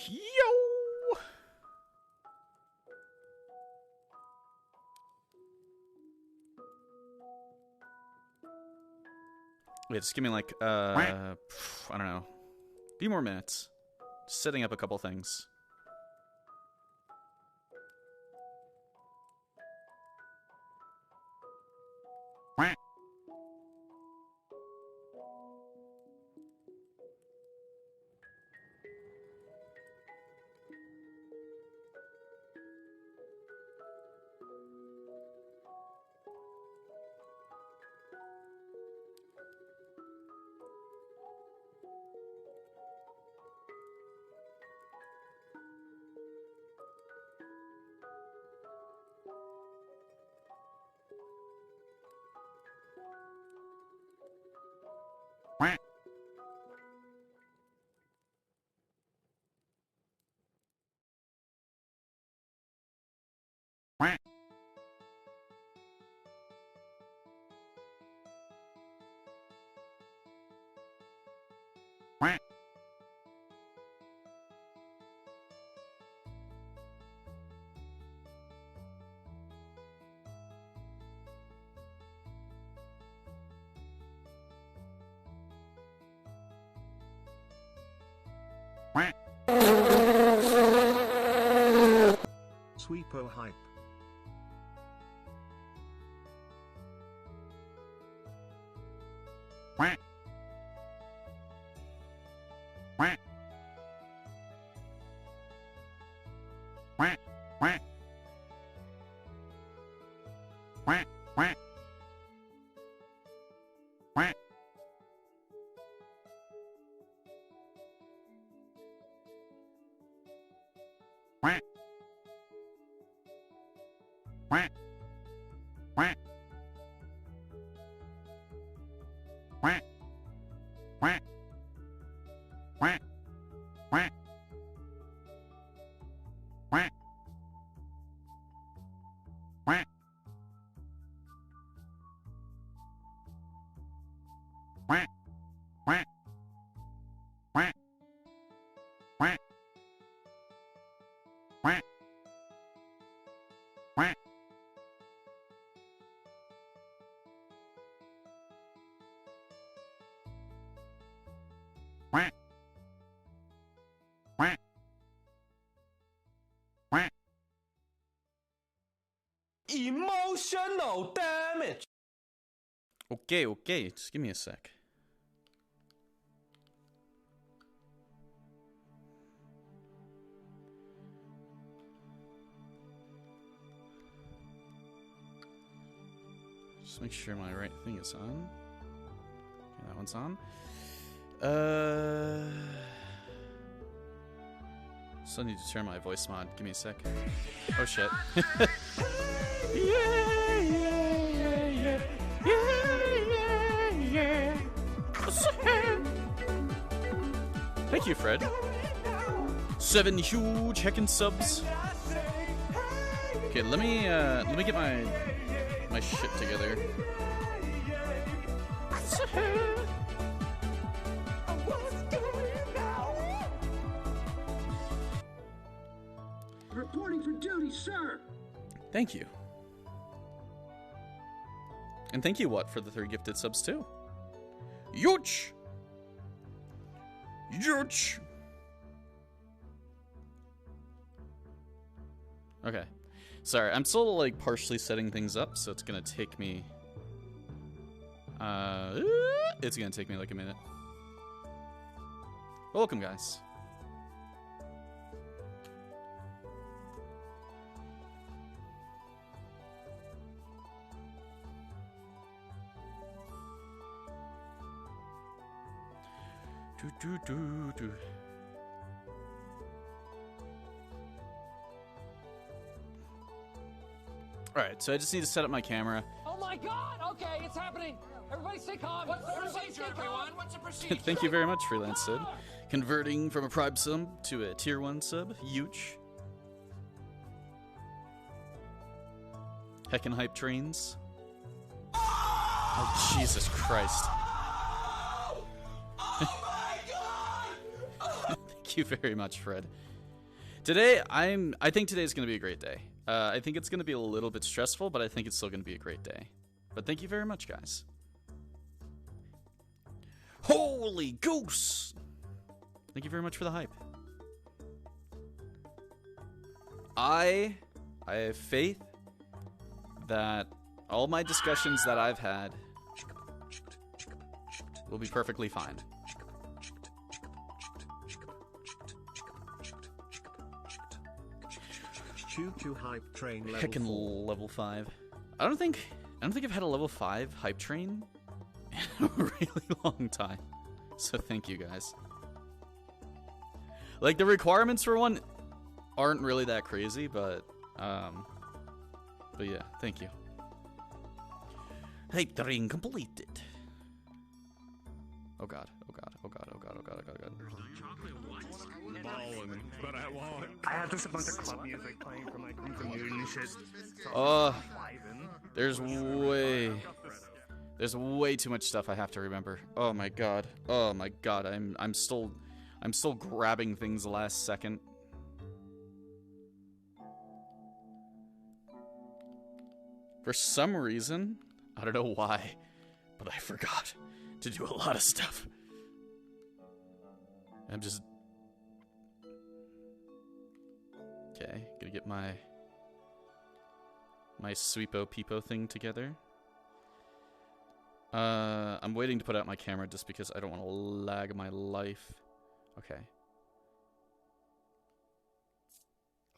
Yo! Wait, just give me like, I don't know, a few more minutes. Just setting up a couple things. Sweepo hype. Emotional damage. Okay, just give me a sec. Just make sure my right thing is on. Okay, that one's on. Still need to turn my voice mod. Give me a sec. Oh shit. Thank you, Fred. 7 huge heckin' subs. Okay, let me get my shit together. Reporting for duty, sir. Thank you. And thank you, What, for the 3 gifted subs too. Yuch! Yuch! Okay. Sorry, I'm still like partially setting things up, so it's gonna take me like a minute. Welcome, guys. Do. Alright, so I just need to set up my camera. Oh my god! Okay, it's happening! Everybody stay calm! What's the procedure, everyone? What's the procedure? Thank you very much, Freelance Sid. Converting from a Prime sub to a Tier 1 sub. Huge. Heckin' hype trains. Oh, Jesus Christ. Oh my god! Thank you very much, Fred. Today, I think today's going to be a great day. I think it's going to be a little bit stressful, but I think it's still going to be a great day. But thank you very much, guys. Holy goose! Thank you very much for the hype. I have faith that all my discussions that I've had will be perfectly fine. Choo-choo hype train level Heckin' 4. level 5. I don't think I've had a level 5 hype train in a really long time. So thank you guys. Like the requirements for one aren't really that crazy, but yeah, thank you. Hype train completed. Oh god, oh god, oh god, oh god, oh god, oh god, oh god. But I won't. I have just a bunch of club music playing from like community shit. There's way too much stuff I have to remember. Oh my god. Oh my god. I'm still grabbing things last second. For some reason, I don't know why, but I forgot to do a lot of stuff. I'm just okay, gonna get my sweepo peepo thing together. I'm waiting to put out my camera just because I don't want to lag my life. Okay.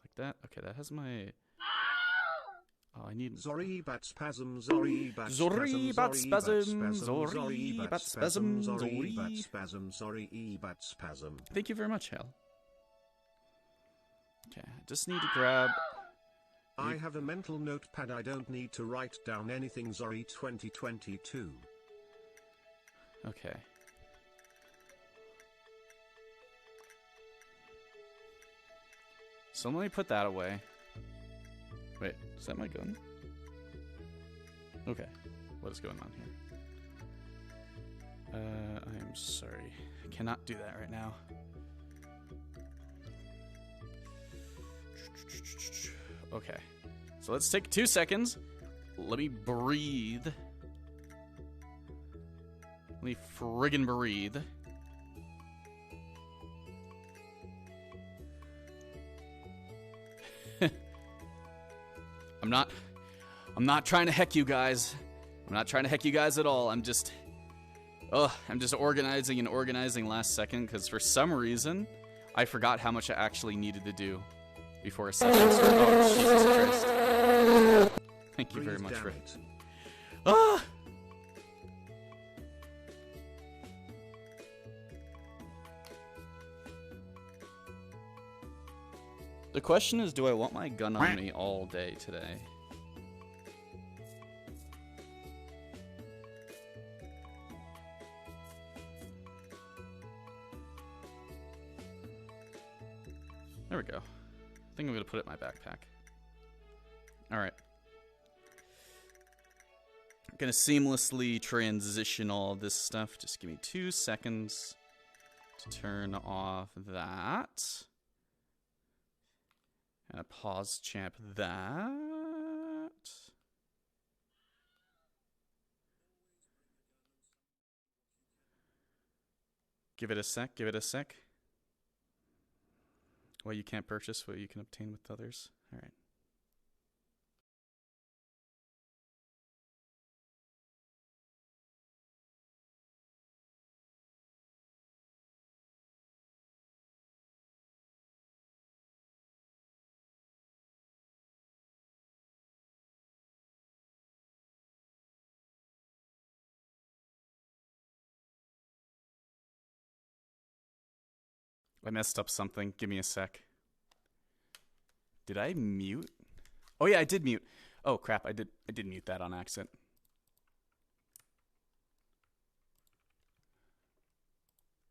Like that? Okay, that has my... Oh, I need... ZoReee bat spasm, ZoReee bat ZoReee bat spasm, ZoReee ZoReee bat bat spasm, ZoReee bat ZoReee. spasm, ZoReee bat spasm. Thank you very much, Hal. Okay, I just need to grab... I have a mental notepad. I don't need to write down anything. ZoReee 2022. Okay. So let me put that away. Wait, is that my gun? Okay, what is going on here? I am sorry. I cannot do that right now. Okay, so let's take 2 seconds. Let me breathe. Let me friggin' breathe. I'm not trying to heck you guys. I'm not trying to heck you guys at all. I'm just organizing and organizing last second because for some reason I forgot how much I actually needed to do before a session started. Oh, Jesus Christ. Thank you very much for it. Ah! The question is, do I want my gun on me all day today? There we go. I think I'm going to put it in my backpack. Alright. I'm going to seamlessly transition all this stuff. Just give me 2 seconds to turn off that. And a pause champ that. Give it a sec, give it a sec. What you can't purchase, what you can obtain with others. All right. I messed up something. Give me a sec. Did I mute? Oh yeah, I did mute. Oh crap, I did mute that on accident.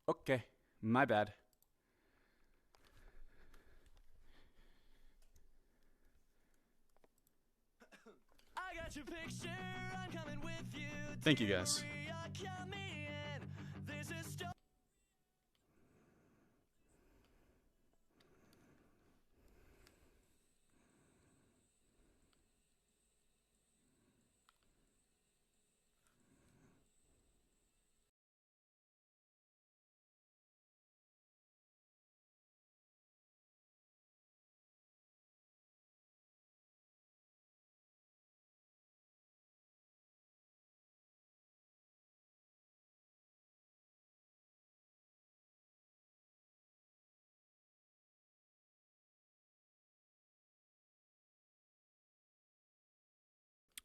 Okay, my bad. I got your picture, I'm coming with you. Thank you guys.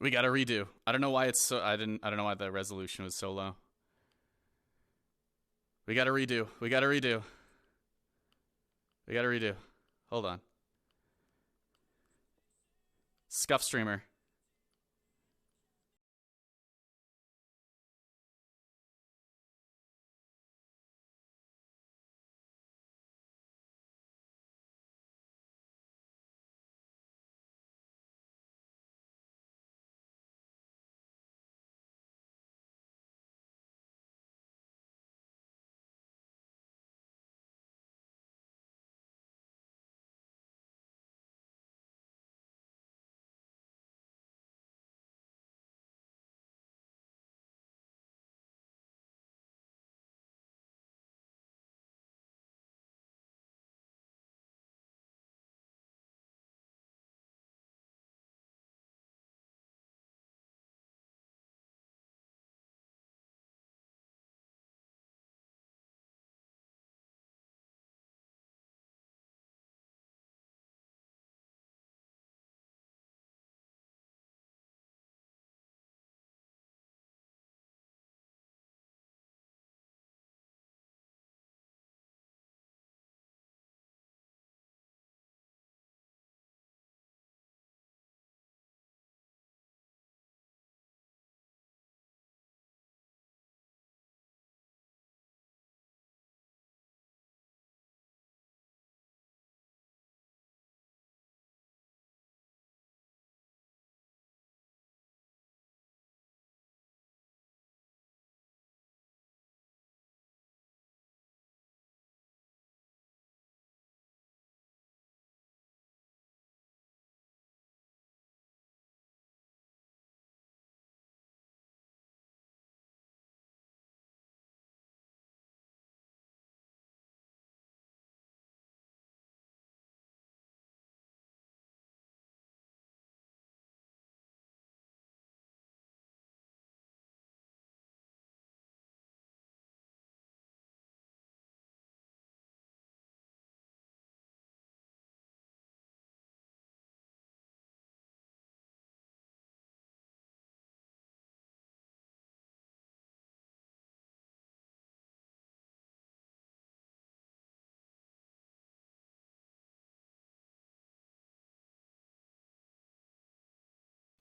We gotta redo. I don't know why it's so. I don't know why the resolution was so low. We gotta redo. We gotta redo. We gotta redo. Hold on. Scuff streamer.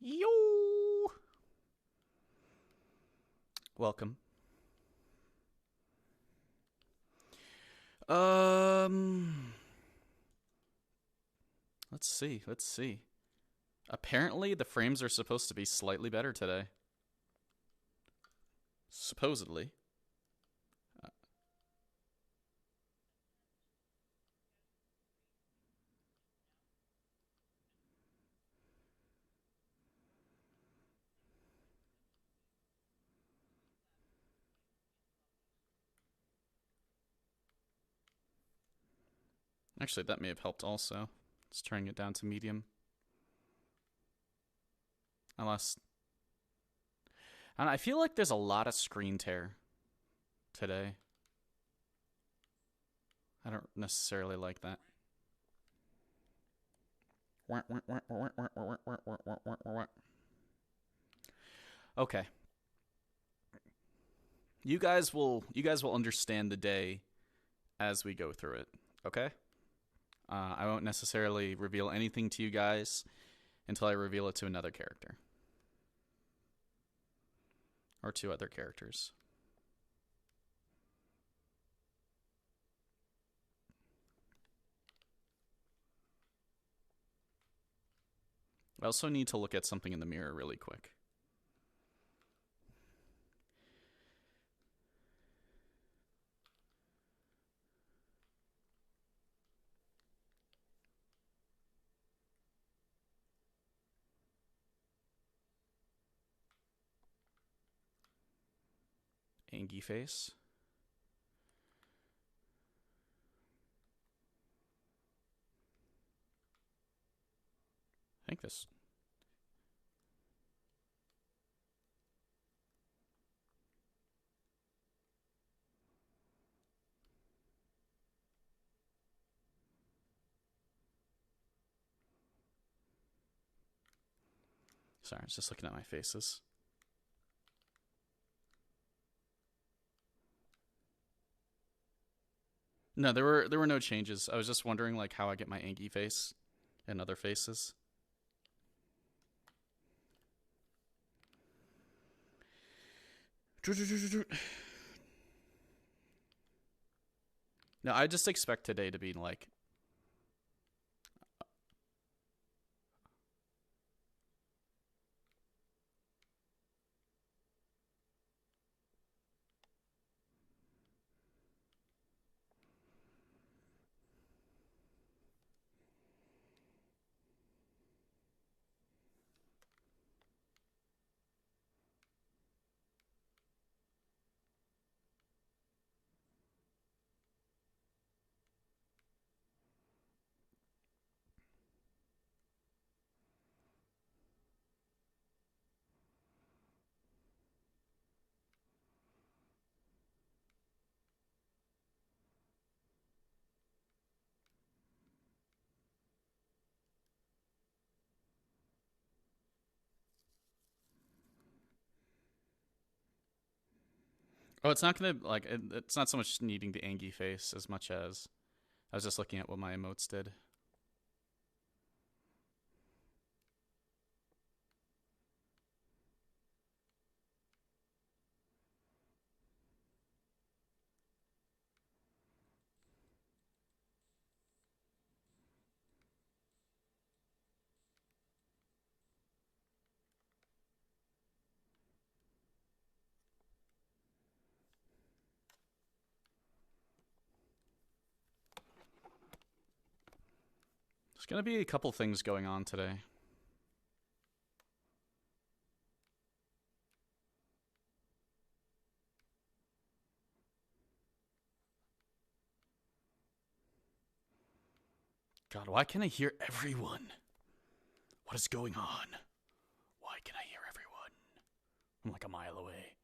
Yo. Welcome. Let's see. Let's see. Apparently, the frames are supposed to be slightly better today. Supposedly. Actually, that may have helped also. Just turning it down to medium. I feel like there's a lot of screen tear today. I don't necessarily like that. Okay. You guys will understand the day as we go through it, okay? I won't necessarily reveal anything to you guys until I reveal it to another character. Or two other characters. I also need to look at something in the mirror really quick. Angie face. I think this. Sorry, I was just looking at my faces. No, there were no changes. I was just wondering like how I get my Angie face and other faces. No, I just expect today to be like oh, it's not gonna like it's not so much needing the Angie face as much as I was just looking at what my emotes did. There's gonna be a couple things going on today. God, why can't I hear everyone? What is going on? Why can I hear everyone? I'm like a mile away.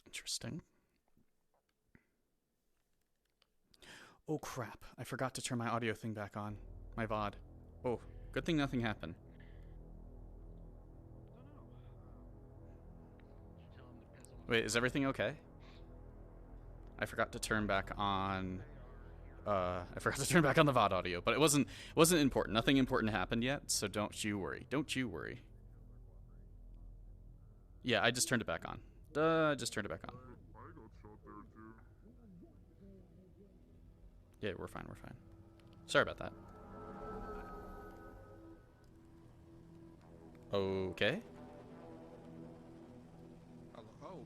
Interesting. Oh crap, I forgot to turn my audio thing back on. My VOD. Oh, good thing nothing happened. Wait, is everything okay? I forgot to turn back on I forgot to turn back on the VOD audio, but it wasn't important. Nothing important happened yet, so don't you worry. Don't you worry. Yeah, I just turned it back on. I just turned it back on. Yeah, we're fine, we're fine. Sorry about that. Okay. Oh,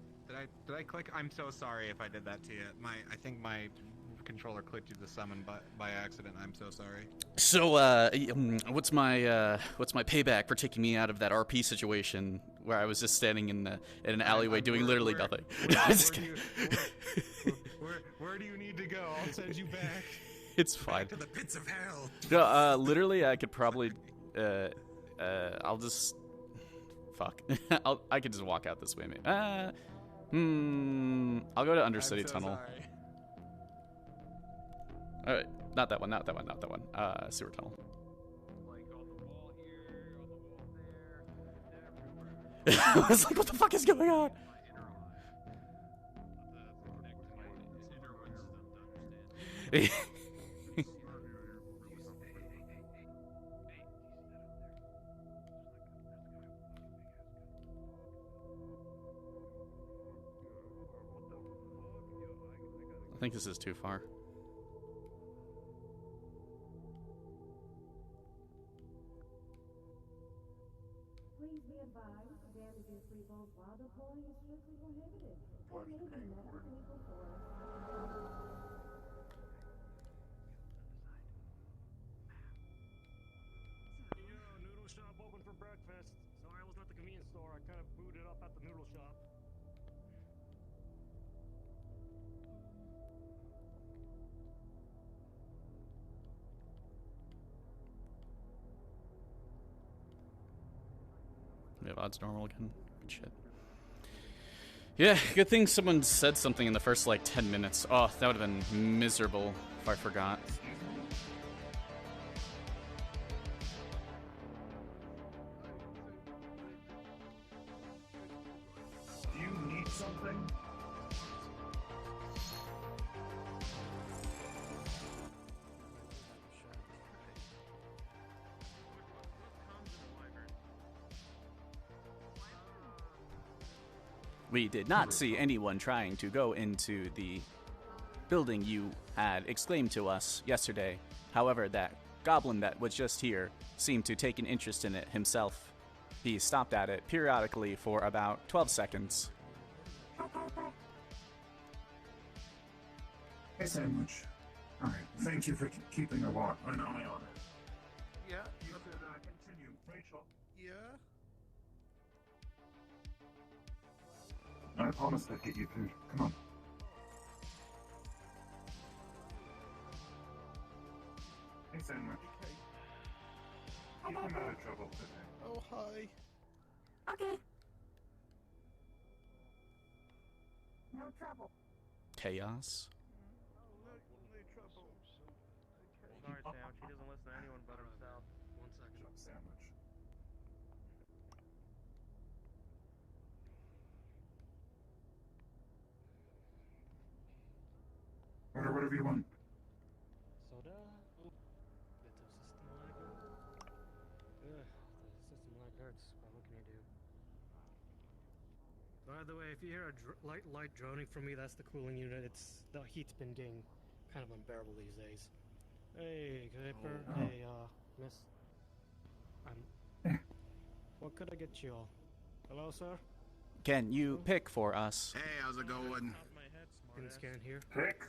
did I click? I'm so sorry if I did that to you. I think my controller clicked you to summon by accident. I'm so sorry. So, what's my payback for taking me out of that RP situation where I was just standing in an alleyway doing literally nothing? Where do you need to go? I'll send you back. It's fine. Back to the pits of hell. No, literally, I could probably, I'll just, fuck. I could just walk out this way, maybe. I'll go to Undercity Tunnel. Sorry. Alright, not that one, not that one, not that one. Sewer tunnel. Like on the wall here, on the wall there, everywhere. I was like, what the fuck is going on? I think this is too far. Please be advised, damages revolve while deploying is strictly prohibited. Or may be met with legal force. Noodle shop open for breakfast. Sorry, I was at the convenience store. I kind of booted up at the noodle shop. We have odds normal again. Good shit. Yeah, good thing someone said something in the first like 10 minutes. Oh, that would have been miserable if I forgot. Do you need something? We did not see anyone trying to go into the building you had exclaimed to us yesterday. However, that goblin that was just here seemed to take an interest in it himself. He stopped at it periodically for about 12 seconds. Hey, Sandwich. Alright, thank you for keeping an eye on it. Yeah. You could continue. Rachel. Yeah. I promised I'd get you food. Come on. Hey, Sandwich. Keep him out of trouble today. Oh, hi. Okay. No trouble. Chaos. Sorry, Sam. She doesn't listen to anyone but herself. 1 second. Shut up, Sandwich. Order whatever you want. Soda? Oh. Bit of system lag. Ugh, the system lag hurts. What can you do? By the way, if you hear a light droning from me, that's the cooling unit. The heat's been getting kind of unbearable these days. Hey, Clipper. Oh. Hey, miss. What could I get you all? Hello, sir? Can you pick for us? Hey, how's it going? Pin scan here. Pick?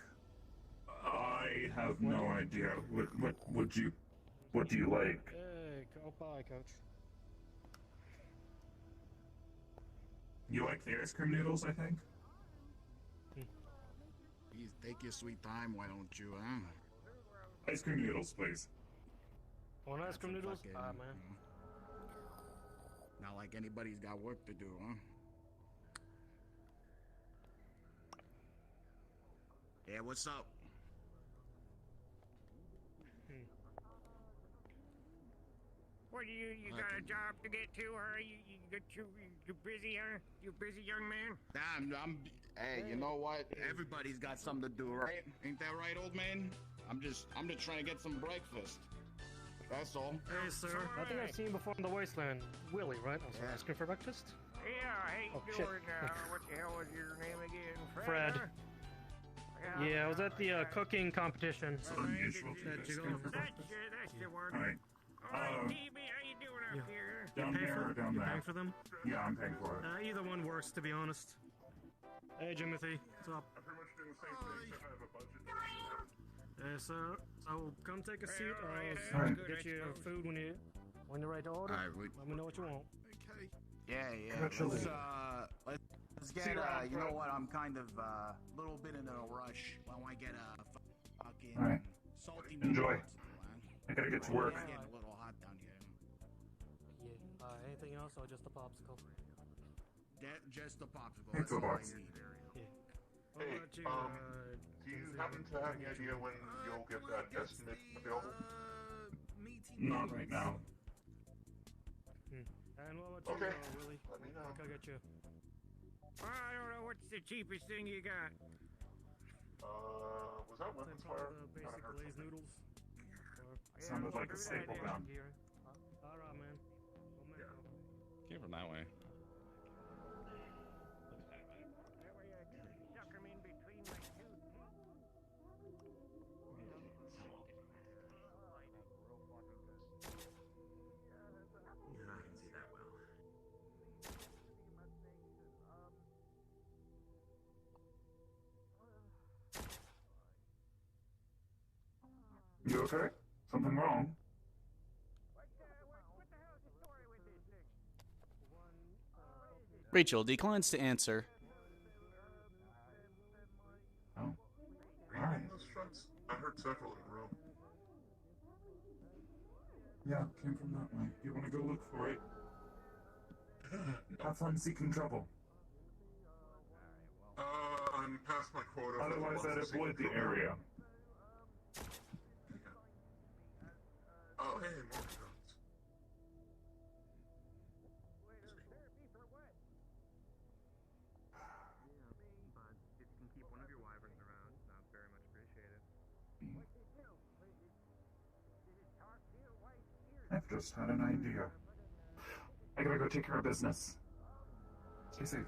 I have no idea. What do you like? Hey, oh, bye, coach. You like the ice cream noodles, I think? Please take your sweet time, why don't you, huh? Ice cream noodles, please. Want ice cream noodles? Fucking, Man. Not like anybody's got work to do, huh? Yeah, what's up? What you got a job to get to, huh? You busy, huh? You busy, young man? Hey, you know what? Everybody's got something to do, right? Ain't that right, old man? I'm just trying to get some breakfast. That's all. Hey, sir. I think I've seen you before in the wasteland. Willie, right? I was asking for breakfast. Yeah, hey, Oh, doing, shit. what the hell was your name again? Fred. Huh? Yeah, I was at the cooking competition. It's unusual to That you go- That's the one. Alright. Alright, TB, how you doing up here? Down Pay there for or down you there? paying for them? Yeah, I'm paying for it. Either one works, to be honest. Hey, Jimothy. What's up? I pretty much do the same thing, except I have a budget. So come take a seat. Alright. Get you food when you're ready to order. Alright, Let me know what you want. Okay. Yeah. Actually- Let's get, you know what, I'm kind of, little bit in a rush. Why don't I get a fucking Alright. salty Enjoy. noodle, I gotta get to work. It's getting a little hot down here. Yeah. Anything else or just a popsicle? Just the popsicle. It's That's a all I box. need. Yeah. What Hey, about you, do you happen to have any idea when you'll get that estimate available? Not right now. And what about Okay. you, Willie? Let me know. What can I get you? I don't know. What's the cheapest thing you got? Was that weapons fire? The basic glazed noodles. Sounded like a staple gun. Alright, man. Came from that way. Suck 'em in between my two. Yeah, I can see that well. You okay? Something wrong? Rachel declines to answer. Oh. Why? Those shots. I heard several in a row. Yeah, came from that way. You want to go look for it? Have fun seeking trouble. I'm past my quota. Otherwise, I'd avoid the area. Oh, hey, more guns. But if you can keep one of your wyverns around, that's very much appreciated. I've just had an idea. I gotta go take care of business. Stay safe.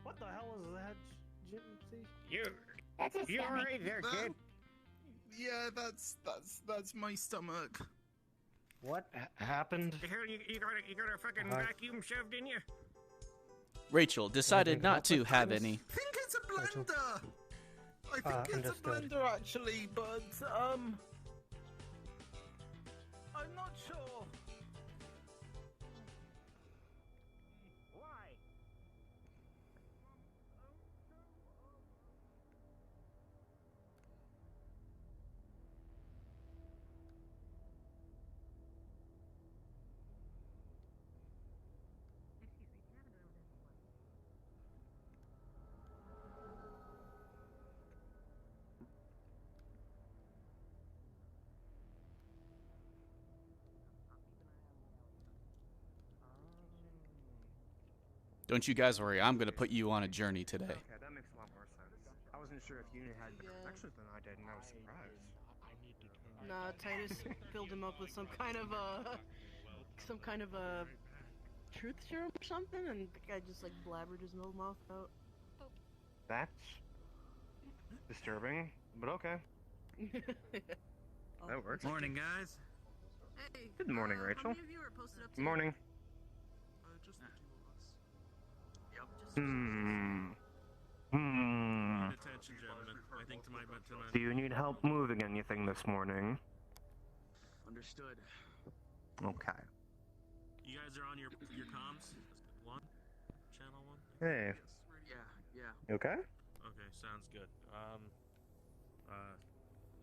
What the hell is that, Gypsy? You alright there, kid? Yeah, that's my stomach. What happened? The hell, you got a fucking vacuum shoved in you? Rachel decided not to have any. I think it's a blender. I think it's a blender actually, but I'm not sure. Why? Don't you guys worry, I'm gonna put you on a journey today. Okay, that makes a lot more sense. I wasn't sure if you had better connections than I did, and I was surprised. Nah, Titus filled him up with some kind of a truth serum or something, and the guy just like blabbered his little mouth out. That's disturbing, but okay. That works. Morning, guys. Hey. Good morning, Rachel. How many of you are posted up Good morning. Just the two of us. Yep. Attention, gentlemen. I think to my Do you need help moving anything this morning? Understood. Okay. You guys are on your comms? One? Channel one? Hey. Yeah. You okay? Okay, sounds good.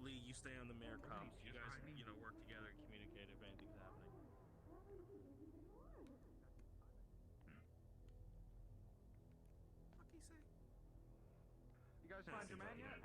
Lee, you stay on the mayor comms. You guys, work together and communicate if anything's happening. What did he say? You guys find your man yet?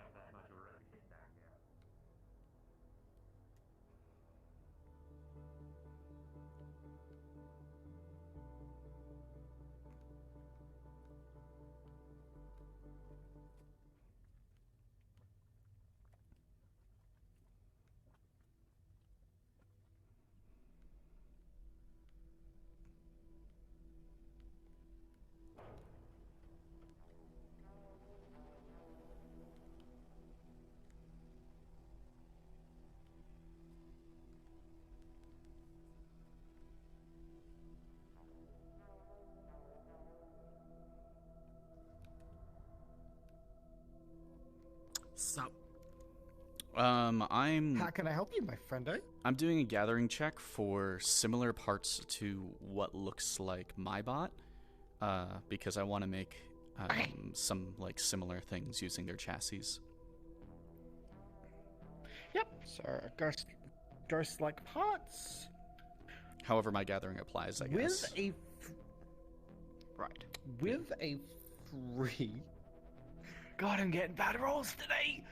Sup? I'm... How can I help you, my friendo? I'm doing a gathering check for similar parts to what looks like my bot, because I want to make some, like, similar things using their chassis. Yep, so ghost-like parts. However my gathering applies, I guess. With a 3... God, I'm getting bad rolls today!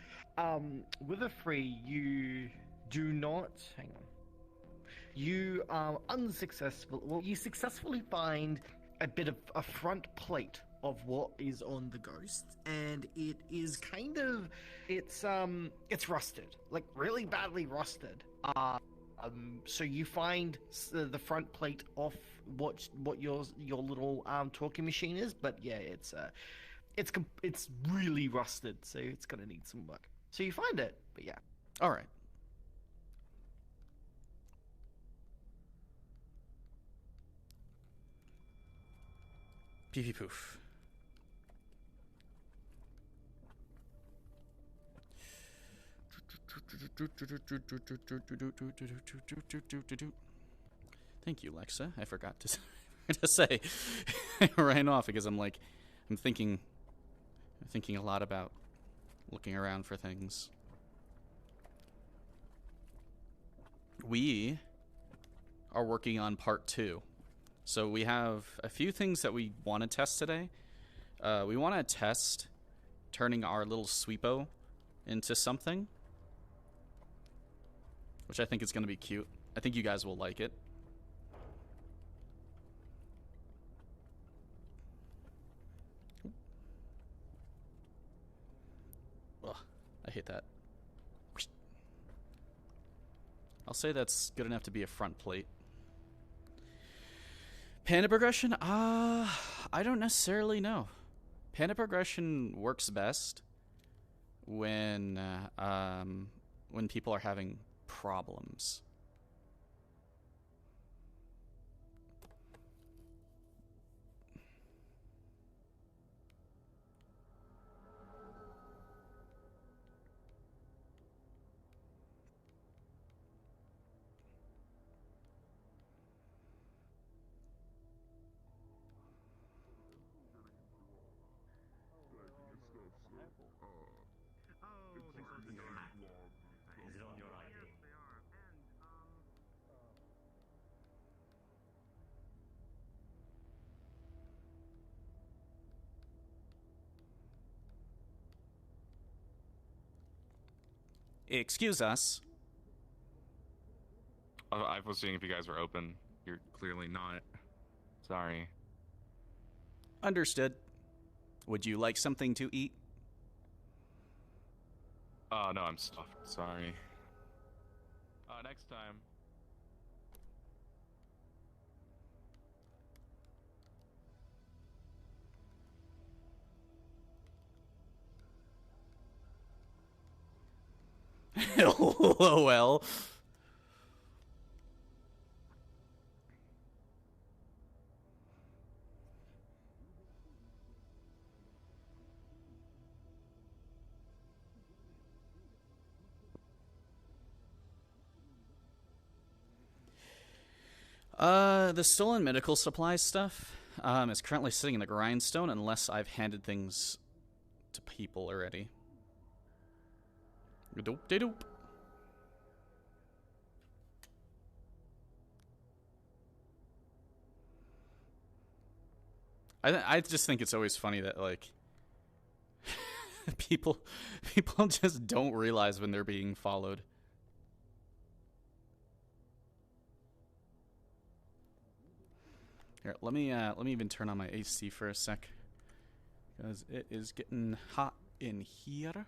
With a 3, you do not... Hang on. You are unsuccessful... Well, you successfully find a bit of a front plate of what is on the ghost, and it is kind of... It's rusted. Like, really badly rusted. So you find the front plate off what your little talking machine is, but yeah, it's really rusted, so it's gonna need some work. So you find it, but yeah. All right. Pee pee poof. Thank you, Lexa. I forgot to say. I ran off because I'm thinking a lot about looking around for things. We are working on part 2. So we have a few things that we want to test today. We want to test turning our little sweepo into something, which I think is going to be cute. I think you guys will like it. Ugh, I hate that. I'll say that's good enough to be a front plate. Panda progression? I don't necessarily know. Panda progression works best when people are having problems. Excuse us. I was seeing if you guys were open. You're clearly not. Sorry. Understood. Would you like something to eat? Oh, no, I'm stuffed. Sorry. Next time. LOL. The stolen medical supplies stuff is currently sitting in the grindstone unless I've handed things to people already. Doop-de-doop. I just think it's always funny that, like, people just don't realize when they're being followed. Here, let me even turn on my AC for a sec, because it is getting hot in here.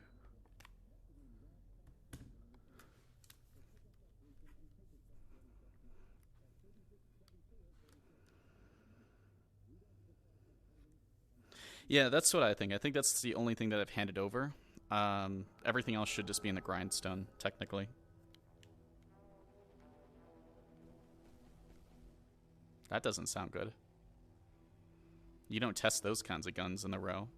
Yeah, that's what I think. I think that's the only thing that I've handed over. Everything else should just be in the grindstone, technically. That doesn't sound good. You don't test those kinds of guns in the row.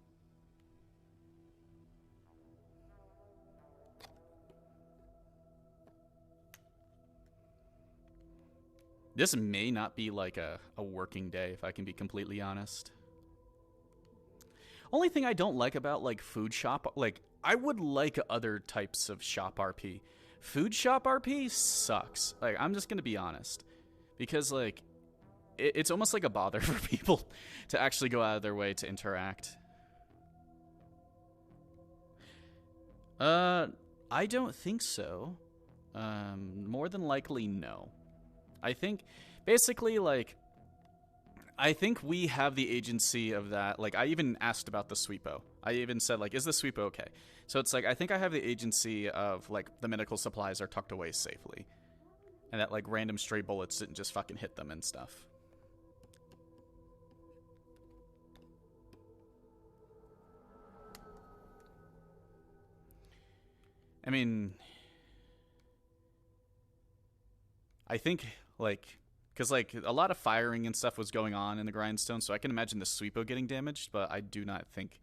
This may not be like a working day, if I can be completely honest. Only thing I don't like about like food shop, like I would like other types of shop RP. Food shop RP sucks. Like, I'm just gonna be honest, because like it's almost like a bother for people to actually go out of their way to interact. I don't think so. More than likely, no. I think, basically, like, I think we have the agency of that. Like, I even asked about the sweepo. I even said, like, is the sweepo okay? So it's like, I think I have the agency of, like, the medical supplies are tucked away safely. And that, like, random stray bullets didn't just fucking hit them and stuff. I mean, I think, like, because, like, a lot of firing and stuff was going on in the grindstone, so I can imagine the sweepo getting damaged, but I do not think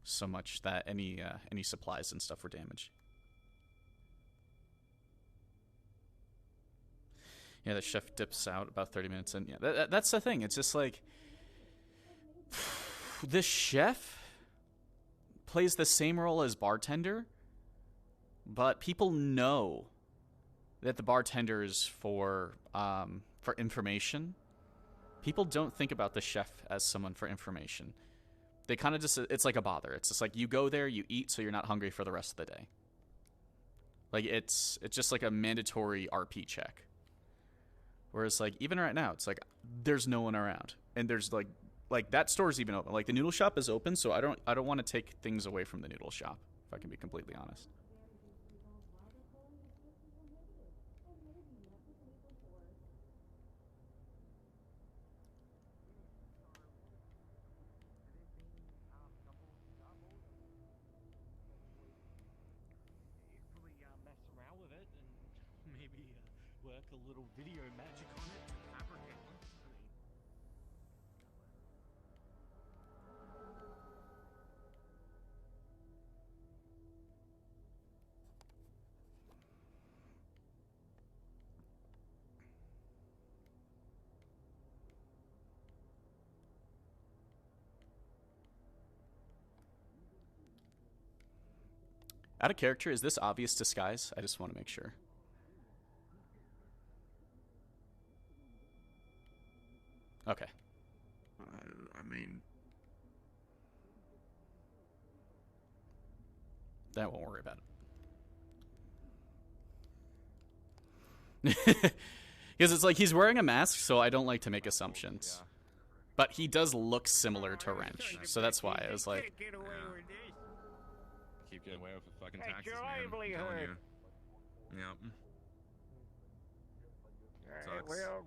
so much that any supplies and stuff were damaged. Yeah, the chef dips out about 30 minutes in. Yeah, that's the thing. It's just like, the chef plays the same role as bartender, but people know that the bartender is for information. People don't think about the chef as someone for information. They kind of just, it's like a bother. It's just like, you go there, you eat, so you're not hungry for the rest of the day. Like, it's just like a mandatory RP check. Whereas, like, even right now, it's like, there's no one around. And there's, like that store's even open. Like, the noodle shop is open, so I don't want to take things away from the noodle shop, if I can be completely honest. Work a little video magic on it to fabricate one. Out of character, is this obvious disguise? I just want to make sure. Okay. I mean, that won't worry about it. Because it's like, he's wearing a mask, so I don't like to make assumptions. Yeah. But he does look similar to Wrench, so that's why I was like, Get away with this. Keep getting away with the fucking That's taxes, your man. I'm telling livelihood. you. Yep. Alright, well,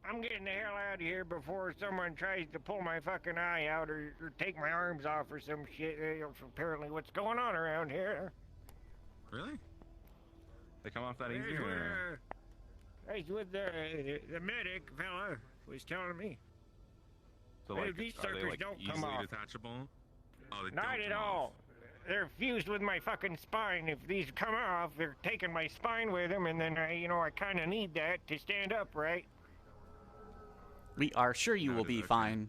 I'm getting the hell out of here before someone tries to pull my fucking eye out or take my arms off or some shit. That's apparently what's going on around here. Really? They come off that That's easy? Or? That's what the medic fella was telling me. So, Hey, like, these are they, suckers like, don't easily come off. detachable? Oh, they Not don't at come all. off. They're fused with my fucking spine. If these come off, they're taking my spine with them, and then I kind of need that to stand up, right? we are sure you will be fine.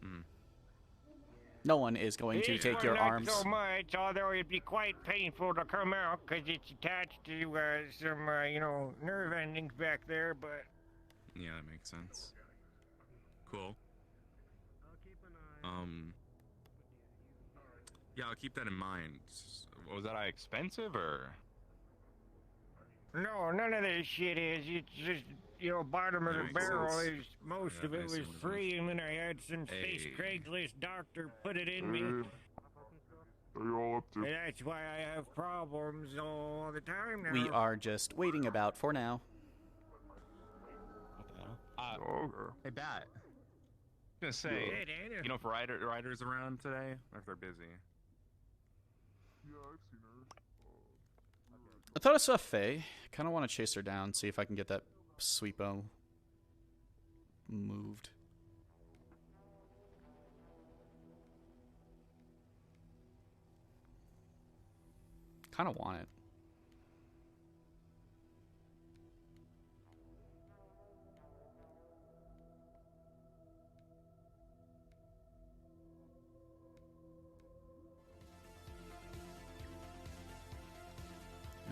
No one is going to take your arms. Not so much, although it'd be quite painful to come out because it's attached to some, nerve endings back there. But Yeah, that makes sense. Cool. Yeah, I'll keep that in mind. Was that eye expensive or? no, none of this shit is. It's just bottom of That the makes barrel sense. is most Yeah, of it I was see what it free, and then I had some space Hey. Craigslist doctor put it in me. Are you all up to? And that's why I have problems all the time now. We are just waiting about for now. Hey, Bat. I'm gonna say, Hey, Daniel. you know, if Ryder's around today, or if they're busy. Yeah, I've seen her. I thought I saw Faye. Kind of want to chase her down, see if I can get that sweepo moved. Kind of want it.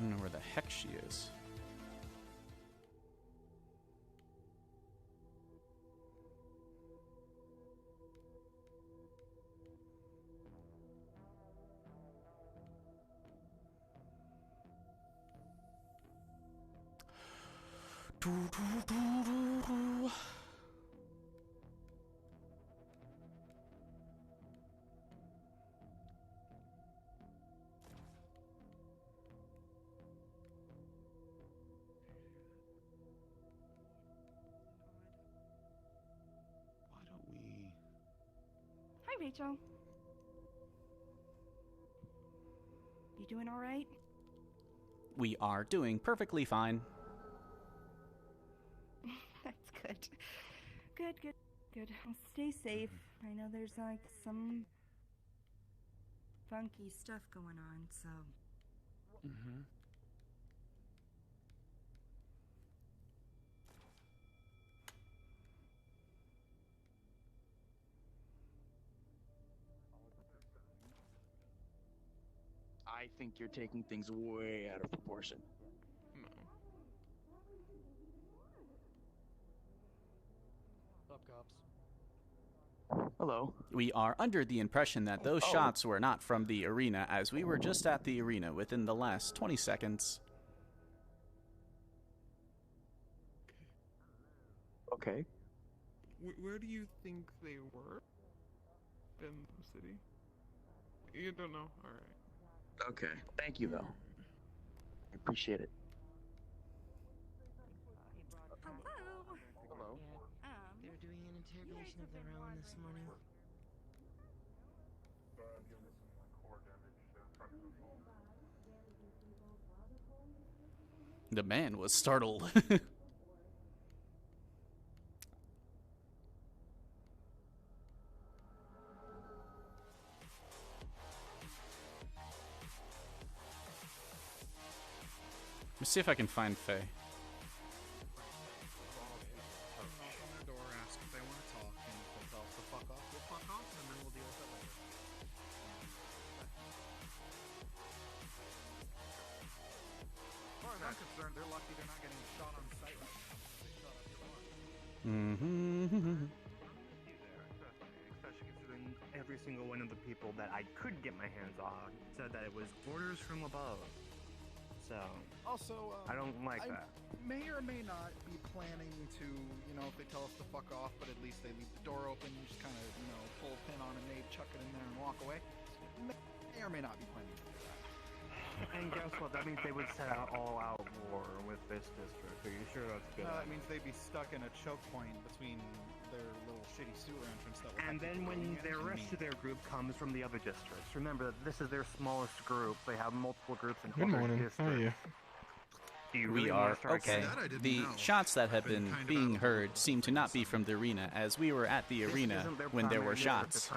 don't know where the heck she is. Hi, Rachel. You doing all right? We are doing perfectly fine. That's good. Good. Well, stay safe. I know there's like some funky stuff going on, so. I think you're taking things way out of proportion. Up, cops. Hello. We are under the impression that those shots were not from the arena, as we were just at the arena within the last 20 seconds. Okay. Where do you think they were? In the city? You don't know? Alright. Okay. Thank you, though. I appreciate it. Hello. Hello. They're doing an interrogation of their own this morning. The man was startled. Let's see if I can find Faye. Knock on their door, ask if they want to talk, and if they tell us to fuck off, we'll fuck off, and then we'll deal with it later. As far as I'm concerned, they're lucky they're not getting shot on sight right now. They shot up your bar. Especially considering every single one of the people that I could get my hands on said that it was orders from above. So, Also, I don't like that. May or may not be planning to, you know, if they tell us to fuck off, but at least they leave the door open, you just kind of, you know, pull a pin on a nade, chuck it in there, and walk away. May or may not be planning to do that. And guess what? That means they would set out all-out war with this district. Are you sure that's good? No, that means they'd be stuck in a choke point between their little shitty sewer entrance that will And then when the rest of their group comes from the other districts, remember that this is their smallest group. They have multiple groups in Good other morning. districts. How are you? Do you We really want are to start okay. The shots that have been being heard seem to not be from the arena, as we were at the arena when there were shots.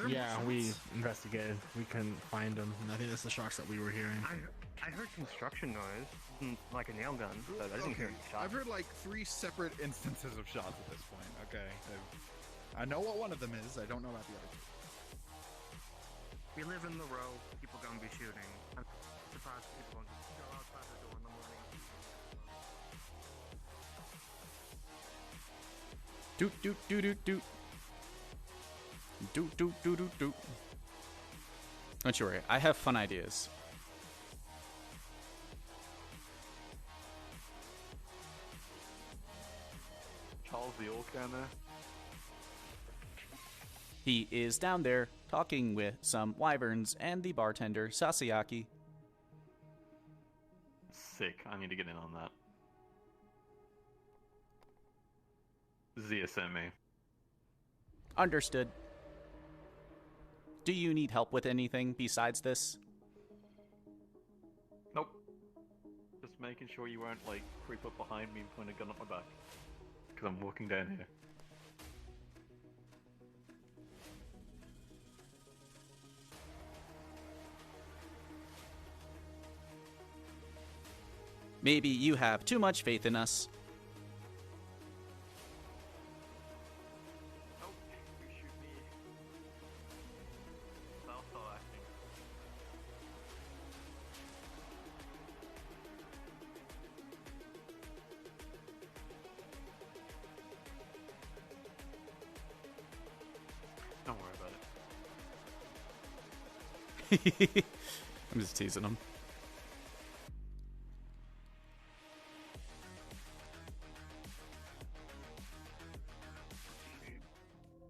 Yeah, we investigated. We couldn't find them. And I think that's the shots that we were hearing. I heard construction noise, like a nail gun, but I didn't hear any shots. I've heard like 3 separate instances of shots at this point. Okay, I know what one of them is. I don't know about the other 2. We live in the row. People gonna be shooting. I'm surprised people don't just go outside the door in the morning. Doot doot doot doot doot. Doot doot doot doot doot. Don't you worry, I have fun ideas. Charles the Orc down there. He is down there talking with some wyverns and the bartender, Sasayaki. Sick. I need to get in on that. Zia sent me. Understood. Do you need help with anything besides this? Nope. Just making sure you won't, like, creep up behind me and point a gun at my back. Because I'm walking down here. Maybe you have too much faith in us. I'm just teasing him.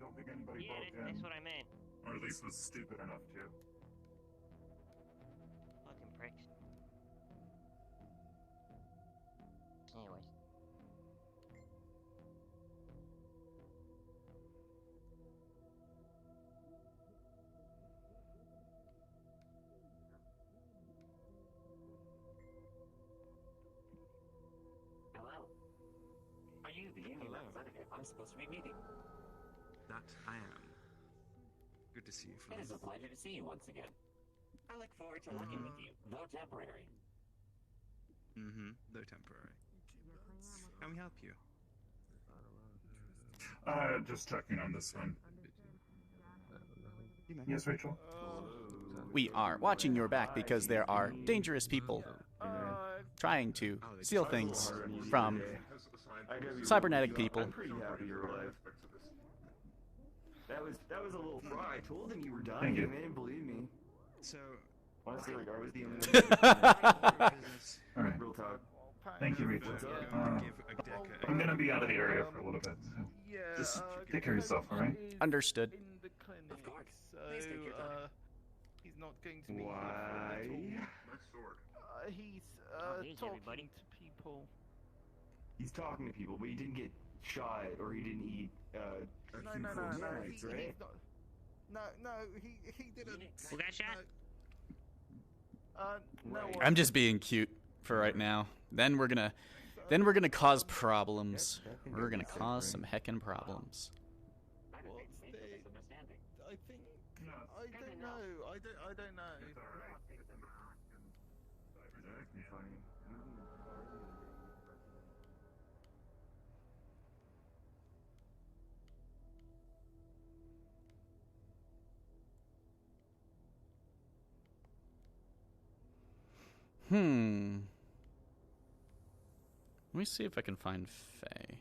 Don't think anybody Yeah, broke in. that's what I meant. Or at least was stupid enough to. Fucking pricks. Anyways. Hello. Are you the union representative I'm supposed to be meeting? That I am. Good to see you, It is fellas. a pleasure to see you once again. I look forward to working with you, though temporary. Mm-hmm. Though temporary. Can we help you? Just checking on this one. Yes, Rachel? We are watching your back because there are dangerous people trying to steal things from cybernetic people. I'm pretty happy you're alive. That was a little fry. I told him you were dying, Thank you. man. Believe me. So, honestly, like, I was the only Alright. real talk. Thank you, Rachel. I'm gonna be out of the area for a little bit. So just take care of yourself, alright? Understood. Of course. So, he's not going to be Why? Nice sword. He's here's talking everybody. to people. He's talking to people, but he didn't get shot or he didn't eat No, few no, cold no, nights, he's right? not. No, he didn't. Who got shot? No. I'm just being cute for right now. Then we're gonna cause problems. We're gonna cause some heckin' problems. I think. I don't know. I don't know. Let me see if I can find Faye.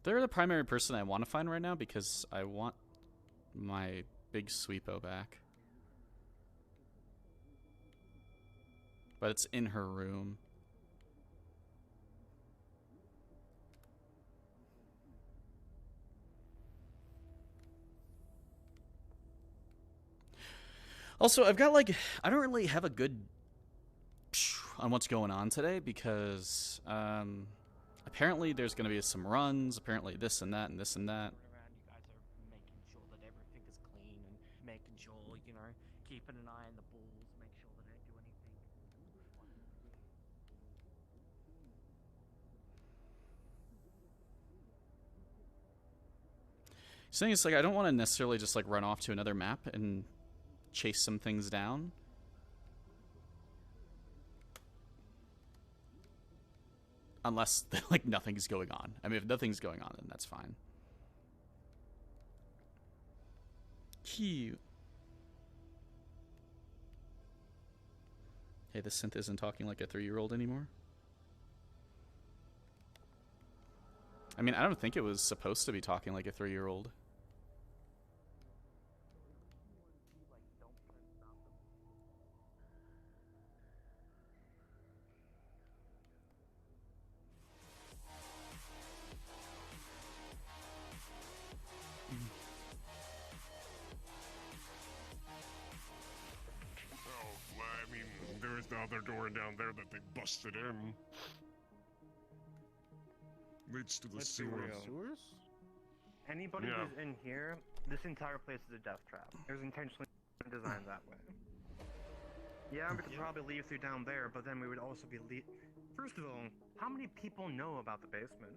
They're the primary person I want to find right now because I want my big sweepo back. But it's in her room. Also, I've got I don't really have a good on what's going on today because apparently there's going to be some runs, apparently this and that and this and that. You guys are making sure that everything is clean and making sure, keeping an eye on the bulls, make sure that they don't do anything. Saying it's I don't want to necessarily just run off to another map and chase some things down. Unless nothing's going on. I mean, if nothing's going on, then that's fine. Cute. Hey, the synth isn't talking like a 3-year-old anymore. I mean, I don't think it was supposed to be talking like a 3-year-old. I mean, there is the other door down there that they busted in. Leads to the Let's be sewers. real. Anybody Yeah. who's in here, this entire place is a death trap. It was intentionally designed that way. Yeah, we could probably leave through down there, but then we would also be First of all, how many people know about the basement?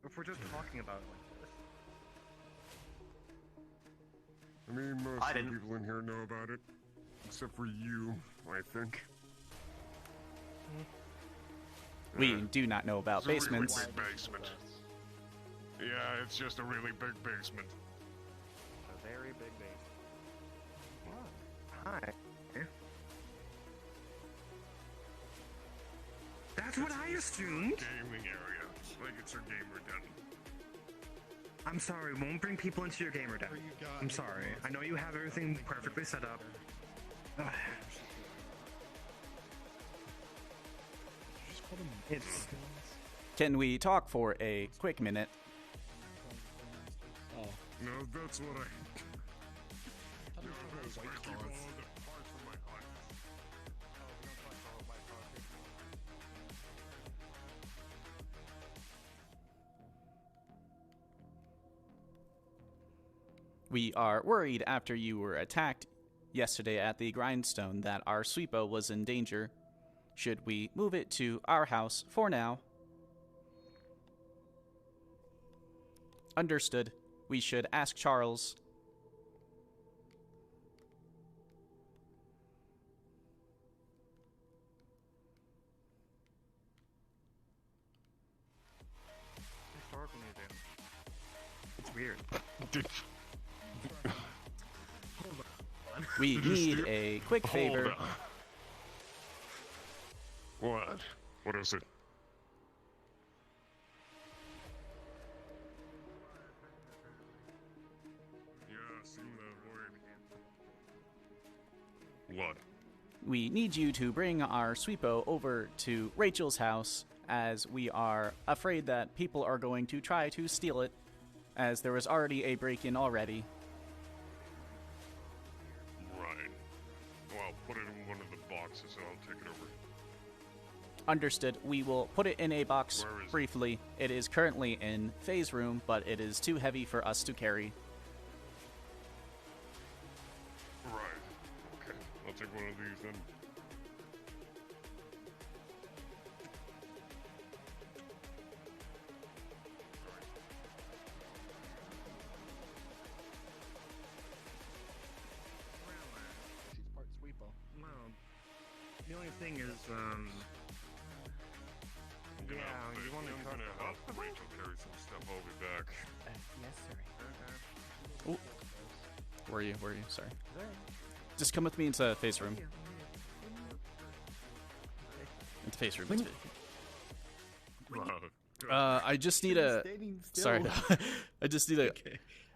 If we're just talking about it like this. I mean, most of the people in here know about it. Except for you, I think. We do not know about It's a really basements. big basement. Yeah, it's just a really big basement. A very big basement. Hi. That's what I assumed. Gaming area. Like it's her gamer den. I'm sorry, won't bring people into your gamer deck. I'm sorry. I know you have everything perfectly set up. It's... Can we talk for a quick minute? Oh. No, that's what I... We are worried after you were attacked yesterday at the grindstone that our sweepo was in danger. Should we move it to our house for now? Understood. We should ask Charles. Historical museum. It's weird. We need a quick favor. What? What is it? Yeah, seem that way. What? We need you to bring our sweepo over to Rachel's house, as we are afraid that people are going to try to steal it, as there was already a break-in already. Right. Well, put it in one of the boxes and I'll take it over. Understood. We will put it in a box briefly. It is currently in Faye's room, but it is too heavy for us to carry. Right. Okay. I'll take one of these then. She's part sweepo. Well, the only thing is, yeah, you want to I'm gonna help Rachel carry some stuff. I'll be back. Yes, sir. Ooh. Where are you? Where are you? Sorry. Just come with me into Faye's room. Into Faye's room. I just need a. Sorry, I just need a.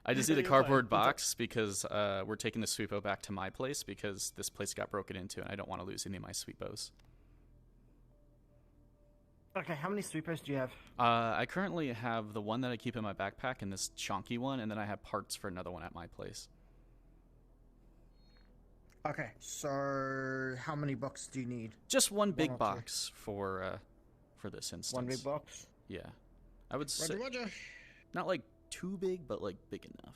I just need a cardboard box because we're taking the sweepo back to my place because this place got broken into and I don't want to lose any of my sweepos. Okay, how many sweepers do you have? I currently have the one that I keep in my backpack and this chonky one, and then I have parts for another one at my place. Okay, so how many boxes do you need? Just one big box for this instance. One big box? Yeah. I would say Roger. not like too big, but like big enough.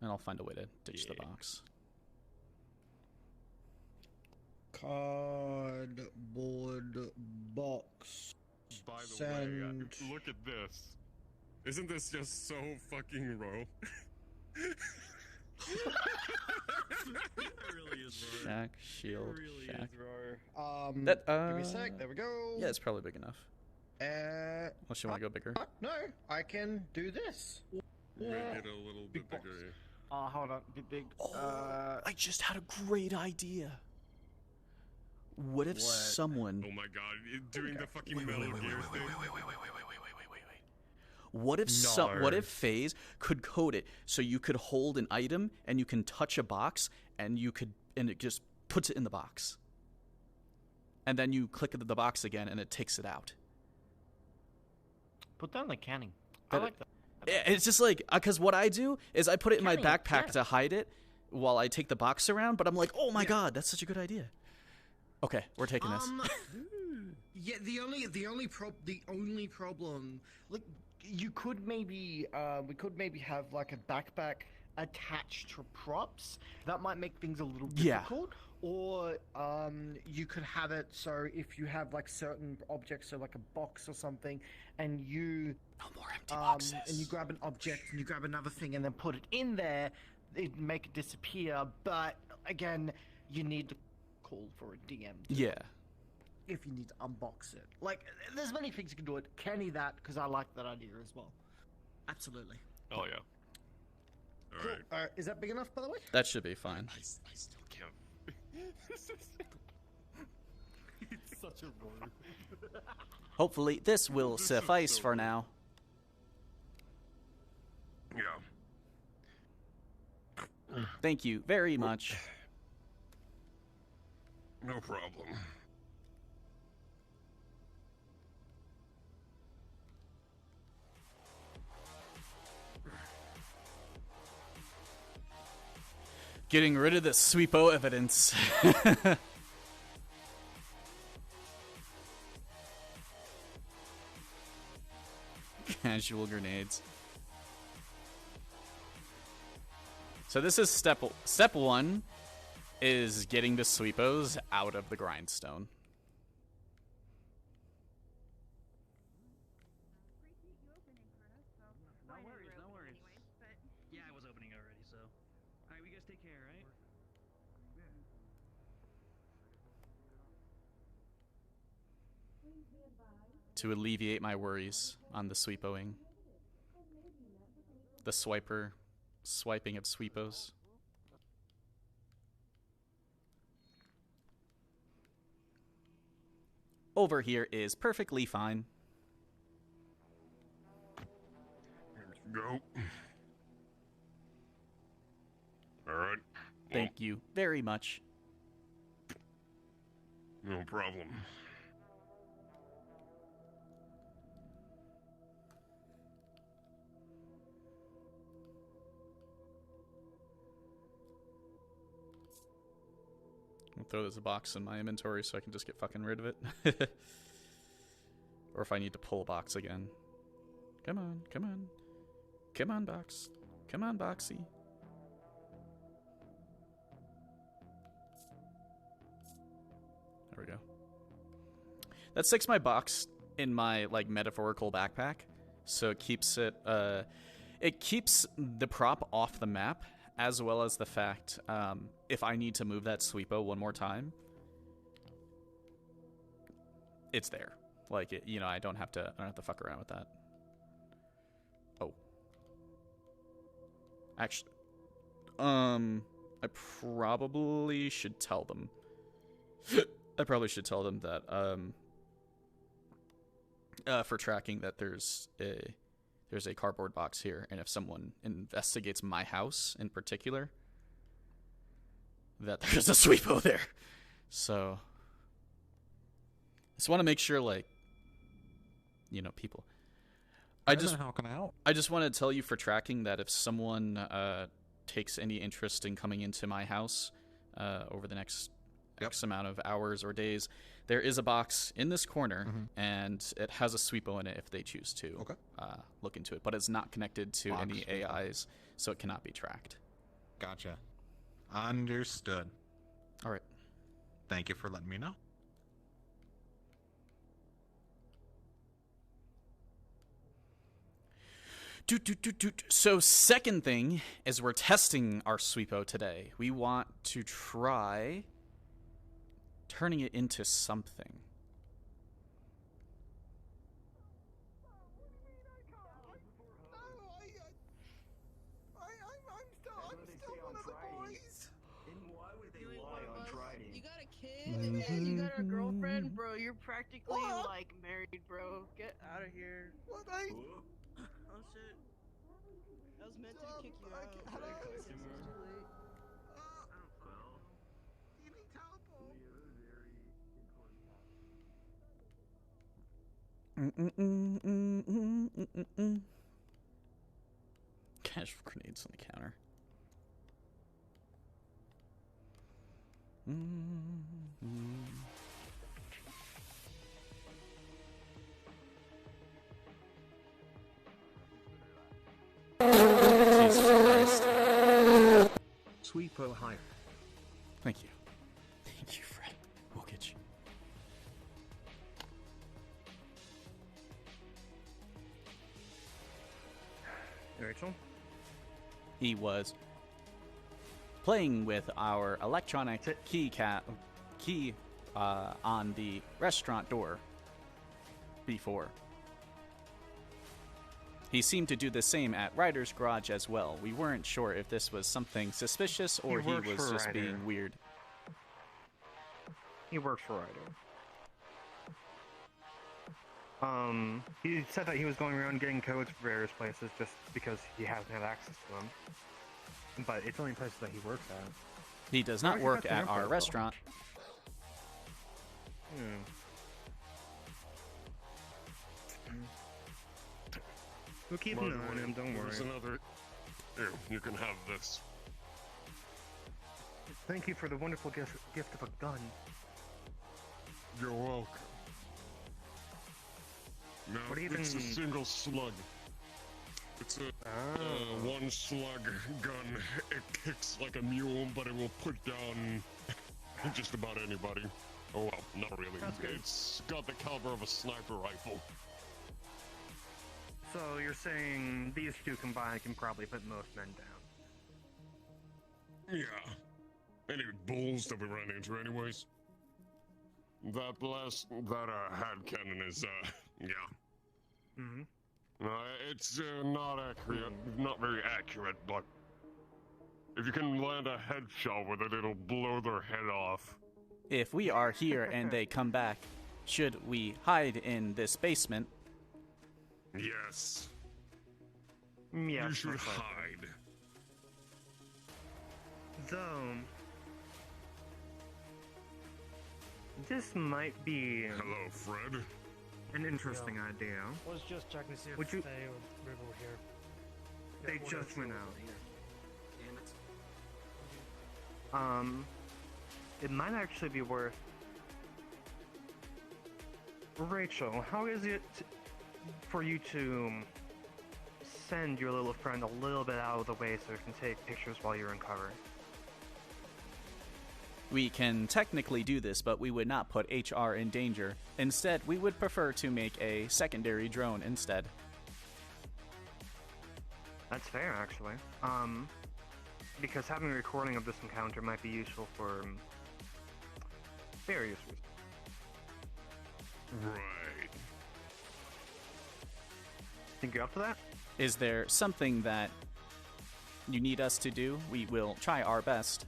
And I'll find a way to ditch the box. Cardboard box. By the way, look at this. Isn't this just so fucking Roe? It really is Roar. Shack, shield, It really shack. is Roar. That, give me a sec. There we go. Yeah, it's probably big enough. Unless you want to go bigger. No, I can do this. Make it a little bit bigger. Hold on. Big. I just had a great idea. What if someone... Oh my god, doing the fucking Metal Gear thing. What if what if FaZe could code it so you could hold an item and you can touch a box and it just puts it in the box. And then you click the box again and it takes it out. Put down the canning. I like that. It's just like, because what I do is I put it in my backpack to hide it while I take the box around, but I'm like, oh my god, that's such a good idea. Okay, we're taking this. Yeah, the only problem, like, you could maybe, we could maybe have like a backpack attached to props. That might make things a little difficult. Or you could have it so if you have like certain objects, so like a box or something, and you no more empty boxes, and you grab an object and you grab another thing and then put it in there, it'd make it disappear. But again, you need to call for a DM. If you need to unbox it, like there's many things you can do it. Kenny that because I like that idea as well. Absolutely. Oh yeah. Cool. Is that big enough, by the way? That should be fine. I still can't. It's such a word. Hopefully, this will suffice for now. Thank you very much. No problem. Getting rid of the sweepo evidence. Casual grenades. So this is step one is getting the sweepos out of the grindstone. No worries, no worries. Yeah, I was opening already, so. Alright, we guys take care, right? To alleviate my worries on the sweepoing. The swiping of sweepos. Over here is perfectly fine. Go. All right. Thank you very much. No problem. I'll throw this box in my inventory so I can just get fucking rid of it. Or if I need to pull a box again. Come on, come on. Come on, box. Come on, boxy. There we go. That sticks my box in my, like, metaphorical backpack. So it keeps it keeps the prop off the map, as well as the fact, if I need to move that sweepo one more time, it's there. Like, you know, I don't have to fuck around with that. Oh. Actually, I probably should tell them. I probably should tell them that, for tracking, that there's a cardboard box here, and if someone investigates my house in particular, that there's a sweepo there. So, just want to make sure, like, you know, people. I just want to tell you for tracking that if someone takes any interest in coming into my house over the next X amount of hours or days, there is a box in this corner, and it has a sweepo in it if they choose to look into it. But it's not connected to any AIs, so it cannot be tracked. Gotcha. Understood. All right. Thank you for letting me know. So second thing is we're testing our sweepo today. We want to try turning it into something. You got a kid and you got a girlfriend, bro. You're practically like married, bro. Get out of here. What? Oh shit. I was meant to kick you out. It's too late. Casual grenades on the counter. Jesus Christ. Sweepo high. Thank you. Thank you, Fred. We'll get you. Rachel? He was playing with our electronic key on the restaurant door before. He seemed to do the same at Ryder's garage as well. We weren't sure if this was something suspicious or he was just being weird. He works for Ryder. He said that he was going around getting codes for various places just because he hasn't had access to them. but it's only places that he works at. He does Why not would you work cut the at info, our though? restaurant. We'll keep By an the eye on way, him, don't there's worry. another. Here, you can have this. Thank you for the wonderful gift of a gun. You're welcome. Now, What even- it's a single slug. It's a one slug gun. It kicks like a mule, but it will put down just about anybody. Oh well, not really. That's good. It's got the caliber of a sniper rifle. So you're saying these two combined can probably put most men down? Yeah. Any bulls that we ran into anyways. That hand cannon is, yeah. Mm-hmm. It's not accurate, not very accurate, but if you can land a headshot with it, it'll blow their head off. If we are here and they come back, should we hide in this basement? Yes. Yes, You should most likely. hide. Though, this might be Hello, Fred. an interesting idea. Was just checking to see if Would you- Faye or River were here. They Yeah, just went out. Damn it. It might actually be worth. Rachel, how is it for you to send your little friend a little bit out of the way so it can take pictures while you're in cover? We can technically do this, but we would not put HR in danger. Instead, we would prefer to make a secondary drone instead. That's fair, actually. Because having a recording of this encounter might be useful for various reasons. Right. Think you're up to that? Is there something that you need us to do? We will try our best.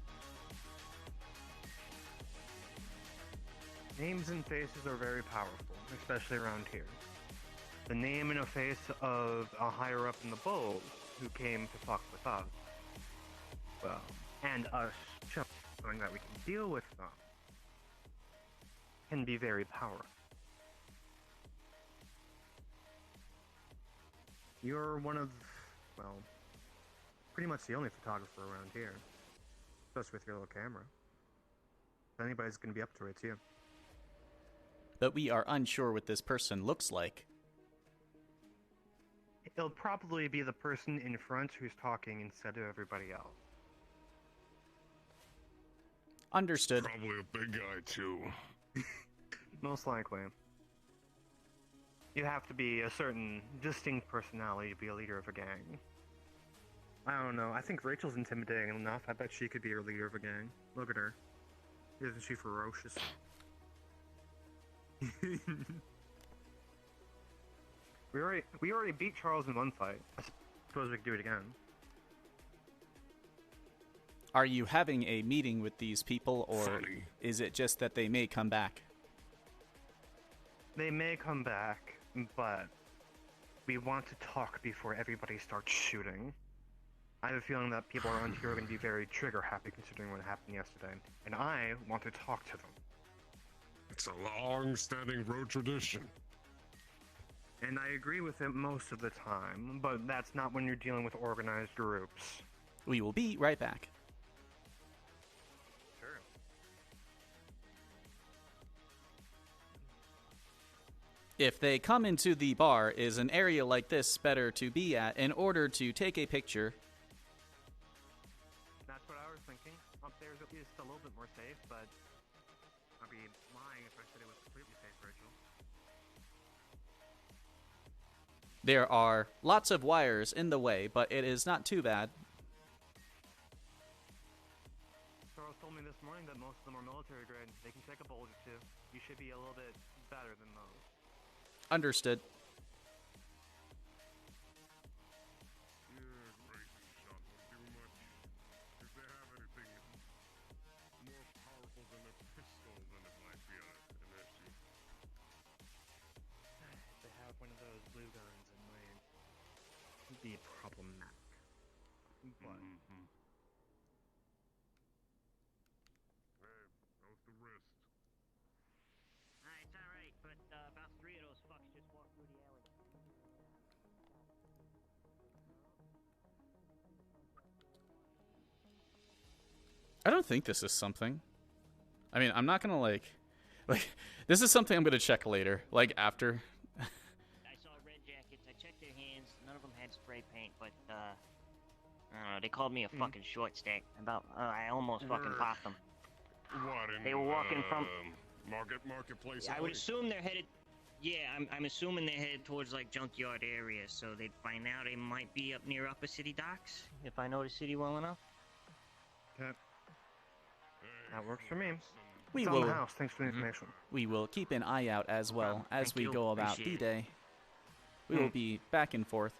Names and faces are very powerful, especially around here. The name and a face of a higher up in the boat who came to fuck with us, well, and us showing that we can deal with them, can be very powerful. You're one of, well, pretty much the only photographer around here, especially with your little camera. If anybody's gonna be up to it, it's you. But we are unsure what this person looks like. It'll probably be the person in front who's talking instead of everybody else. Understood. Probably a big guy, too. Most likely. You have to be a certain distinct personality to be a leader of a gang. I don't know. I think Rachel's intimidating enough. I bet she could be a leader of a gang. Look at her. Isn't she ferocious? We already beat Charles in one fight. I suppose we could do it again. Are you having a meeting with these people, or Funny. is it just that they may come back? They may come back, but we want to talk before everybody starts shooting. I have a feeling that people around here are going to be very trigger happy considering what happened yesterday, and I want to talk to them. It's a long-standing road tradition. And I agree with it most of the time, but that's not when you're dealing with organized groups. We will be right back. Sure. If they come into the bar, is an area like this better to be at in order to take a picture? That's what I was thinking. Upstairs at least a little bit more safe, but I'd be lying if I said it was completely safe, Rachel. There are lots of wires in the way, but it is not too bad. Charles told me this morning that most of them are military grade. They can take a bullet or two. You should be a little bit better than most. Understood. Yeah, rifle shot won't do much. If they have anything more powerful than a pistol, then it might be an issue. They have one of those blue guns, it might be problematic. But I don't think this is something. I mean, I'm not gonna like this is something I'm gonna check later, like after. I saw red jackets. I checked their hands. None of them had spray paint, but I don't know. They called me a fucking short stack. I almost fucking popped them. What in, They were walking from marketplace. I would assume they're headed. Yeah, I'm assuming they're headed towards like junkyard areas. So they'd find out they might be up near Upper City docks if I know the city well enough. That works for me. We It's on will. the house. Thanks for the information. We will keep an eye out as well as Thank we you. go about Appreciate it. D-Day. We will be back and forth.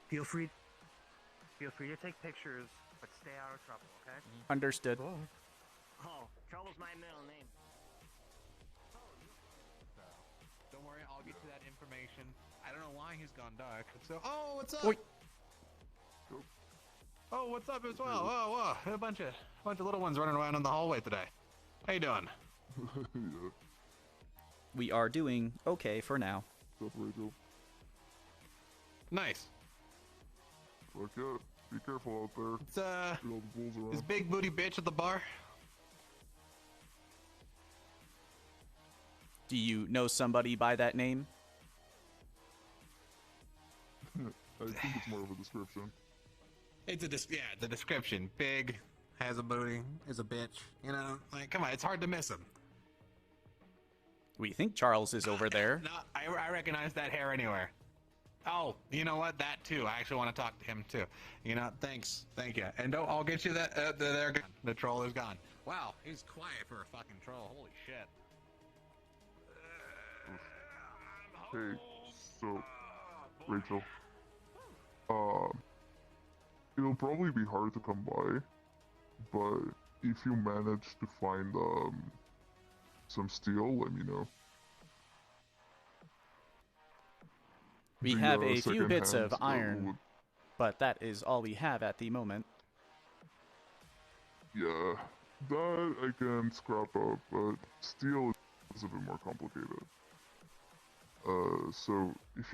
Feel free to take pictures, but stay out of trouble, okay? Understood. Oh, trouble's my middle name. Don't worry, I'll get you that information. I don't know why he's gone dark. So, oh, what's up? Oi. Oh, what's up as well? Oh, whoa, a bunch of little ones running around in the hallway today. How you doing? We are doing okay for now. Nice. Fuck yeah. Be careful out there. It's Get all the bulls around. is big booty bitch at the bar? Do you know somebody by that name? I think it's more of a description. It's a description. Big, has a booty, is a bitch. You know, like, come on, it's hard to miss him. We think Charles is over there. No, I recognize that hair anywhere. Oh, you know what? That too. I actually want to talk to him too. You know, thanks, thank you. And I'll get you that. They're gone. The troll is gone. Wow, he's quiet for a fucking troll. Holy shit. Hey, so, Rachel. It'll probably be hard to come by, but if you manage to find, some steel, let me know. We The, have a few bits second-hand, of iron, wood- but that is all we have at the moment. Yeah, that I can scrap up, but steel is a bit more complicated. So if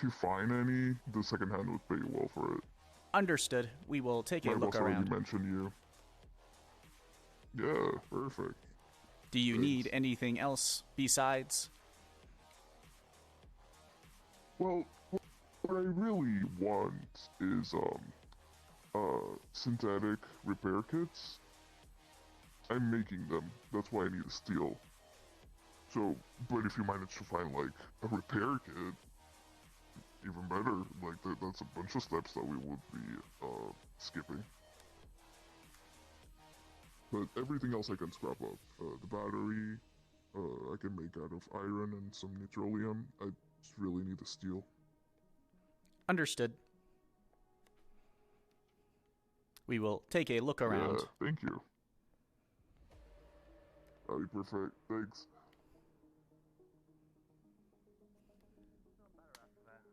you find any, the second hand would pay you well for it. Understood. We will take a My look boss already around. mentioned you. Yeah, perfect. Do you need anything else besides? Well, what I really want is synthetic repair kits. I'm making them. That's why I need a steel. So, but if you manage to find like a repair kit, even better. Like that's a bunch of steps that we would be skipping. But everything else I can scrap up. The battery, I can make out of iron and some nitrolium. I just really need the steel. Understood. We will take a look around. Yeah, thank you. That'd be perfect. Thanks.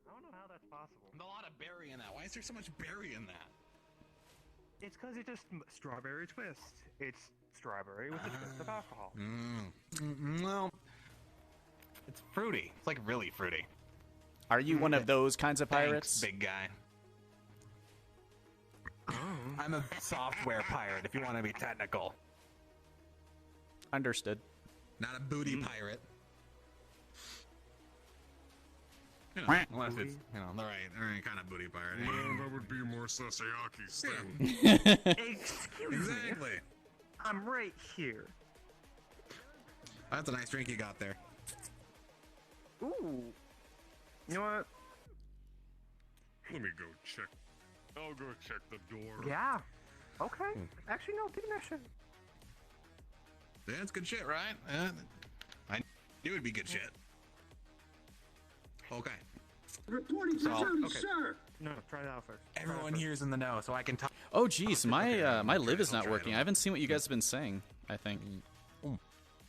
I don't know how that's possible. A lot of berry in that. Why is there so much berry in that? It's because it's just strawberry twist. It's strawberry with a twist of alcohol. Well, it's fruity. It's like really fruity. Are you one of those kinds of pirates? Thanks, big guy. I'm a software pirate, if you want to be technical. Understood. Not a booty pirate. You know, unless it's, you know, the right kind of booty pirate. Well, that would be more Sasayaki's thing. Excuse Exactly. me. I'm right here. That's a nice drink you got there. Ooh. You know what? Let me go check. I'll go check the door. Yeah. Okay. Actually, no, give me that shit. Yeah, it's good shit, right? I knew it would be good shit. Okay. Reporting So, for duty, okay. sir. No, try that out first. Everyone here's in the know, so I can talk. Oh, geez, my my live is I'll not try it working. on. I haven't seen what you guys have been saying. I think.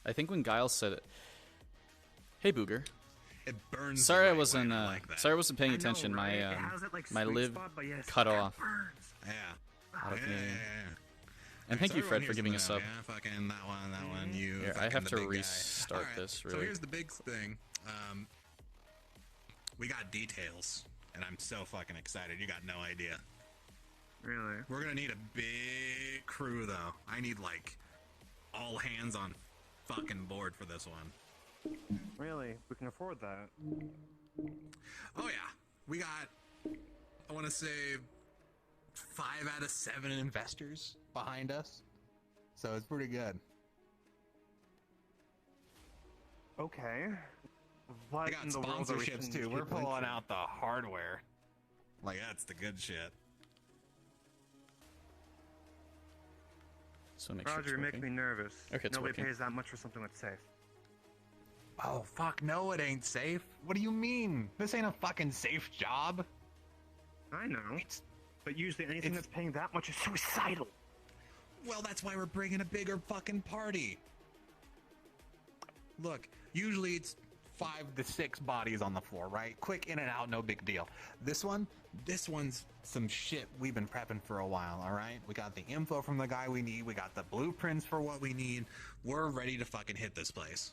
I think when Giles said it. Hey, Booger. It burns. Sorry, the I right wasn't. way, I like that. Sorry, I wasn't paying I know, attention. right? It My has that, like, my sweet live spot, but yes, cut it off. Yeah. Out of Yeah, me. yeah, yeah. And thank So you, Fred, everyone for here's giving in a the sub. know, Yeah, fucking that one, you. Here, I fucking have the to big guy. restart Alright, this, So really. here's the big thing. We got details, and I'm so fucking excited. You got no idea. Really? We're gonna need a big crew, though. I need, like, all hands on fucking board for this one. Really? We can afford that. Oh, yeah. We got, I want to say, 5 out of 7 investors behind us. So it's pretty good. Okay. What We got in the world are we sponsorships, sending too. these We're people pulling into? out the hardware. Like, that's the good shit. So make Roger, sure you it's make working. me nervous. Okay, it's Nobody working. pays that much for something that's safe. Oh, fuck, no, it ain't safe. What do you mean? This ain't a fucking safe job. I know. But usually anything that's paying that much is suicidal. Well, that's why we're bringing a bigger fucking party. Look, usually it's 5 to 6 bodies on the floor, right? Quick in and out, no big deal. This one's some shit we've been prepping for a while, all right? We got the info from the guy we need. We got the blueprints for what we need. We're ready to fucking hit this place.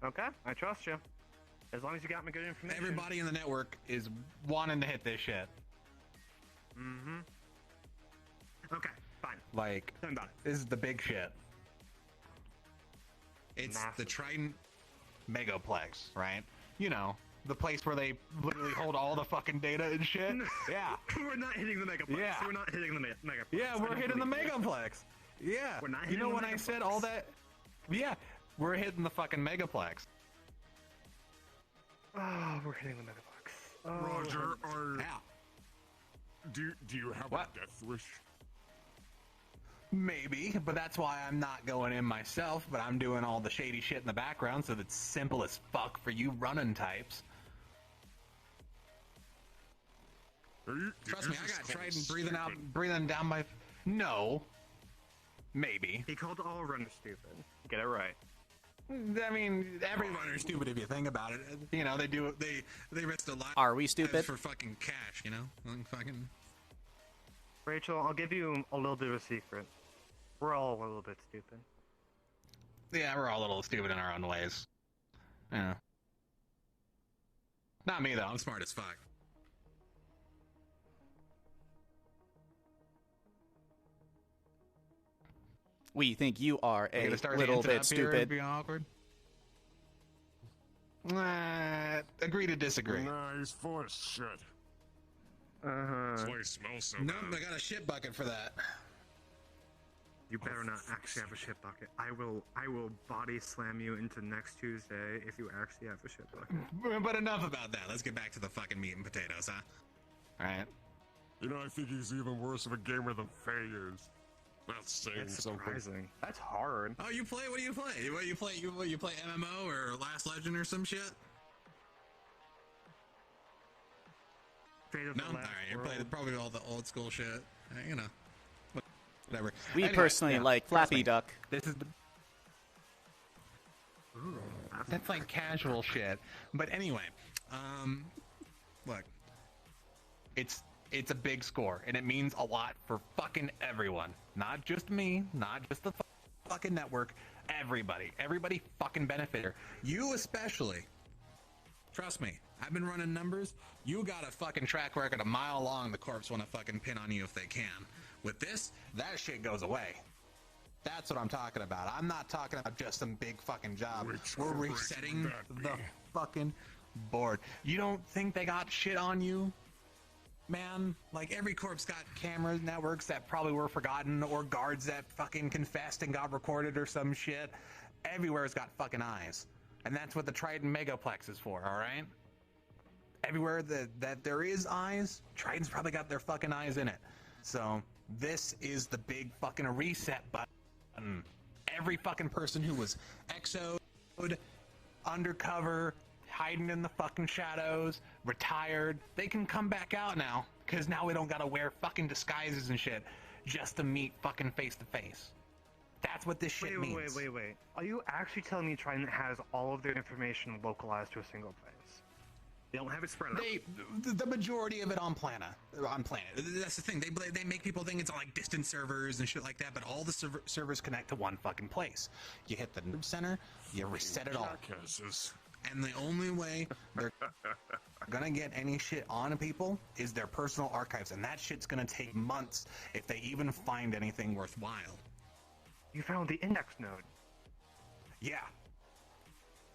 Okay, I trust you. As long as you got me good information. Everybody in the network is wanting to hit this shit. Mm-hmm. Okay, fine. Like, Done about it. this is the big shit. It's Massive. the Trident Megaplex, right? You know, the place where they literally hold all the fucking data and shit. Yeah. We're not hitting the Megaplex. Yeah. We're not hitting the Megaplex. Yeah, we're hitting the Megaplex. Yeah. We're not You hitting know the when I said all that? Yeah, we're hitting the fucking Megaplex. Oh, we're hitting the Megaplex. Oh, Roger, Yeah. do you have What? a death wish? Maybe, but that's why I'm not going in myself, but I'm doing all the shady shit in the background, so that's simple as fuck for you running types. Trust me, I got Trident breathing down my... No. Maybe. He called all runners stupid. Get it right. I mean, every runner's stupid if you think about it. You know, they risked a lot. Are we stupid? For fucking cash, you know? Like fucking... Rachel, I'll give you a little bit of a secret. We're all a little bit stupid. Yeah, we're all a little stupid in our own ways. Yeah. Not me, though. I'm smart as fuck. We think you are You a gonna start little dancing bit up here and stupid. be awkward? Agree to disagree. Nice voice, shit. That's why it smells so No, bad. I got a shit bucket for that. You better not actually have a shit bucket. I will body slam you into next Tuesday if you actually have a shit bucket. But enough about that. Let's get back to the fucking meat and potatoes, huh? Alright. You know, I think he's even worse of a gamer than Faye is. That's saying That's something. surprising. That's hard. Oh, you play? What do you play? You play MMO or Last Legend or some shit? Fate of No? the Alright, Last you World. played probably all the old school shit. You know. Whatever. We Anyway, personally yeah, like trust Flappy me. Duck. This is the... That's like casual shit. But anyway, look, it's a big score, and it means a lot for fucking everyone. Not just me, not just the fucking network. Everybody fucking benefited. You especially. Trust me, I've been running numbers. You got a fucking track record a mile long. The corps want to fucking pin on you if they can. With this, that shit goes away. That's what I'm talking about. I'm not talking about just some big fucking job. We're resetting the fucking board. You don't think they got shit on you? Man, like every corpse got camera networks that probably were forgotten, or guards that fucking confessed and got recorded or some shit. Everywhere's got fucking eyes. And that's what the Trident Megaplex is for, alright? Everywhere that there is eyes, Trident's probably got their fucking eyes in it. So, this is the big fucking reset button. Every fucking person who was exoed, undercover, hiding in the fucking shadows, retired, they can come back out now, because now we don't gotta wear fucking disguises and shit just to meet fucking face to face. That's what this shit means. Wait. Are you actually telling me Trident has all of their information localized to a single place? They don't have it spread out. The majority of it on planet. That's the thing. They make people think it's on like distant servers and shit like that, but all the servers connect to one fucking place. You hit the nerd center, you reset it all. Jackasses. And the only way they're gonna get any shit on people is their personal archives, and that shit's gonna take months if they even find anything worthwhile. You found the index node. Yeah.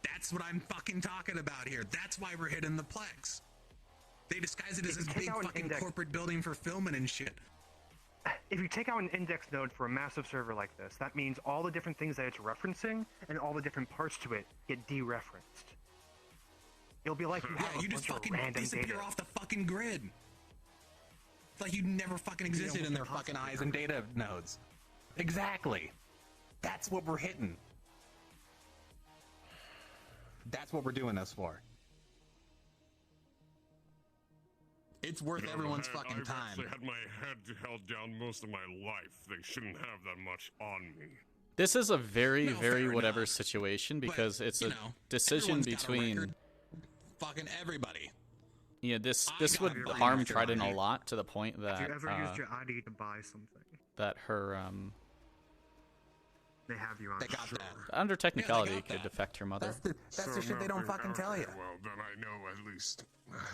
That's what I'm fucking talking about here. That's why we're hitting the Plex. They disguise it as this big fucking corporate building for filming and shit. If you take out an index node for a massive server like this, that means all the different things that it's referencing and all the different parts to it get dereferenced. It'll be like you have you just fucking disappear data. off the fucking grid. It's like you never fucking existed in their fucking eyes and data nodes. Exactly. That's what we're hitting. That's what we're doing this for. It's worth everyone's fucking I've time. actually had my head held down most of my life. They shouldn't have that much on me. This is a very, very whatever situation because it's a decision between fucking everybody. Yeah, this would harm Trident a lot to the point that Have you ever used your ID to buy something? that her They have you on. They got that. under technicality got could that. affect her mother. That's the shit they don't fucking tell you. Well, then I know at least.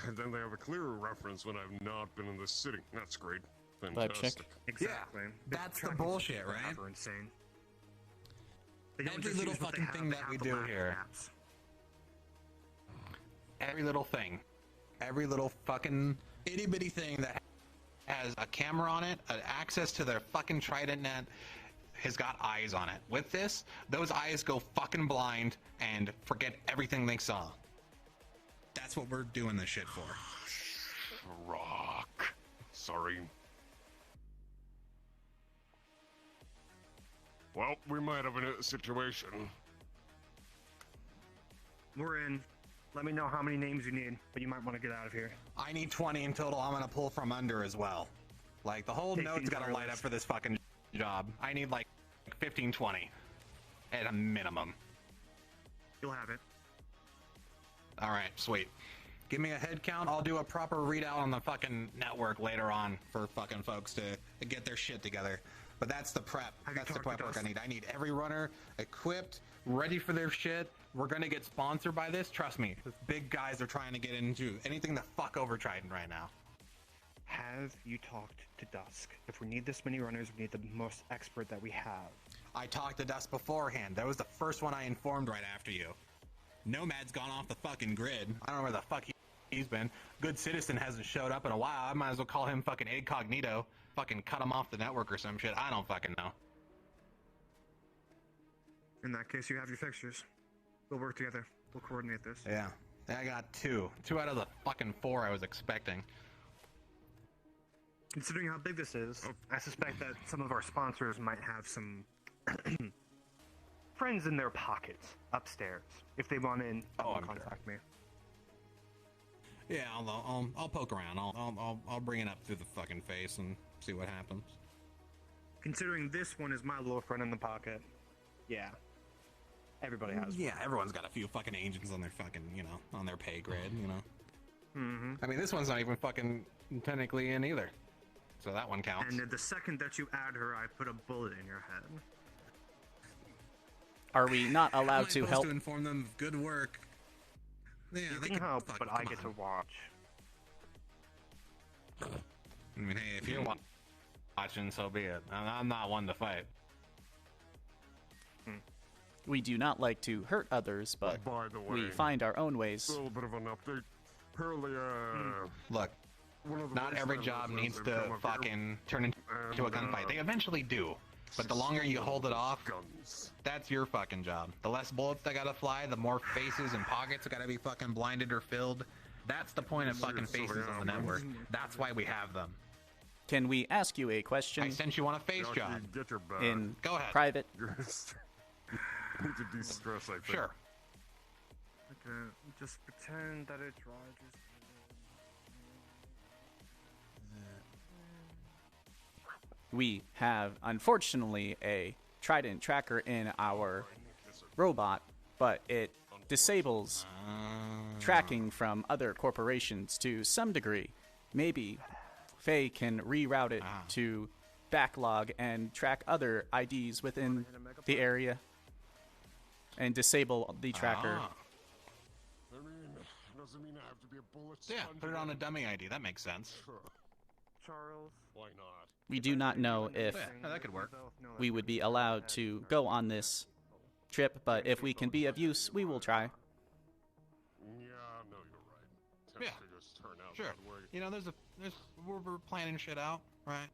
And then they have a clearer reference when I've not been in the city. That's great. Fantastic. Exactly. That's the bullshit, right? Are insane. They don't Every just little use what they fucking have, thing they that have we the do lab here. apps. Every little thing. Every little fucking itty bitty thing that has a camera on it, access to their fucking Trident net, has got eyes on it. With this, those eyes go fucking blind and forget everything they saw. That's what we're doing this shit for. Rock. Sorry. Well, we might have a situation. We're in. Let me know how many names you need, but you might want to get out of here. I need 20 in total. I'm gonna pull from under as well. Like, the whole Take node's the gotta entire light up list. for this fucking job. I need like 15, 20 at a minimum. You'll have it. Alright, sweet. Give me a head count. I'll do a proper readout on the fucking network later on for fucking folks to get their shit together. But that's the prep. That's the prep work I need. I need every runner equipped, ready for their shit. We're gonna get sponsored by this. Trust me. The big guys are trying to get into anything to fuck over Trident right now. Have you talked to Dusk? If we need this many runners, we need the most expert that we have. I talked to Dusk beforehand. That was the first one I informed right after you. Nomad's gone off the fucking grid. I don't know where the fuck he's been. Good Citizen hasn't showed up in a while. I might as well call him fucking incognito. Fucking cut him off the network or some shit. I don't fucking know. In that case, you have your fixtures. We'll work together. We'll coordinate this. Yeah. I got two. 2 out of the fucking 4 I was expecting. Considering how big this is, I suspect that some of our sponsors might have some friends in their pockets upstairs. If they want in, contact me. Yeah, I'll poke around. I'll bring it up through the fucking face and see what happens. Considering this one is my little friend in the pocket, yeah. Everybody has one. Yeah, everyone's got a few fucking agents on their fucking, on their pay grade, Mm-hmm. I mean, this one's not even fucking technically in either. So that one counts. And the second that you add her, I put a bullet in your head. Are we not How am I allowed to supposed help? to inform them of good work? Yeah, You they can can help, fuck, but come I get on. to watch. I mean, hey, if you're watching, so be it. I'm not one to fight. We do not like to hurt others, but By the we way, find our own ways. A little bit of an update. Apparently, Look, one of the not every wasteland job residents needs have to come up here, fucking turn into a gunfight. They eventually do. But the longer you hold it off, that's your fucking job. The less bullets that gotta fly, the more faces and pockets that gotta be fucking blinded or filled. That's the point of fucking faces on the network. That's why we have them. Can we ask you a question? I sent you on a face job. Get your bag. In Go ahead. private. You need to de-stress, I think. Sure. Okay, just pretend that it's Rogers. We have, unfortunately, a Trident tracker in our robot, but it disables tracking from other corporations to some degree. Maybe Faye can reroute it to backlog and track other IDs within the area and disable the tracker. doesn't mean I have to be a bullet Yeah, sponge put it on a again. dummy ID. That makes sense. Sure. Charles. Why not? We do not know if Yeah, that could work. we would be allowed to go on this trip, but if we can be of use, we will try. Yeah, no, you're right. Yeah. Figures turn out Sure. that way. You know, we're planning shit out, right?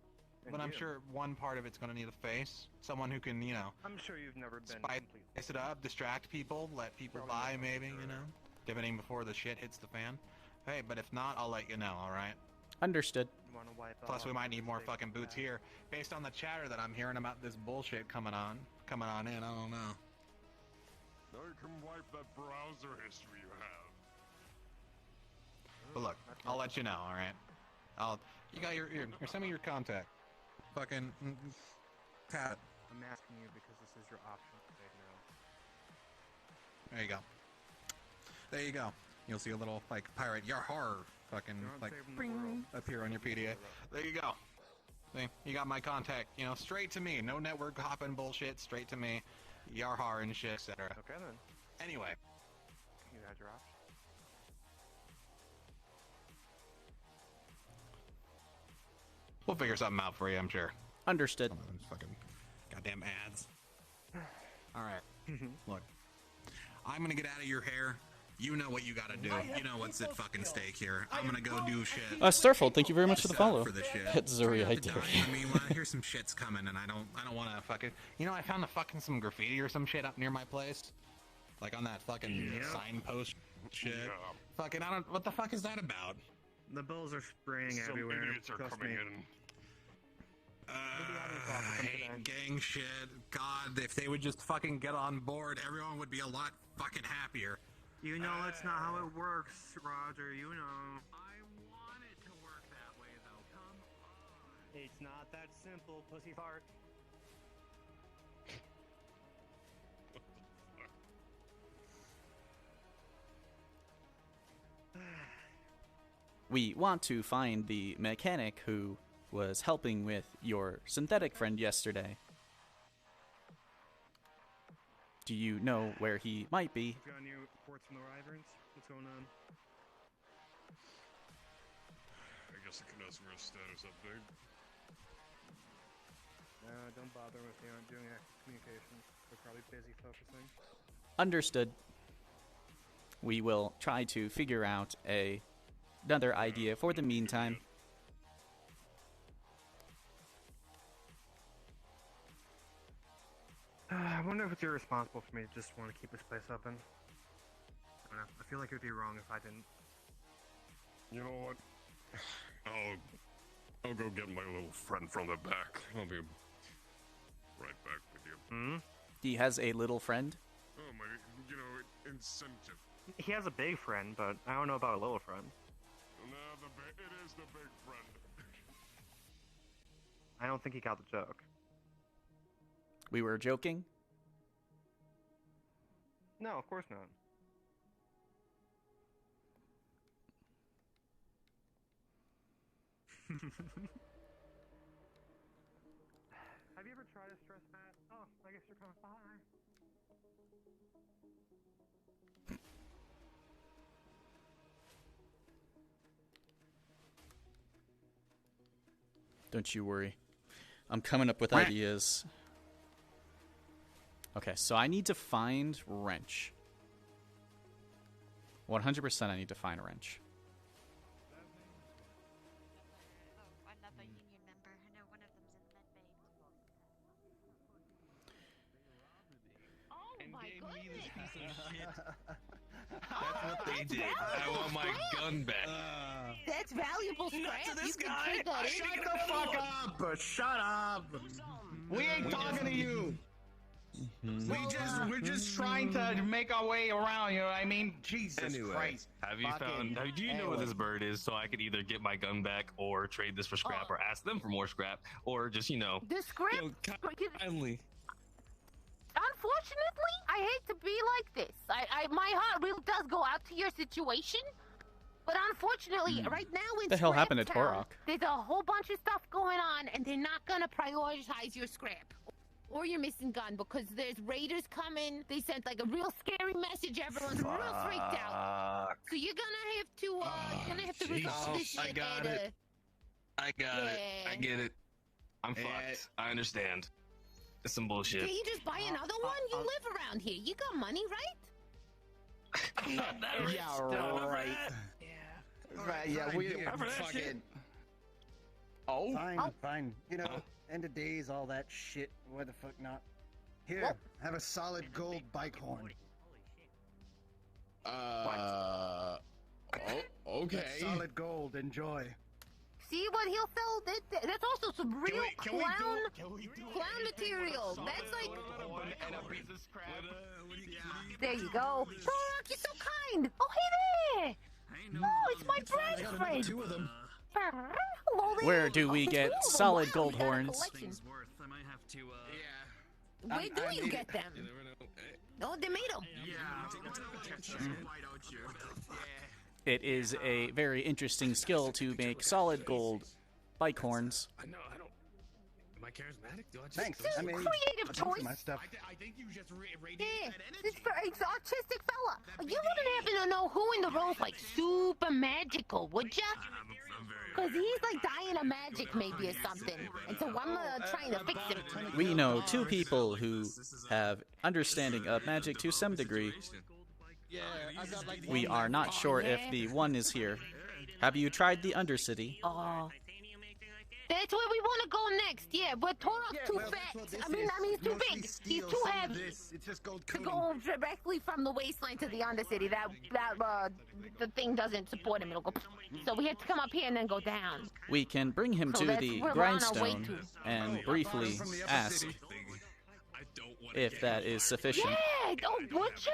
But I'm sure one part of it's going to need a face. Someone who can, you know, I'm sure you've never been spice it up, distract people, let people buy maybe, you know, depending before the shit hits the fan. Hey, but if not, I'll let you know, alright? Understood. Plus, we might need more fucking boots here. Based on the chatter that I'm hearing about this bullshit coming on in, I don't know. Now you can wipe that browser history you have. But look, I'll let you know, alright? You got your send me your contact. Fucking Pat. I'm asking you because this is your option to say no. There you go. There you go. You'll see a little like pirate Yarhar fucking like bring appear on your PDA. There you go. See, you got my contact. You know, straight to me. No network hopping bullshit. Straight to me. Yarhar and shit, etc. Okay then. Anyway. You had your option. We'll figure something out for you, I'm sure. Understood. Fucking goddamn ads. Alright. Look. I'm gonna get out of your hair. You know what you gotta do. You know what's at fucking stake here. I'm gonna go do shit. Starfold, thank you very much for the follow. For this shit. That's ZoReee, I dare you. I mean, I hear some shit's coming, and I don't want to fucking. You know, I found some graffiti or some shit up near my place, like on that fucking signpost shit. Fucking, I don't. What the fuck is that about? The bills are spraying Some everywhere. idiots are coming in. I hate gang shit. God, if they would just fucking get on board, everyone would be a lot fucking happier. You know that's not how it works, Roger. You know. I want it to work that way, though. Come on. It's not that simple, pussy fart. We want to find the mechanic who was helping with your synthetic friend yesterday. Do you know where he might be? Got new reports from the Wyverns? What's going on? I guess I can ask for a status update. Don't bother if they aren't doing active communication. They're probably busy focusing. Understood. We will try to figure out another idea for the meantime. I wonder if it's irresponsible for me to just want to keep this place open. I don't know. I feel like it would be wrong if I didn't. You know what? I'll go get my little friend from the back. I'll be right back with you. Hmm? He has a little friend? Oh, my, incentive. He has a big friend, but I don't know about a little friend. No, it is the big friend. I don't think he got the joke. We were joking? No, of course not. Have you ever tried a stress mat? Oh, I guess you're coming by. Don't you worry. I'm coming up with ideas. Okay, so I need to find Wrench. 100% I need to find Wrench. Another union member. I know one of them's in med bay. Oh my goodness! That's what they did. I want my gun back. That's valuable scrap. to this You can guy. trade that in. Shut the fuck up! Shut up! We ain't talking to you. We're just trying to make our way around. You know what I mean? Jesus Anyway, Christ! have you Fucking- found? Do you know where this bird is, so I could either get my gun back, or trade this for scrap, or ask them for more scrap, or just The script. kindly. Unfortunately, I hate to be like this. My heart really does go out to your situation. But unfortunately, right now in The hell Scrap happened to Town, Torok? there's a whole bunch of stuff going on, and they're not gonna prioritize your scrap. or your missing gun because there's raiders coming. They sent like a real scary message. Everyone's real freaked out. So you're gonna have to resolve this shit. I got it. I get it. I'm fucked. I understand. It's some bullshit. Can you just buy another one? You live around here. You got money, right? I'm not that rich. Yeah, right. Yeah. Right, yeah, we fucking... Oh? Fine. You know, end of days, all that shit. Why the fuck not? Here, have a solid gold bike horn. Okay. That's solid gold. Enjoy. See what he'll sell? That's also some real clown material. That's like... There you go. Torok, you're so kind. Oh, hey there. Oh, it's my brother friend. Two of them. Hello there. Where do we get solid gold horns? Where do you get them? No, they made them. It is a very interesting skill to make solid gold bike horns. I don't. Am I charismatic? Do I just Thanks. I mean, creative choice. My stuff. I think you just Yeah, it's artistic fella. You wouldn't happen to know who in the role's like super magical, would ya? Because he's like dying of magic maybe or something. And so I'm trying to fix him. We know two people who have understanding of magic to some degree. We are not sure if the one is here. Have you tried the Undercity? Oh. That's where we want to go next, yeah, but Torok's too fat. I mean, he's too big. He's too heavy to go directly from the wasteland to the Undercity. The thing doesn't support him. It'll go. So we have to come up here and then go down. We can bring him to the grindstone and briefly ask if that is sufficient. Yeah, would you?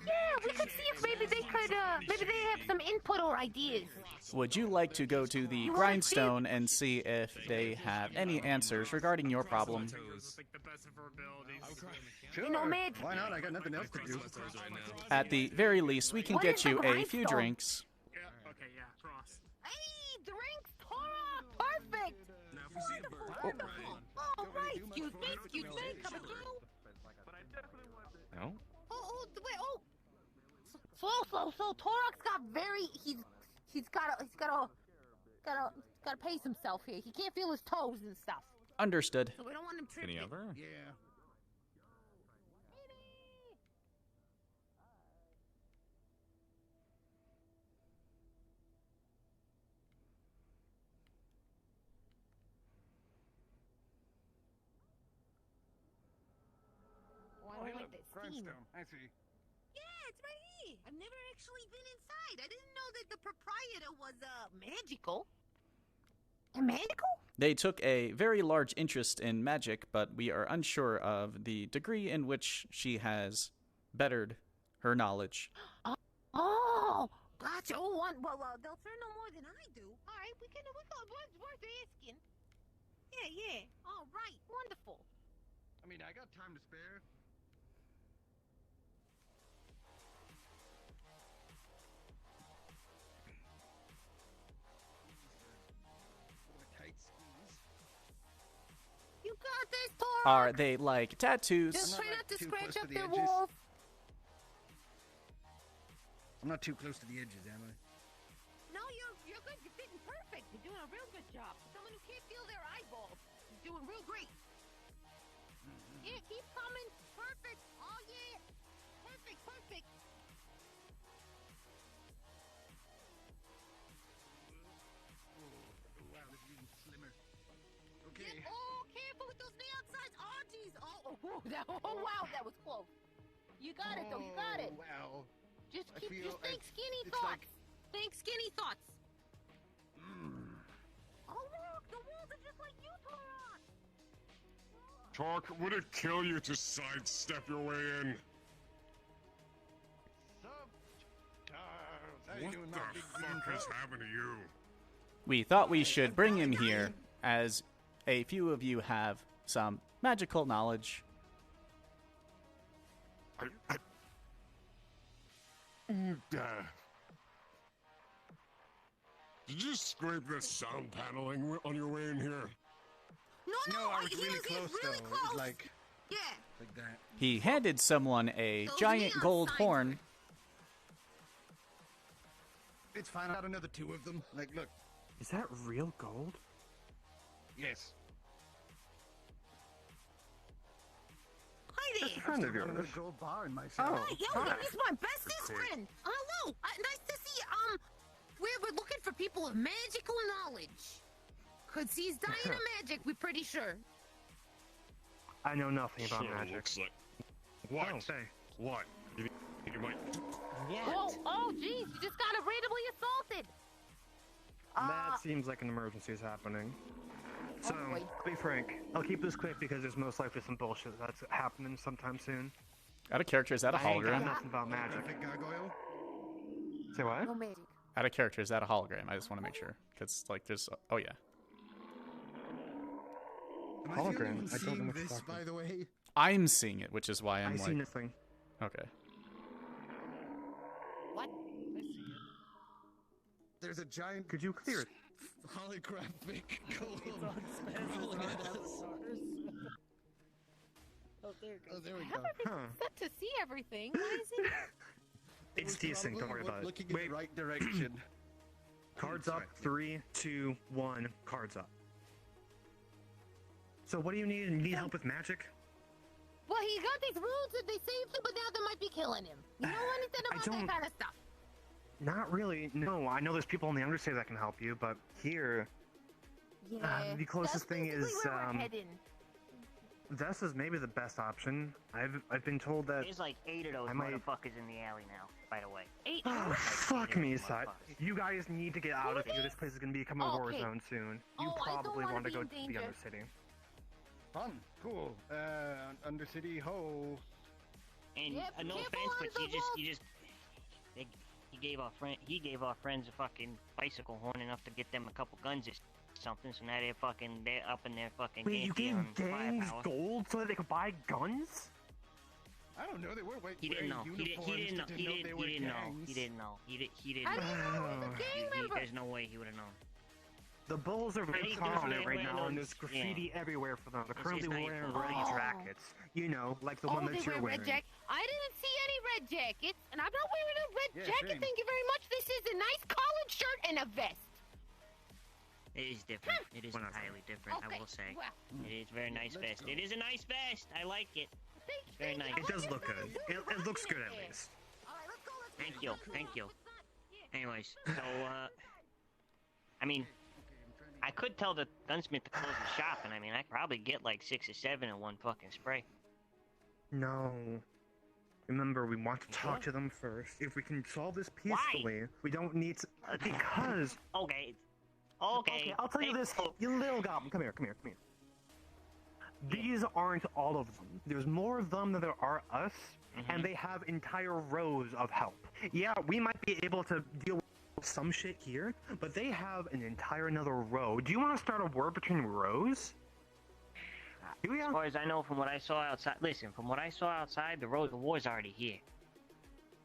Yeah, we could see if maybe they have some input or ideas. Would you like to go to the grindstone and see if they have any answers regarding your problem? Sure. You know, man. Why not? I got nothing else to do. At the very least, we can get you a few drinks. Hey, drinks, Torok, perfect. Wonderful. Oh, right. Excuse me, coming through. No. Wait. So Torok's got he's gotta pace himself here. He can't feel his toes and stuff. Understood. So we don't want him tripping. Any other? Yeah. Oh, I like that steam. Grindstone. I see. Yeah, it's right here. I've never actually been inside. I didn't know that the proprietor was magical. Magical? They took a very large interest in magic, but we are unsure of the degree in which she has bettered her knowledge. Oh, gotcha. Oh, well, they'll sure know more than I do. All right, we can. It's worth asking. Yeah. All right, wonderful. I mean, I got time to spare. You got this, Torok. Are they like tattoos? Just try not to scratch up the their edges. walls. I'm not too close to the edges, am I? No, you're good. You're fitting perfect. You're doing a real good job. Someone who can't feel their eyeballs is doing real great. Yeah, keep coming. Perfect. Oh, yeah. Perfect. Wow, this is even slimmer. Okay. Yeah, oh, careful with those neon signs. Oh, jeez. Oh, wow, that was close. You got it, though. You got it. Wow. Just think skinny it's thoughts. like- Think skinny thoughts. Oh, look, the walls are just like you, Torok. Talk, would it kill you to sidestep your way in? What the fuck has happened to you? We thought we should bring him here, as a few of you have some magical knowledge. Did you scrape the sound paneling on your way in here? No, I was he really was close, really though. close. It was like Yeah. Like that. He handed someone a Those giant neon gold signs horn. It's fine. I got another 2 of them. Like, look. Is that real gold? Yes. Hi there. That's a friend of yours. Another gold bar in my shop. Oh, Yo, hi. he's my bestest friend. Hello. Nice to see you. We're looking for people with magical knowledge. Cause he's dying of magic, we're pretty sure. I know nothing about So, magic. looks like... What? Oh, say. What? You might... Oh, jeez, you just got randomly assaulted. That seems like an emergency is happening. So, boy. to be frank, I'll keep this quick because there's most likely some bullshit that's happening sometime soon. Out of character, is that a I ain't got hologram? nothing about magic. Gargoyle? Say what? No magic. Out of character, is that a hologram? I just want to make sure. Because, like, there's... Oh, yeah. Am I the only Hologram. one I don't know seeing what you're this, talking by the way? I'm seeing it, which is why I'm I like... see nothing. Okay. What? There's a giant... Could you clear it? Holographic gold. Oh, there it goes. Oh, there we I go. haven't been set to see everything. Why is it? It's decent, don't worry about it. Looking in the right direction. Cards up, 3, 2, 1, cards up. So what do you need? You need help with magic? Well, he got these rules and they saved him, but now they might be killing him. You know anything about don't- that kind of stuff? Not really. No, I know there's people in the Undersea that can help you, but here, Yeah. the closest thing is That's basically where we're heading. Vest is maybe the best option. I've been told that. There's like 8 of those I might- motherfuckers in the alley now, by the way. 8? Oh, fuck me, Side. You guys need to get out of here. This place is gonna become a war Okay. zone soon. You Oh, I don't probably wanna want to be go in to the danger. Undercity. Fun. Cool. Undercity ho. And Yep, no careful offense, on but the he gave our friends a fucking bicycle horn enough to get them a couple guns or something. So now they're up in their fucking. Wait, you gave pantheon gangs firepower. gold so that they could buy guns? I don't know. They were He didn't know. He didn't know. He didn't know. He didn't know. He didn't know. He didn't How do you know know. he's a gang member? There's no way he would have known. The Bulls are very Wait, prominent right wait, now, no, and there's graffiti everywhere for them. They're currently not your wearing fault. red Oh. jackets. You know, like the Oh, one they that you're wear wearing. red jacket. I didn't see any red jackets, and I'm not wearing a red Yeah, jacket. same. Thank you very much. This is a nice collared shirt and a vest. It is different. It is Well, that's entirely different. Okay, I will say. well. It is very nice vest. It is a nice vest. I like it. Very nice. It does look good. It looks good at least. All right, let's go. Let's go. Thank you. Thank you. Anyways, so I mean, I could tell the gunsmith to close the shop, and I mean, I could probably get like 6 or 7 in one fucking spray. No. Remember, we want to talk to them first. If we can solve this peacefully, we don't need to. Because. Okay. Okay. I'll tell you this, you little goblin. Come here, come here, come here. These aren't all of them. There's more of them than there are us, and they have entire rows of help. Yeah, we might be able to deal with some shit here, but they have an entire another row. Do you want to start a war between rows? As far as I know, from what I saw outside, listen, from what I saw outside, the road, the war's already here.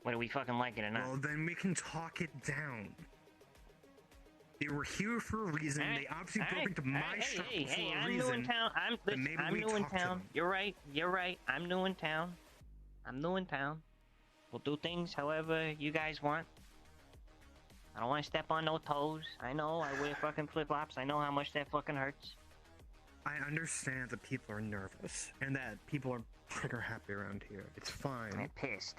Whether we fucking like it or not. Well, then we can talk it down. They were here for a reason. They obviously broke into my shop for a I'm reason. new in town. I'm new in town. You're right. You're right. I'm new in town. I'm new in town. We'll do things however you guys want. I don't want to step on no toes. I know I wear fucking flip-flops. I know how much that fucking hurts. I understand that people are nervous and that people are trigger happy around here. It's fine. I'm pissed.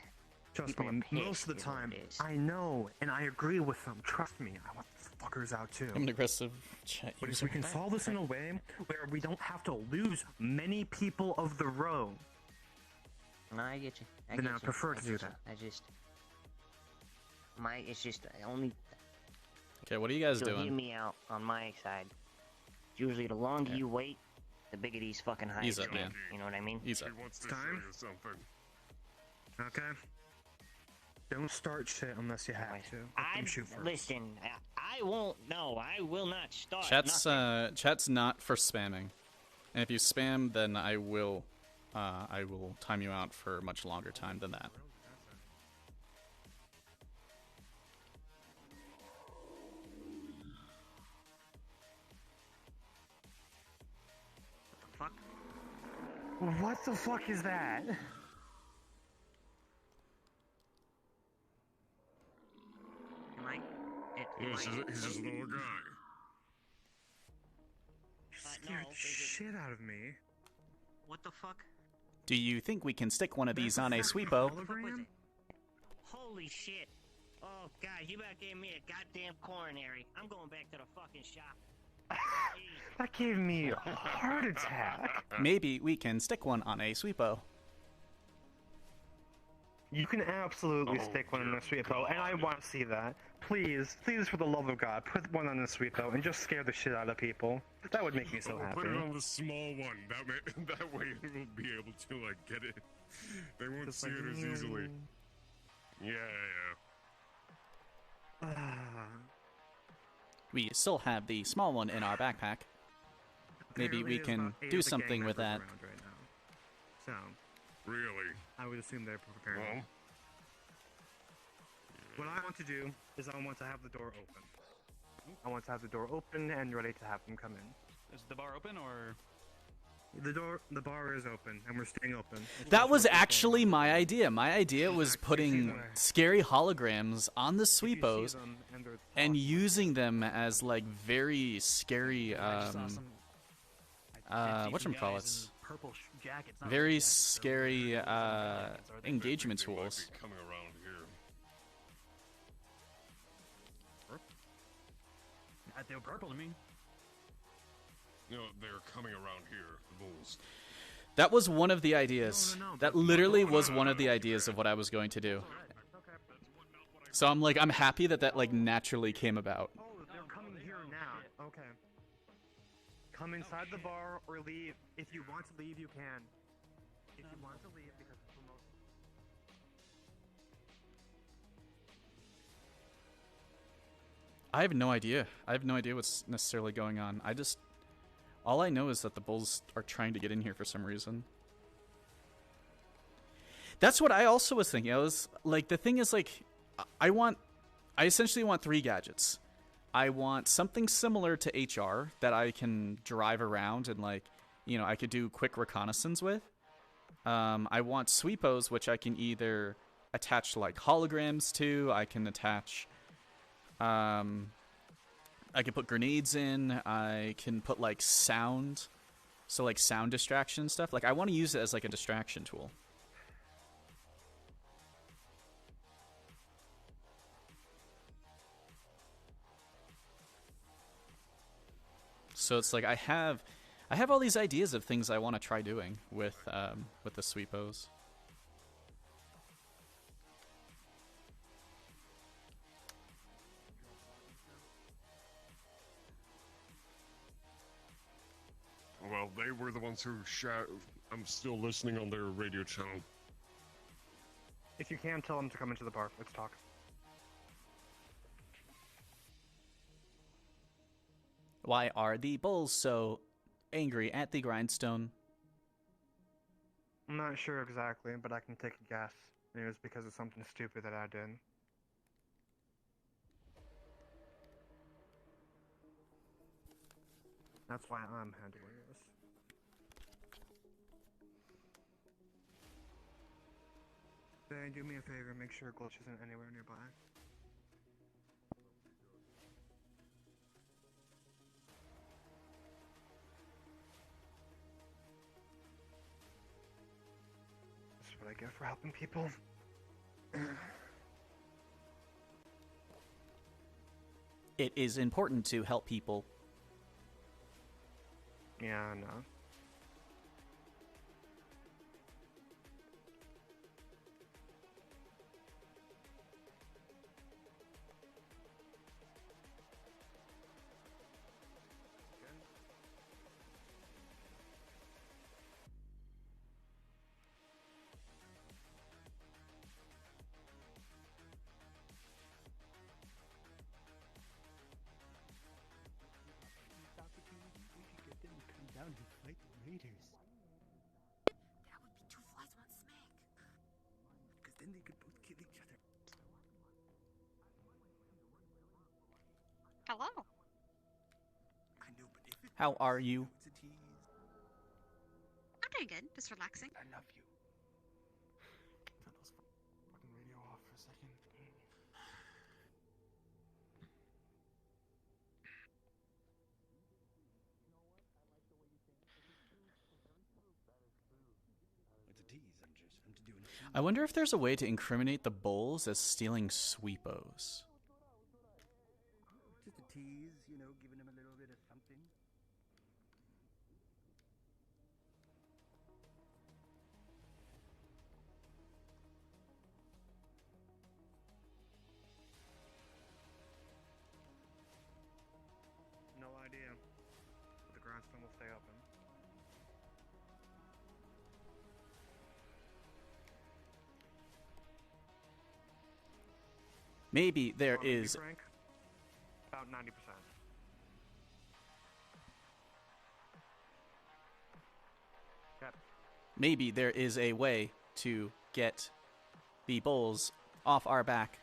Trust People me, are pissed most of the is what time, it is. I know, and I agree with them. Trust me, I want these fuckers out too. I'm an aggressive chat But if user. we can solve this in a way where we don't have to lose many people of the row, No, I get you. then I prefer to do that. It's just only. Okay, what are you guys You'll hear doing? me out on my side. Usually, the longer you wait, the bigger these fucking hives Ease up, get. man. You know what I mean? Ease up. Wants to Time? show you something. Okay? Don't start shit unless you have to. Let them shoot first. Listen, I won't. No, I will not start. Chat's nothing. chat's not for spamming, and if you spam, then I will time you out for a much longer time than that. What the fuck is that? Yes, he's just a little guy. Scared the shit out of me. What the fuck? Do you think we can stick one of these on a sweepo? Holy shit. Oh, God, you about gave me a goddamn coronary. I'm going back to the fucking shop. That gave me a heart attack. Maybe we can stick one on a sweepo. You can absolutely stick one in a sweepo, and I want to see that. Please, please, for the love of God, put one on the sweepo and just scare the shit out of people. That would make me so happy. Put it on the small one. That way we'll be able to like get it. They won't see it as easily. Yeah. We still have the small one in our backpack. Maybe we can do something with that. Right now. So, really, I would assume they're preparing. Well, what I want to do is I want to have the door open. I want to have the door open and ready to have them come in. Is the bar open or? The bar is open, and we're staying open. That was actually my idea. My idea was putting scary holograms on the sweepos and using them as like very scary whatchamacallits? Very scary engagement tools. coming around here. They were purple to me. No, they're coming around here. The bulls. That was one of the ideas. That literally was one of the ideas of what I was going to do. So I'm happy that that like naturally came about. Oh, they're coming here now. Okay. Come inside the bar or leave. If you want to leave, you can. If you want to leave, because it's the most. I have no idea. I have no idea what's necessarily going on. All I know is that the bulls are trying to get in here for some reason. That's what I also was thinking. I was like, the thing is like, I essentially want 3 gadgets. I want something similar to HR that I can drive around and like, you know, I could do quick reconnaissance with. I want sweepos, which I can either attach like holograms to. I can attach, I can put grenades in. I can put like sound, so like sound distraction stuff. Like I want to use it as like a distraction tool. So it's like I have all these ideas of things I want to try doing with the sweepos. Well, they were the ones who shout. I'm still listening on their radio channel. If you can, tell them to come into the bar. Let's talk. Why are the bulls so angry at the grindstone? I'm not sure exactly, but I can take a guess. It was because of something stupid that I did. That's why I'm handling this. Then do me a favor, make sure Glitch isn't anywhere nearby. This is what I get for helping people. It is important to help people. Yeah, I know. Down and fight the raiders. That would be 2 flies, 1 smack. Because then they could both kill each other. Hello. I know, but if it How are you? it's a tease. I'm doing good. Just relaxing. I love you. Turn those fucking radio off for a second. It's a tease. I'm just doing it. I wonder if there's a way to incriminate the bulls as stealing sweepos. Just a tease, you know, giving him a little bit of something. No idea. But the grindstone will stay open. Maybe there Want me to be is. frank? About 90%. Yep. Maybe there is a way to get the bulls off our back.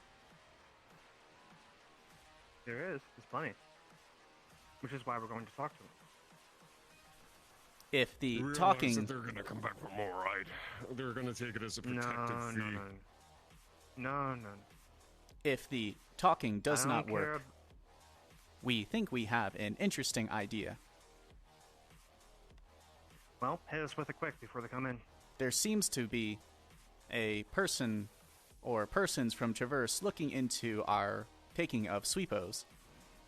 There is. There's plenty. Which is why we're going to talk to them. If the Realize talking. that they're gonna come back for more, right? They're gonna take it as a protective fee. No. If the talking does I not don't care work, we think we have an interesting idea. Well, hit us with it quick before they come in. There seems to be a person or persons from Traverse looking into our taking of sweepos.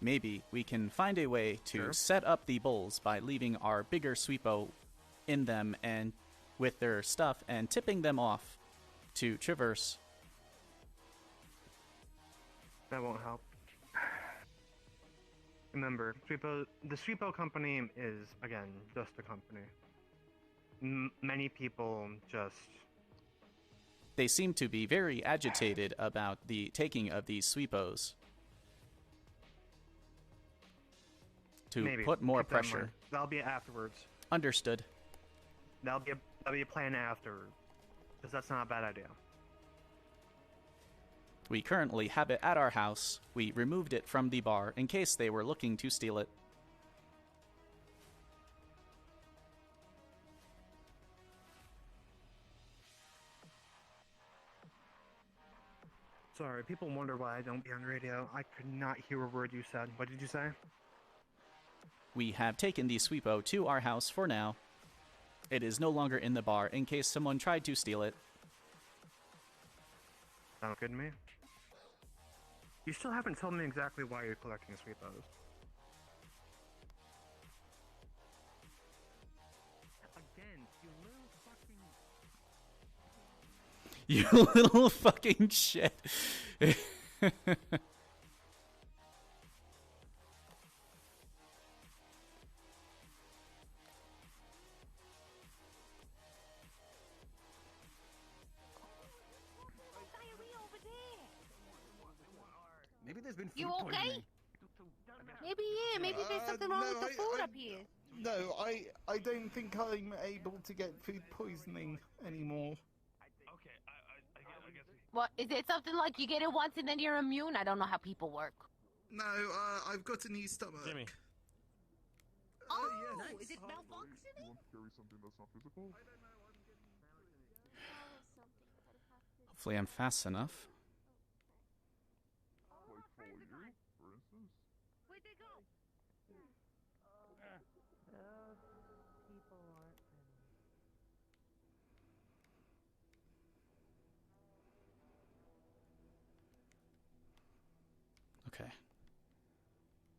Maybe we can find a way to Sure. set up the bulls by leaving our bigger sweepo in them and with their stuff and tipping them off to Traverse. That won't help. Remember, the Sweepo company is, again, just a company. Many people just... They seem to be very agitated about the taking of these sweepos. To Maybe. put more Keep that in pressure. mind. That'll be afterwards. Understood. That'll be a plan after. Because that's not a bad idea. We currently have it at our house. We removed it from the bar in case they were looking to steal it. Sorry, people wonder why I don't be on the radio. I could not hear a word you said. What did you say? We have taken the sweepo to our house for now. It is no longer in the bar in case someone tried to steal it. Sounds good to me. You still haven't told me exactly why you're collecting sweepos. Again, you little fucking... You little fucking shit. Maybe there's been food You okay? poisoning. Maybe there's something wrong with the food up here. No, I don't think I'm able to get food poisoning anymore. What, is it something like you get it once and then you're immune? I don't know how people work. No, I've got a new stomach. Jimmy. Oh, nice. is it malfunctioning? You want to carry something that's not physical? Hopefully I'm fast enough. Like follow you, for instance? Where'd they go? People aren't Okay.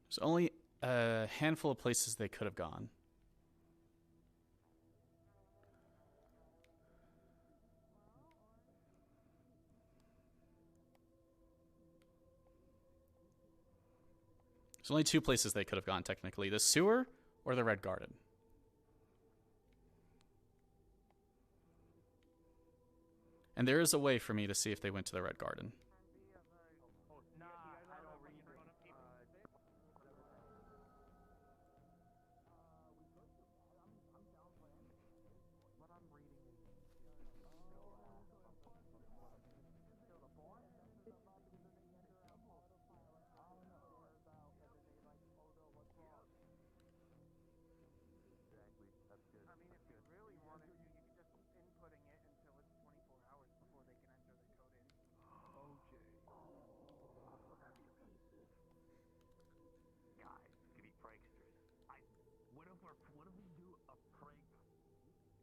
There's only a handful of places they could have gone. There's only two places they could have gone, technically. The sewer or the Red Garden. And there is a way for me to see if they went to the Red Garden.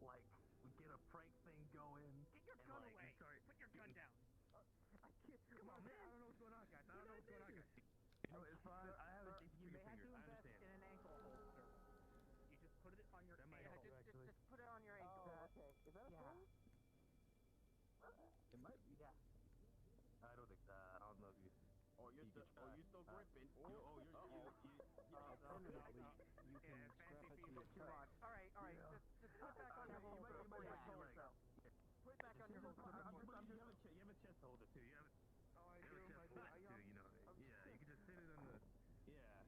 like we get a prank thing going. Get your and, gun like, away. we start Put your gun down. I can't. Come on, man. I don't know what's going on, guys. I don't know what's going on, guys. Oh, it's fine. I have a You may have to I invest understand. in an ankle holster. You just put it on your That might ankle. help, actually. Just put it on your ankle. Oh, okay. Is that a thing? It might be. Yeah. I don't think that. I don't know if you. Oh, you're still gripping. Alternatively, you can strap it to your belt. All right. Yeah. Just put it back on your holster. You might Put like, it back on your holster. you have a chest holder too. You have a, Oh, I you do. have a chest holder too. You know. Yeah, you can just sit it on the. Yeah.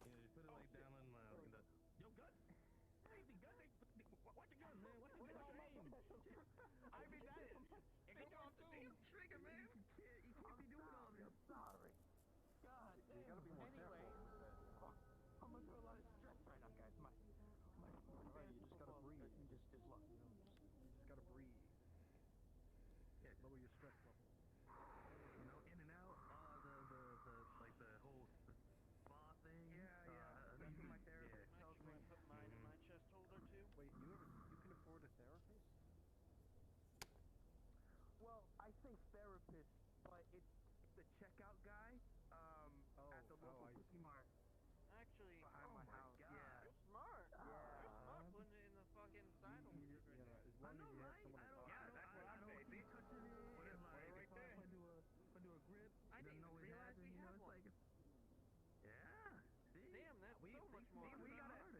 You know, just put it like down on the. Yo, gun. Hey, the gun. Watch the gun, man. Watch the gun. I mean that is. It goes off the damn trigger, man. You can't be doing all this. Sorry. God damn. You gotta be more careful. I'm under a lot of stress right now, guys. My you just gotta breathe. You just look. You know, you just gotta breathe. Yeah, lower your stress level. You know, in and out. The whole spa thing. Yeah. That's what my therapist tells me. Put mine in my chest holder too. Wait, you can afford a therapist? Well, I say therapist, but it's the checkout guy. At the local Cookie Mart. Actually, Behind my house. God. Yeah. You're smart. You're smart putting it in the fucking side holster right there. As long as you have someone to talk to. Yeah, that's what I'm saying. Touching it, Put it like, right there. if I do a grip, I didn't even realize we had one. Yeah. See? Damn, that's so much more. We gotta.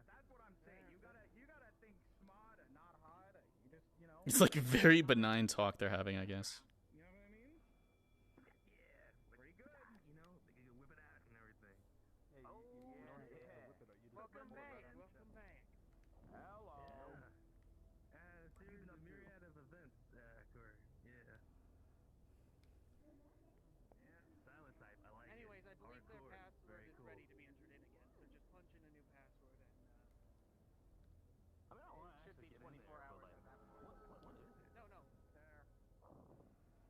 That's what I'm saying. You gotta think smart and not hard. You just, you know. It's like very benign talk they're having, I guess. You know what I mean? Yeah, pretty good. You know, you can whip it out and everything. Yeah, you don't have to whip it out. You just Welcome pull it back. out. Welcome back. Hello. Series of myriad of events occur. Yeah. Silent type. I like Anyways, it. I believe their Hardcore. password Very is cool. ready to be entered in again. So just punch in a new password and I mean, I don't want it to should be actually get in 24 there, hours but, at that like, point. what is it? No. There.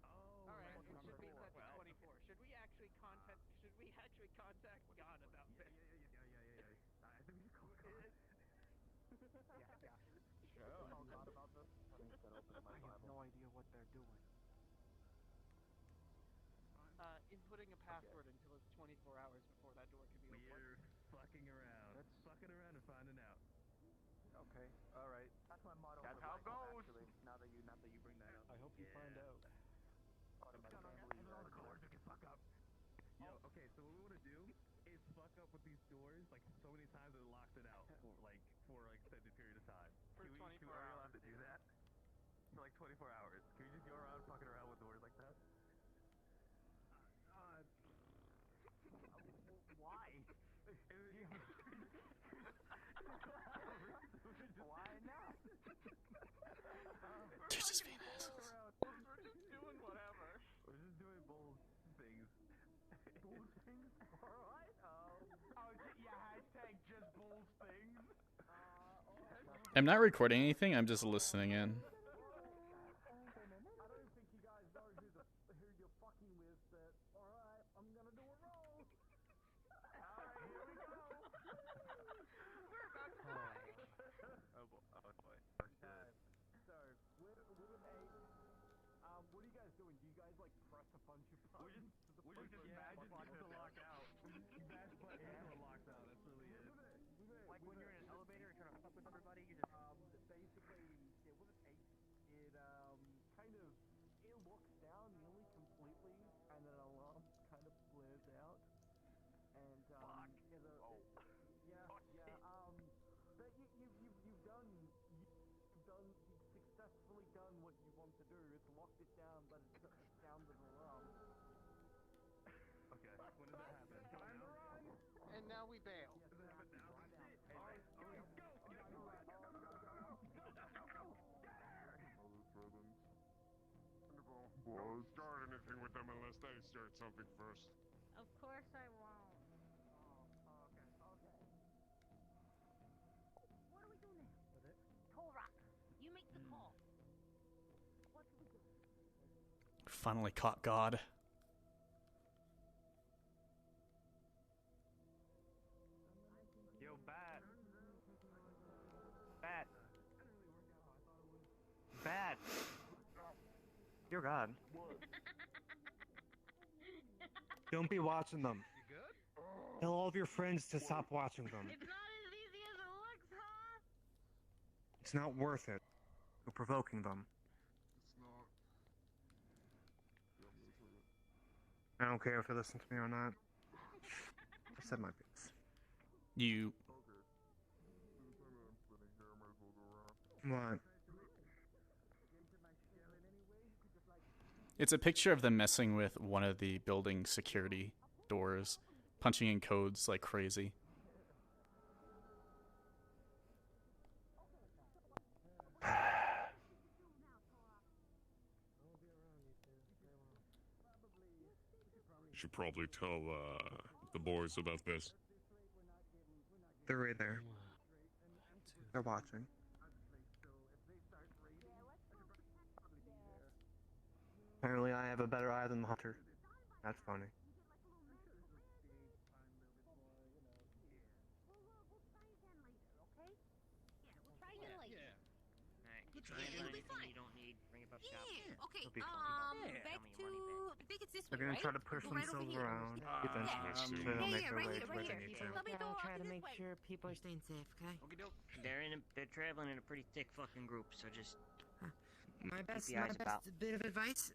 Oh. All right, like it should be number set to 24. Should we actually contact God about this? Yeah. I think we should call God. Yeah. Sure. Call God about this. I have no idea what they're doing. Inputting a password until it's 24 hours before that door can be opened. We're fucking around. That's fucking around and finding out. Okay. All right. That's my motto. That's how it goes. Actually, now that you bring that up. I hope you find out. And all the callers who can fuck up. Yo, okay, so what we want to do is fuck up with these doors like so many times that it locks it out for extended period of time. For 24 Are we hours. allowed to do that? For like 24 hours. Can we just go around fucking around with doors like that? Why? Why not? They're just being assholes. We're just doing whatever. We're just doing bold things. Bold things? Alright. Hashtag just bold things. I'm not recording anything, I'm just listening in. I don't think you guys know who you're fucking with, but alright, I'm gonna do a roll. Alright, here we go. We're about to die. Oh boy. So, we're with 8. What are you guys doing? Do you guys like press a bunch of buttons? We're just imagine buttons to lock out. Mash buttons until it locks out. That's really it. Like when you're in an elevator and trying to fuck with everybody, you just basically, with an 8, it it locks down nearly completely, and then an alarm kind of flares out, and but you've successfully done what you want to do. It's locked it down, but it's sounded an alarm. Okay, when did that happen? Time to run! and now we bail. Does it happen now? Alright, go! Don't start anything with them unless they start something first. Of course I won't. Okay. What do we do now? Torok, you make the call. What do we do? Finally caught God. Yo, Bat. bad. Dear God. Don't be watching them. Tell all of your friends to stop watching them. It's not as easy as it looks, huh? It's not worth it. You're provoking them. I don't care if they listen to me or not. I said my piece. You. What? It's a picture of them messing with one of the building security doors, punching in codes like crazy. You should probably tell the boys about this. They're right there. They're watching. Apparently I have a better eye than the hunter. That's funny. Okay, back to... I think it's this They're way, gonna right? try to push Go right over themselves here. around Yeah, eventually to yeah, make yeah, their right way here, to right where they here. need to. Let me go Try to this make way. sure people are staying safe, okay? They're traveling in a pretty thick fucking group, so just My best the eyes about. bit of advice: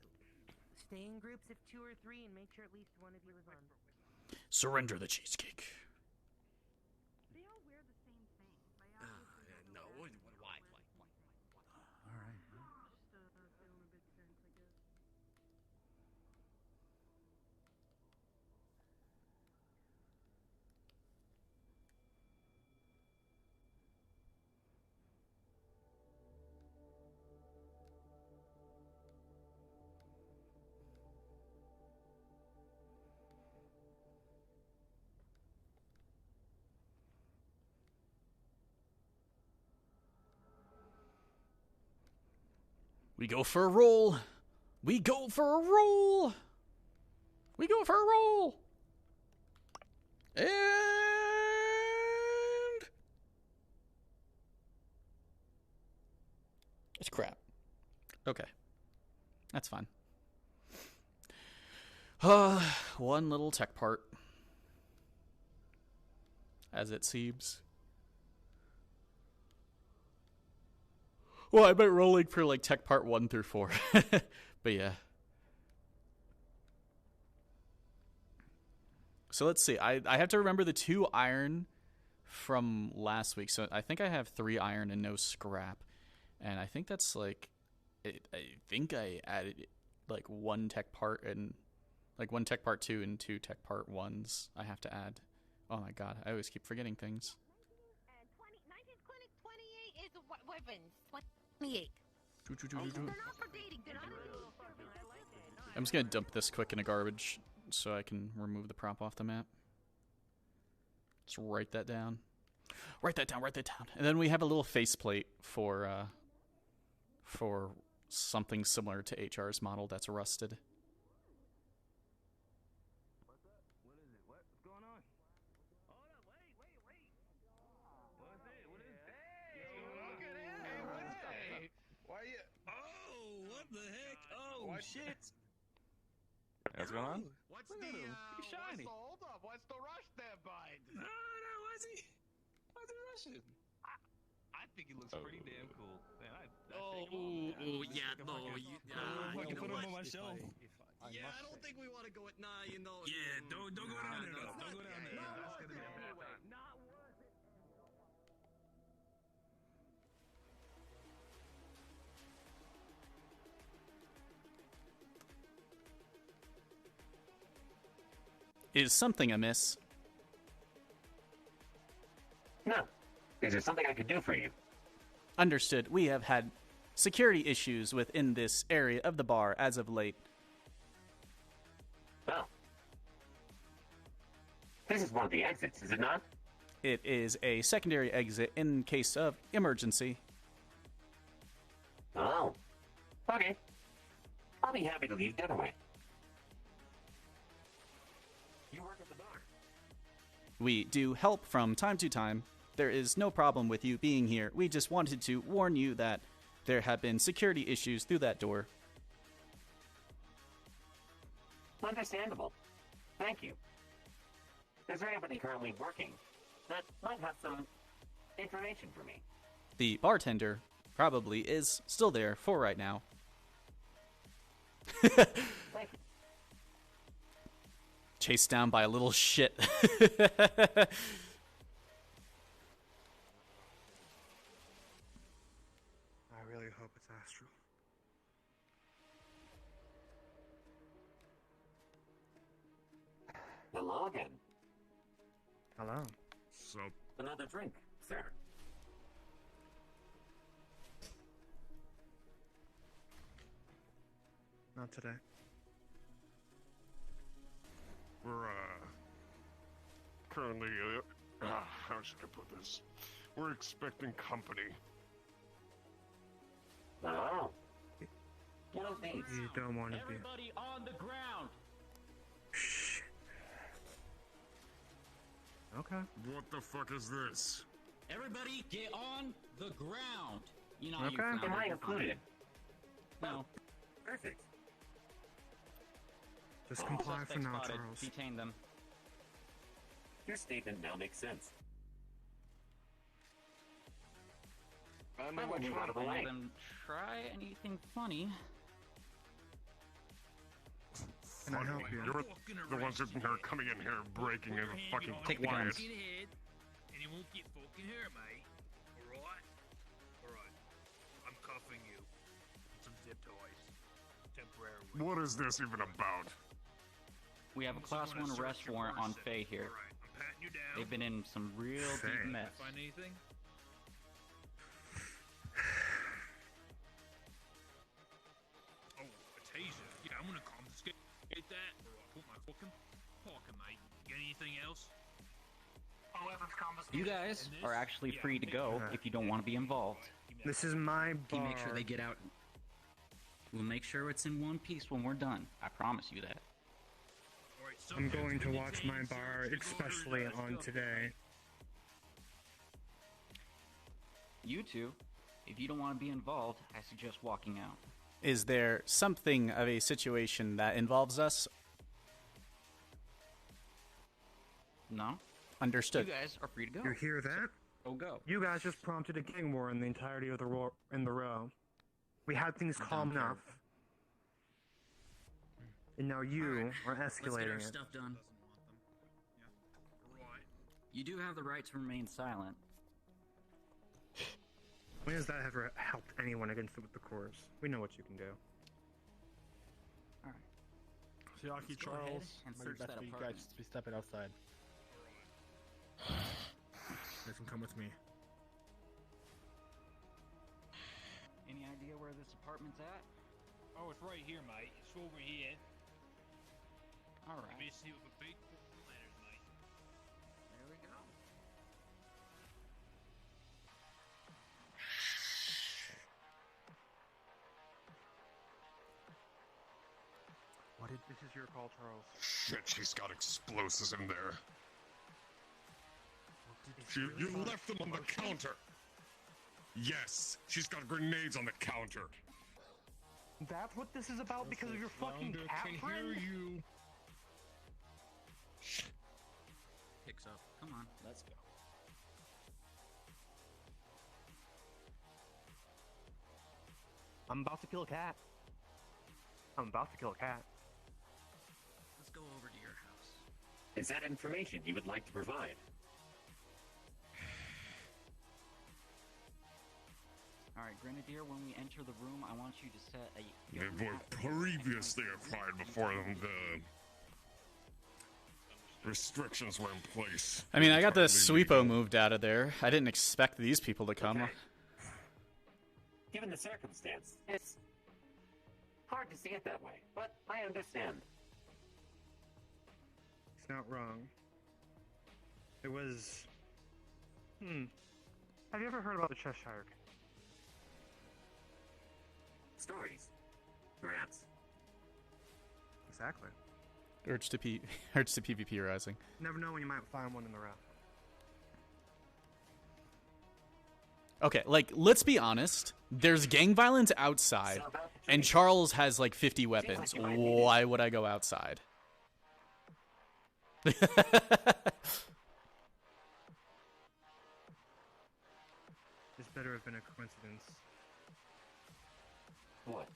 stay in groups of 2 or 3, and make sure at least one of you is on. Surrender the cheesecake. They all wear the same thing. No, why? All right. We go for a roll. We go for a roll. We go for a roll. And it's crap. Okay. That's fine. One little tech part. As it seems. Well, I might rolling for like tech part 1 through 4. But yeah. So let's see. I have to remember the 2 iron from last week. So I think I have 3 iron and no scrap. And I think that's like... I think I added like 1 tech part and... Like 1 tech part 2 and 2 tech part 1s I have to add. Oh my god, I always keep forgetting things. 28 is weapons. 28. They're not for dating. They're not I'm just gonna dump this quick in a garbage so I can remove the prop off the map. Just write that down. Write that down, write that down. And then we have a little faceplate for something similar to HR's model that's rusted. Shit. What's going on? What's shiny? Hold up. What's the rush there, bud? No, why's he rushing? I think he looks pretty damn cool. Man, Yeah, you put know him what? on my shelf. Yeah, I don't think we want to go at you know. Yeah, don't go down there. Don't go down there. That's gonna be a bad time. Is something amiss? No. Is there something I could do for you? Understood. We have had security issues within this area of the bar as of late. Well, this is one of the exits, is it not? It is a secondary exit in case of emergency. Oh. Okay. I'll be happy to leave the other way. You work at the bar. We do help from time to time. There is no problem with you being here. We just wanted to warn you that there have been security issues through that door. Understandable. Thank you. Is there anybody currently working that might have some information for me? The bartender probably is still there for right now. Chased down by a little shit. I really hope it's Astral. Hello again. Hello. So, Another drink, sir. Not today. we're, currently, how should I put this? We're expecting company. Oh. One of these. You don't want to be. Everybody on the ground. Shh. Okay. What the fuck is this? Everybody get on the ground. You know, Okay. you found Am I it. included? No. Perfect. Just comply for Suspect now, spotted. Charles. Detain them. Your statement now makes sense. I will move out of the way. Them try anything funny. Can I help you? You're the ones that are coming in here breaking and fucking Take the quiet. guns. And he won't get fucking hurt, mate. Alright? Alright. I'm cuffing you. Some zip ties. Temporarily. What is this even about? We have a class 1 arrest warrant on Faye here. I'm patting you down. They've been in some real deep mess. Find anything? Oh, a taser. Yeah, I'm gonna confiscate that. Or I'll put my fucking pocket, mate. Get anything else? Oh, weapons confiscated. You guys are actually free to go if you don't want to be involved. This is my bar. You make sure they get out. We'll make sure it's in one piece when we're done. I promise you that. I'm going to watch my bar, especially on today. You two, if you don't want to be involved, I suggest walking out. Is there something of a situation that involves us? No. Understood. You guys are free to go. You hear that? So go. You guys just prompted a gang war in the entirety of the row. We had things calm enough. And now you are Let's get our escalating it. stuff done. You do have the right to remain silent. When has that ever helped anyone against it with the cores? We know what you can do. Let's Siaki go ahead Charles, and might search be best that for you apartment. guys to be stepping outside. You can come with me. Any idea where this apartment's at? Oh, it's right here, mate. It's over here. All right. You see with a big fucking lantern, mate. There we go. This is your call, Charles. Shit, she's got explosives in there. You left them on the counter. Yes, she's got grenades on the counter. That's what this is about because of your fucking cat can friend? hear you. Picks up. Come on, let's go. I'm about to kill a cat. I'm about to kill a cat. Let's go over to your house. Is that information you would like to provide? All right, Grenadier, when we enter the room, I want you to set a... They were previously acquired before the restrictions were in place. I mean, I got the Sweepo moved out of there. I didn't expect these people to come. Okay. Given the circumstance, it's hard to see it that way, but I understand. He's not wrong. It was... Have you ever heard about the Cheshire? Stories. Perhaps. Exactly. Urge to PvP rising. Never know when you might find one in the route. Okay, like, let's be honest. There's gang violence outside, and Charles has, like, 50 weapons. Why would I go outside? This better have been a coincidence. What?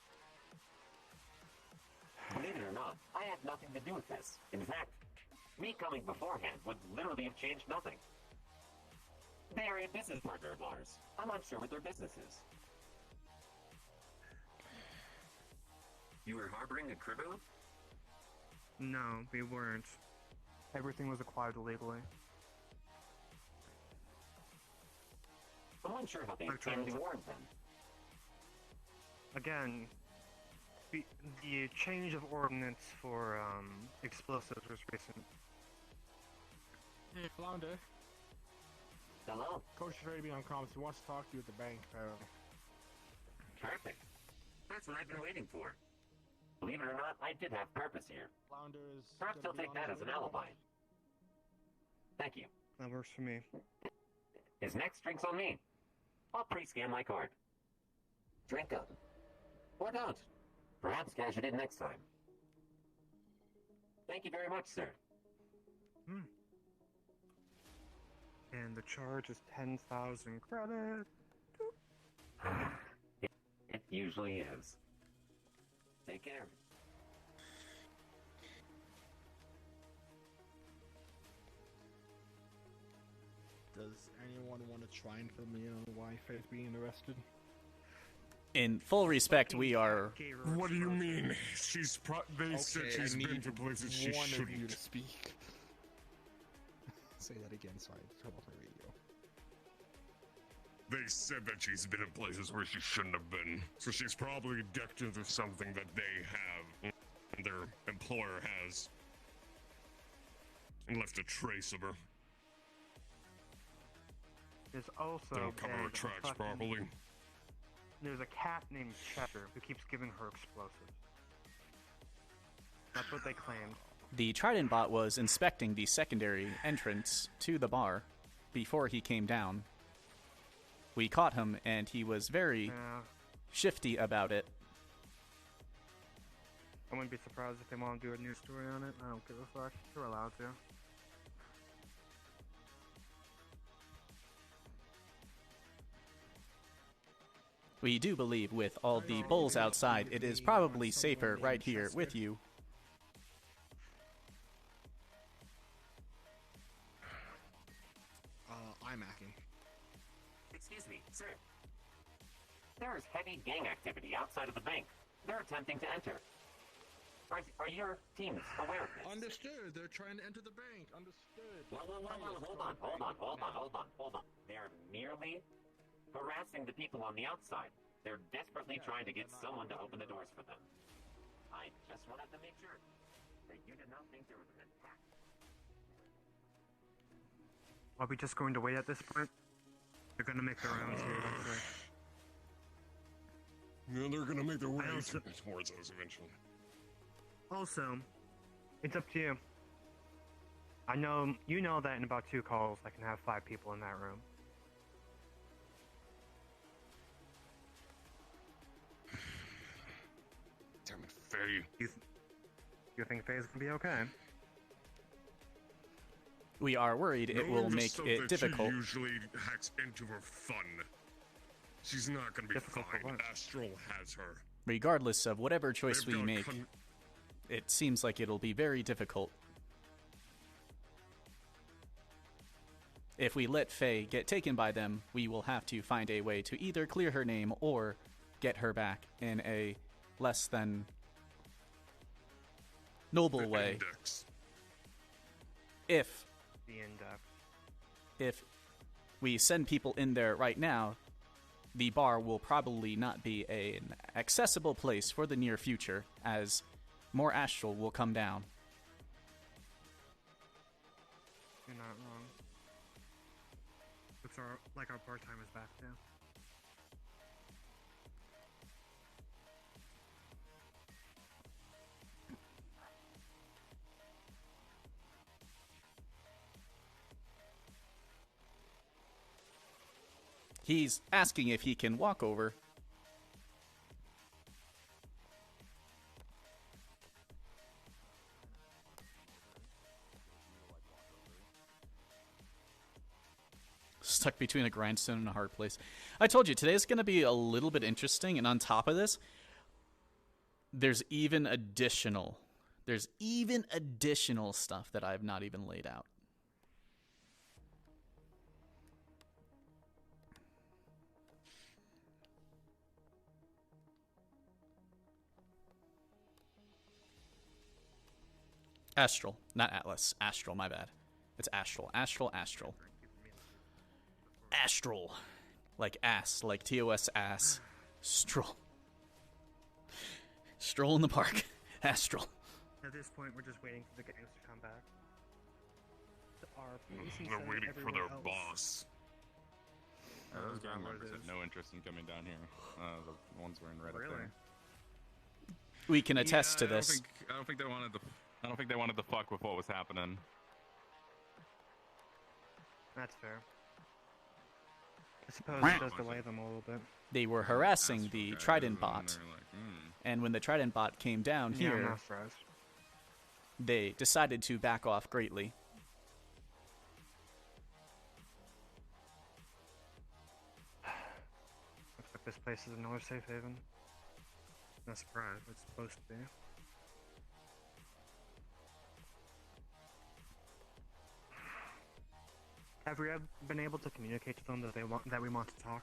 Believe it or not, I had nothing to do with this. In fact, me coming beforehand would literally have changed nothing. They are a business partner of ours. I'm unsure what their business is. You were harboring a criminal? No, we weren't. Everything was acquired illegally. I'm unsure how they can be warned then. Again, the change of ordinance for explosives was recent. Hey, Flounder. Hello? Coach is ready to be on comms. He wants to talk to you at the bank, apparently. Perfect. That's what I've been waiting for. Believe it or not, I did have purpose here. Flounder is. Perhaps he'll take that as an alibi. Thank you. That works for me. His next drink's on me. I'll pre-scan my card. Drink up. Or don't. Perhaps cash it in next time. Thank you very much, sir. And the charge is 10,000 credit. It usually is. Take care. Does anyone want to try and fill me in on why Faith being arrested? In full respect, we are... What do you mean? They said she's been to places she one shouldn't. of you to speak. Say that again, sorry. Turn off my radio. They said that she's been in places where she shouldn't have been. So she's probably decked into something that they have, and their employer has. And left a trace of her. There's also Don't cover her tracks properly. There's a cat named Cheddar who keeps giving her explosives. That's what they claimed. The Trident bot was inspecting the secondary entrance to the bar before he came down. We caught him, and he was very shifty about it. I wouldn't be surprised if they want to do a news story on it. I don't give a fuck. They're allowed to. We do believe with all the bulls outside, it is probably safer right here with you. I'm hacking. Excuse me, sir. There is heavy gang activity outside of the bank. They're attempting to enter. Are your teams aware of this? Understood. They're trying to enter the bank. Understood. Hold on. They're merely harassing the people on the outside. They're desperately trying to get someone to open the doors for them. I just wanted to make sure that you did not think there was an attack. Are we just going to wait at this point? They're going to make their rounds here, eventually. Yeah, they're gonna make their way towards us eventually. Also, it's up to you. I know, you know that in about 2 calls, I can have 5 people in that room. Damn it, Faye. You think Faye's gonna be okay? We are worried it will make it difficult. She usually hacks into her fun. She's not gonna be fine. Astral has her. Regardless of whatever choice we make, it seems like it'll be very difficult. If we let Faye get taken by them, we will have to find a way to either clear her name or get her back in a less than noble way. Index. If The index. If we send people in there right now, the bar will probably not be an accessible place for the near future, as more astral will come down. You're not wrong. Looks like our part-time is back now. He's asking if he can walk over. Stuck between a grindstone and a hard place. I told you, today's going to be a little bit interesting, and on top of this, there's even additional stuff that I've not even laid out. Astral, not Atlas. Astral, my bad. It's Astral. Astral. Astral. Like ass, like TOS ass. Stroll. Stroll in the park. Astral. At this point, we're just waiting for the gangs to come back. They're waiting for their boss. Those gang members had no interest in coming down here. The ones wearing red up there. We can attest to this. I don't think they wanted to fuck with what was happening. That's fair. I suppose it does delay them a little bit. They were harassing the Trident bot, and when the Trident bot came down here, they decided to back off greatly. Looks like this place is another safe haven. Not surprised, it's supposed to be. Have we been able to communicate to them that we want to talk?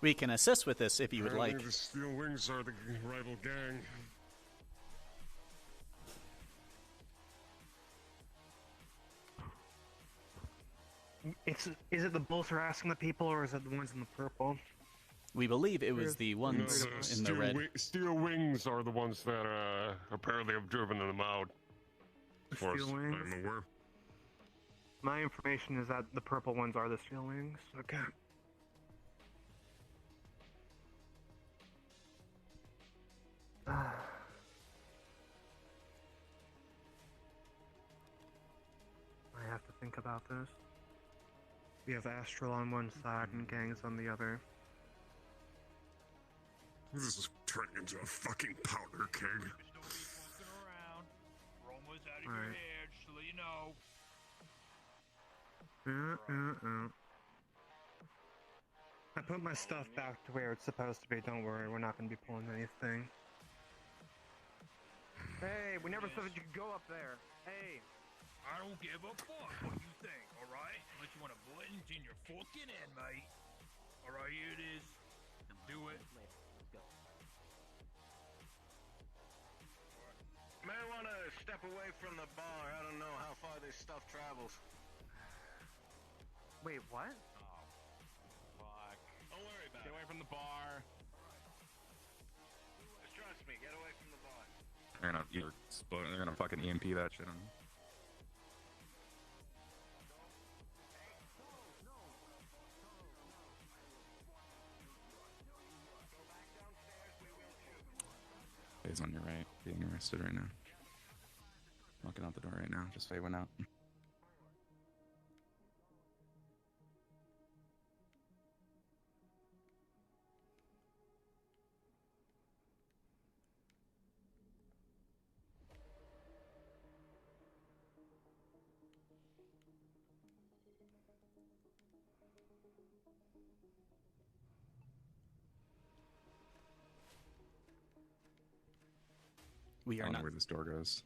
We can assist with this if you would like. The Steel Wings are the rival gang. Is it the bulls harassing the people, or is it the ones in the purple? We believe it was the ones in the red. Steel Wings are the ones that apparently have driven them out. As far as I'm aware. My information is that the purple ones are the Steel Wings. Okay. I have to think about this. We have Astral on one side and gangs on the other. This is turning into a fucking powder keg. Roma's out of your Alright. head, just to let you know. I put my stuff back to where it's supposed to be. Don't worry, we're not going to be pulling anything. Hey, we never said that you could go up there. Hey. I don't give a fuck what you think, alright? Unless you want a buttons in your fucking head, mate. Alright, here it is. Do it. May want to step away from the bar. I don't know how far this stuff travels. Wait, what? Oh, fuck. Don't worry about Get it. away from the bar. Just trust me. Get away from the bar. They're gonna fucking EMP that shit on me. Faye's on your right, being arrested right now. Walking out the door right now, just Faye went out. We I are don't know not. where this door goes.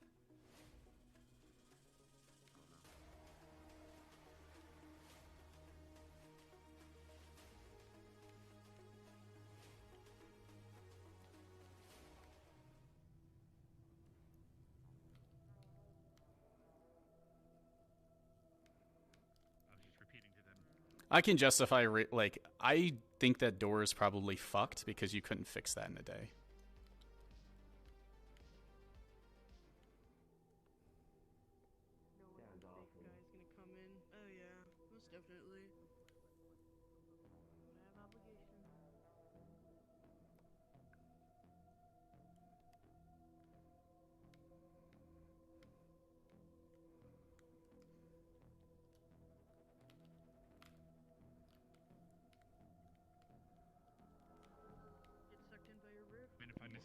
I can justify, I think that door is probably fucked because you couldn't fix that in a day. Guy's gonna come in. Oh yeah, most definitely. I have obligations.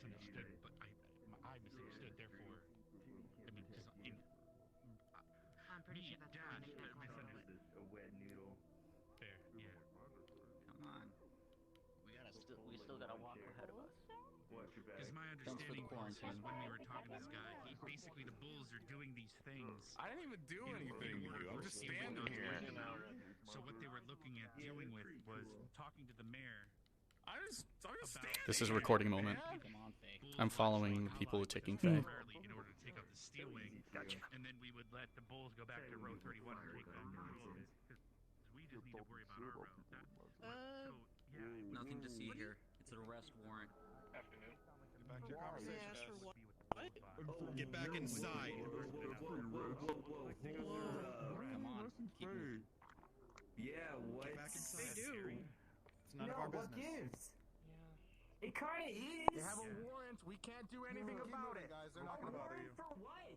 misunderstood, but I misunderstood. Therefore, I mean, just I'm pretty sure that's why Dash they can't call it. misunderstood. A wet noodle. Fair, yeah. Come on. We still gotta walk ahead of us. Because my understanding was when we were talking to this guy, basically the bulls are doing these things. I didn't even do anything to you. I'm just standing here. So what they were looking at dealing with was talking to the mayor. I'm just standing. This is a recording moment. I'm following the people taking Faye. In order to take out the steel wing, and then we would let the bulls go back to row 31 and take back control of it. Because we just need to worry about our row. Nothing to see here. It's an arrest warrant. Afternoon. Get back to your conversation. Get back inside. Come on. Keep moving. Yeah, what? Get back inside. They do. It's none of our business. It kinda is. They have a warrant. We can't do anything about it. Guys, they're not gonna bother you. For what?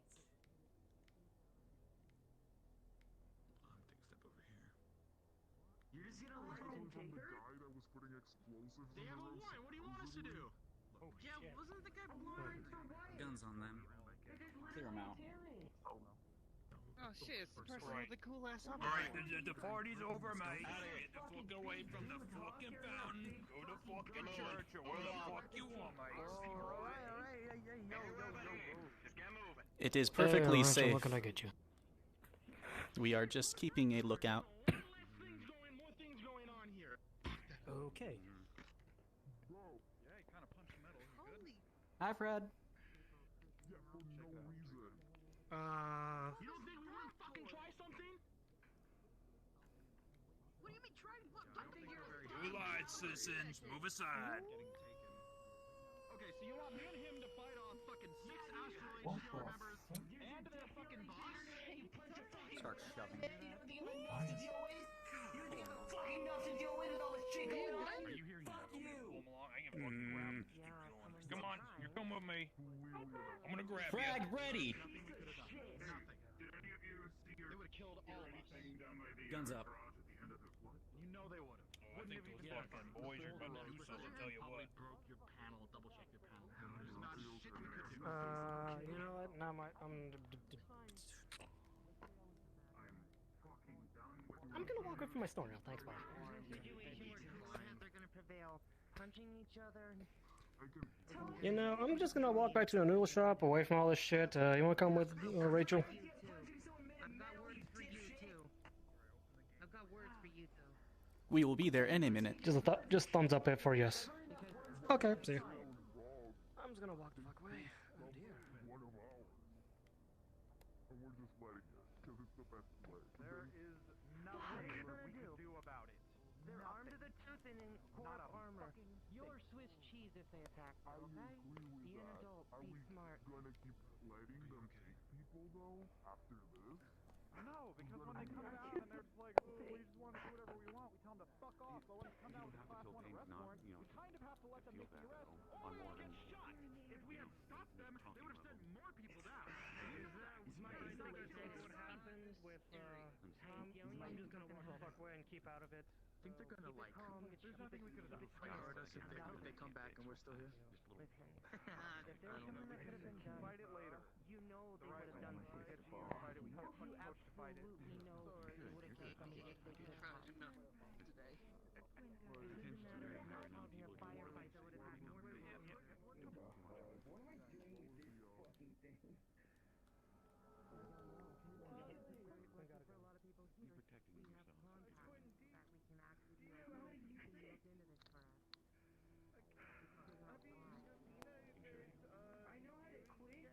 Take a step over here. You're just gonna let them take her? guy that was putting explosives They have a warrant. What do you want us to do? Yeah, wasn't the guy blind? Guns on them. Clear them out. Oh shit, it's the person with the cool ass up. Alright, the party's over, mate. Get the fuck away from the fucking fountain. Go to fucking church or where the fuck you want, mate. Just get moving. It is perfectly Rachel, safe. what can I get you? We are just keeping a lookout. More things going on here. Okay. Yeah, he kind of punched metal. You good? Hi, Fred. Yeah, for no reason. You don't think we want to fucking try something? What do you mean try something? Two lights, citizens. Move aside. Okay, so you want me and him to fight off fucking 6 asteroid shield members and the fucking boss? Start shoving. Are you hearing me? Come along. I can fucking grab him. Keep going. Come on, you come with me. I'm gonna grab Frag you. ready. They would have killed all of us. Guns up. You know they would have. I think those fucking boys are about to do something. Tell you what. Broke your panel. Double check your panel. There's not shit we could do. You know what? Now I'm gonna walk away from my store now. Thanks, bye. They're gonna prevail, punching each other. You know, I'm just gonna walk back to the noodle shop, away from all this shit. You wanna come with Rachel? I've got words for you too. I've got words for you too. We will be there in a minute. Just thumbs up it for yes. Okay, see you. I'm just gonna walk the fuck away. Oh dear. One of ours. And we're just letting it, because it's the best way. There is nothing we can do about it. They're armed to the tooth and in core armor. You're Swiss cheese if they attack you, okay? Be an adult, be smart. Gonna keep letting them take people though after this? No, because when they come down and they're just like, oh, we just want to do whatever we want, we tell them to fuck off. But when they come down with a class 1 arrest warrant, we kind of have to let them make the arrest. Or they get shot. If we had stopped them, they would have sent more people down. Is that what happens with Tom yelling? I'm just gonna walk the fuck away and keep out of it. I think they're gonna like. There's nothing we could have done. Guard us if they come back and we're still here. If there was something that could have been done, Fight it later. you know they would have done something good for you. Fight it. We can't You push to fight it. absolutely know they would have done something good for you. Not out here firefights that would have had more for a lot of people here. We have contacts that we can actually be like, oh, you can look into this for us. I know how to click.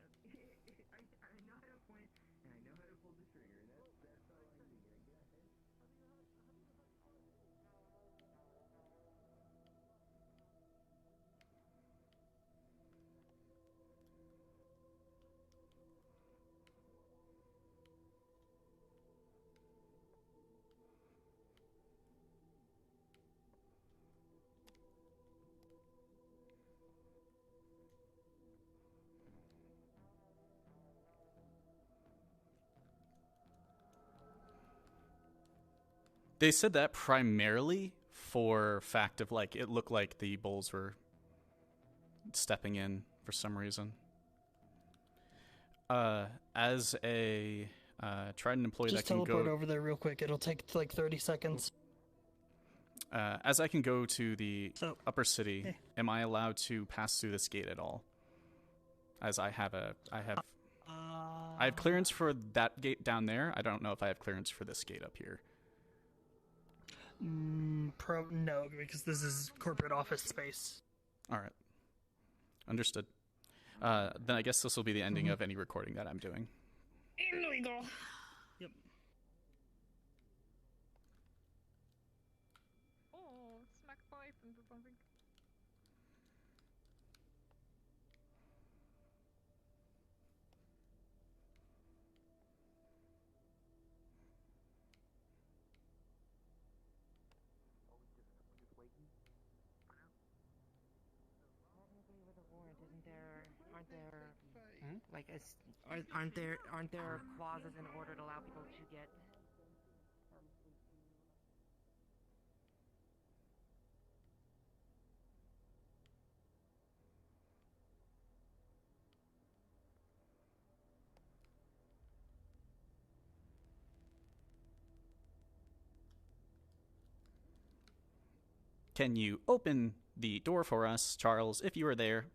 I know how to point, and I know how to pull the trigger. That's all I need. I guess. They said that primarily for fact of like it looked like the bulls were stepping in for some reason. As a Trident employee Just that can teleport go over there real quick. It'll take like 30 seconds. As I can go to the upper city, am I allowed to pass through this gate at all? As I have clearance for that gate down there. I don't know if I have clearance for this gate up here. No, because this is corporate office space. All right, understood. Then I guess this will be the ending of any recording that I'm doing. Illegal. Yep. Oh, smack 5 and something. Aren't there clauses in order to allow people to get? Can you open the door for us, Charles, if you are there?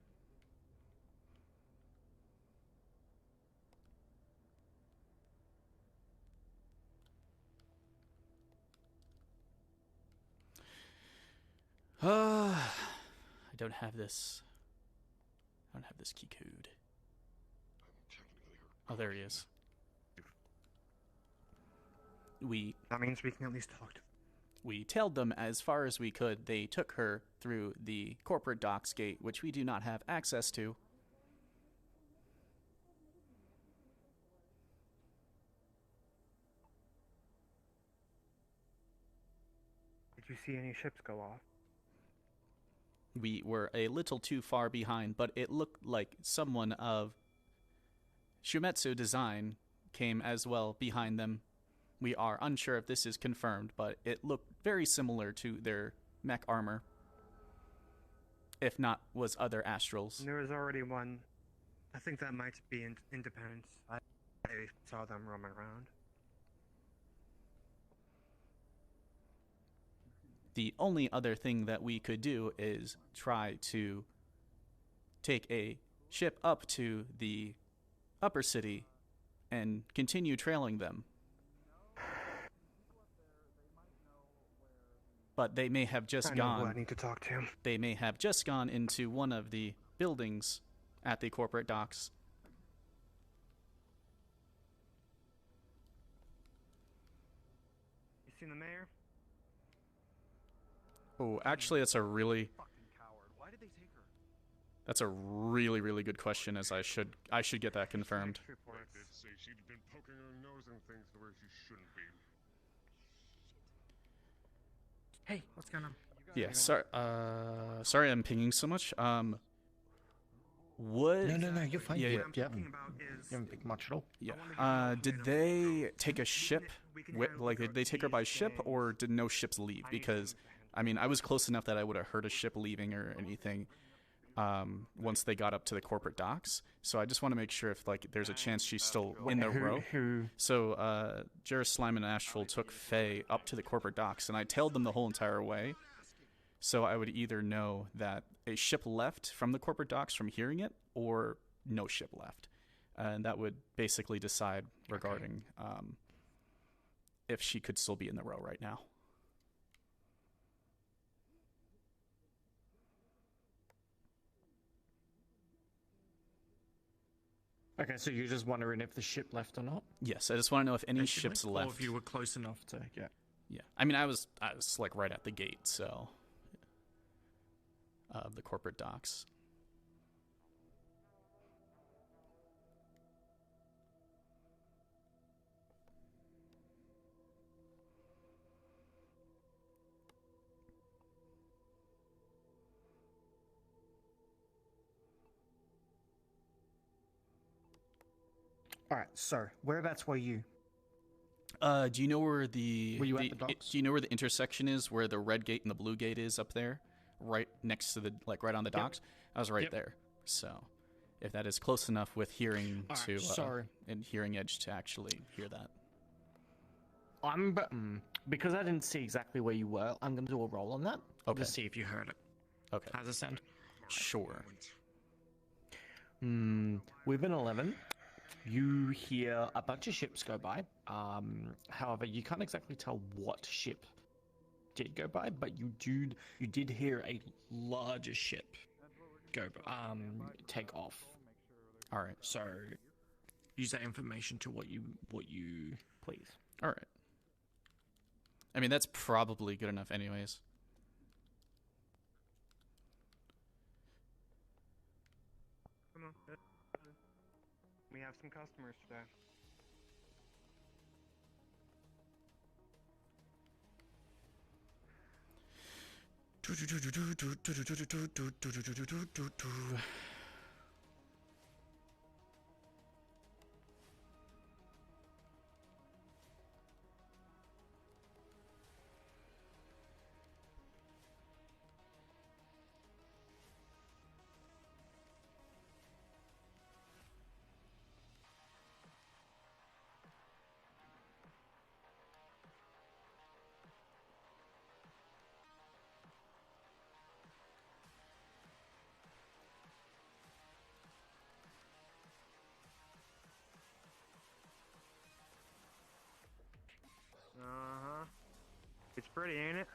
I don't have this. I don't have this key code. Oh, there he is. That means we can at least talk to them. We tailed them as far as we could. They took her through the corporate docks gate, which we do not have access to. Did you see any ships go off? We were a little too far behind, but it looked like someone of Shumetsu design came as well behind them. We are unsure if this is confirmed, but it looked very similar to their mech armor. If not, was other astrals. There was already one. I think that might be Independence. I saw them roaming around. The only other thing that we could do is try to take a ship up to the upper city and continue trailing them. But they may have just gone. I need to talk to him. They may have just gone into one of the buildings at the corporate docks. You seen the mayor? Oh, actually, that's a really. Why did they take her? That's a really, really good question. As I should get that confirmed. I did say she'd been poking her nose in things where she shouldn't be. Hey, what's going on? Yeah, sorry I'm pinging so much. Would No, you're fine. Yeah, You haven't picked much at all. Yeah. Did they take a ship? Did they take her by ship, or did no ships leave? Because, I mean, I was close enough that I would have heard a ship leaving or anything. Once they got up to the corporate docks, so I just want to make sure if there's a chance she's still in the row. So Jarrus, Slime, and Astral took Faye up to the corporate docks, and I tailed them the whole entire way. So I would either know that a ship left from the corporate docks from hearing it, or no ship left, and that would basically decide regarding if she could still be in the row right now. Okay, so you're just wondering if the ship left or not? Yes, I just want to know if any ships left. Or if you were close enough to get. Yeah, I mean, I was like right at the gate, so of the corporate docks. Alright, so whereabouts were you? Do you know where the? Were you at the docks? Do you know where the intersection is, where the red gate and the blue gate is up there, right next to the right on the docks. I was right there. So if that is close enough with hearing and hearing edge to actually hear that. Because I didn't see exactly where you were, I'm going to do a roll on that Okay. to see if you heard it. Okay. How's it sound? Sure. With an 11, you hear a bunch of ships go by. However, you can't exactly tell what ship did go by, but you did hear a larger ship take off. All right. So use that information to what you please. All right. I mean, that's probably good enough anyways. Come on. We have some customers today. Uh-huh. It's pretty, ain't it?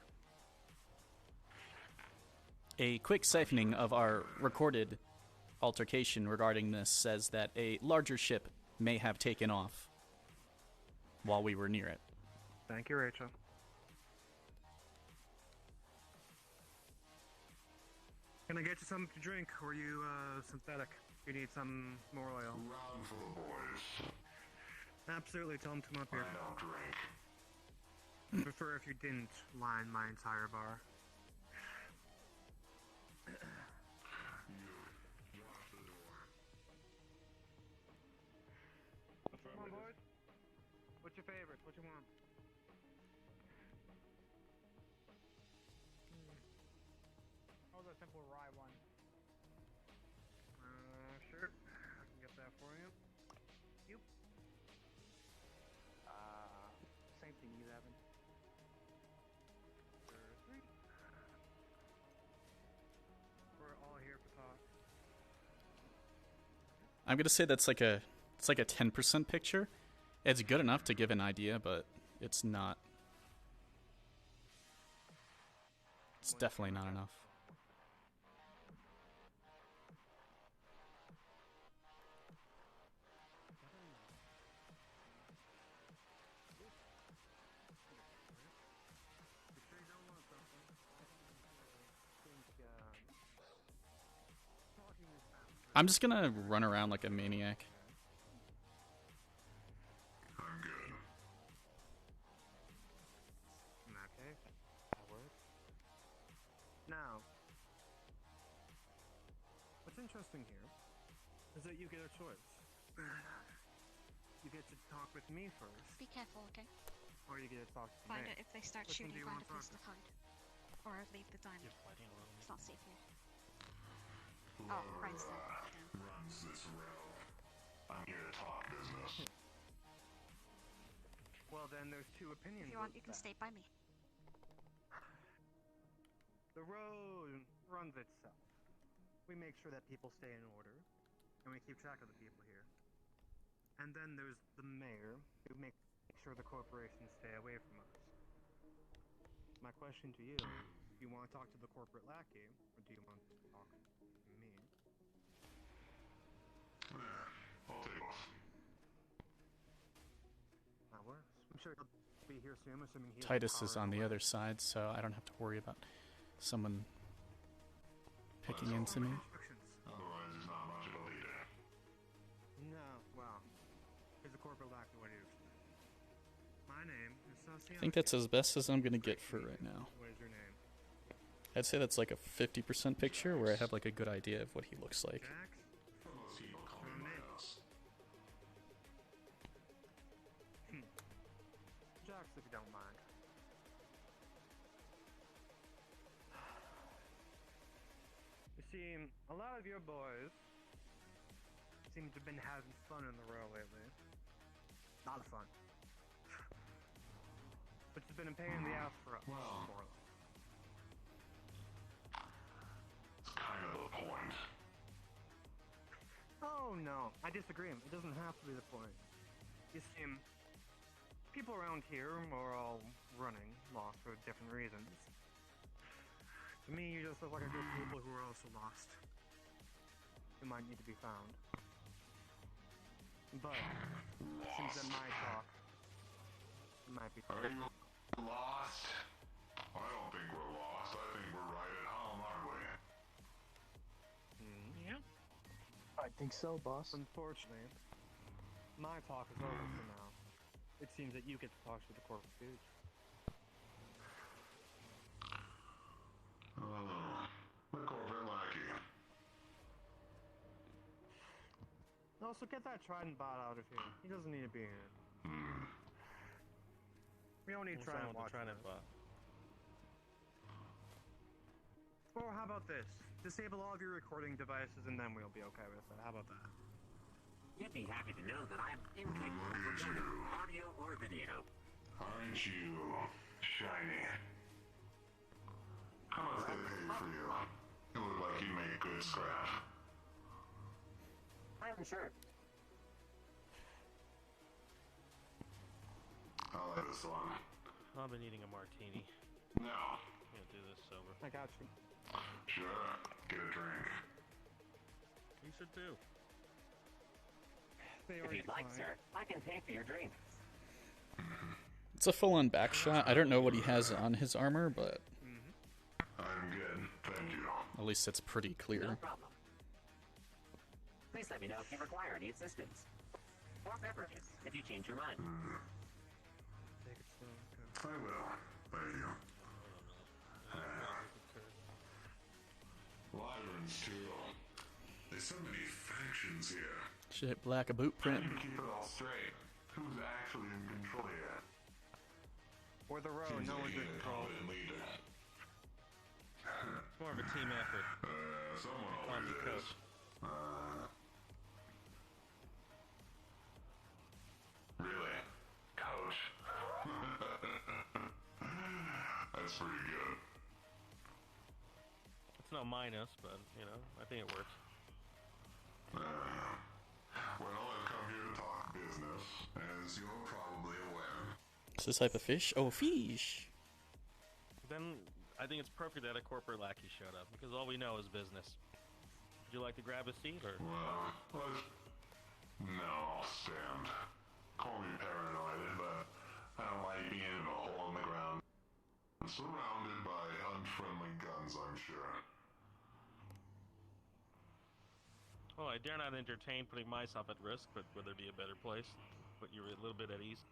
A quick siphoning of our recorded altercation regarding this says that a larger ship may have taken off while we were near it. Thank you, Rachel. Can I get you something to drink, or are you synthetic? You need some more oil. Round for the boys. Absolutely, tell them to come up here. I don't drink. I'd prefer if you didn't line my entire bar. Come on, boys. What's your favorite? What you want? How was a simple rye one? Sure. I can get that for you. You? Same thing, 11. We're all here for talk. I'm gonna say that's like a 10% picture. It's good enough to give an idea, but it's not. It's definitely not enough. I'm just gonna run around like a maniac. I'm good. In that case, that works. Now, what's interesting here is that you get a choice. You get to talk with me first, Be careful, okay? or you get to talk to Find me. it if they start Which one shooting. do you Find want a to place talk to hide, or leave the diamond. It's not safe here. Oh, Brian's there. Runs this realm. I'm here to talk business. Well, then there's two opinions. If you want, of you can that. stay by me. The road runs itself. We make sure that people stay in order, and we keep track of the people here. And then there's the mayor, who makes sure the corporations stay away from us. My question to you, do you want to talk to the corporate lackey, or do you want to talk to me? I'll take off. That works. I'm sure he'll be here soon, assuming he's Titus is on the other side, so I don't have to worry about someone picking into me. Otherwise, he's not much of a leader. No, well, he's a corporate lackey. What do you expect? My name is I think that's as best as I'm gonna get for right now. What is your name? I'd say that's like a 50% picture where I have like a good idea of what he looks like. Most people call me Miles. Jax, if you don't mind. see, a lot of your boys seem to have been having fun in the row lately. A lot of fun. Which has been a pain in the ass for us. It's kind of the point. Oh no, I disagree. It doesn't have to be the point. You see, people around here are all running, lost for different reasons. To me, you just look like a group of people who are also lost. Who might need to be found. But, since at my talk, it might be... Are you lost? I don't think we're lost. I think we're right at home, aren't we? Yeah. I think so, boss. Unfortunately, my talk is over for now. It seems that you get to talk to the corporate dude. The corporate lackey. Also, get that Trident bot out of here. He doesn't need to be here. We don't need Trident watch. Or how about this? Disable all of your recording devices and then we'll be okay with it. How about that? You'd be happy to know that I'm incapable of recording audio or video. Aren't you shiny? How much they paid for you? You look like you made good scrap. I'm sure. I'll have this one. I've been eating a martini. No. I'm gonna do this sober. I got you. Sure. Get a drink. You should too. If you'd like, sir, I can pay for your drink. It's a full-on back shot. I don't know what he has on his armor, but I'm good, thank you. at least it's pretty clear. No problem. Please let me know if you require any assistance. Or beverages, if you change your mind. Take it slow. I will. Thank you. Wyverns, too. There's so many factions here. Shit, black a boot print. How do you keep it all straight? Who's actually in control here? Or the row, Seems no like one's you in need a control. competent leader. It's more of a team effort. Someone Call me always coach. is. Really? Coach? That's pretty good. It's no minus, but you know, I think it works. Well, I've come here to talk business, as you're probably aware. What's this type of fish? Oh, fish. Then I think it's perfect that a corporate lackey showed up because all we know is business. Would you like to grab a seat or? Well, no, I'll stand. Call me paranoid, but I don't like being in a hole in the ground. Surrounded by unfriendly guns, I'm sure. Well, I dare not entertain putting myself at risk, but would there be a better place? Put you a little bit at ease?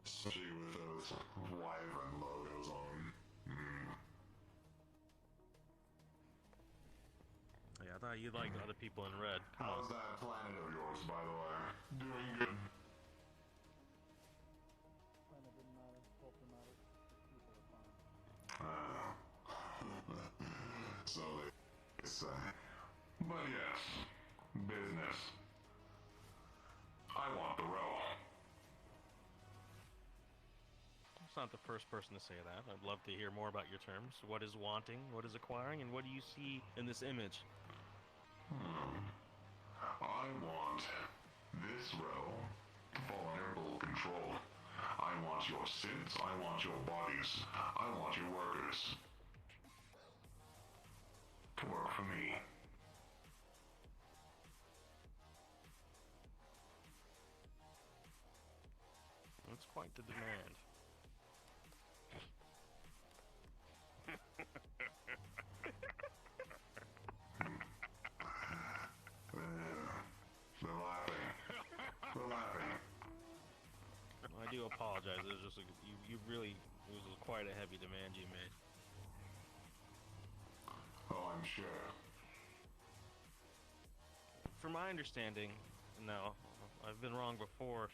Especially with those wyvern logos on. Yeah, I thought you'd like other people in red. Come How's on. that planet of yours, by the way? Doing good? So they say. But yes, business. I want the row. It's not the first person to say that. I'd love to hear more about your terms. What is wanting, what is acquiring, and what do you see in this image? I want this row to fall under full control. I want your synths, I want your bodies, I want your workers to work for me. That's quite the demand. They're laughing. They're laughing. I do apologize. It was just you really, it was quite a heavy demand you made. Oh, I'm sure. From my understanding, no, I've been wrong before.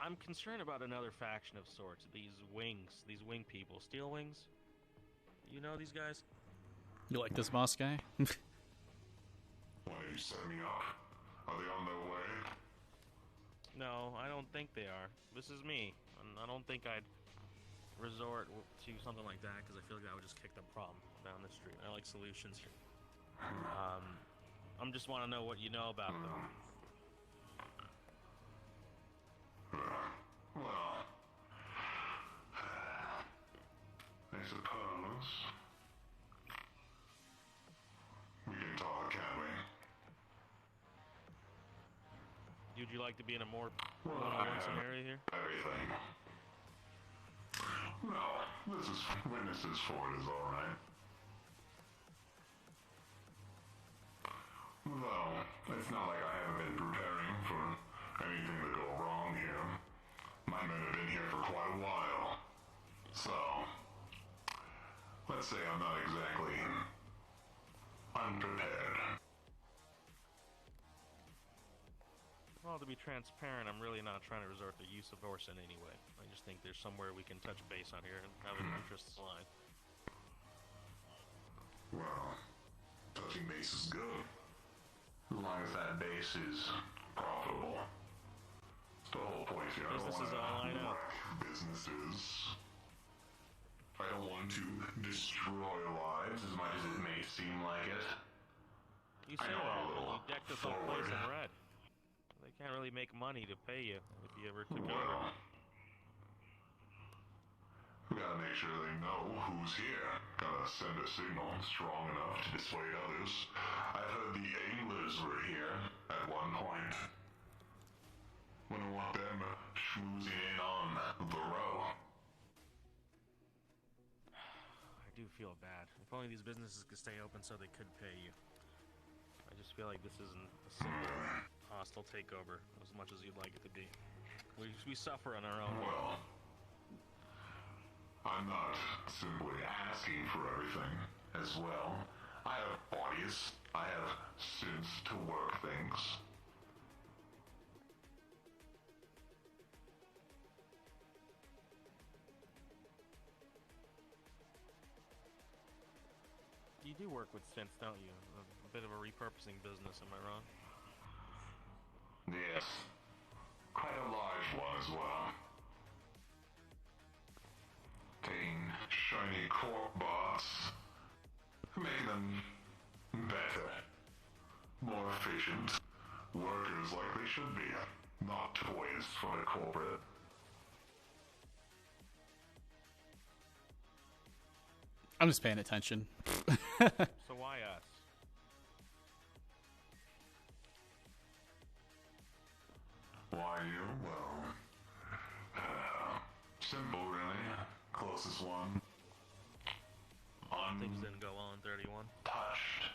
I'm concerned about another faction of sorts. These wings, these wing people, steel wings. You know these guys? You like this boss guy? Why did you set me up? Are they on their way? No, I don't think they are. This is me, and I don't think I'd resort to something like that because I feel like that would just kick the problem down the street. I like solutions. I'm just want to know what you know about them. Well, I suppose we can talk, can't we? Would you like to be in a more one-on-one scenario here? Everything. No, this is witnesses for it is alright. Though, it's not like I haven't been preparing for anything to go wrong here. My men have been here for quite a while. So, let's say I'm not exactly unprepared. Well, to be transparent, I'm really not trying to resort to use of force in any way. I just think there's somewhere we can touch base on here and have an interests align. Well, touching base is good. As long as that base is profitable. It's the whole point here. Business is all I know. Businesses. I don't want to destroy lives as much as it may seem like it. You say that, but you decked this whole place in red. They can't really make money to pay you if you ever took over. We gotta make sure they know who's here. Gotta send a signal strong enough to dissuade others. I've heard the anglers were here at one point. Wouldn't want them schmoozing in on the row. I do feel bad. If only these businesses could stay open so they could pay you. I just feel like this isn't a simple hostile takeover as much as you'd like it to be. We suffer on our own. Well, I'm not simply asking for everything as well. I have bodies. I have sins to work things. You do work with synths, don't you? A bit of a repurposing business, am I wrong? Yes. Quite a large one as well. Taking shiny cork bots, making them better, more efficient, workers like they should be, not toys for the corporate. I'm just paying attention. So why us? Why you? Well, simple really. Closest one. Things didn't go well in 31. Touched.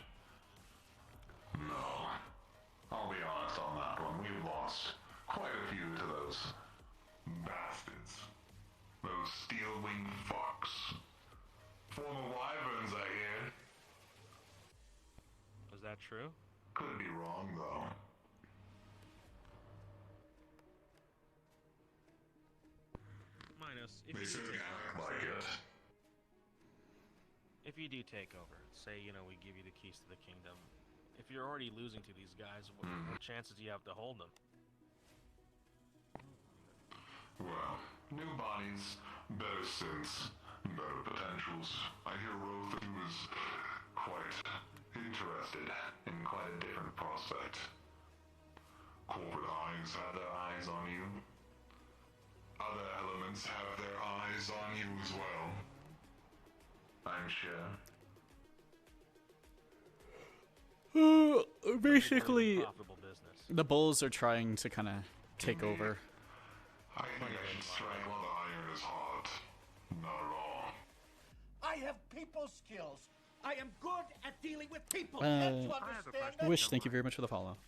No. I'll be honest on that one. We've lost quite a few to those bastards. Those steel-winged fucks. Former wyverns, I hear. Is that true? Could be wrong, though. Minus, if They you do certainly take act over, like it. if you do take over, say, we give you the keys to the kingdom. If you're already losing to these guys, what chances do you have to hold them? Well, new bodies, better synths, better potentials. I hear Rothu is quite interested in quite a different prospect. Corporate eyes have their eyes on you. Other elements have their eyes on you as well. I'm sure. Basically, Profitable business. the bulls are trying to kind of take over. I think I should strike while the iron is hot. Not at all. I have people skills. I am good at dealing with people. Can't you understand that? Wish, thank you very much for the follow.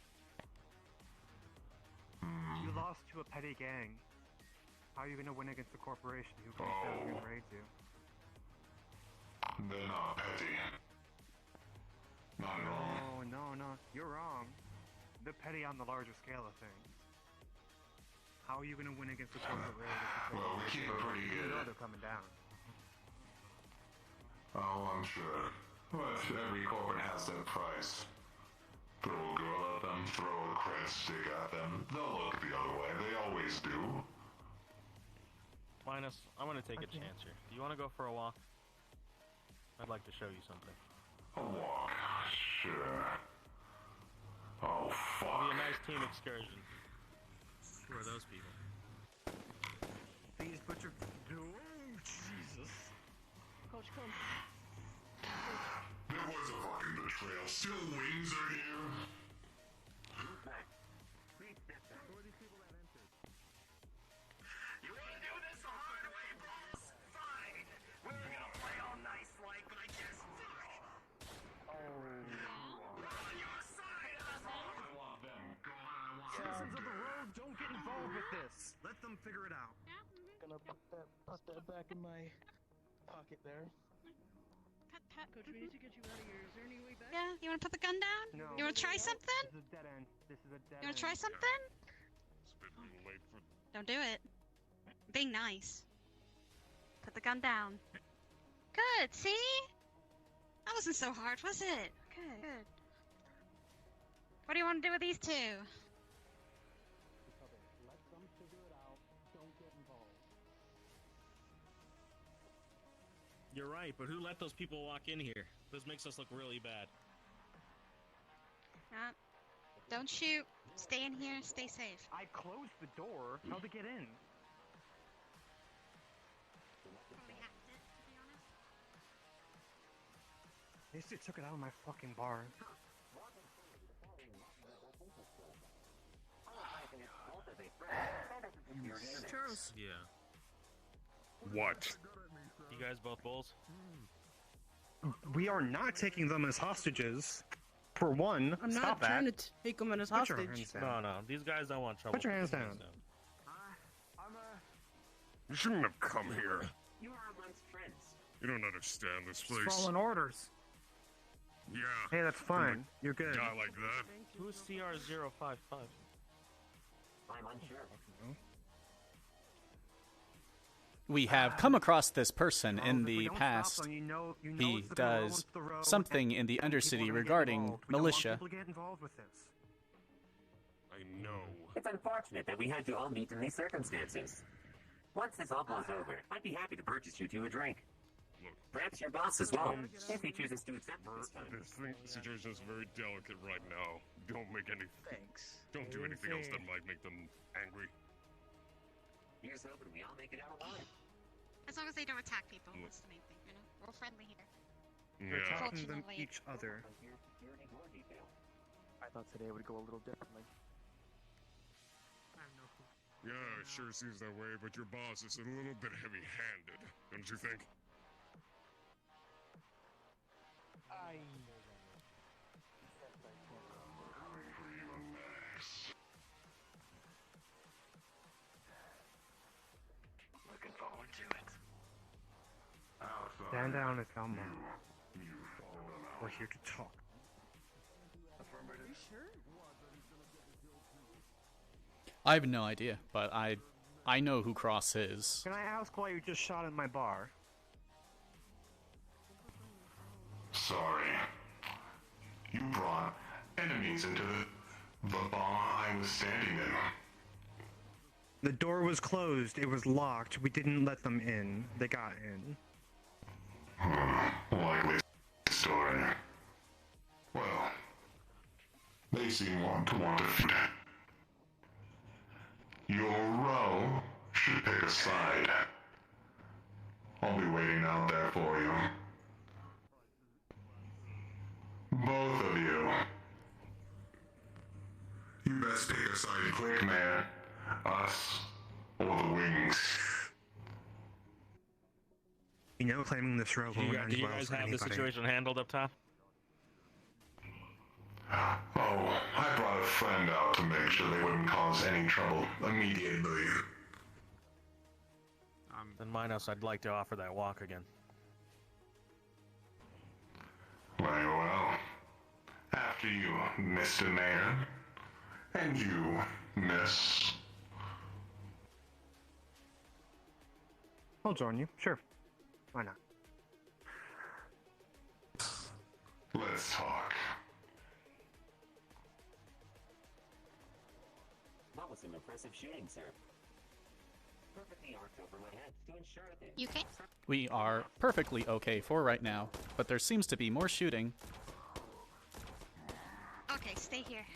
You lost to a petty gang. How are you gonna win against a corporation who can and raid you? They're not petty. Not at all. No, you're wrong. They're petty on the larger scale of things. How are you gonna win against a corporate raid? Well, we keep it pretty You good. know they're coming down. Oh, I'm sure. But every corporate has their price. Throw a girl at them, throw a cred stick at them. They'll look the other way. They always do. Linus, I'm gonna take a chance here. Do you want to go for a walk? I'd like to show you something. A walk? Sure. Oh, fuck. It'll be a nice team excursion. Who are those people? Please put your... Oh, Jesus. Coach, come. There was a fucking betrayal. Still wings are here. You wanna do this the hard way, boss? Fine. We're gonna play all nice like, but I just... We're on your side, asshole! I want them gone. I want Citizens of the road, don't get involved with this. Let them figure it out. Gonna put that back in my pocket there. Coach, we need to get you out of here. Is there any way back? Yeah, you wanna put the gun down? No. You wanna try something? This is a dead end. This is a dead You wanna end. try something? It's a bit late for. Don't do it. Being nice. Put the gun down. Good, see? That wasn't so hard, was it? Good, good. What do you want to do with these two? Let them figure it out. Don't get involved. You're right, but who let those people walk in here? This makes us look really bad. Don't shoot. Stay in here. Stay safe. I closed the door. How'd they get in? They just took it out of my fucking bar. Charles. Yeah. What? You guys both bulls? We are not taking them as hostages. For one, I'm stop not that. trying to take them as Put your hostage. hands down. No, these guys don't want trouble. Put your hands down. You shouldn't have come here. You are amongst friends. You don't understand this place. Following orders. Yeah. Hey, that's fine. You're good. Guy like that. Who's CR055? I'm unsure. We have come across this person in the past. He does something in the Undercity regarding militia. People get involved with this. I know. It's unfortunate that we had to all meet in these circumstances. Once this all blows over, I'd be happy to purchase you two a drink. Look, Perhaps your boss as well, if he chooses to accept it this time. this situation is very delicate right now. Don't make any. Thanks. Don't do anything else that might make them angry. Here's hoping we all make it out alive. As long as they don't attack people, that's the main thing, you know? We're friendly here. We're Yeah. talking to them Fortunately. each other. I thought today would go a little differently. Yeah, it sure seems that way, but your boss is a little bit heavy-handed, don't you think? Looking forward to it. Stand down, it's Elmo. We're here to talk. I have no idea, but I know who Cross is. Can I ask why you just shot at my bar? Sorry. You brought enemies into the bar I was standing in. The door was closed. It was locked. We didn't let them in. They got in. Likely story. Well, they seem to want to feed. Your row should pick a side. I'll be waiting out there for you. Both of you. You best pick a side quick, man. Us or the wings. You know, claiming this row Do won't you, end do you well guys for have the anybody. situation handled up top? Oh, I brought a friend out to make sure they wouldn't cause any trouble immediately. Then Minos, I'd like to offer that walk again. Very well. After you, Mr. Mayor. And you, Miss. I'll join you. Sure. Why not? Let's talk. That was some impressive shooting, sir. Perfectly arced over my head to ensure that You okay? We are perfectly okay for right now, but there seems to be more shooting. Okay, stay here.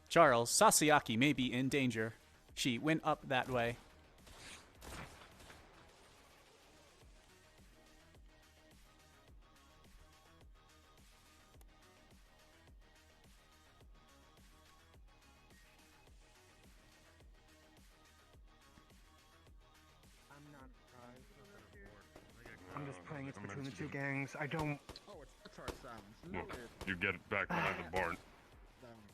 Charles, Sasayaki may be in danger. She went up that way. I'm just praying it's between the two gangs. I don't. Oh, it's our sounds. Well, you get it back behind the barn.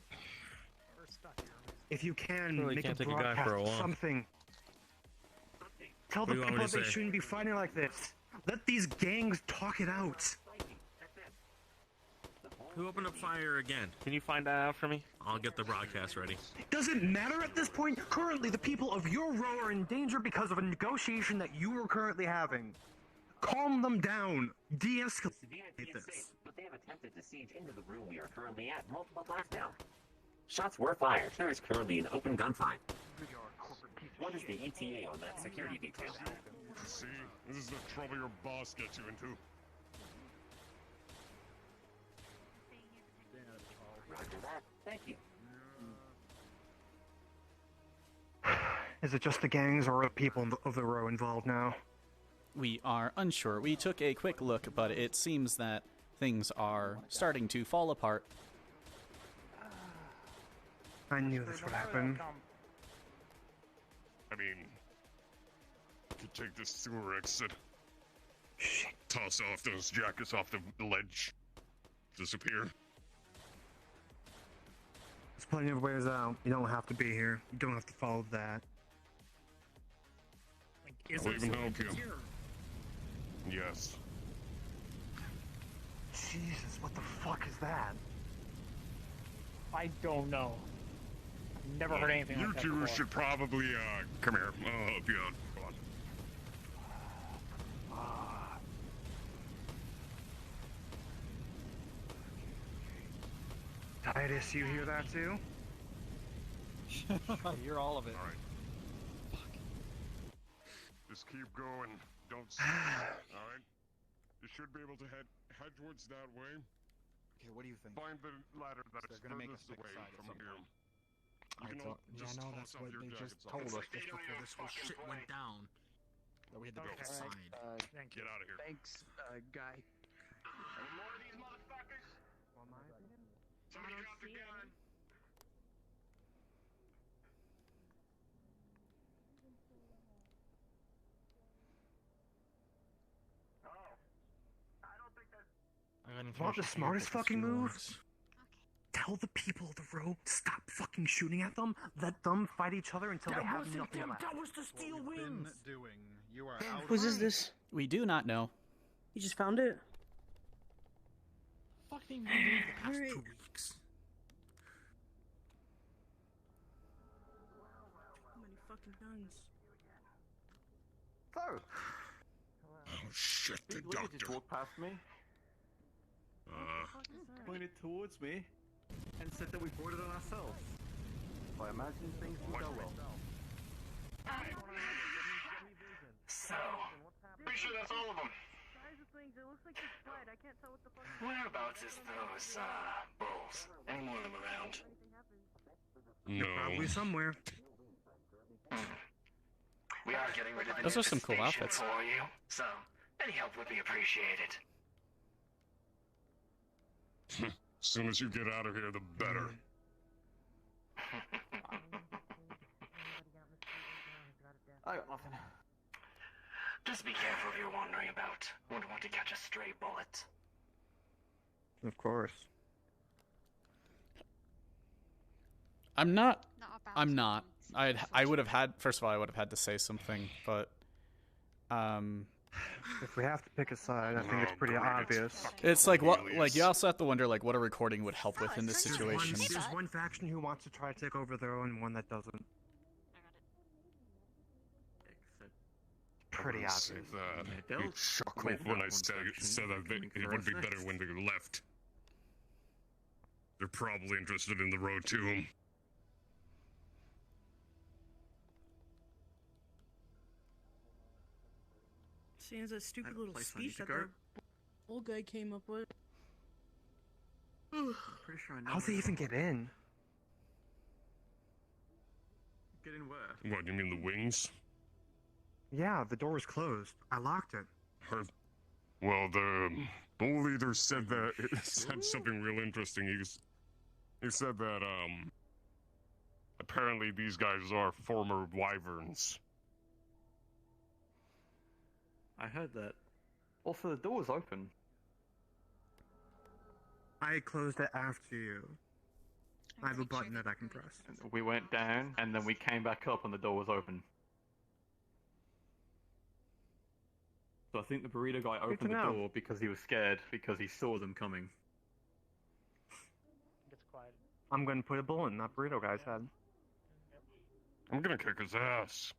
We're stuck here. If you can, Really make can't a take a guy broadcast for a or walk. something. Tell What the do you want people me to they say? shouldn't be fighting like this. Let these gangs talk it out. Who opened up fire again? Can you find that out for me? I'll get the broadcast ready. Doesn't matter at this point. Currently, the people of your row are in danger because of a negotiation that you are currently having. Calm them down. De-escalate this. but they have attempted to siege into the room we are currently at multiple times now. Shots were fired. There is currently an open gunfight. What is the ETA on that security detail? See, this is the trouble your boss gets you into. Roger that. Thank you. Is it just the gangs or are people of the row involved now? We are unsure. We took a quick look, but it seems that things are starting to fall apart. I knew this would happen. I mean, could take this sewer exit. Toss off those jackets off the ledge. Disappear. There's plenty of ways out. You don't have to be here. You don't have to follow that. I'll even help you. Yes. Jesus, what the fuck is that? I don't know. Never heard anything You like that two before. should probably, come here. I'll help you out. Come on. Titus, you hear that too? I hear all of it. Alright. Just keep going. Don't stop. Alright? You should be able to head towards that way. Okay, what do you think? Find the ladder that's They're gonna make us furthest pick a away side at from some here. point. You can all just that's toss off what your they just jackets told off. us just before this whole shit went down. That we had to pick a side. Get out of here. Thanks, guy. Any more of these motherfuckers? Somebody drop the gun. Want the smartest fucking move? Tell the people of the row, stop fucking shooting at them. Let them fight each other until they have nothing left. That was the steel wings. Doing. You are out. Whose is this? We do not know. You just found it? Fucking the past Alright. 2 weeks. How many fucking guns? So. Oh shit, the Look, doctor. just walked past me, pointed towards me, and said that we brought it on ourselves. I imagine things will go well. So, pretty sure that's all of them. Size of things, it looks like it's flight. I can't tell what the fuck. Whereabouts is those, bulls? Any more of them around? No. Probably somewhere. We are getting rid of an Those are some cool infestation outfits. for you, so any help would be appreciated. As soon as you get out of here, the better. I got nothing. Just be careful if you're wandering about. Wouldn't want to catch a stray bullet. Of course. I'm not. I would have had. First of all, I would have had to say something, but If we have to pick a side, I think it's pretty obvious. it's like what. Like you also have to wonder like what a recording would help with in this situation. There's one faction who wants to try to take over their own and one that doesn't. pretty say obvious. that. You shock me when I said that it would be better when they left. They're probably interested in the road to him. Seeing as that stupid little place I need speech to that go. the old guy came up with. Pretty sure I know. How'd they even get in? Get in where? What, you mean the wings? Yeah, the door was closed. I locked it. Well, the bull leader said that it said something real interesting. He said that apparently these guys are former wyverns. I heard that. Also, the door was open. I closed it after you. I have a button that I can press. We went down, and then we came back up, and the door was open. So I think the burrito guy opened the door because he was scared, because he saw them coming. Gets quiet. I'm gonna put a bullet in that burrito guy's head. I'm gonna kick his ass.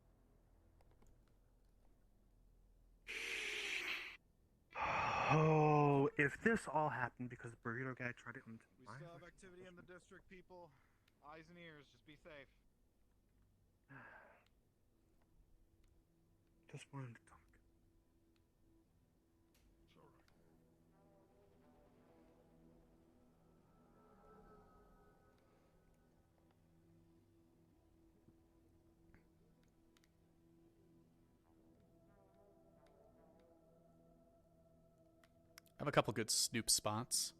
Oh, if this all happened because the burrito guy tried it into We my still have activity in the district, people. Eyes and ears, just be safe. Just wanted to talk. I have a couple good snoop spots.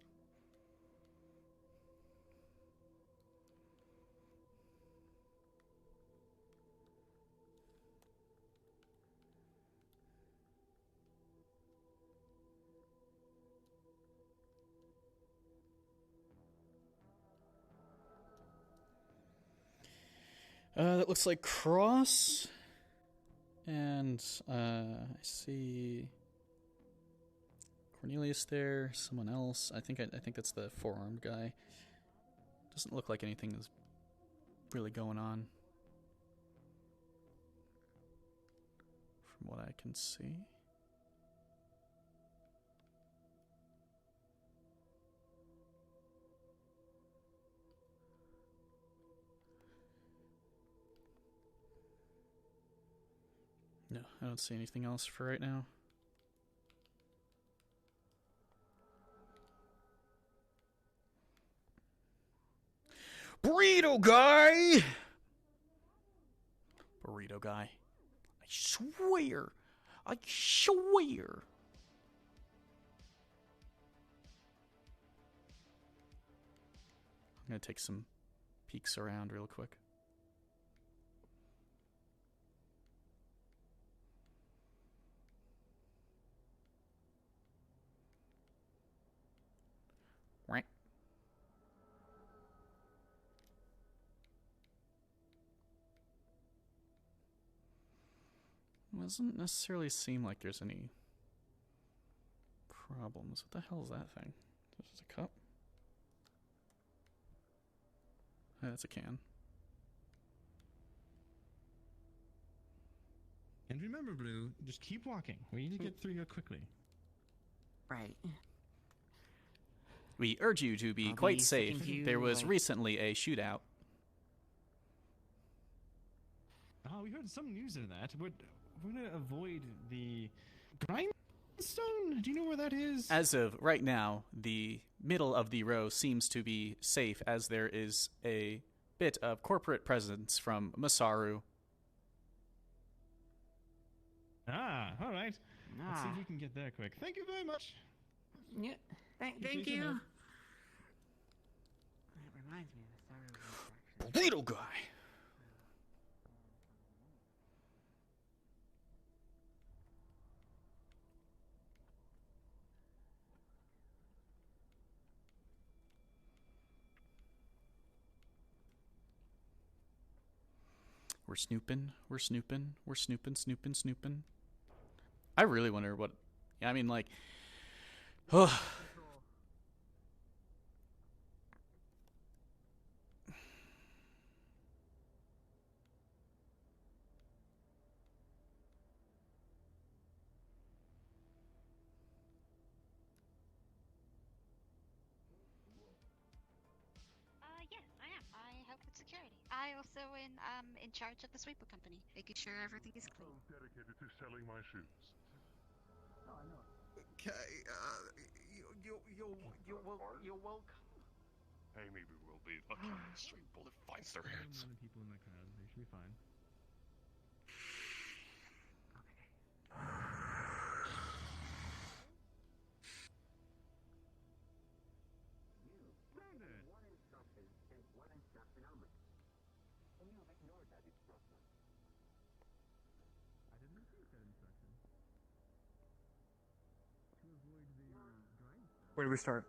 That looks like Cross. And I see Cornelius there, someone else. I think that's the four-armed guy. Doesn't look like anything is really going on from what I can see. No, I don't see anything else for right now. Burrito guy! Burrito guy. I swear. I swear. I'm gonna take some peeks around real quick. Right. Doesn't necessarily seem like there's any problems. What the hell is that thing? Is this a cup? Oh, that's a can. And remember, Blue, just keep walking. We need to get through here quickly. Right. We urge you to be quite safe. There was recently a shootout. Oh, we heard some news in that. We're going to avoid the grindstone? Do you know where that is? As of right now, the middle of the row seems to be safe as there is a bit of corporate presence from Masaru. Ah, all right. Let's see if we can get there quick. Thank you very much. Yeah, thank Appreciate you. your help. That reminds me of the Little guy. We're snooping. I really wonder what... I mean, like... I also in charge of the sweeper company, making sure everything is clean. Dedicated to selling my shoes. Okay, you're welcome. Hey, maybe we'll be lucky and a stray bullet finds their heads. More people in the crowd. They should be fine. I didn't receive that instruction. To avoid the grindstone. Where do we start?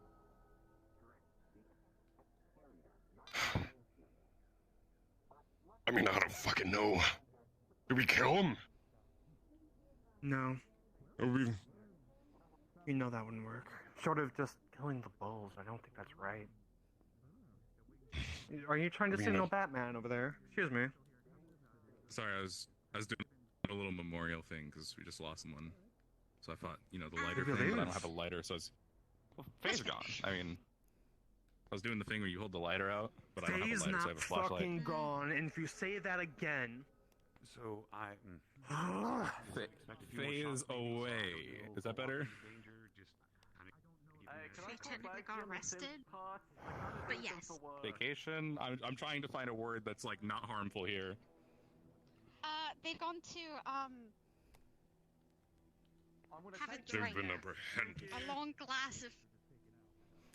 I mean, I don't fucking know. Did we kill him? No. We... You know that wouldn't work. Short of just killing the bulls, I don't think that's right. Are you trying to signal Batman over there? Excuse me. Sorry, I was doing a little memorial thing because we just lost someone. So I thought, you know, the lighter thing, but I don't have a lighter, so it's... Well, Faye's gone. I mean, I was doing the thing where you hold the lighter out, but I don't have a Faye's lighter, so I not have a flashlight. fucking gone, and if you say that again... So Faye is away. Is that better? Faye technically got arrested, but yes. Vacation? I'm trying to find a word that's, like, not harmful here. They've gone to, have a drink. They've been apprehended. A long glass of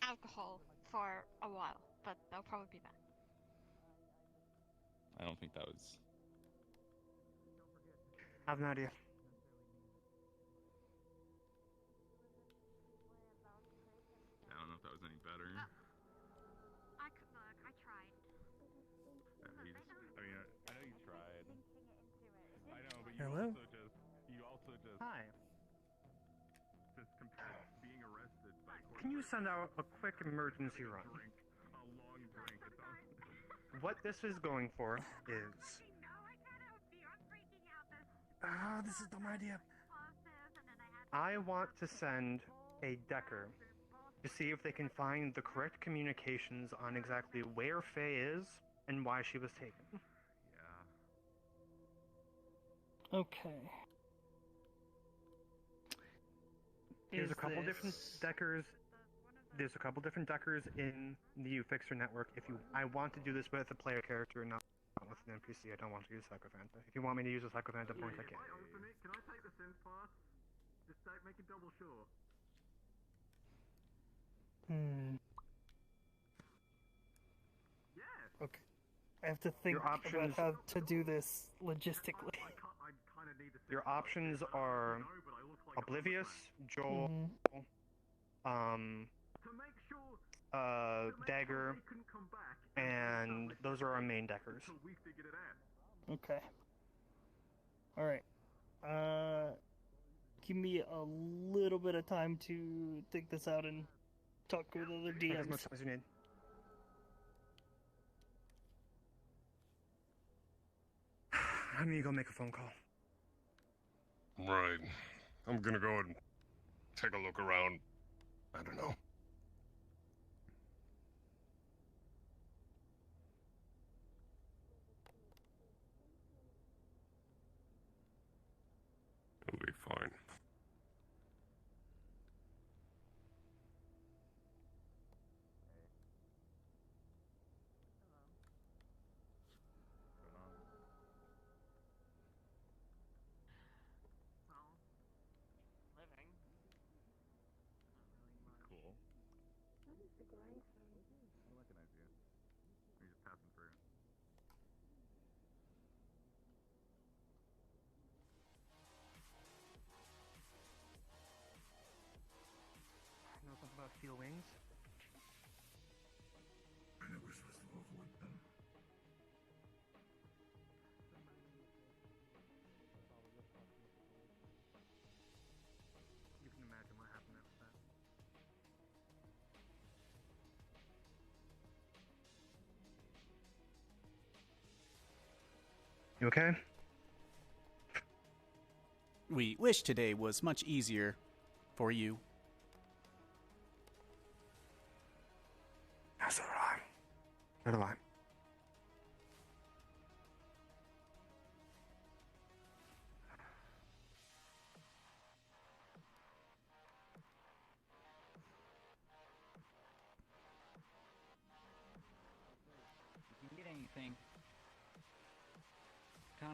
alcohol for a while, but they'll probably be back. I don't think that was... I have no idea. I don't know if that was any better. I tried. I mean, I know you tried. I know, but Hello? you also just Hi. just compared being arrested by court. Can you send out a quick emergency run? A long drink. What this is going for is... Ah, this is a dumb idea. I want to send a Decker to see if they can find the correct communications on exactly where Faye is and why she was taken. Okay. There's a couple different Deckers. There's a couple different Deckers in the U-Fixer network. I want to do this with a player character, not with an NPC. I don't want to use Psychophanta. If you want me to use a Psychophanta point, I can. Can I take the synth pass? Just make it double sure. Yeah. Okay. I have to think about how to do this logistically. Your options are Oblivious, Joel, Dagger, and those are our main Deckers. Okay. Alright. Give me a little bit of time to think this out and talk with other Take as DMs. much time as you need. I'm gonna go make a phone call. Right. I'm gonna go and take a look around. I don't know. It'll be fine. Living. Cool. I recognize you. You're just passing through. Know something about steel wings? I know we're supposed to avoid them. You can imagine what happened after that. You okay? We wish today was much easier for you. So do I. So do I.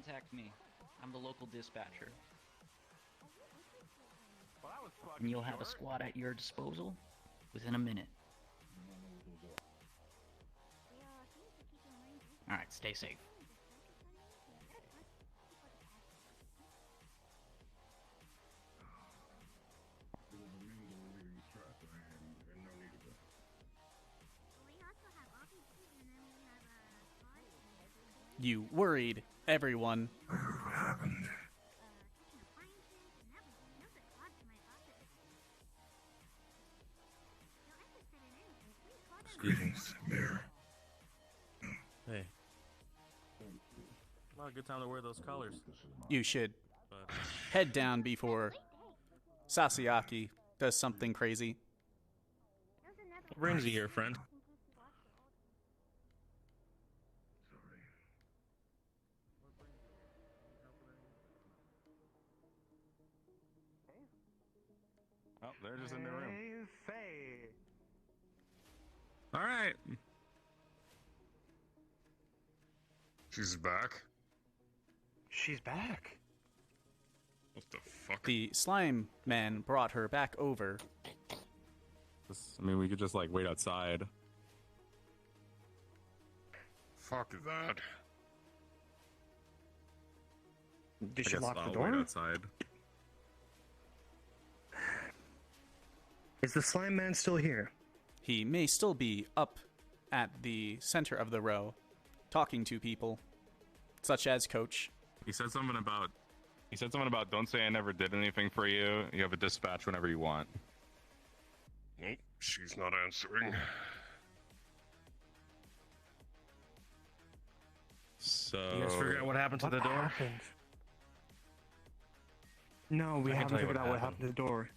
contact me. I'm the local dispatcher. Well, that was fucking And you'll have a short. squad at your disposal within a minute. Alright, stay safe. You worried everyone. Excuse me. Hey. Not a good time to wear those colors. You should But head down before Sasiaki does something crazy. what brings you here, friend? Oh, they're just in their room. Hey, Faye. All right. She's back. She's back. What the fuck? The slime man brought her back over. I mean, we could just like wait outside. Fuck that. Did I she guess lock the I'll door? wait outside. Is the slime man still here? He may still be up at the center of the row, talking to people, such as Coach. He said something about. He said something about don't say I never did anything for you. You have a dispatch whenever you want. Nope, she's not answering. So. You guys figure out what happened to the door? Happened? No, we I can haven't tell you figured out what happened to the door.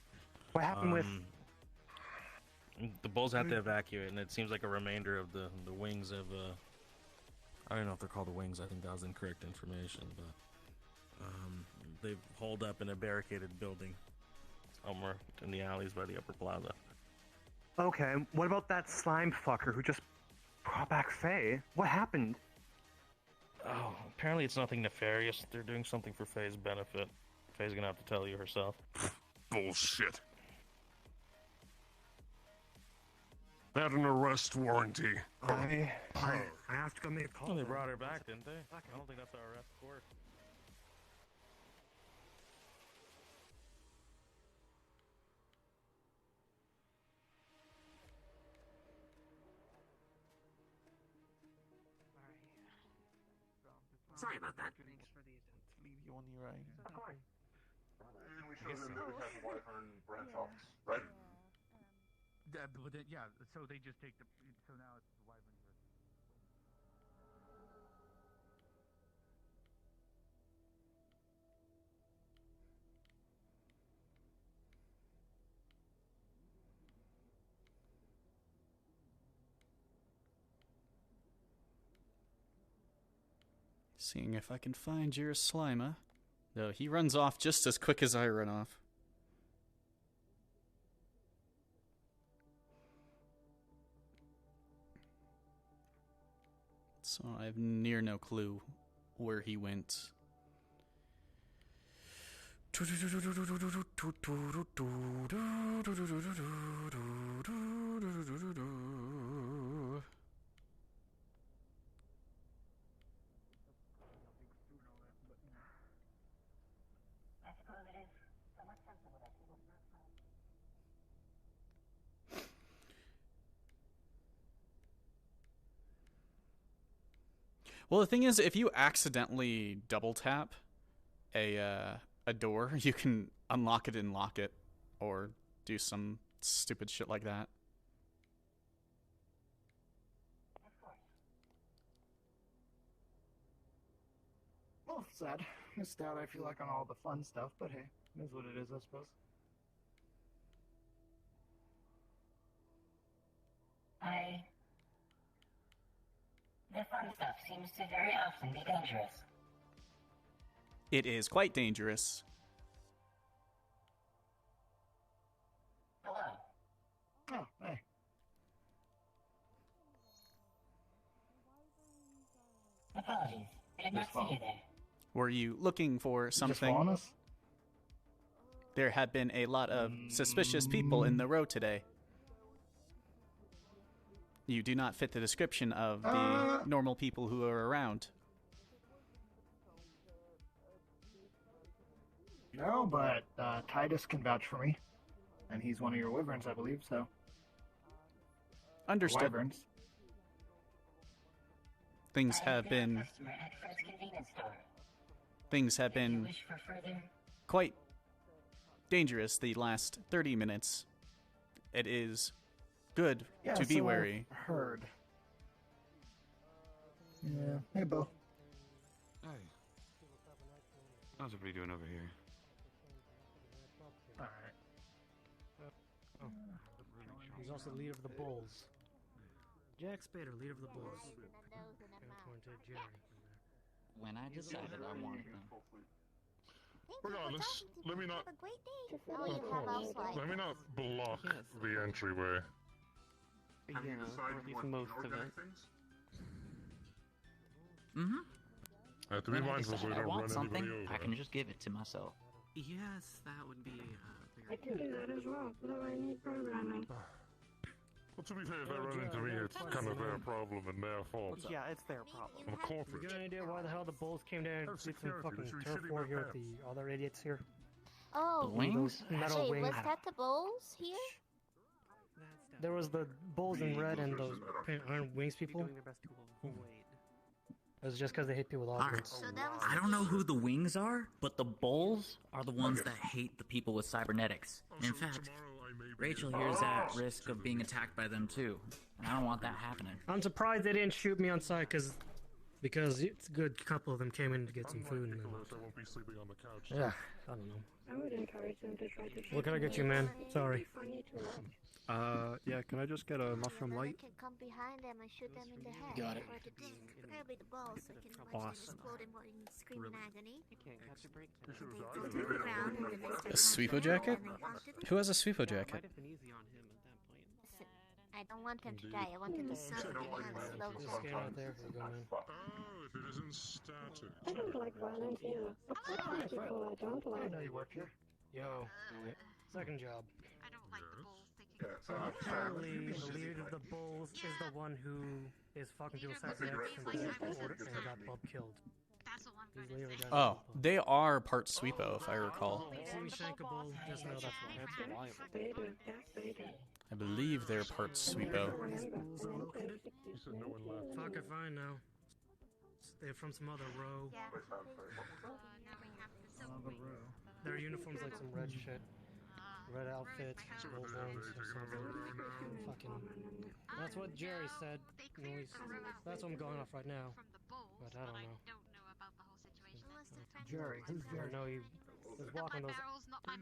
What happened with... The bulls had to evacuate, and it seems like a remainder of the wings of I don't know if they're called the wings. I think that was incorrect information, but they've holed up in a barricaded building somewhere in the alleys by the upper plaza. Okay, what about that slime fucker who just brought back Faye? What happened? Oh, apparently it's nothing nefarious. They're doing something for Faye's benefit. Faye's gonna have to tell you herself. Bullshit. They had an arrest warranty. I have to go make a call. Well, they brought her back, didn't they? I don't think that's how arrests work. Sorry about that. Leave you on your own. Of course. And we showed them that we have the Wyvern branch office, right? Yeah, so they just take the. So now it's the Wyvern. Seeing if I can find your Slimer. Though he runs off just as quick as I run off. So I have near no clue where he went. Well, the thing is, if you accidentally double tap a door, you can unlock it and lock it, or do some stupid shit like that. Well, sad. Missed out, I feel like, on all the fun stuff, but hey, it is what it is, I suppose. The fun stuff seems to very often be dangerous. It is quite dangerous. Hello. Oh, hey. Apologies. I did not see you there. Were you looking for Just something? following us? There have been a lot of suspicious people in the row today. You do not fit the description of the normal people who are around. No, but Titus can vouch for me. And he's one of your wyverns, I believe, so. Understood. Wyverns. Things have been quite dangerous the last 30 minutes. It is good to be wary. I've heard. Yeah. Hey, Bo. Hey. How's everybody doing over here? Alright. He's also the leader of the Bulls. Jack Spader, leader of the Bulls. When I decided I wanted them. Regardless, let me not. Let me not block the entryway. Yeah, or at least most of it. I have to be When I mindful so decide we I don't want run something, anybody over. I can just give it to myself. Yes, that would be I can do that as well, but I need programming. Well, to be fair, if they run into me, it's kind of their problem and their fault. Yeah, it's their problem. I'm a corporate. You got any idea why the hell the Bulls came down and did some security, fucking they should be turf shitting war their here with the other idiots here? Oh, Wings? Metal wait, wings. was that the Bulls here? There was the Bulls in red and those Iron Wings people. Doing their best to avoid. It was just because they hit people with Alright, augments. I don't know who the Wings are, but the Bulls are the ones that hate the people with cybernetics. In fact, Rachel here is at risk of being attacked by them too, and I don't want that happening. I'm surprised they didn't shoot me on sight because it's a good couple of them came in to get some food. And I won't be sleeping on the couch. yeah, I don't know. I would encourage them to try to. What can I get you, man? Sorry. Funny to watch. Yeah, can I just get a mushroom light? Can come behind them and shoot them in the head. Got it. Or the disc, preferably the balls, so you can watch them explode and scream in agony. You can't catch a break. They fall to the ground and then they A start sweepo jacket? Who has a sweepo jacket? Might have been easy on him at that point. Listen, I don't want them to die. I want them to suffer their hands slowly. Just scan right there if we're going in. Oh, if it isn't static. I don't like violence either. But some people I don't like. I know you work here. Yo, second job. I don't like the Bulls Apparently, the leader of the Bulls is the one who is fucking people cybernetics and got Bob killed. He's the leader of the guy. Oh, they are part sweepo, if I recall. See me shank a bull, just know that's why. I believe they're part sweepo. Fuck if I know. They're from some other row. Their uniforms like some red shit. Red outfits, gold ones, or something. Fucking. That's what Jerry said. That's what I'm going off right now. But I don't know. Jerry, who's Jerry? No, he was walking those.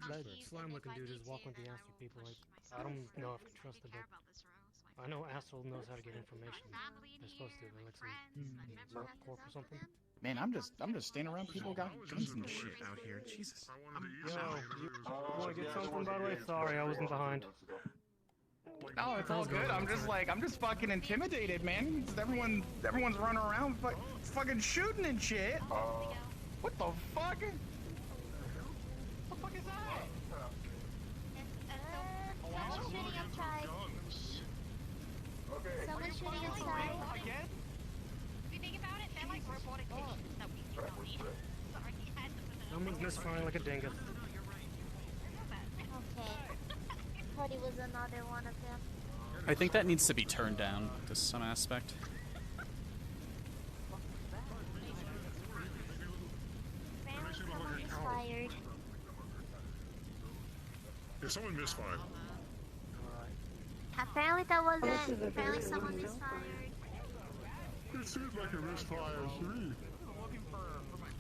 That slime-looking dude is walking with the Astral people. Like, I don't know if I can trust it, but I know Astral knows how to get information. They're supposed to. They're like some corp or something. Man, I'm just standing around people got guns and shit out here. Jesus. Yo, you want to get something, by the way? Sorry, I wasn't behind. No, it's all good. I'm just fucking intimidated, man. Everyone's running around fucking shooting and shit. What the fuck? What the fuck is that? Someone's shooting outside. Someone's shooting outside. Again? If you think about it, they're like robotic patients that we don't need. Sorry, I had to put that Someone's misfiring like a dingus. Okay. Thought he was another one of them. I think that needs to be turned down to some aspect. Someone misfired. Yeah, someone misfired. Apparently that wasn't. Apparently someone misfired. It seems like a misfire to me.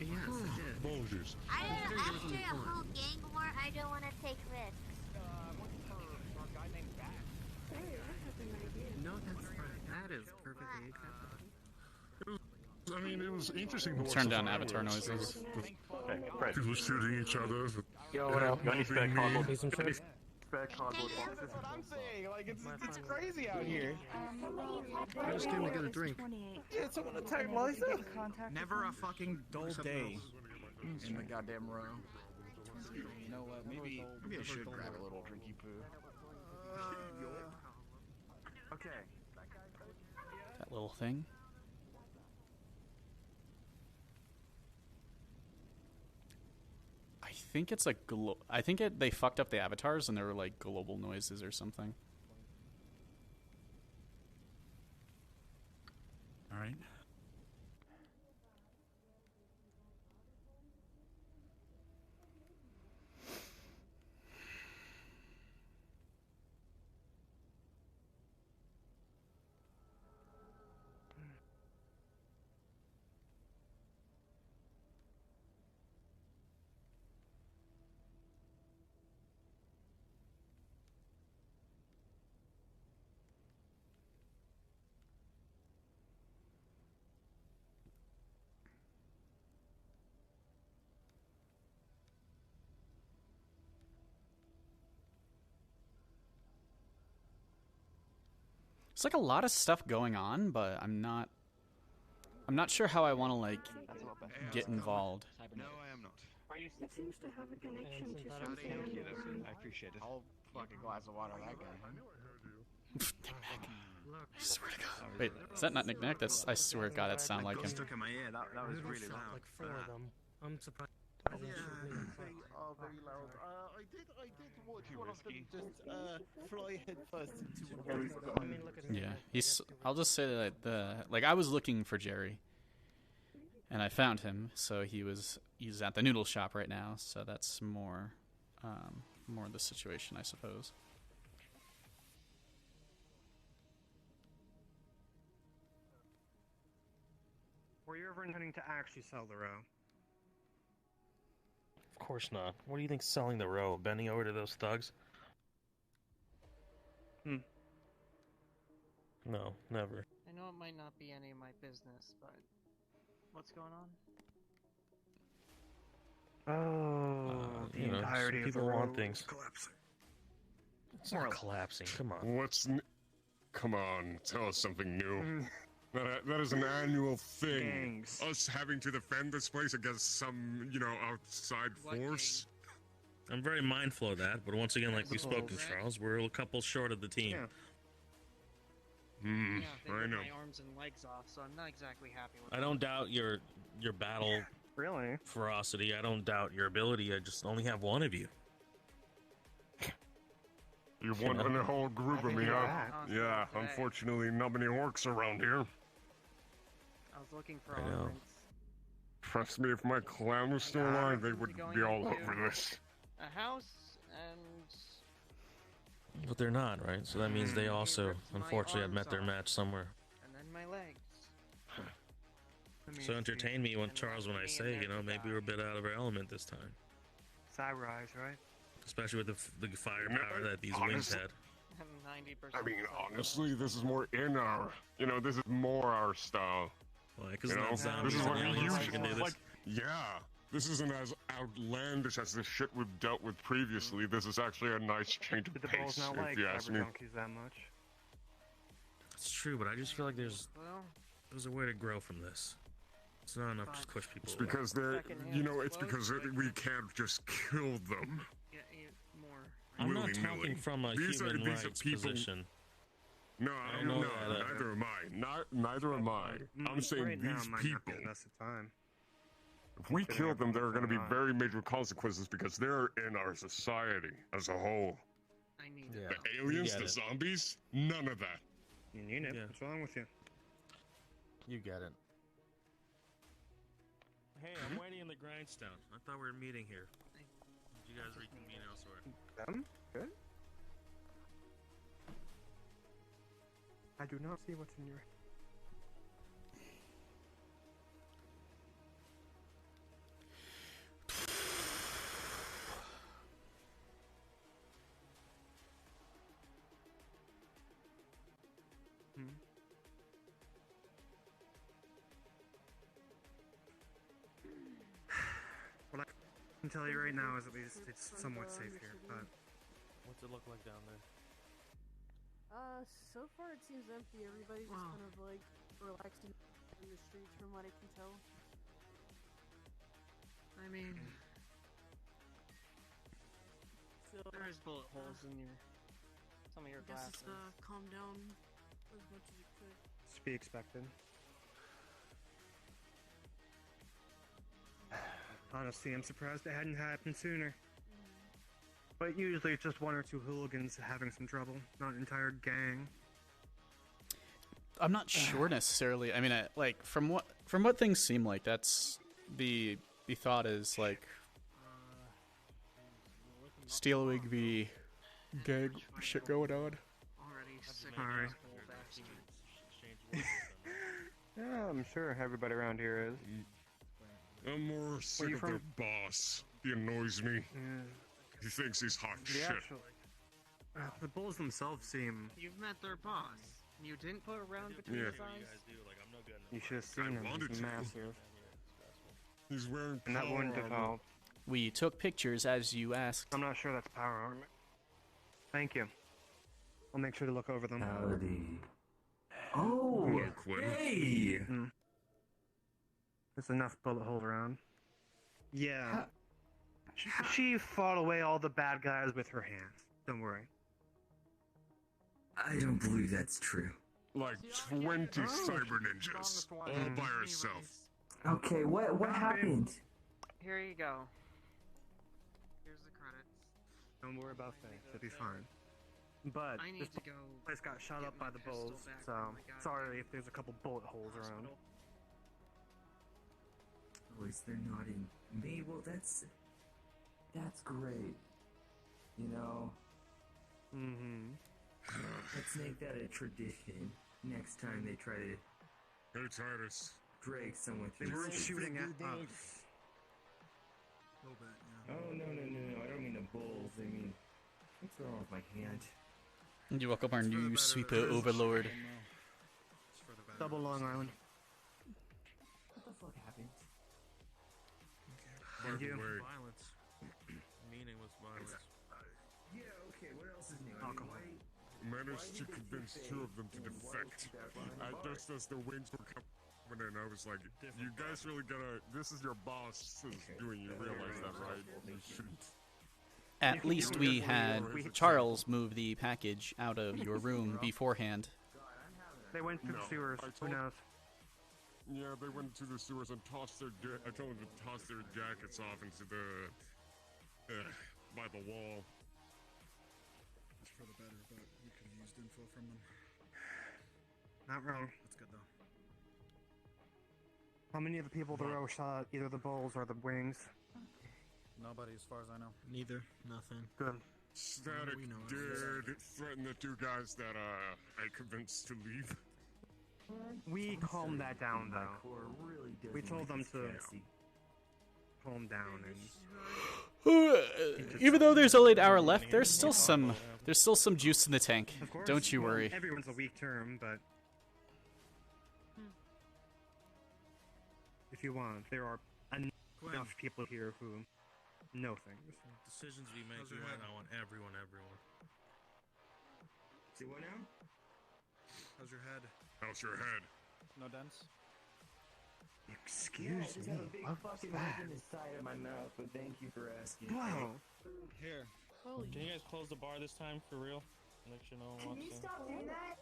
Yes, it did. Moses. After a whole gang war, I don't want to take risks. No, that's fine. That is perfectly acceptable. I mean, it was interesting to watch. Turn down the avatar fireworks. noises. People shooting each other. Yo, what up? Got any spare cardboard? Need some shit? Spare cardboard That's what I'm saying. Like, it's crazy out here. I just came to get a drink. Yeah, someone attacked Liza. Never a fucking dull day. in the goddamn room. You know what? Maybe I should grab a little drinky poo. Okay. That little thing. I think it's like they fucked up the avatars and there were like global noises or something. All right. It's like a lot of stuff going on, but I'm not sure how I want to like get involved. No, I am not. It seems to have a connection to something. Thank you, though. I appreciate it. I'll fucking glass of water that guy. I swear to God. Wait, is that not Nick Nack? That's, I swear to God, that sounded like him. Stuck in my ear. That was really Shot loud. like 4 of them. I'm surprised. They are very loud. I did watch one of them just fly headfirst into one of them. Yeah, I'll just say that I was looking for Jerry, and I found him. So he's at the noodle shop right now. So that's more the situation, I suppose. Were you ever intending to actually sell the row? Of course not. What do you think selling the row? Bending over to those thugs? No, never. I know it might not be any of my business, but what's going on? Oh, the entirety of the people row want things. collapsing. It's not collapsing. Come on. Come on, tell us something new. That is an annual thing. Gangs. Us having to defend this place against some, outside force. I'm very mindful of that, but once again, like we've spoken, Charles, we're a couple short of the team. They I ripped know. my arms and legs off, so I'm not exactly happy with I don't doubt your battle ferocity. I don't doubt your ability. I just only have one of you. You want a whole group of me, huh? Yeah, unfortunately, not many orcs around here. I was looking for I know. armaments. Trust me, if my clan was still alive, they would be all over this. A house and But they're not, right? So that means they also, unfortunately, have met their match somewhere. then my legs. So entertain me when I say, maybe we're a bit out of our element this time. Cyber eyes, right? Especially with the firepower that these wings had. 90%. I mean, honestly, this is more in our, this is more our style. Why? Because it's not zombies this is and what we aliens, usually you can do this. yeah, this isn't as outlandish as the shit we've dealt with previously. This is actually a nice change of The ball's pace, not if like you ask cyber me. donkeys that much. It's true, but I just feel like there's a way to grow from this. It's not enough to just push people It's away. because it's because we can't just kill them. I'm not willy-nilly. talking from a These human are rights people. position. No, I know no, that, neither am I. Neither am I. I'm saying right now these might not be people. the best of time. If we kill them, there are going to be very major consequences because they're in our society as a whole. I need The aliens, the zombies, none of that. You need it. What's wrong with you? You get it. Hey, I'm waiting in the grindstone. I thought we were meeting here. Did you guys reconvene elsewhere? Good. I do not see what's in your. What I can tell you right now is at least it's somewhat safe here, but What's it look like down there? So far it seems empty. Everybody's just kind of like relaxed in the streets from what I can tell. I mean, there's bullet holes in some of your I guess glasses. just calm down as much as you could. It's to be expected. Honestly, I'm surprised it hadn't happened sooner. But usually it's just one or two hooligans having some trouble, not an entire gang. I'm not sure necessarily. I mean, like from what things seem like, that's the thought is like Steelwig v. gang shit going on. Already sick Alright. of this whole vacuum. Yeah, I'm sure everybody around here is. I'm more sick you of their from? boss. He annoys me. He thinks he's hot shit. The bulls themselves seem. You've met their boss. You didn't put a round between Yeah. his eyes? You should have seen him. wanted He's to. massive. He's wearing And that power wouldn't have armor. helped. We took pictures as you asked. I'm not sure that's power armor. Thank you. I'll make sure to look over them. Howdy. Oh, Hello, Quinn. hey! There's enough bullet hole around. Yeah. She fought away all the bad guys with her hands. Don't worry. I don't believe that's true. Like 20 cyber ninjas, all by herself. Okay, what happened? Here you go. Here's the credits. Don't worry about things. It'll be fine. But I need this to go place got shot get up my by the pistol bulls, back so from my goddamn sorry if there's a couple bullet holes around. At least they're not in me. Well, that's great. You know, let's make that a tradition. Next time they try to Hey, Titus. drag someone They through. weren't shooting at us. Oh no! I don't mean the bulls. I mean, what's wrong with my hand? You welcome our new sweeper overlord. Double Long Island. What the fuck happened? By the way, Violence. Meaningless violence. Yeah. Okay. What else is new? Alcohol. managed to convince 2 of them to defect. Just as the wings were coming in, I was like, you guys really gotta, this is your boss is doing, you realize that, right? You shouldn't. At least we had Charles move the package out of your room beforehand. They went through the sewers. Who knows? Yeah, they went to the sewers and tossed their. I told them to toss their jackets off into the by the wall. It's for the better, but we could have used info from them. Not wrong. That's good though. How many of the people the row shot either the bulls or the wings? Nobody, as far as I know. Neither. Nothing. Good. Static did threaten the 2 guys that I convinced to leave. We calmed that down though. We told them to calm down and. Even though there's only an hour left, there's still some juice in the tank. Of course, Don't you well, worry. Everyone's a weak term, but if you want, there are enough people here who know things. Decisions we make, we might not want everyone. See what now? How's your head? How's your head? No dents? Excuse me. A big fucking lump in the side of my mouth, but thank you for asking. Wow. Here. Can you guys close the bar this time, for real? Make sure no one walks in. Stop doing that.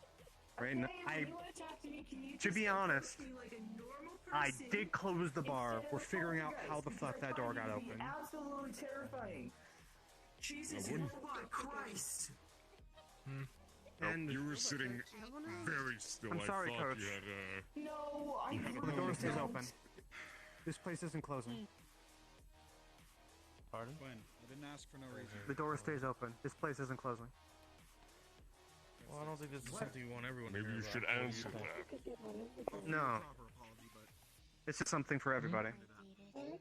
Right now, Okay, you wanna talk to me? Can you to just be honest, be like a normal I person did close the bar. We're instead of figuring out you how guys, the fuck that door got because you're open. Absolutely terrifying. Jesus, robot Christ. And you were sitting very still. I'm sorry, I thought Coach. you had No, I The door stays open. This place isn't closing. Pardon? Quinn, I didn't ask for no reason. The door stays open. This place isn't closing. Well, I don't think this is something you want everyone to Maybe hear you should about. answer that. No. It's just something for everybody.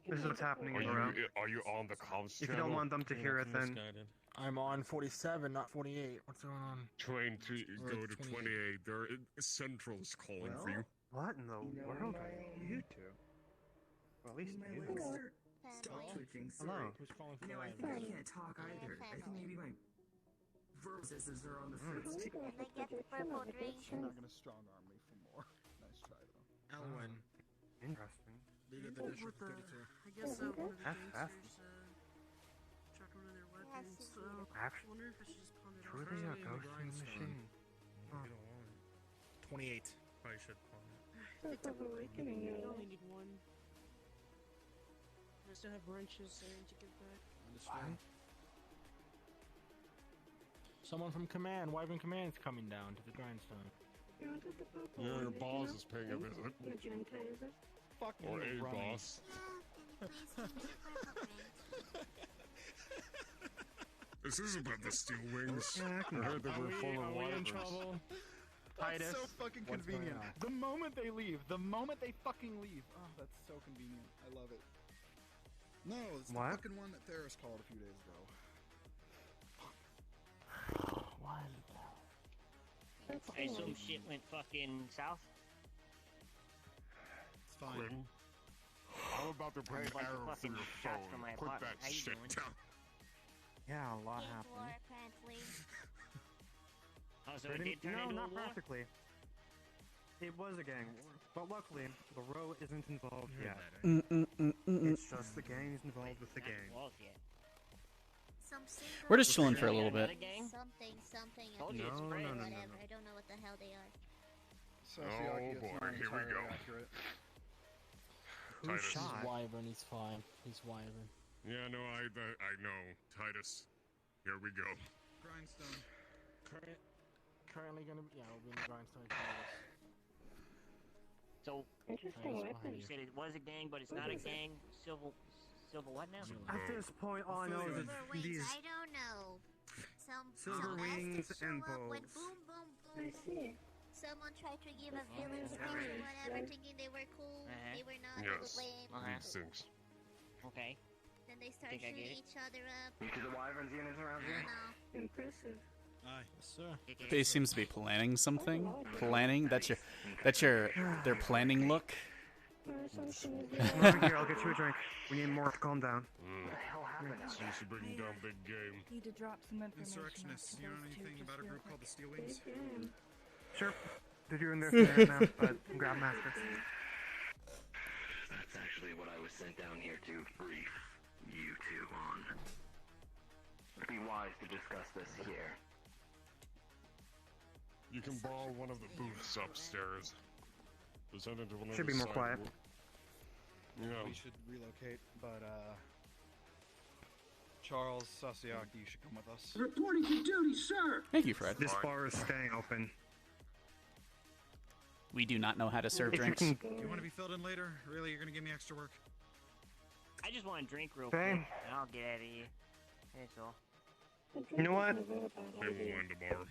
This is what's happening in the room. Are you on the comms If you channel? don't want them to hear it, then I'm on 47, not 48. What's going on? Trying to Or go to 28. 28. There, Central's calling for you. What in the world are you two? Well, at least you. Stop twitching. Hello. Sorry. Who's calling for You know, I think I can't talk either. I think maybe my verb processors are on the fritz too. Can I get the purple drink? You're not gonna strong arm me for more. Nice try though. Elwin. Interesting. Leader of the District 32. I guess one of the That's gangsters checked one of their weapons, so I wonder if I should just pawn it off. Truly a ghost in the machine. You don't want it. 28. Probably should pawn it. You only need one. I still have wrenches to give back. Understood. Someone from Command, Wyvern Command's coming down to the grindstone. Yeah, your boss is paying a visit. Fuck Or you, a Brian. boss. This is about the steel wings. I heard that we're full of Are we in wyverns. trouble? That's Titus, so fucking what's going convenient. on? The moment they leave, the moment they fucking leave. Oh, that's so convenient. I love it. No, it's What? the fucking one that Theris called a few days ago. Why? I assume shit went fucking south. It's fine. I'm about to bring Heard a bunch of arrow through fucking your shots phone. from my Put apartment. that How you shit doing? down. Yeah, a lot Game happened. war, apparently. Oh, so it did turn no, into not a war? practically. It was a gang war, but luckily, the row isn't involved yet. It's just the gangs involved with the gang. Some single We're just chilling for a little bit. Something, something. Told you it's spread. No. Whatever. I don't know what the hell they are. Sociology is boy, not here we entirely go. accurate. Titus. He's Wyvern, he's fine. He's Wyvern. Yeah, no, I know. Titus. Here we go. Grindstone. Currently gonna be, yeah, we'll be in the grindstone. Titus. So, Interesting weapon. you said it was a gang, but it's not a gang. Civil what now? At this point, all I know is Silver that wings, these I don't know. silver some wings bastards show and up, went bows. boom, boom, boom. Someone tried to give a villain speech or whatever, thinking they were cool. They were not. They were Yes. lame. These things. Okay. Then they start Think I get shooting it. each other up. You see the wyverns units around here? Impressive. Aye. Yes, sir. Faye seems to be planning something. Planning? That's your their planning look. Over here, I'll get you a drink. We need more to calm down. What the hell happened? Seems to bring down big game. Need to drop some information. Insurrectionists, you know anything about a group called the Steel Wings? Sure. Did you in there for now, but grab master. That's actually what I was sent down here to brief you two on. It'd be wise to discuss this here. You can borrow one of the booths upstairs. Just head into one of Should the be more side quiet. rooms. Yeah. We should relocate, but Charles Sasiaki, you should come with us. Reporting for duty, sir! Thank you, Fred. This bar is staying open. We do not know how to serve If you drinks. can- Do you want to be filled in later? Really? You're gonna give me extra work? I just want to drink real Okay. quick, and I'll get out of here. That's all. You know what? They will wind the bar.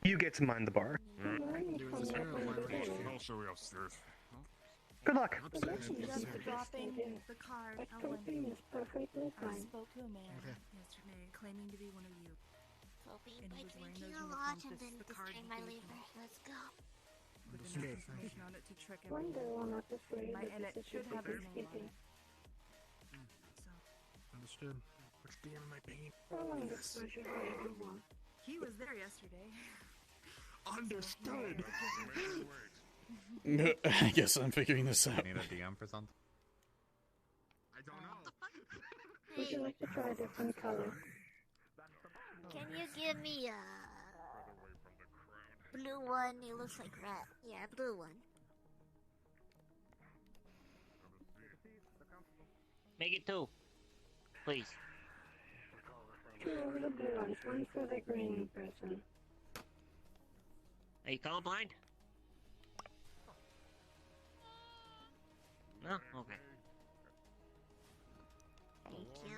You get to mind the bar. I'll show you upstairs. Good luck. Just dropping the card, Ellen. perfectly I spoke to a man yesterday claiming to be one of you. Sophie, And by he was wearing drinking those a lot uniforms. and This then is the card destroying he my gave liver. me. Let's go. With enough information on it to trick Wonder everyone. why not afraid And that it should have his name on it. Understood. Which DM am I paying? He was there yesterday. Understood. I guess I'm figuring this out. Need a DM for something? I don't know. Would you like to try a different color? Can you give me a blue one? It looks like rat. Yeah, blue one. Make it 2. Please. Two over the blue ones, one for the green person. Are you colorblind? No? Okay. Thank you.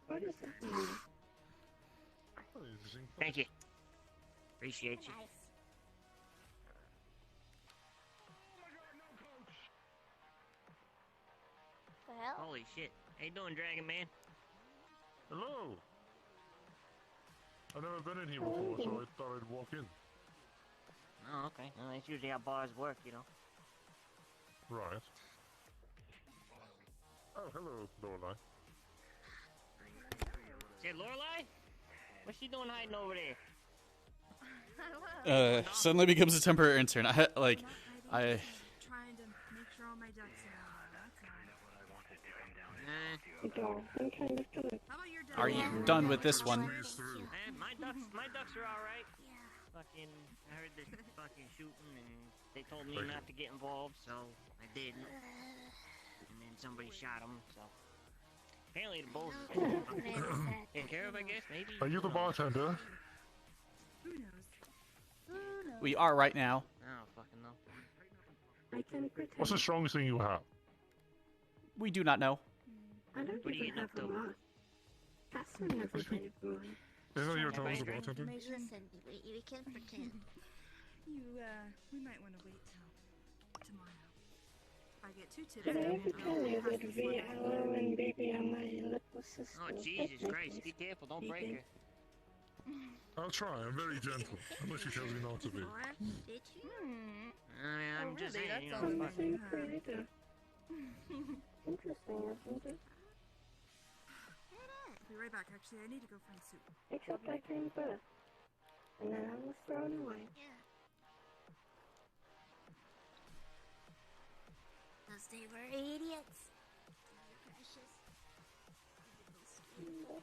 What is it mean? Thank you. Appreciate you. Nice. The hell? Holy shit. How you doing, Dragon Man? Hello. I've never been in here before, so I thought I'd walk in. Oh, okay. Well, that's usually how bars work, you know. Right. Oh, hello, Lorelai. Say, Lorelai? What's she doing hiding over there? Suddenly becomes a temporary intern. I trying to make sure all my ducks are in a row. That's all. How about your ducks? Are you done with this one? My ducks are all right. Fucking, I heard this fucking shooting, and they told me not to get involved, so I didn't. And then somebody shot him, so apparently the bulls is taken care of, I guess. Maybe. Are you the bartender? Who knows? Who knows? We are right now. I don't fucking know. What's the strongest thing you have? We do not know. I don't What are you even getting have up to? a lot. That's not everybody boy. Isn't that your Have town as a extra bartender? information? We can pretend. We might want to wait till tomorrow. If I get too Did tipsy, I ever tell you I'll that have to V, Aloe, and Baby are my little sisters? Oh, Jesus Christ, be careful, don't break her. I'll try. I'm very gentle. Unless she tells me not to be. Did you? I'm just saying, you know, Something creative. Interesting, isn't it? I'll be right back. Actually, I need to go find soup. Except I came first. And then I was thrown away. Yeah. Because they were idiots. Precious.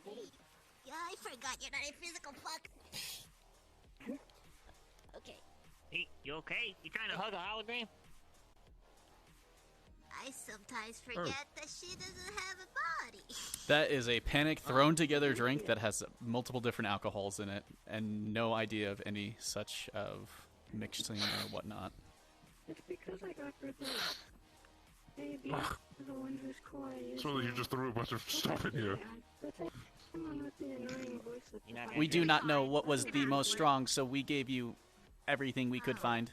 Hey. Yeah, I forgot you're not a physical fuck. Okay. Hey, you okay? You trying to hug a hologram? I sometimes forget that she doesn't have a body. That is a panic thrown together drink that has multiple different alcohols in it and no idea of any such of mixing or whatnot. It's because I got reversed. Baby, the one who's quiet. So that you just threw a bunch of stuff in here. We do not know what was the most strong, so we gave you everything we could find.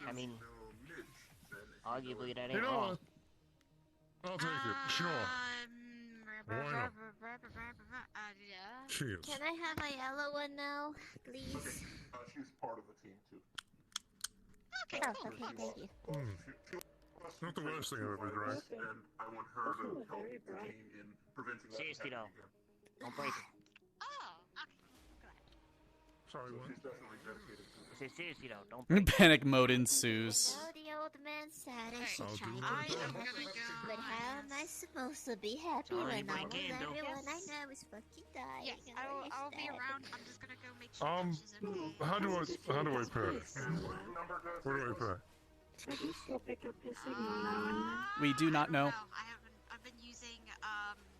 I mean, arguably that You ain't know wrong. what? I'll take it. Sure. Why not? Cheers. Can I have my yellow one now, please? She's part of the team too. Okay, cool. Okay, thank you. Not the worst thing I've ever drank. And I want her to help the team in preventing that Seriously from though, happening don't break it. Sorry, again. what? She's definitely dedicated to I say seriously though, don't break it. Panic mode ensues. No, the old man said I should I'll try do to my help. best. But how am I supposed to be happy Sorry, when but almost again, don't- everyone I know is fucking dying? Yes, I'll be around. I'm just gonna go make sure she's okay. How do I pay? Where do I pay? I can still pick up his signal now and then. We do not know. No, I haven't. I've been using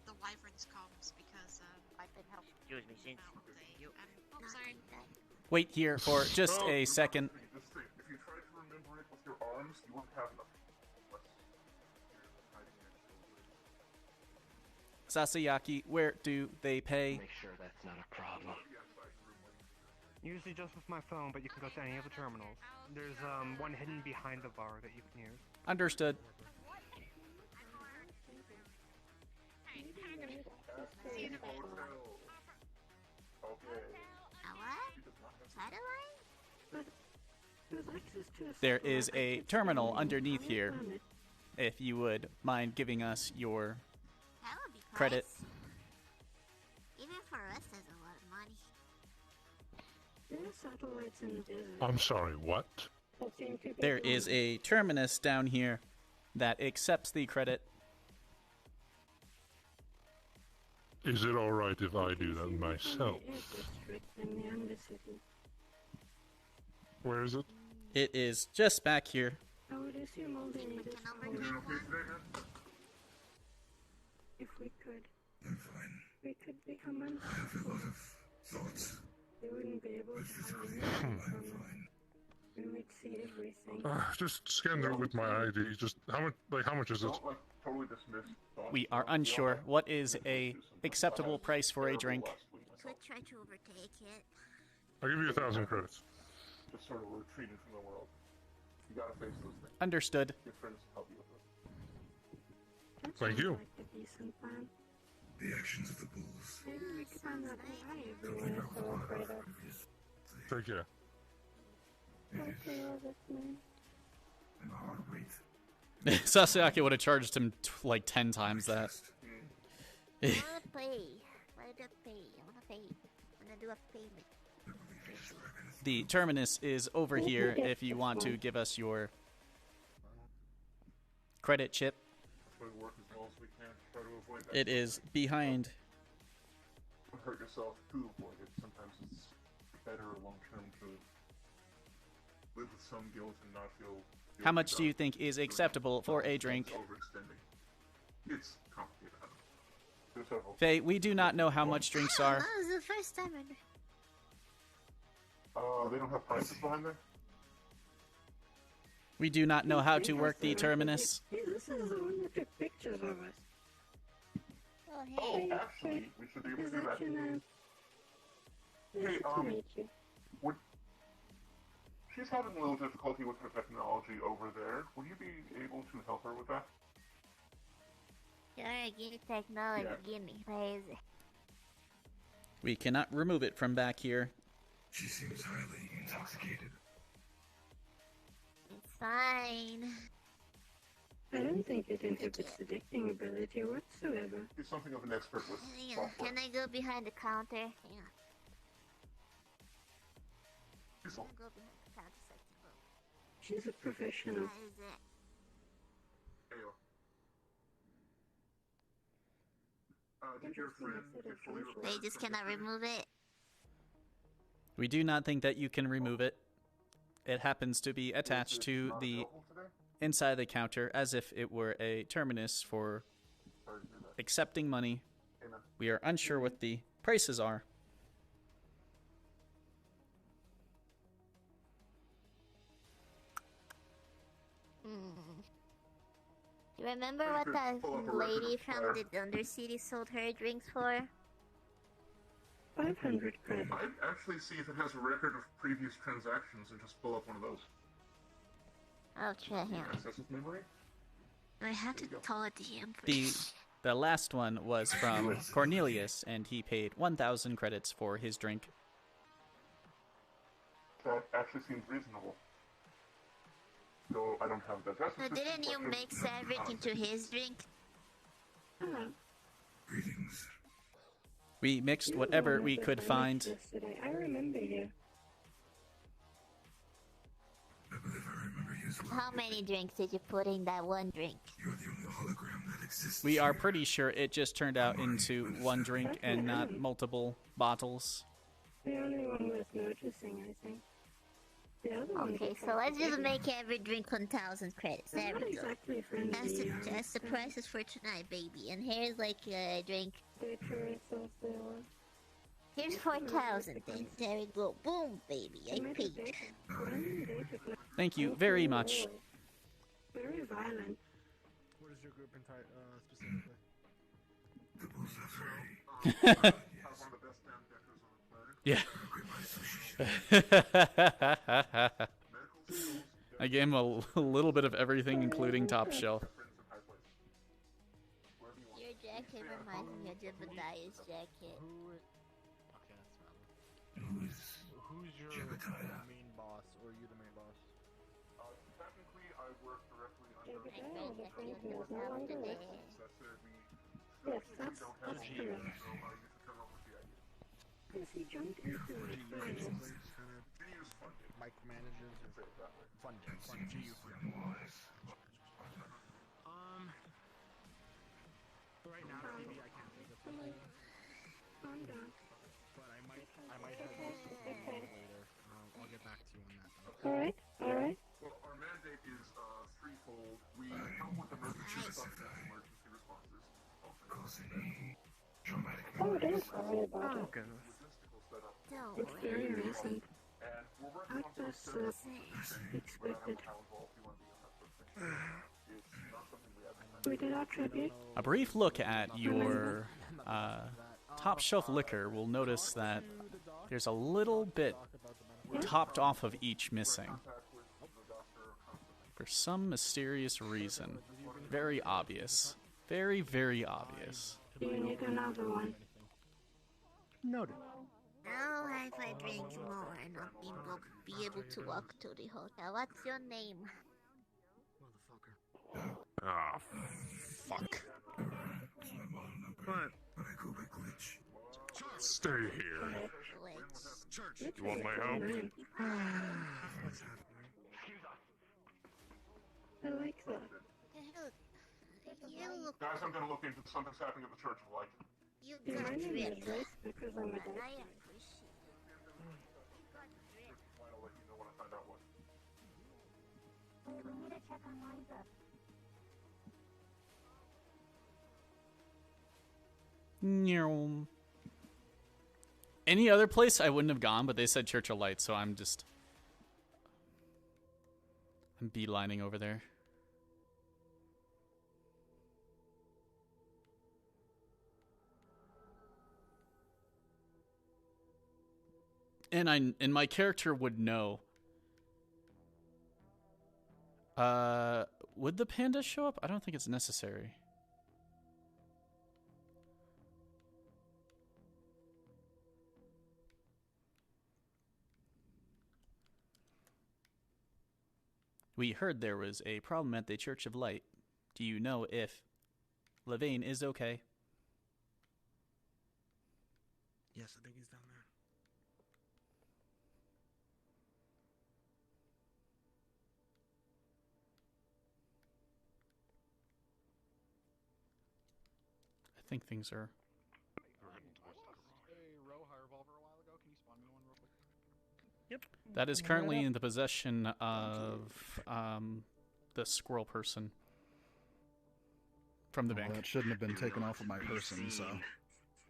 the Wyvern's comms because I've been helping Excuse me, since out. I'm sorry. Wait here for just a second. Just think, if you tried to remember it with your arms, you wouldn't have enough. Sasayaki, where do they pay? Make sure that's not a problem. Usually just with my phone, but you can go to any of the terminals. There's one hidden behind the bar that you can use. Understood. There is a terminal underneath here. If you would mind giving us your That would be credit. nice. Even for us, that's a lot of money. There are satellites in the desert. I'm sorry, what? There is a terminus down here that accepts the credit. Is it alright if I do that myself? Where is it? It is just back here. I would assume only this if we could. I'm fine. We could become I have a lot of thoughts. They wouldn't be able But to it's find cool. I'm anything from it. fine. And we'd see everything. Just scan through with my ID. Just how much is it? Totally dismissed. We are unsure what is a acceptable price for a drink. Could try to overtake it. I'll give you 1,000 credits. Just sort of retreated from the world. You gotta face those things. Understood. Your friends help you with it. Thank you. Like a decent plan. The actions of the bulls. Maybe we could find that guy Don't everyone know is so afraid of. Take care. Okay, this man. And a hard weight. Sasayaki would have charged him like 10 times that. I wanna pay. I wanna pay. I wanna pay. I wanna do a payment? The terminus is over here if you want to give us your credit chip. Try to work as well as we can to try to avoid that. It is behind. Hurt yourself to avoid it. Sometimes it's better long term to live with some guilt and not feel guilty. How much do you think is acceptable for a drink? Overextending. It's complicated. There's several. Faye, we do not know how much drinks are. That was the first time I heard. They don't have prices behind there? We do not know how to work the terminus. Hey, this is the one that took pictures of us. Oh, hey. Actually, we should be able to do that. Hey, Nice to meet you. She's having a little difficulty with her technology over there. Would you be able to help her with that? Sure, give me technology, give me crazy. We cannot remove it from back here. She seems highly intoxicated. It's fine. I don't think it inhibits addicting ability whatsoever. He's something of an expert with Hang on, software. can I go behind the counter? Hang on. I'm gonna go behind the counter so I can go. She's a professional. How is it? Did your friend get fully They just cannot remove it? We do not think that you can remove it. It happens to be attached to the inside of the counter as if it were a terminus for accepting money. We are unsure what the prices are. Do you remember what that lady from the Undercity sold her drinks for? 500 credits. I'd actually see if it has a record of previous transactions and just pull up one of those. I'll try him. Access with memory? I have to call it the Empress. The last one was from Cornelius, and he paid 1,000 credits for his drink. That actually seems reasonable. Though I don't have that. That's So didn't you mix everything into his drink? Hello. Greetings. We mixed whatever we could find. Yesterday. I remember you. I believe I remember you as well. How many drinks did you put in that one drink? You're the only hologram that exists. We are pretty sure it just turned out into one drink and not multiple bottles. The only one worth noticing, I think. The other one Okay, so let's just make every drink 1,000 credits. There we go. Exactly friendly. That's the prices for tonight, baby. And here's like a drink. Here's 4,000. There we go. Boom, baby. I paid. Thank you very much. Very violent. What is your group specifically? Yeah. I gave him a little bit of everything, including top shelf. Your jacket reminds me of Jebediah's jacket. Who's your main boss, or are you the main boss? Technically, I work directly under Yes, that's correct. Yes, he jumped into the furnace. Micromanagers or funding. Right now, maybe I can't think of something. Calm down. But I might have something later. I'll get back to you on that. Though. Alright. Well, our mandate is threefold. We help with emergency stuff and emergency responses. Oh, it is. Sorry about it. Logistical setup. It's very recent. And we're working on some That's expected. We did our tribute. A brief look at your top shelf liquor will notice that there's a little bit topped off of each missing. For some mysterious reason. Very obvious. Very, very obvious. Do you need another one? Noted. Now if I drink more and I'll be able to walk to the hotel. What's your name? Ah, fuck. What? Stay here. Wait. Church. You want my help? What's happening? I like that. You look. Guys, I'm gonna look into something's happening at the Church of Light. You Yeah, got my name drip. is Rice because I'm a I doctor. appreciate it. You got drip. I'll let you know when I find out what. Hey, we need to check on Liza. Nyom. Any other place I wouldn't have gone, but they said Church of Light, so I'm beelining over there. And my character would know. Would the panda show up? I don't think it's necessary. We heard there was a problem at the Church of Light. Do you know if Levain is okay? Yes, I think he's down there. I think things are... Yep. That is currently in the possession of the squirrel person from the bank. That shouldn't have been taken off of my person, so...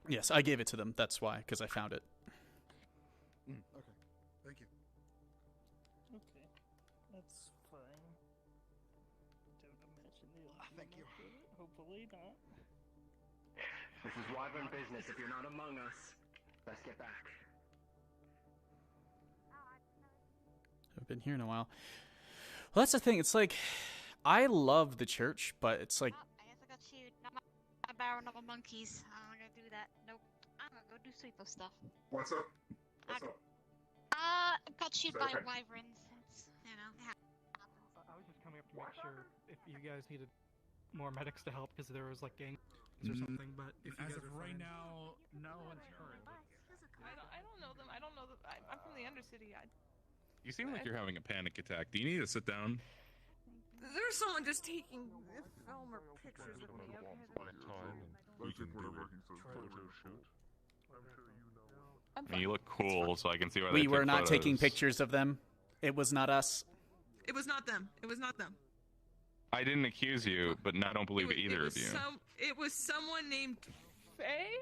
Yes, I gave it to them. That's why, because I found it. Okay, thank you. Okay, that's fine. Don't imagine they'll Thank you. Hopefully not. This is Wyvern business. If you're not among us, let's get back. I've been here in a while. Well, that's the thing. It's like, I love the church, but it's like... I guess I got chewed. Not my barrel, not my monkeys. I'm not gonna do that. Nope. I'm gonna go do sweeper stuff. What's up? What's up? Got chewed Is by that okay? wyverns. It's, you know, it happens. I was just coming up to make sure if you guys needed more medics to help because there was like gangs or something. But if you As guys of are right fine. now, no one's hurt. I don't know them. I don't know them. I'm from the Undercity. You seem like you're having a panic attack. Do you need to sit down? There's someone just taking film or pictures of me. We can do it. I'm I mean, you look cool, so I can see why We they were took not photos. taking pictures of them. It was not us. It was not them. It was not them. I didn't accuse you, but I don't believe either of you. It was someone named Faye?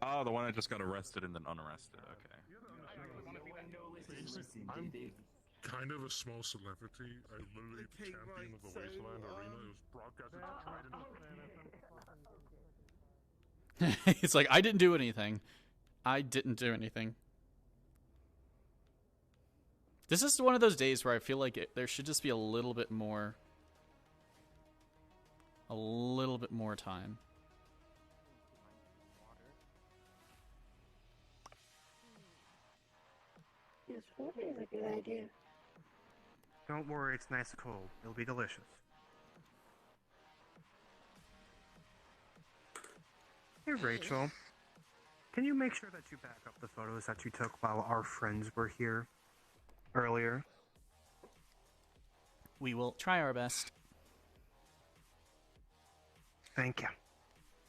Oh, the one that just got arrested and then unarrested. Okay. I'm kind of a small celebrity. I literally the champion of the Wasteland Arena. It was broadcasted. It's like, I didn't do anything. I didn't do anything. This is one of those days where I feel like there should just be a little bit more time. Yes, water is a good idea. Don't worry, it's nice and cold. It'll be delicious. Hey, Rachel. Can you make sure that you back up the photos that you took while our friends were here earlier? We will try our best. Thank you.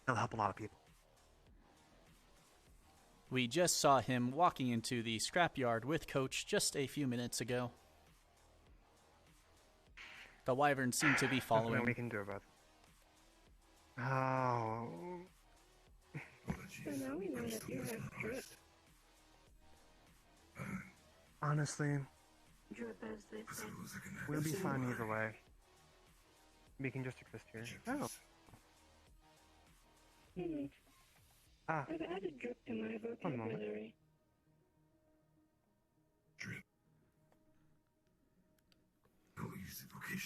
It'll help a lot of people. We just saw him walking into the scrapyard with Coach just a few minutes ago. The wyverns seem to be Nothing we following. can do about it. Oh. So now we know that you have drip. Honestly, Drip as they say. we'll be fine either way. We can just exist here. Oh. Ah. I've added drip to my One moment. vocabulary.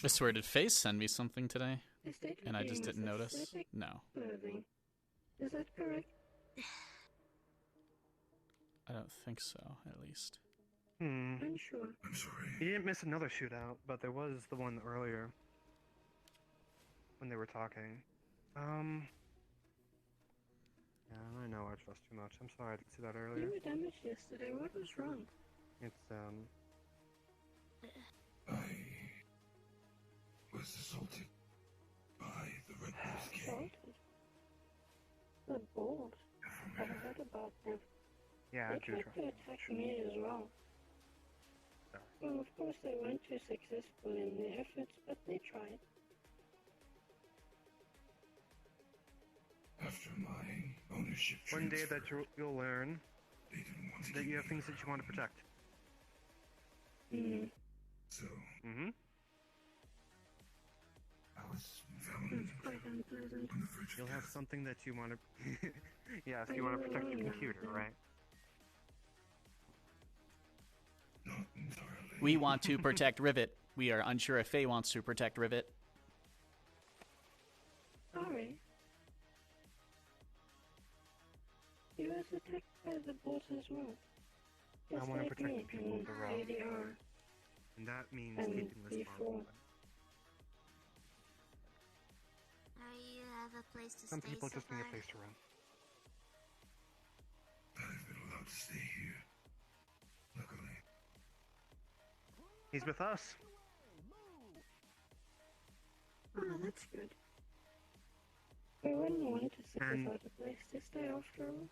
I swear, did Faye send me something today? I stayed And I just repeating didn't a notice? specific No. clothing. Is that correct? I don't think so, at least. I'm sure. I'm sorry. You didn't miss another shootout, but there was the one earlier. When they were talking. Yeah, I know I trust too much. I'm sorry I didn't see that You earlier. were damaged yesterday. What was wrong? It's, Was assaulted by the Red Bulls gang. Assaulted? The Bulls? I heard about them. Yeah, I They do tried trust to you. attack me as well. Well, of course they weren't too successful in their efforts, but they tried. After my ownership One day transfer, that you'll learn they didn't want to that give you me have things that you want to protect. So, Mm-hmm. I was found It's quite unpleasant. on the verge of You'll have death. something that you want to... yes, Are you want you to protect your alone computer, now? right? Not entirely. We want to protect Rivet. We are unsure if Faye wants to protect Rivet. Sorry. He was attacked by the Bulls as well. I Just want to like protect me the people of the realm. and ADR. And that means And keeping this far before. away. You have a place to Some stay people so just need far? a place to run. I've been allowed to stay here. Luckily. He's with us. Oh, that's good. We wouldn't want to sit And- without a place to stay after all.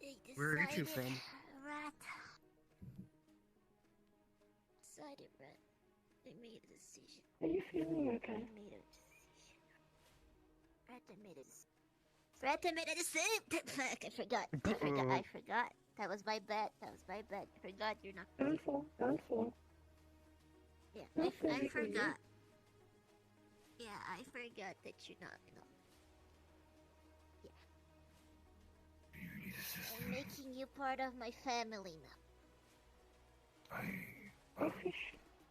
They Where are you two decided- from? Rat. Decided, Rat. They made a decision. Are you feeling okay? They made a decision. Rat, they made a decision. Rat, they made a decision. Fuck, I forgot. I forgot. That was my bad. I forgot you're not. Don't fall, don't fall. Yeah, Not I physically. forgot. Yeah, I forgot that you're not. Yeah. You need assistance. I'm making you part of my family now. Oh, fish.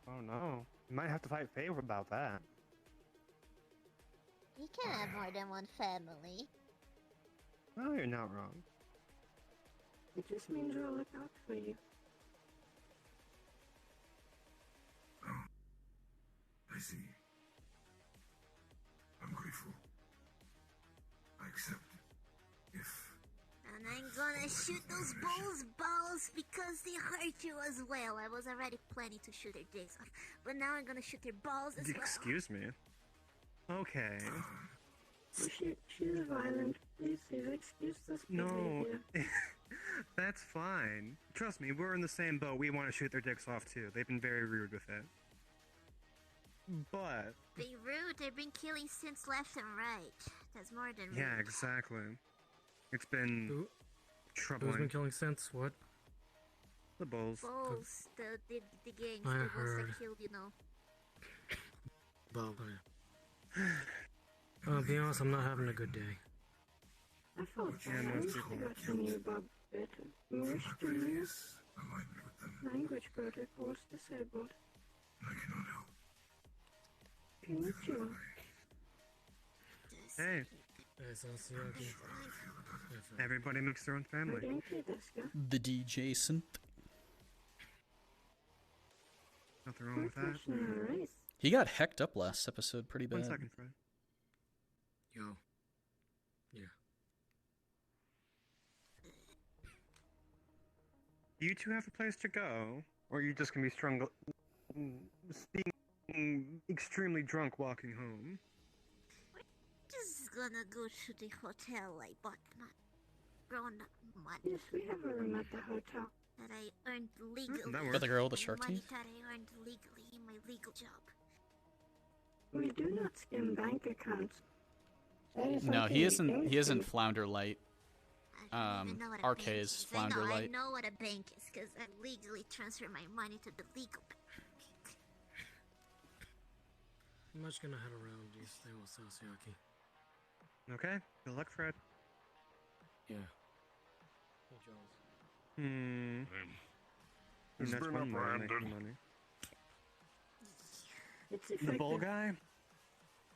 Oh no. You might have to fight favor about that. You can have more than one family. No, you're not wrong. It just means we'll look out for you. I see. I'm grateful. I accept. If And I'm gonna shoot those bulls' balls because they hurt you as well. I was already planning to shoot their dicks off, but now I'm gonna shoot their balls as well. Excuse me. Okay. She's violent. Please excuse this No. behavior. That's fine. Trust me, we're in the same boat. We want to shoot their dicks off too. They've been very rude with it. But... Be rude, they've been killing since left and right. That's more than rude. yeah, exactly. It's been troubling. Who's been killing since? What? The bulls. Bulls, the gangs, I the ones heard. that killed, you know. Well, I'll be honest, I'm not having a good day. I felt Yeah, bad. most people I got to know Bob better. English to you. Language protocols disabled. I cannot help. Konnichiwa. Hey, everybody makes their own family. Genki desu ka? The DJ synth. Nothing wrong with that. He got hecked up last episode pretty bad. 1 second, Fred. Yo. Yeah. You two have a place to go, or are you just gonna be being extremely drunk walking home? Just gonna go to the hotel I bought my grown-up money. Yes, we have a room at the hotel. That I earned legally. that Got the girl with the My shark money teeth? that I earned legally in my legal job. We do not skim bank accounts. That is No, something he we isn't. don't He isn't do. Flounder Light. I know what a RK bank is I Flounder know, I Light. know what a bank is because I legally transferred my money to the legal bank. I'm just gonna head around these things with Sasiaki. Okay, good luck, Fred. Yeah. Hey, Jones. And It's that's been one way of making abandoned. money. It's The bull effective.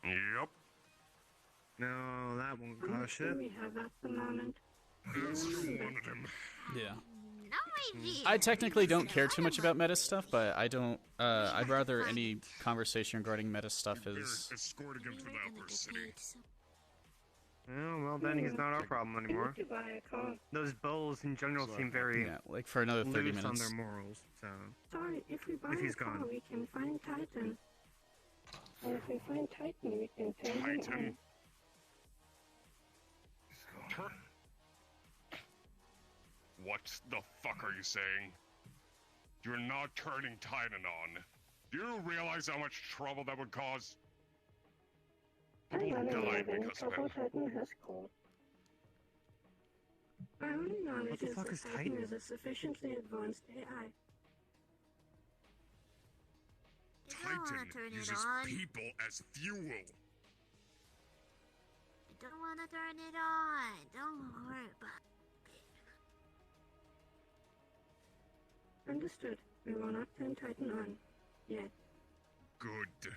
guy? Yep. No, that won't How much cost do shit. we have at the moment? Wanted him. Yeah. no idea. I technically don't care too much about meta stuff, but I don't. I'd rather any conversation regarding meta stuff is. Escorting him to the Upper City. Oh, well, then he's not our problem anymore. Those bulls in general seem very Yeah, like for another 30 loose on minutes. their morals. So Sorry, if we buy if he's a car, gone. we can find Titan. And if we find Titan, we can turn him on. What the fuck are you saying? You're not turning Titan on. Do you realize how much trouble that would cause? People I don't died have any because of trouble it. Titan has called. My only knowledge What the is fuck that is Titan Titan? is a sufficiently advanced AI. Titan uses people as fuel. I don't want to turn it on. Don't worry about Understood. We will not turn Titan on. Yet. Good.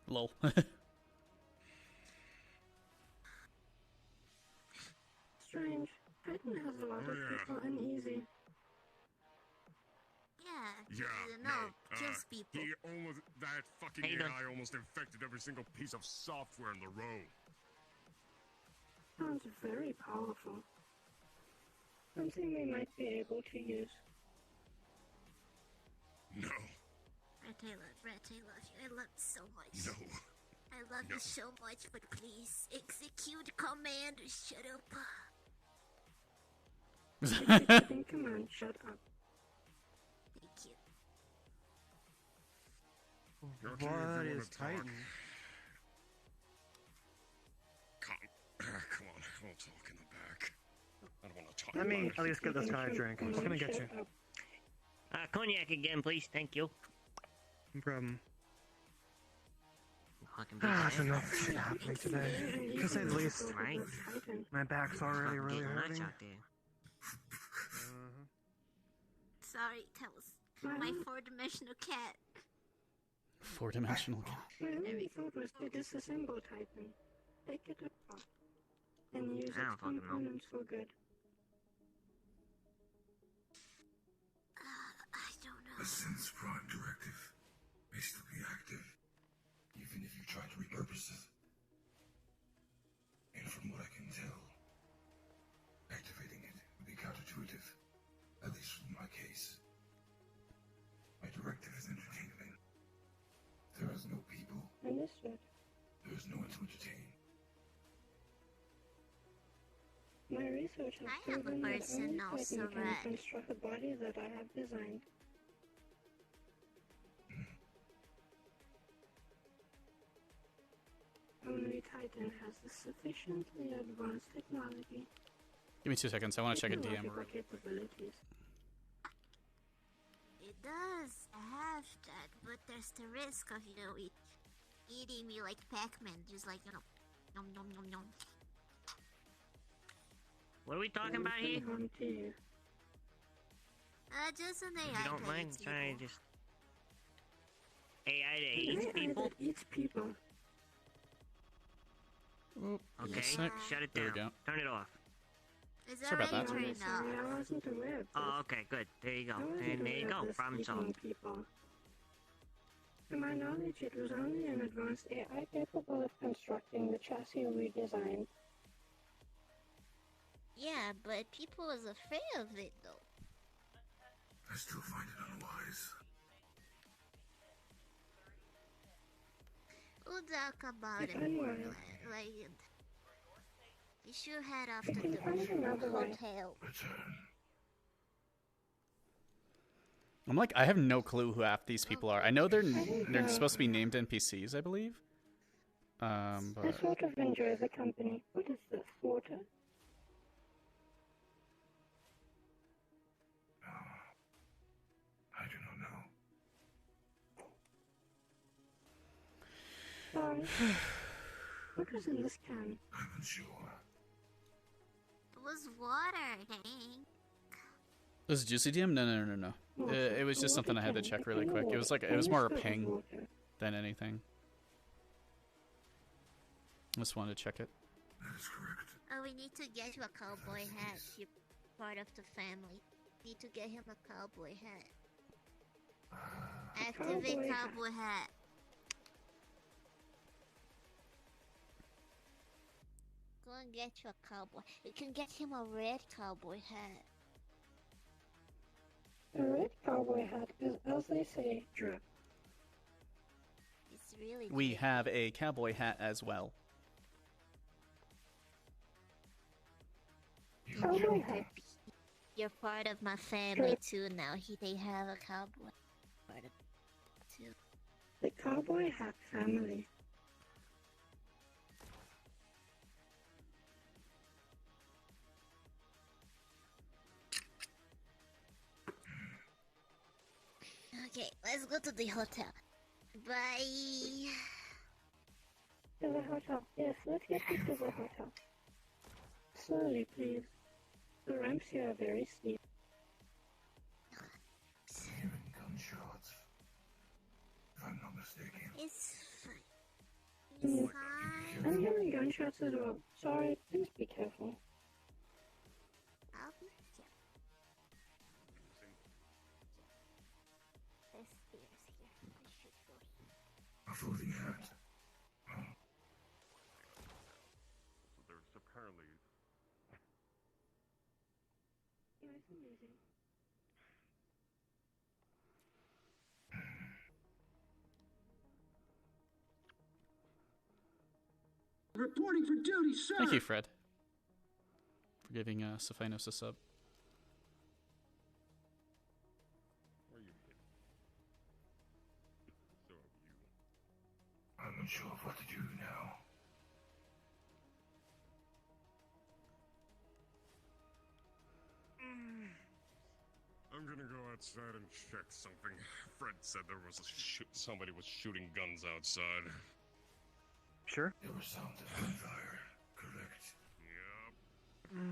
Lol. Strange. Titan has a lot of people uneasy. Yeah. Yeah, No, no. kills people. That fucking Hey, AI almost infected every single piece of software in the row. Sounds very powerful. Something we might be able to use. No. Brett, I love you. I love you so much. No. I love you so much, but please execute command. Shut up. Executing command, shut up. Thank you. What is Titan? Come on, we'll talk in the back. I don't want to talk Let me about at it. least get this guy a drink. What can I get you? Cognac again, please. Thank you. No problem. Fucking That's enough shit happening today. To say the least. Right? My back's already really Getting nuts hurting. out there. Sorry, that was my four-dimensional cat. 4-dimensional cat. My only thought was to disassemble Titan. Take it apart. And use I its don't fucking know. components for good. I don't know. The Sense Prime Directive may still be active, even if you try to repurpose it. And from what I can tell, activating it would be counterintuitive, at least in my case. My directive is entertainment. There is no people. Understood. There is no one to entertain. My research has I am a proven that person only also, Titan can Rat. construct a body that I have designed. Only Titan has the sufficiently advanced technology. Give me 2 seconds. I want to check a DM. technological capabilities. It does have that, but there's the risk of, eating me like Pac-Man, just like, nom nom nom nom. What are we talking about here? Just an If AI you don't that mind, eats trying people. to just AI that An eats AI people. that eats people. Okay, Sick. shut it There we down. go. Turn it off. It's Sorry about already that. turned Sorry, off. I wasn't aware of this. Oh, okay, good. There you go. I wasn't And there you aware of go. this Problem eating solved. people. To my knowledge, it was only an advanced AI capable of constructing the chassis we designed. Yeah, but people was afraid of it though. I still find it unwise. We'll talk about If it I more. were- Like, you should head off We to can the find another way. hotel. I'm like, I have no clue who half these people are. I know they're supposed to be named NPCs, I believe. I But sort of enjoy the company. What is this? Water? I do not know. Sorry. What was in this can? I'm unsure. It was water, dang. was it Juicy DM? No. It was just something I had to check really quick. It was more a ping than anything. Just wanted to check it. That is correct. Oh, we need to get you a cowboy hat. part of the family. Need to get him a cowboy hat. Activate cowboy hat. Go and get you a cowboy. You can get him a red cowboy hat. A red cowboy hat is, as they say, drip. It's really We good. have a cowboy hat as well. Cowboy hat. You're part of my family too now. They have a cowboy. Part of too. The cowboy hat family. Okay, let's go to the hotel. Bye. To the hotel. Yes, let's get you to the hotel. Slowly, please. The ramps here are very steep. Hearing gunshots. If I'm not mistaken. It's fine. It's fine. I'm hearing gunshots as well. Sorry, please be careful. I'll be careful. There's stairs here. We should go here. A floating hat. So there's apparently. Yeah, it's amazing. Reporting for duty, sir! Thank you, Fred, for giving Sophinos a sub. Where are you hidden? So are you. I'm unsure of what to do now. I'm gonna go outside and check something. Fred said there was somebody was shooting guns outside. Sure. There was sounds of gunfire, correct? Yep.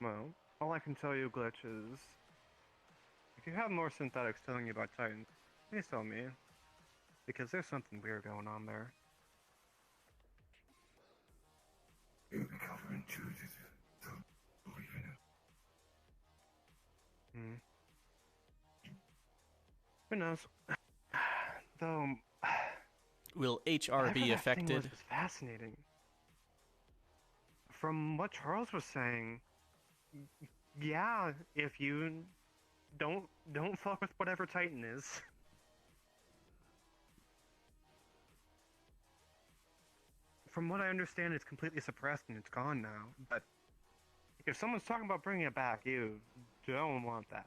Well, all I can tell you, Glitch, is if you have more synthetics telling you about Titans, please tell me. Because there's something weird going on there. It would be counterintuitive to believe in it. Who knows? Though. Will HR whatever be that thing affected? was fascinating. From what Charles was saying, yeah, if you don't fuck with whatever Titan is. From what I understand, it's completely suppressed and it's gone now. But if someone's talking about bringing it back, you don't want that.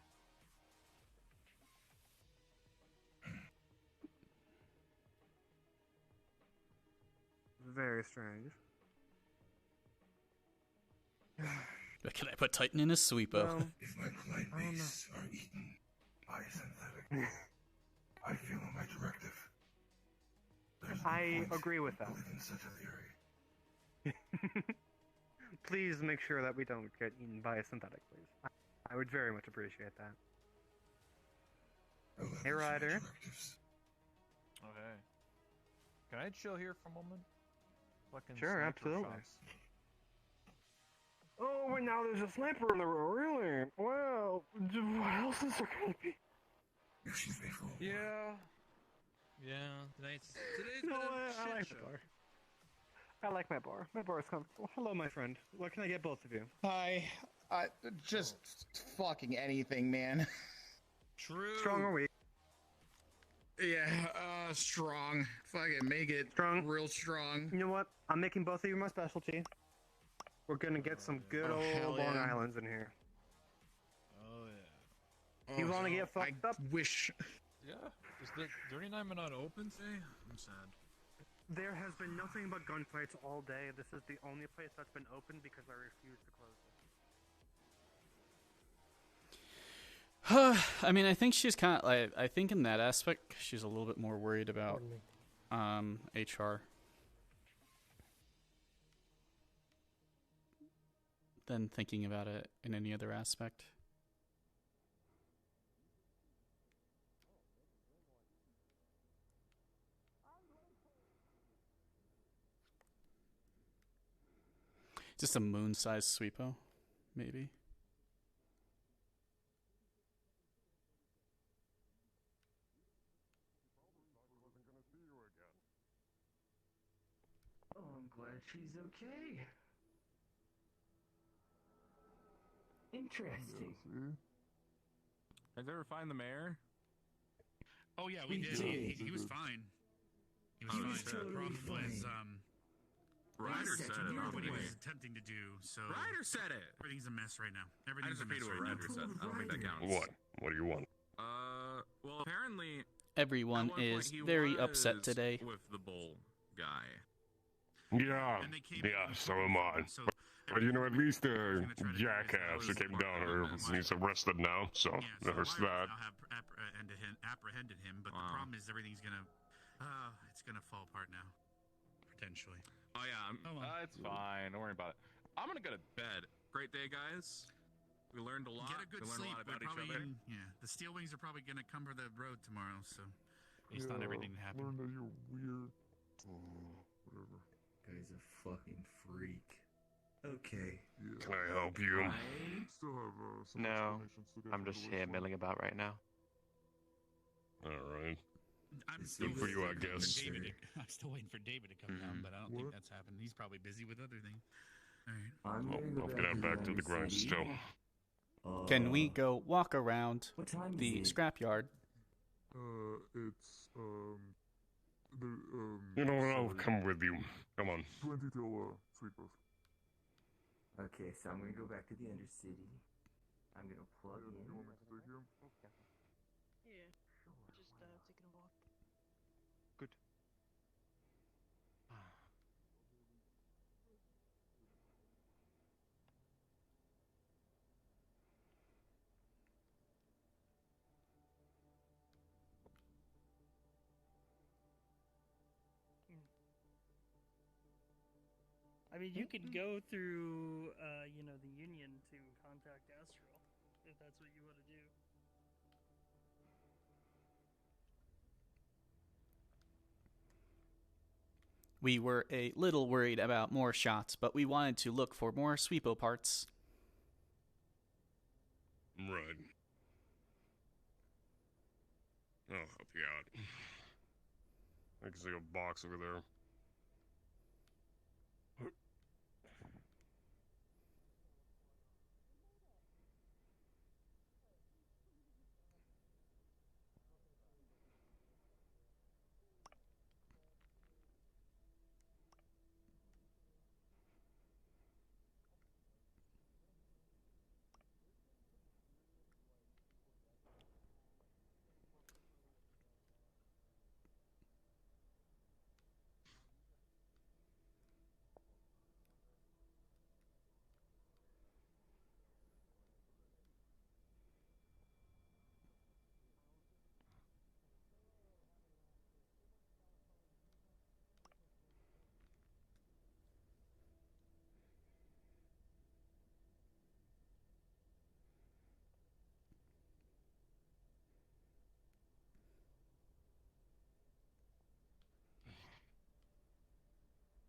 Very strange. Can I put Titan in a sweepo? Well, If my client base are eaten by a synthetic, I fail in my directive. I agree with that. Believe in such a theory. Please make sure that we don't get eaten by a synthetic, please. I would very much appreciate that. Hey, Ryder. Oh, hey. Can I chill here for a moment? Fucking Sure, sniper absolutely. shots. Oh, and now there's a sniper in the row, really? Well, what else is there gonna be? Excuse me for Yeah. Yeah, today's No, been a I shit like show. the bar. I like my bar. My bar is comfortable. Hello, my friend. What can I get both of you? Hi. Just fucking anything, man. True. Strong or weak? Yeah, strong. Fucking make it Strong. real strong. You know what? I'm making both of you my specialty. We're gonna get some good Oh, old hell Long yeah. Islands in here. Oh, yeah. You wanna get fucked up? Wish. Yeah. Is the 39 not open today? I'm sad. There has been nothing but gunfights all day. This is the only place that's been open because I refuse to close it. I mean, I think she's kind of like, I think in that aspect, she's a little bit more worried about HR than thinking about it in any other aspect. Just a moon-sized sweepo, maybe. Oh, I'm glad she's okay. Interesting. Guys ever find the mayor? Oh yeah, we did. He was fine. He was fine. The problem was Ryder said it. what he was attempting to do. So Ryder said it. Everything's a mess right now. I Everything's just a mess repeated right what now. Ryder said. I don't think that counts. What? What do you want? Well, apparently Everyone at one point is he very was upset today. with the bull guy. Yeah, yeah, so am I. But you know, at least the jackass who came down here, he's arrested now, so there's that. I'll have apprehended him, but the problem is everything's gonna, it's gonna fall apart now, potentially. Oh yeah, it's fine. Don't worry about it. I'm gonna go to bed. Great day, guys. We learned a lot. Get a good we learned sleep. a lot about We're each probably other. the Steel Wings are probably gonna cover the road tomorrow, so based on everything that happened. Learned that you're weird. Whatever. Guy's a fucking freak. Okay. Can I help you? Still have some No, explanations to get I'm for just the here wasteland. milling about right now. Alright. I'm Good for you, I guess. I'm still waiting for David to come down, but I don't think that's happened. He's probably busy with other things. All right. I'll get out back to the grindstone. Can we go walk around the scrapyard? It's You know what? I'll come with you. Come on. 20 till sweepers. Okay, so I'm gonna go back to the Undercity. I'm gonna plug in. You want me to take him? Yeah. Just taking a walk. Good. I mean, you could go through, the Union to contact Astral, if that's what you want to do. We were a little worried about more shots, but we wanted to look for more sweepo parts. Right. I'll help you out. I can see a box over there.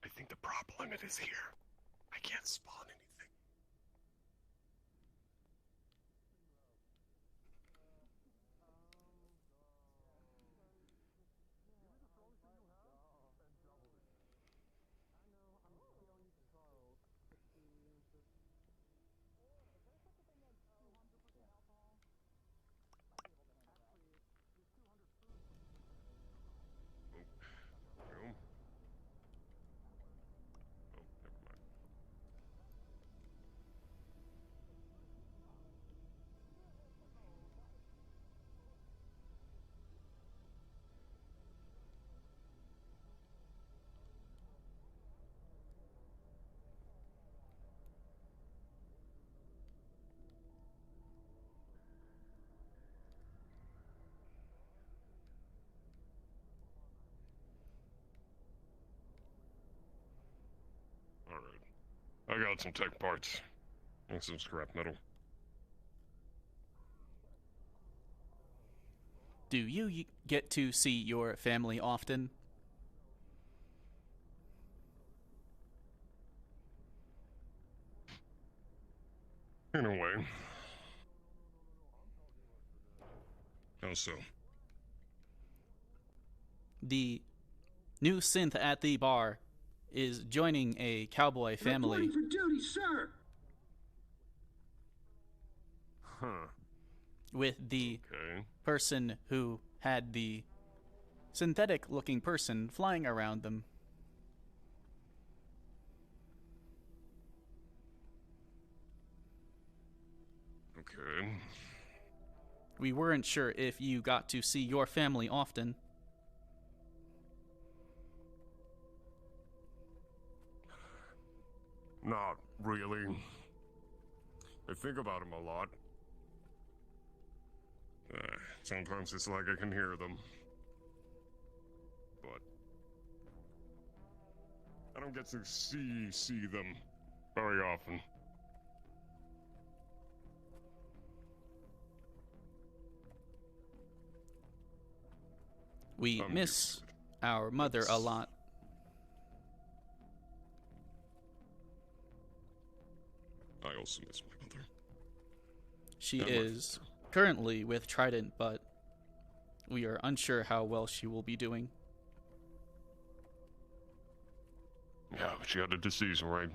I think the problem limit is here. I can't spawn anything. Room. Alright. I got some tech parts. And some scrap metal. Do you get to see your family often? Anyway. How so? The new synth at the bar is joining a cowboy family. Reporting for duty, sir. Huh. With the Okay. person who had the synthetic-looking person flying around them. Okay. We weren't sure if you got to see your family often. Not really. I think about them a lot. Sometimes it's like I can hear them. But I don't get to see them very often. We miss our mother a lot. I also miss my mother. She And my is currently with Trident, but we are unsure how well she will be doing. Yeah, but she had a disease, right?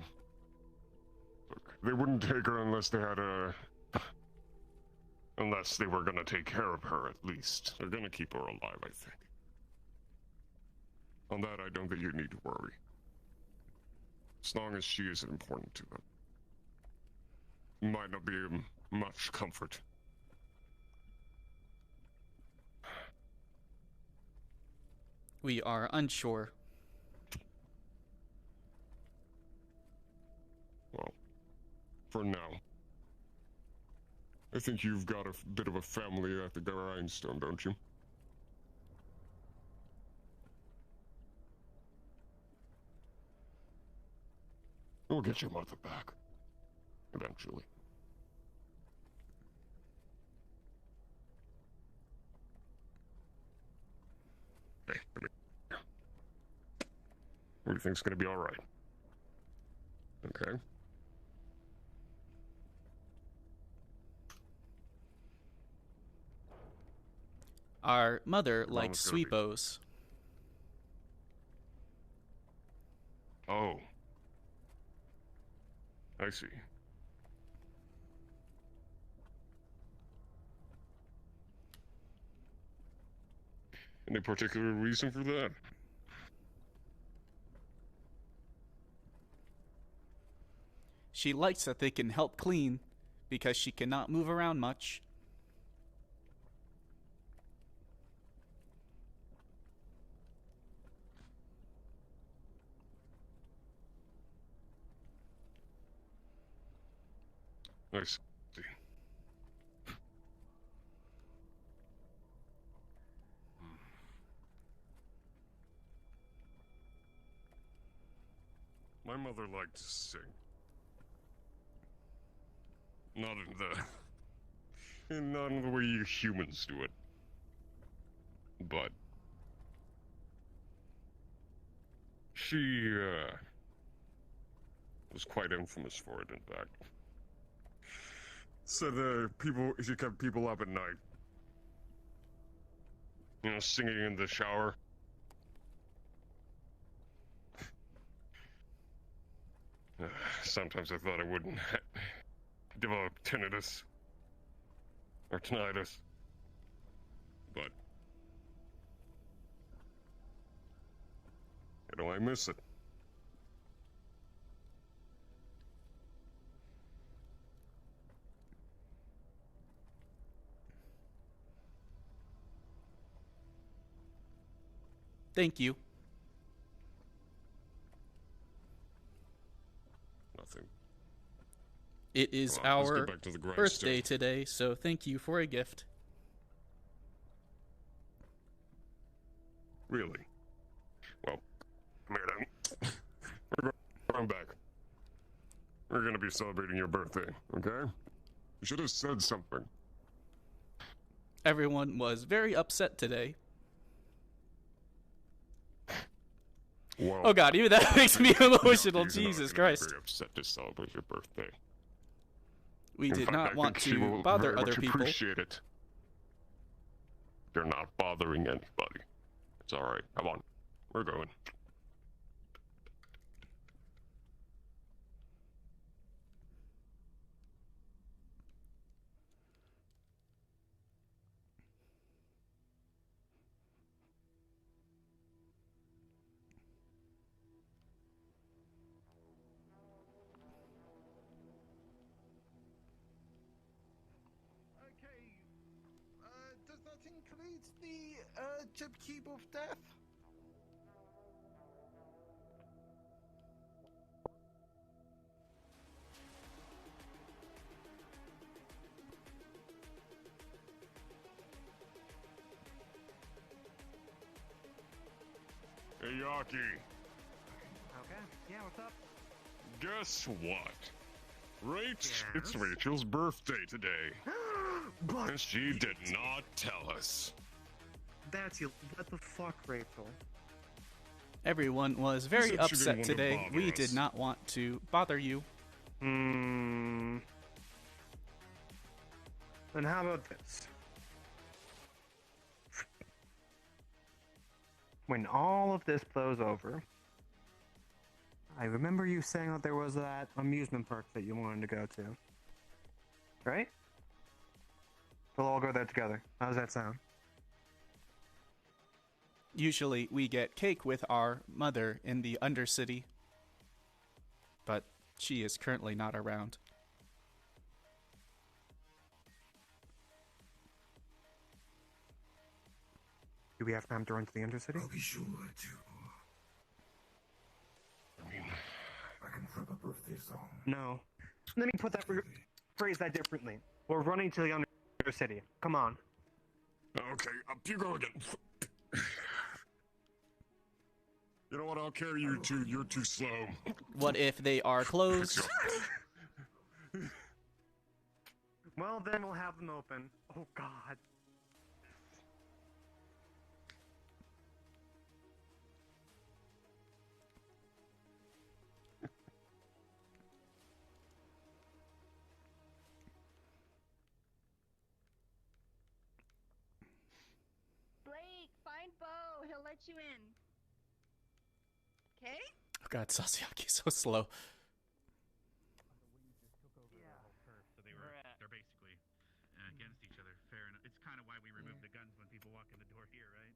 Look, they wouldn't take her unless they had a... Unless they were gonna take care of her, at least. They're gonna keep her alive, I think. On that, I don't think you need to worry. As long as she is important to them. Might not be much comfort. We are unsure. Well, for now. I think you've got a bit of a family at the grindstone, don't you? We'll get your mother back. Eventually. Hey, come here. What do you think's gonna be alright? Okay. Our mother Your likes mama's gonna be- sweepos. Oh. I see. Any particular reason for that? She likes that they can help clean because she cannot move around much. I see. My mother liked to sing. Not in the way you humans do it. But she was quite infamous for it, in fact. Said she kept people up at night. You know, singing in the shower. Sometimes I thought I wouldn't develop tinnitus or tinnitus, but you know, I miss it. Thank you. Nothing. It is Well, let's our get back to the grindstone. birthday today, so thank you for a gift. Really? Well, come here then. We're going back. We're gonna be celebrating your birthday, okay? You should have said something. Everyone was very upset today. Well, Oh god, even that makes me emotional. you're not Jesus gonna be Christ. very upset to celebrate your birthday. We In did fact, not I want think she to will bother very other much people. Appreciate it. You're not bothering anybody. It's all right. Come on, we're going. Okay, does that include the chip cube of death? Hey, Yaki. Okay. Yeah, what's up? Guess what? It's Yes? Rachel's birthday today. But And she did not tell us. that's you. What the fuck, Rachel? Everyone was very said she didn't upset want to today. bother We us. did not want to bother you. Hmm. Then how about this? When all of this blows over, I remember you saying that there was that amusement park that you wanted to go to. Right? We'll all go there together. How does that sound? Usually we get cake with our mother in the Undercity, but she is currently not around. Do we have time to run to the Intercity? I'll be sure to. I mean, I can flip a birthday song. No. Let me put that phrase that differently. We're running to the Undercity. Come on. Okay, up you go again. You know what? I'll carry you two. You're too slow. What if they are closed? Well, then we'll have them open. Oh, God. Blake, find Bo. He'll let you in. Okay? Oh god, Sasayaki so slow. So they're basically against each other. Fair enough. It's kind of why we remove the guns when people walk in the door here, right?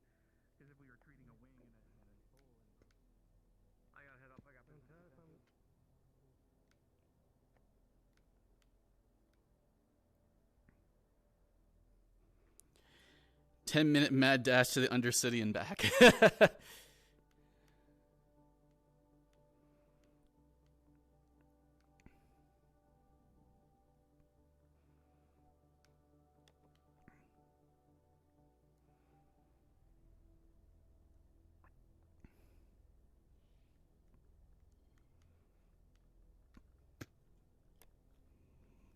Because if we were treating a wing and a full. I gotta head up. I got business. 10-minute mad dash to the Undercity and back.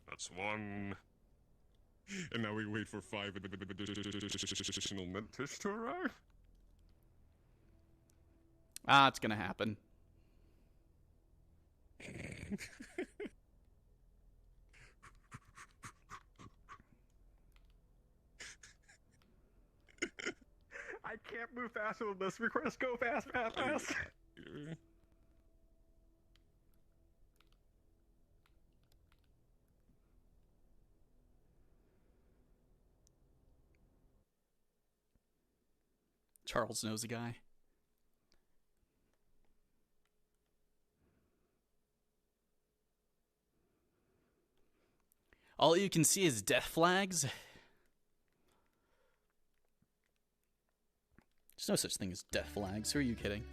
That's one. And now we wait for 5 additional Mentish to arrive? Ah, it's gonna happen. I can't move faster than this. Request go fast, fast, fast. Charles knows a guy. All you can see is death flags. There's no such thing as death flags. Who are you kidding?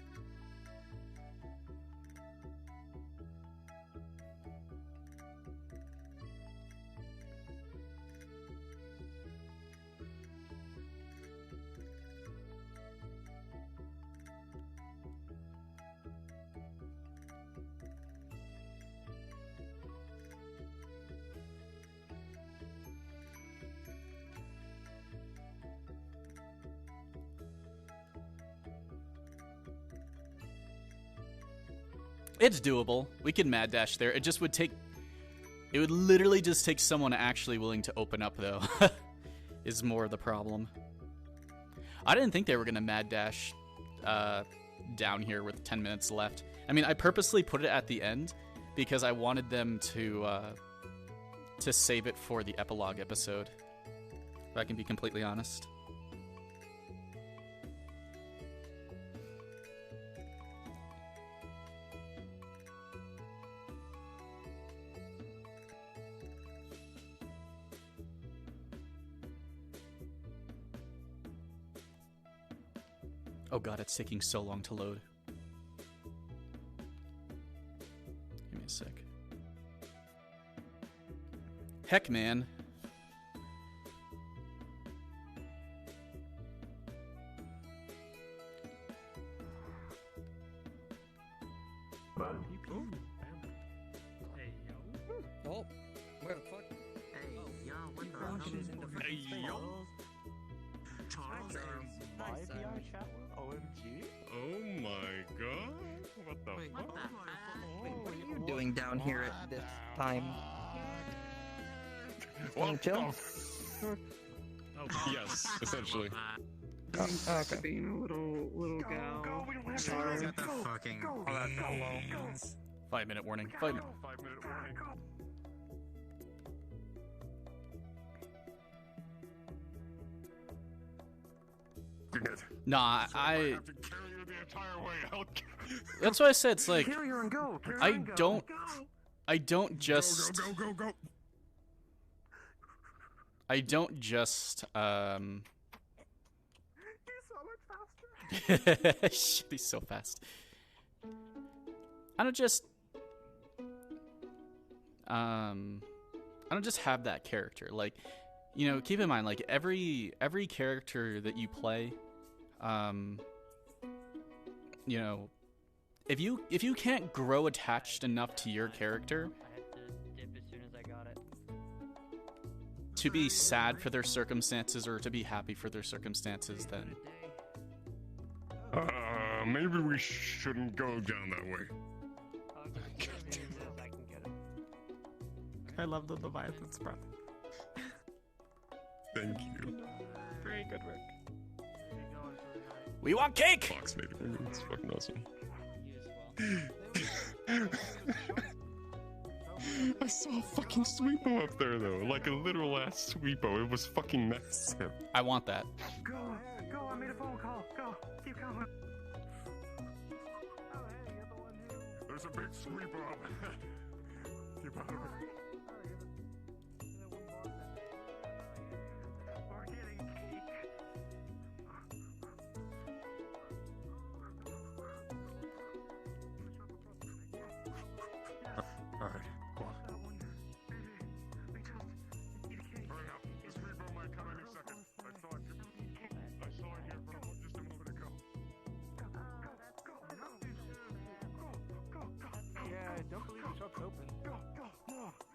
It's doable. We can mad dash there. It just would take It would literally just take someone actually willing to open up, though, is more the problem. I didn't think they were going to mad dash down here with 10 minutes left. I mean, I purposely put it at the end because I wanted them to save it for the epilogue episode, if I can be completely honest. Oh god, it's taking so long to load. Give me a sec. Heck, man. Hey, yo. Oh, where the fuck? Hey, yo, what the hell is in the Hey, yo. Charles My PR chat was OMG? Oh my god. What the fuck? What are you doing down here at this time? What chill? Yes, essentially. Okay. Being a little gal. Go, we don't have Sorry. to. Got the fucking beans. 5-minute warning. 5-minute. 5-minute warning. Nah, I have to carry you the entire way out. That's what I said. It's like Carry her and go. Carry her I and go. don't just Go. I don't just He's so much faster. Shit, he's so fast. I don't just have that character. Like, you know, keep in mind, like every character that you play, you know, if you can't grow attached enough to your character I had to dip as soon as I got it. to be sad for their circumstances or to be happy for their circumstances, then Maybe we shouldn't go down that way. I can get it. I love the Leviathan's breath. Thank you. Very good work. we want cake. Fox made it for me. It's fucking awesome. I saw a fucking sweepo up there though, like a literal ass sweepo. It was fucking massive. I want that. Go. I made a phone call. Go. Keep going. There's a big sweepo up. Keep out of it. We're getting cake. Alright, go on. Hurry up. The sweepo might come any second. I saw it here from just a moment ago. Yeah, I don't believe the shop's open. Go.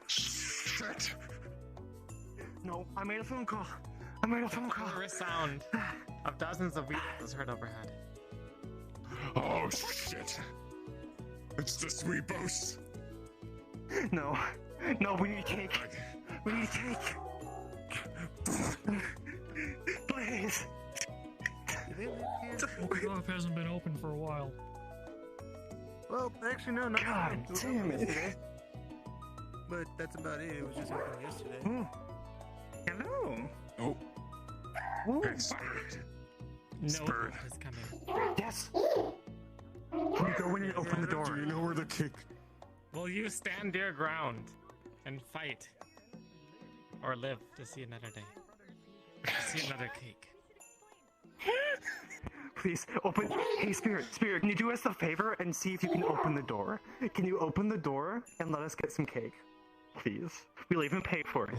Shit! No, I made a phone call. The sound of dozens of vehicles heard overhead. Oh shit! It's the sweepos! No, we need cake. We need cake. Please. The shop hasn't been open for a while. Well, actually, no. God damn it. But that's about it. It was just open yesterday. Hello. Oh. Ooh. Hey, Spirit. No, Spirit. is coming. Yes. Can you go in and open the door? Do you know where the cake? Will you stand your ground and fight, or live to see another day? To see another cake. Please open. Hey, Spirit, can you do us a favor and see if you can open the door? Can you open the door and let us get some cake? Please. We'll even pay for it.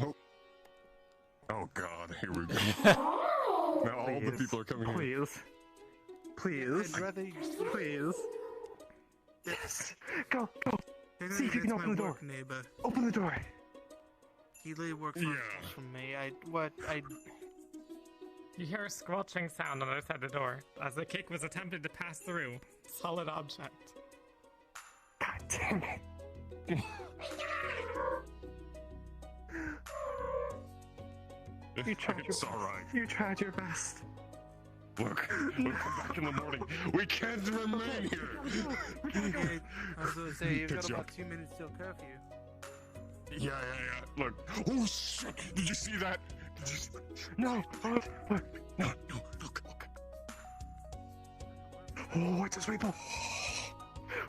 Oh god, here we go. Now all the people are coming here. Please. I'd rather you Please. Yes. Go. See if you can open the door. Neighbor. Open the door. He lay work for me. You hear a squelching sound on the other side of the door as the cake was attempted to pass through. Solid object. God damn it. You tried It's alright. You tried your best. Look, we'll come back in the morning. We can't remain here. Okay, I was gonna say, you've Good got job. about 2 minutes till curfew. Yeah. Look. Oh shit! Did you see that? Did you see that? No. No. Look. Oh, it's a sweeper.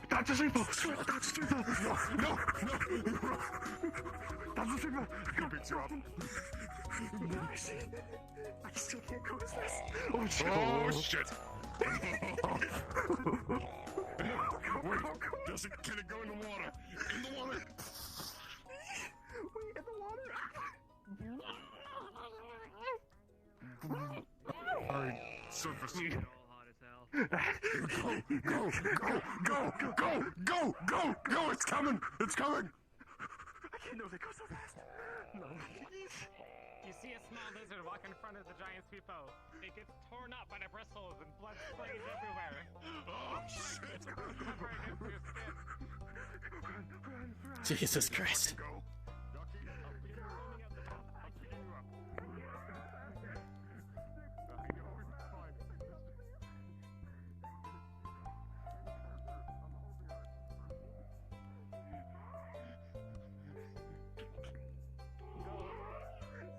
That's a sweeper. That's a sweeper. No. That's a sweeper. He picks you up. I still can't go with this. Oh shit. Oh shit. Wait, can it go in the water? In the water. Wait, in the water. Alright, surface. Go! It's coming! I didn't know they go so fast. No, please. You see a small lizard walk in front of the giant sweepo. It gets torn up by the bristles and blood sprays everywhere. Oh shit! Cover it into your skin. Jesus Christ.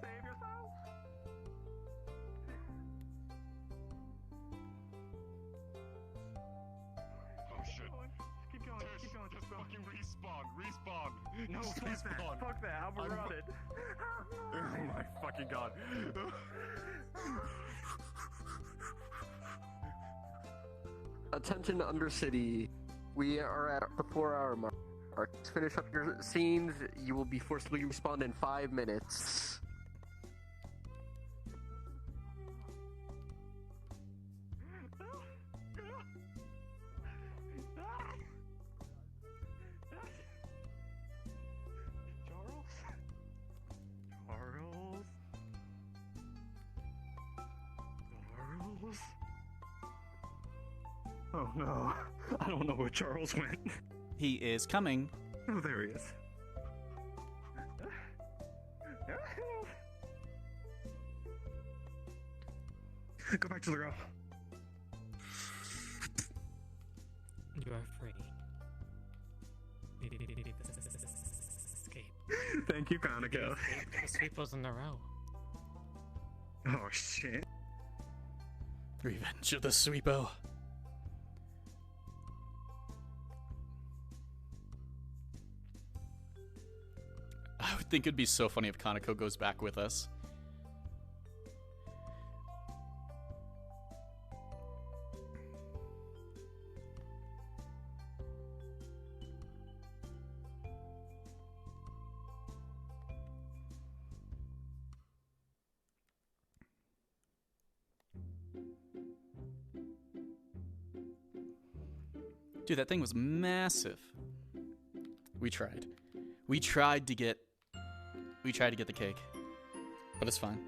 Save yourself. Oh shit. Keep going. Just fucking respawn. No, Just respawn. Fuck that. How I'm- rotted. Oh my fucking god. Attention Undercity. We are at the 4-hour mark. Finish up your scenes. You will be forcibly respawned in 5 minutes. Charles? Oh no. I don't know where Charles went. He is coming. Oh, there he is. Go back to the girl. You are free. Escape. Thank you, Kaneko. The sweepos in a row. Oh shit. Revenge of the Sweepo. I would think it'd be so funny if Kaneko goes back with us. Dude, that thing was massive. We tried. We tried to get the cake. But it's fine.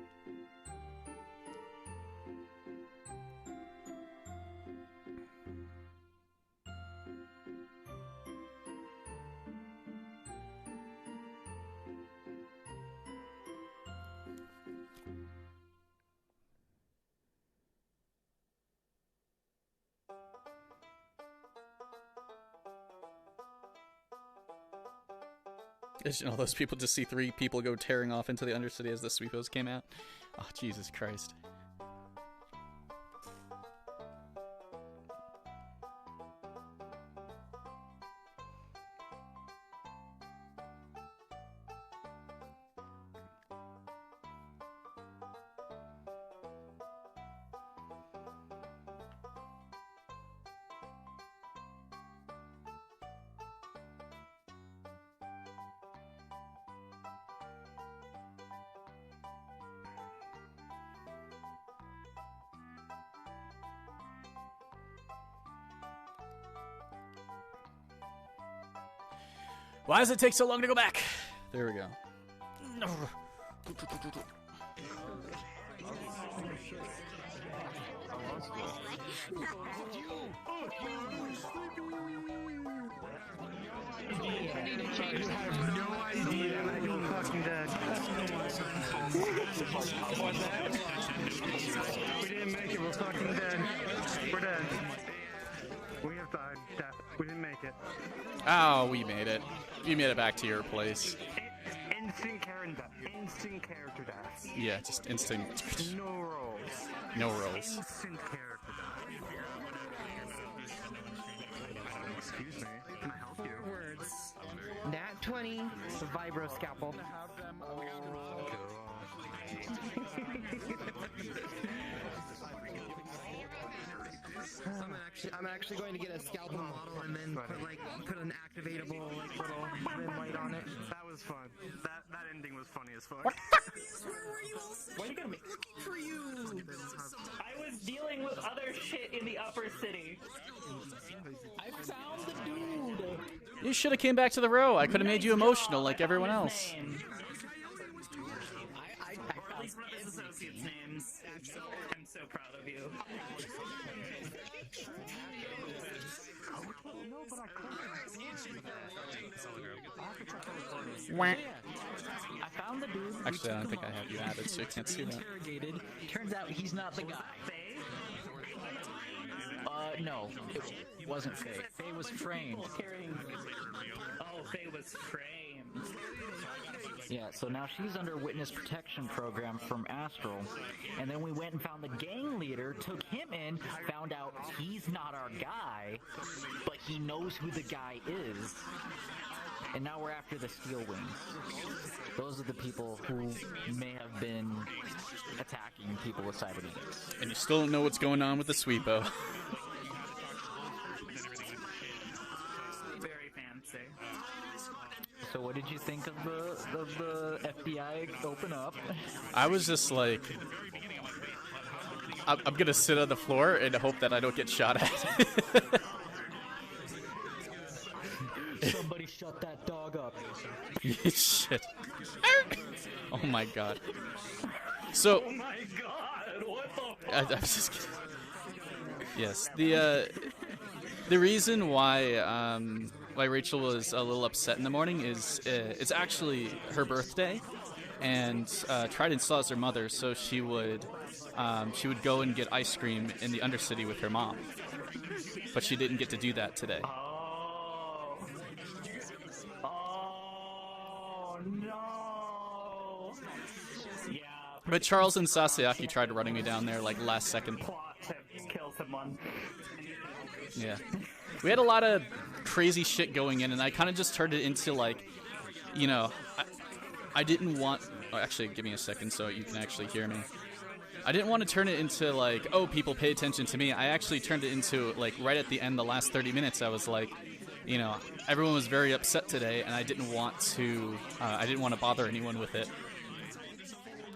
Did all those people just see 3 people go tearing off into the Undercity as the Sweepos came out? Oh, Jesus Christ. Why does it take so long to go back? There we go. You have no idea, and you're fucking dead. We didn't make it, we're fucking dead. We're dead. We have died. Death. We didn't make it. Oh, we made it. You made it back to your place. Instant character death. Instant character death. Yeah, just instant. No rolls. No rolls. Instant character death. Excuse me. Can I help you? Words. Nat 20. Vibro scalpel. I'm actually going to get a scalpel model and then put an activatable little rim light on it. That was fun. That ending was funny as fuck. Why are you gonna make looking for you? I was dealing with other shit in the upper city. I found the dude. You should have came back to the row. I could have made you emotional like everyone else. I found his associates' names. I'm so proud of you. I found the dude. Actually, I don't think I have you added, so you can't see that. Interrogated. Turns out he's not the guy. No, it wasn't Faye. Faye was framed. Oh, Faye was framed. Yeah, so now she's under witness protection program from Astral. And then we went and found the gang leader, took him in, found out he's not our guy, but he knows who the guy is. And now we're after the Steel Wings. Those are the people who may have been attacking people with cybernetics. And you still don't know what's going on with the sweepo. Very fancy. So what did you think of the FBI open up? I was just like, I'm gonna sit on the floor and hope that I don't get shot at. Somebody shut that dog up. Shit. Oh my god. So. Oh my god, what the I was just kidding. Yes, the reason why Rachel was a little upset in the morning is it's actually her birthday, and Trident still has her mother, so she would go and get ice cream in the Undercity with her mom, but she didn't get to do that today. Oh no! Yeah. But Charles and Sasayaki tried running me down there like last second. Plot to kill someone. Yeah. We had a lot of crazy shit going in, and I kind of just turned it into like, you know, I didn't want. Oh, actually, give me a second so you can actually hear me. I didn't want to turn it into like, oh, people pay attention to me. I actually turned it into like right at the end, the last 30 minutes, I was like, you know, everyone was very upset today, and I didn't want to bother anyone with it.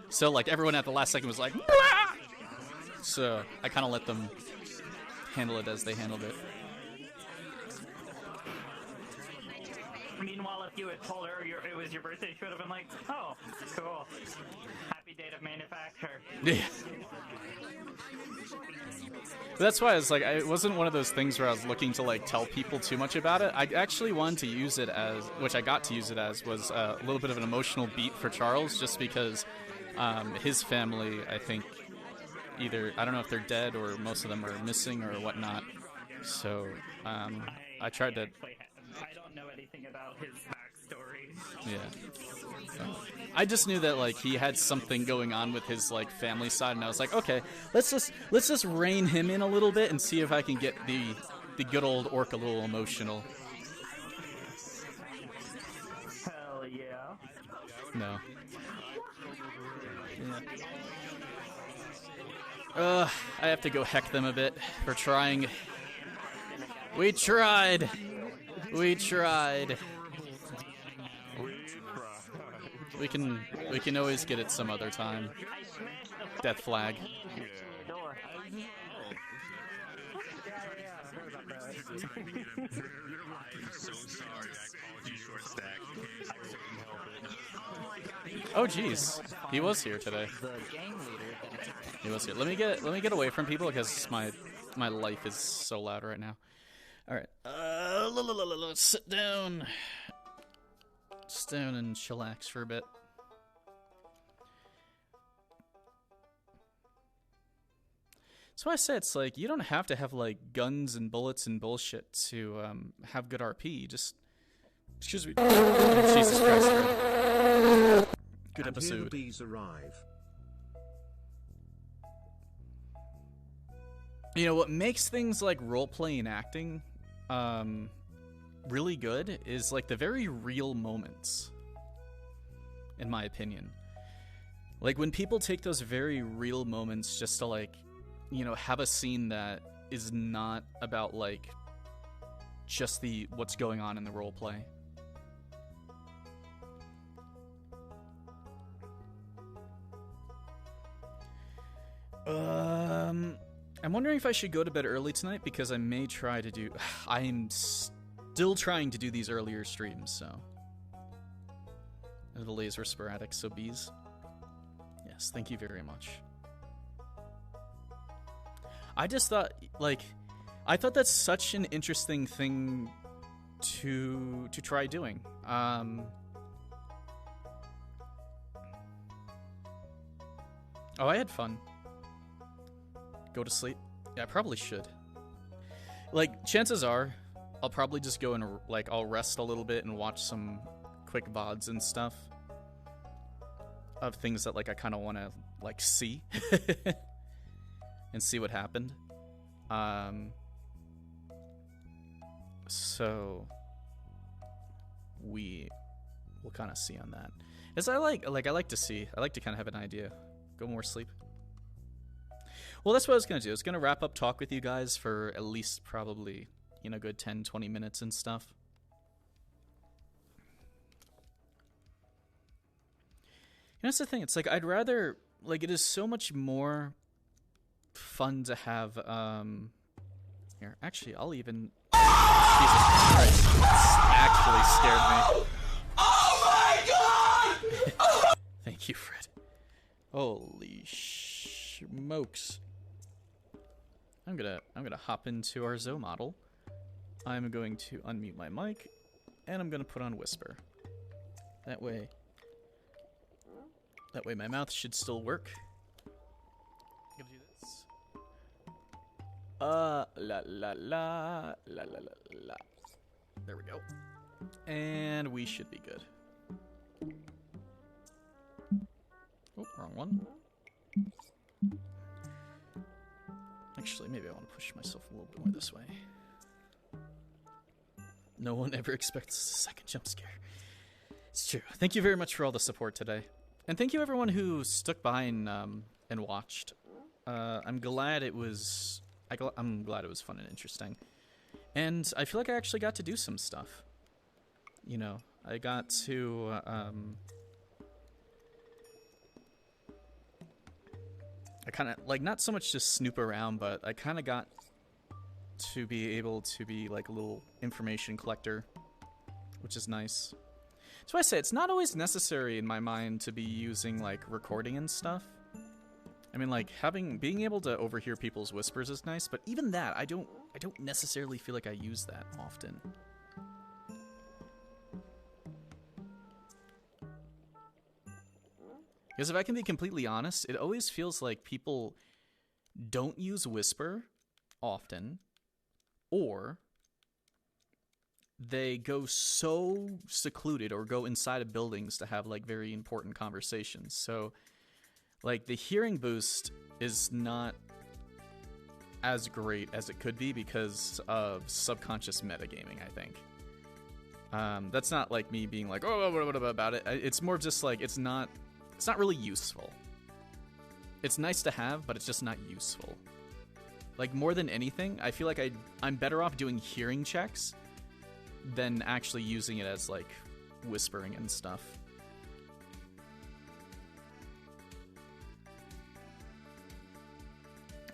So like everyone at the last second was like, "Blah!" So I kind of let them handle it as they handled it. Meanwhile, if you had told her it was your birthday, she would have been like, oh, cool. Happy date of manufacture. Yeah. That's why I was like, it wasn't one of those things where I was looking to like tell people too much about it. I actually wanted to use it as, which I got to use it as, was a little bit of an emotional beat for Charles, just because his family, I think, either, I don't know if they're dead or most of them are missing or whatnot. So I tried to. I don't know anything about his backstory. Yeah. I just knew that like he had something going on with his like family side, and I was like, okay, let's just rein him in a little bit and see if I can get the good old orc a little emotional. Hell yeah. No. Yeah. I have to go heck them a bit for trying. We tried. We tried. We can always get it some other time. Death flag. Oh jeez, he was here today. He was here. Let me get away from people because my My life is so loud right now. Alright. Let's sit down. Sit down and chillax for a bit. So I said, it's like, you don't have to have, like, guns and bullets and bullshit to have good RP. Just... Excuse me. Jesus Christ. Right? Good episode. And here the bees arrive. You know, what makes things like role-play and acting really good is, like, the very real moments, in my opinion. Like, when people take those very real moments just to, like, you know, have a scene that is not about, like, just what's going on in the roleplay. I'm wondering if I should go to bed early tonight because I may try to do... I am still trying to do these earlier streams, so... The delays were sporadic, so bees. Yes, thank you very much. I just thought, like... I thought that's such an interesting thing to try doing. Oh, I had fun. Go to sleep? Yeah, I probably should. Like, chances are, I'll probably just go and, like, I'll rest a little bit and watch some quick VODs and stuff. Of things that, like, I kind of want to, like, see. And see what happened. So... we'll kind of see on that. As I like to see. I like to kind of have an idea. Go more sleep. Well, that's what I was going to do. I was going to wrap up talk with you guys for at least probably, you know, good 10, 20 minutes and stuff. And that's the thing. It's like, I'd rather, like, it is so much more fun to have, here, actually, I'll even, Jesus Christ, that actually scared me. Oh my God! Thank you, Fred. Holy smokes. I'm gonna hop into our Zo model. I'm going to unmute my mic, and I'm gonna put on Whisper. That way my mouth should still work. I'm gonna do this. La la la la la la la. There we go. And we should be good. Oh, wrong one. Actually, maybe I want to push myself a little bit more this way. No one ever expects a second jump scare. It's true. Thank you very much for all the support today. And thank you everyone who stuck by and watched. I'm glad it was fun and interesting. And I feel like I actually got to do some stuff. You know, I got to I kind of, like, not so much just snoop around, but I kind of got to be able to be, like, a little information collector, which is nice. So I say, it's not always necessary in my mind to be using, like, recording and stuff. I mean, like, being able to overhear people's whispers is nice, but even that, I don't necessarily feel like I use that often. Because if I can be completely honest, it always feels like people don't use Whisper often, or they go so secluded or go inside of buildings to have, like, very important conversations. So, like, the hearing boost is not as great as it could be because of subconscious metagaming, I think. That's not, like, me being like, oh, what about it? It's more just, like, it's not really useful. It's nice to have, but it's just not useful. Like, more than anything, I feel like I'm better off doing hearing checks than actually using it as, like, whispering and stuff.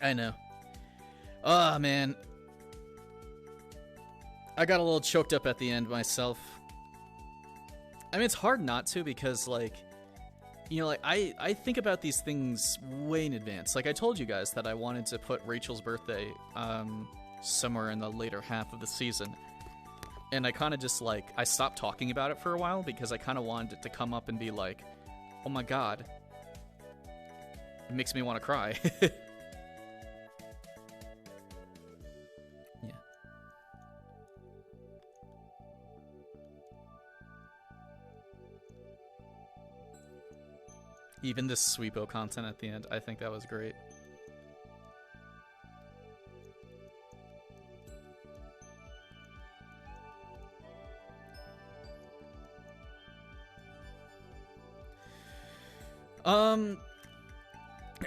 I know. Oh, man. I got a little choked up at the end myself. I mean, it's hard not to because, like, you know, like I think about these things way in advance. Like I told you guys that I wanted to put Rachel's birthday somewhere in the later half of the season. And I kind of just like, I stopped talking about it for a while because I kind of wanted it to come up and be like, oh my god. It makes me want to cry. Yeah. Even this Sweepo content at the end, I think that was great.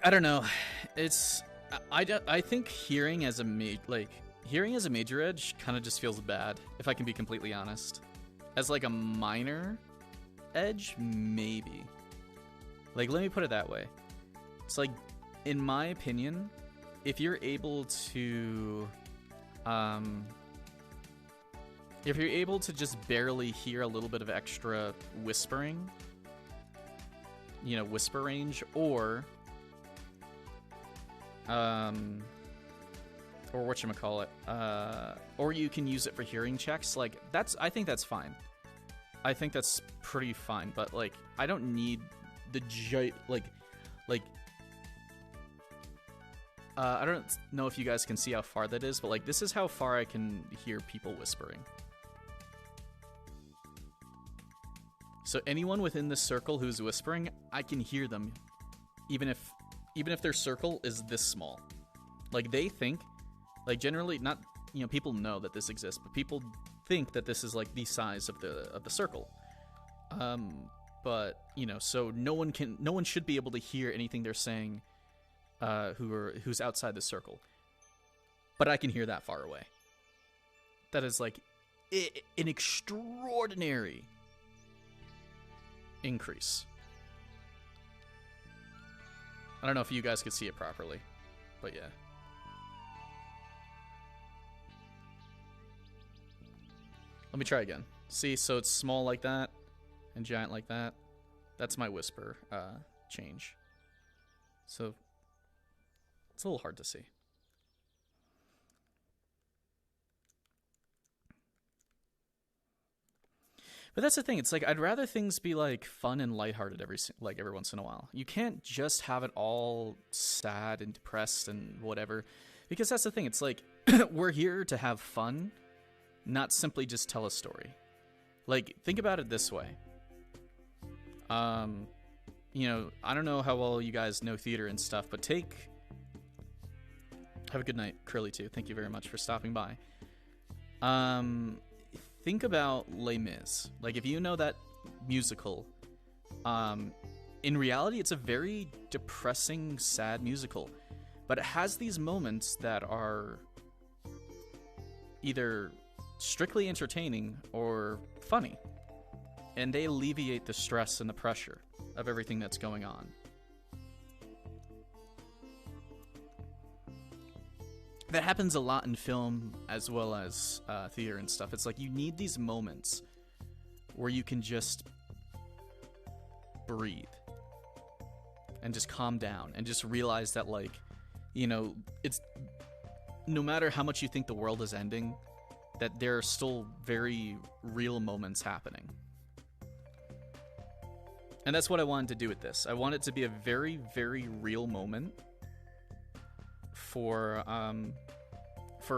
I don't know. It's I think hearing as a major edge kind of just feels bad, if I can be completely honest. As like a minor edge, maybe. Like, let me put it that way. It's like, in my opinion, if you're able to just barely hear a little bit of extra whispering, you know, whisper range, or whatchamacallit, or you can use it for hearing checks, like, I think that's fine. I think that's pretty fine, but, like, I don't need the I don't know if you guys can see how far that is, but, like, this is how far I can hear people whispering. So anyone within this circle who's whispering, I can hear them, even if their circle is this small. Like, they think, like, generally, not, you know, people know that this exists, but people think that this is like the size of the circle. But, you know, so no one should be able to hear anything they're saying who's outside the circle. But I can hear that far away. That is like an extraordinary increase. I don't know if you guys could see it properly, but yeah. Let me try again. See, so it's small like that and giant like that. That's my whisper change. So it's a little hard to see. But that's the thing. It's like, I'd rather things be like fun and lighthearted every once in a while. You can't just have it all sad and depressed and whatever, because that's the thing. It's like, we're here to have fun, not simply just tell a story. Like, think about it this way. You know, I don't know how well you guys know theater and stuff, but have a good night, Curly too. Thank you very much for stopping by. Think about Les Mis. Like, if you know that musical, in reality, it's a very depressing, sad musical. But it has these moments that are either strictly entertaining or funny. And they alleviate the stress and the pressure of everything that's going on. That happens a lot in film as well as theater and stuff. It's like, you need these moments where you can just breathe and just calm down and just realize that, like, you know, it's no matter how much you think the world is ending, that there are still very real moments happening. And that's what I wanted to do with this. I want it to be a very, very real moment for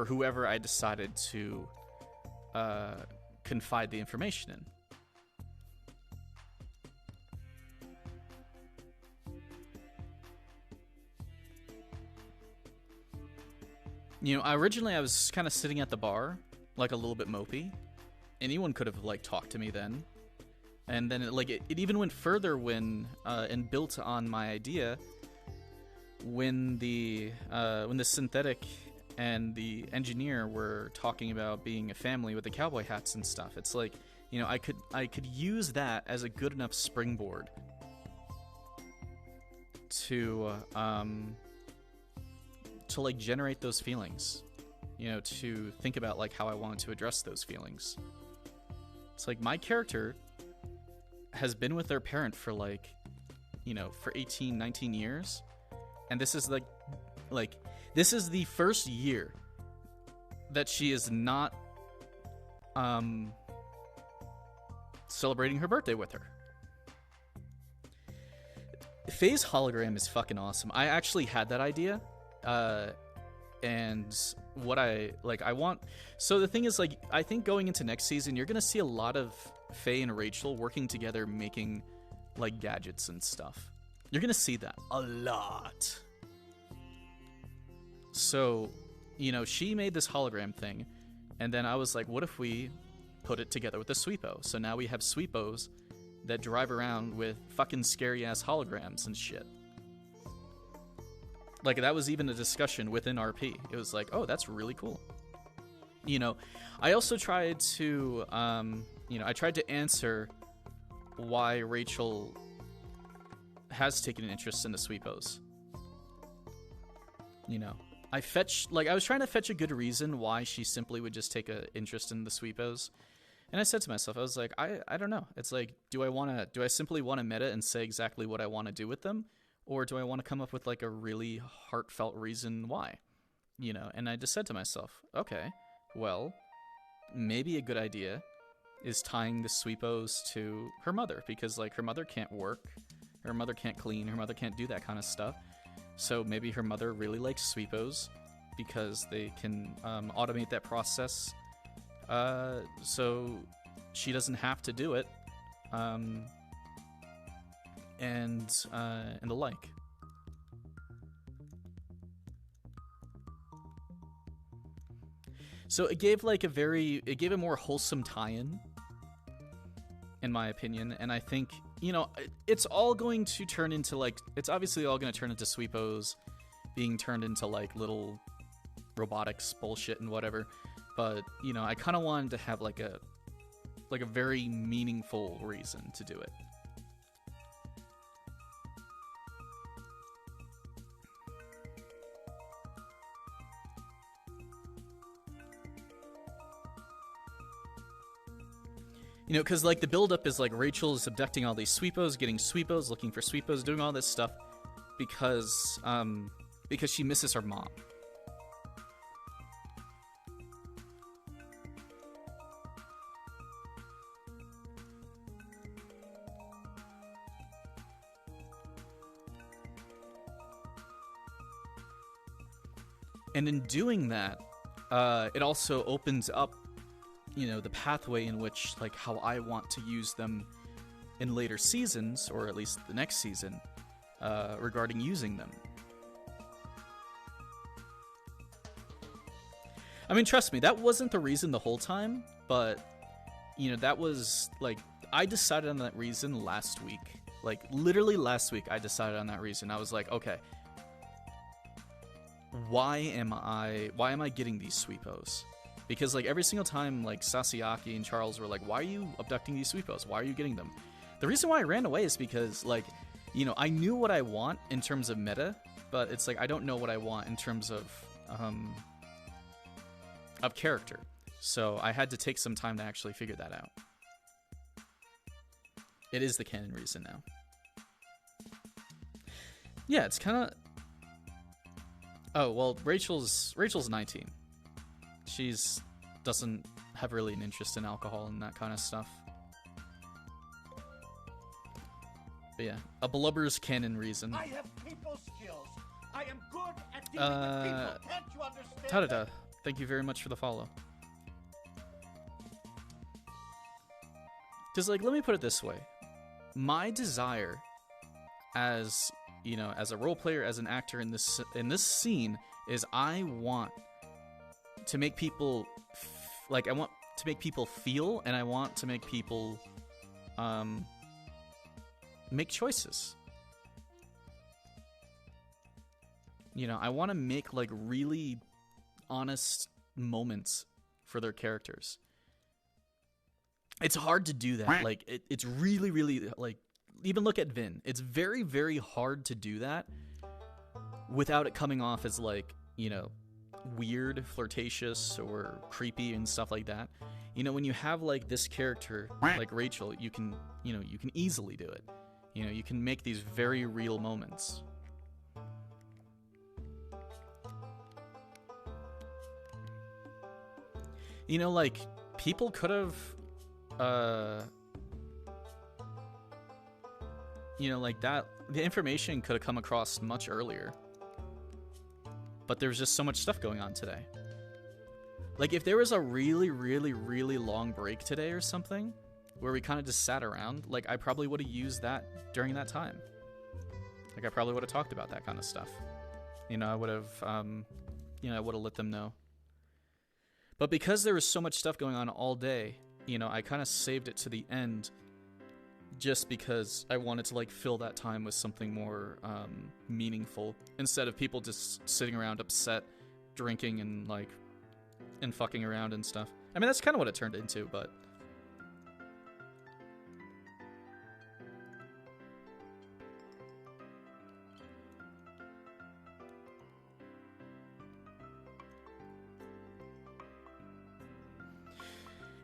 whoever I decided to confide the information in. You know, originally I was kind of sitting at the bar, like a little bit mopey. Anyone could have, like, talked to me then. And then it even went further when and built on my idea when the synthetic and the engineer were talking about being a family with the cowboy hats and stuff. It's like, you know, I could use that as a good enough springboard to like generate those feelings, you know, to think about like how I wanted to address those feelings. It's like, my character has been with their parent for, like, you know, for 18, 19 years. And this is like this is the first year that she is not celebrating her birthday with her. Faye's hologram is fucking awesome. I actually had that idea, and what I want. So the thing is, like, I think going into next season, you're gonna see a lot of Faye and Rachel working together, making like gadgets and stuff. You're gonna see that a lot. So, you know, she made this hologram thing, and then I was like, what if we put it together with the Sweepo? So now we have Sweepos that drive around with fucking scary ass holograms and shit. Like, that was even a discussion within RP. It was like, oh, that's really cool. You know, I also tried to, I tried to answer why Rachel has taken an interest in the Sweepos. You know, I was trying to fetch a good reason why she simply would just take an interest in the Sweepos. And I said to myself, I was like, I don't know. It's like, do I simply want to meta and say exactly what I want to do with them? Or do I want to come up with like a really heartfelt reason why? You know, and I just said to myself, okay, well, maybe a good idea is tying the Sweepos to her mother, because like her mother can't work, her mother can't clean, her mother can't do that kind of stuff. So maybe her mother really likes Sweepos because they can automate that process. So she doesn't have to do it, and the like. So it gave like a more wholesome tie-in, in my opinion, and I think, you know, it's all going to turn into like, it's obviously all going to turn into Sweepos being turned into like little robotics bullshit and whatever. But, you know, I kind of wanted to have like a very meaningful reason to do it. You know, because like the build-up is like Rachel's abducting all these Sweepos, getting Sweepos, looking for Sweepos, doing all this stuff because she misses her mom. And in doing that, it also opens up, you know, the pathway in which, like, how I want to use them in later seasons, or at least the next season, regarding using them. I mean, trust me, that wasn't the reason the whole time, but, you know, that was, like, I decided on that reason last week. Like, literally last week, I decided on that reason. I was like, okay, why am I getting these Sweepos? Because, like, every single time, like, Sasiaki and Charles were like, why are you abducting these Sweepos? Why are you getting them? The reason why I ran away is because, like, you know, I knew what I want in terms of meta, but it's like I don't know what I want in terms of character. So I had to take some time to actually figure that out. It is the canon reason now. Yeah, it's kind of... Oh, well, Rachel's 19. She's doesn't have really an interest in alcohol and that kind of stuff. But yeah, a blubber's canon reason. I have people skills. I am good at dealing with people. Can't you understand? Ta-da-da. Thank you very much for the follow. Because, like, let me put it this way. My desire as, you know, as a role player, as an actor in this scene, is I want to make people I want to make people feel, and I want to make people make choices. You know, I want to make like really honest moments for their characters. It's hard to do that. Like it's really, really, like, even look at Vin. It's very, very hard to do that without it coming off as, like, you know, weird, flirtatious, or creepy and stuff like that. You know, when you have like this character like Rachel, you can easily do it. You know, you can make these very real moments. You know, like, people could have, you know, like that, the information could have come across much earlier. But there's just so much stuff going on today. Like, if there was a really, really, really long break today or something, where we kind of just sat around, like, I probably would have used that during that time. Like, I probably would have talked about that kind of stuff. You know, I would have, you know, I would have let them know. But because there was so much stuff going on all day, you know, I kind of saved it to the end just because I wanted to, like, fill that time with something more meaningful instead of people just sitting around upset, drinking, and, like, and fucking around and stuff. I mean, that's kind of what it turned into, but...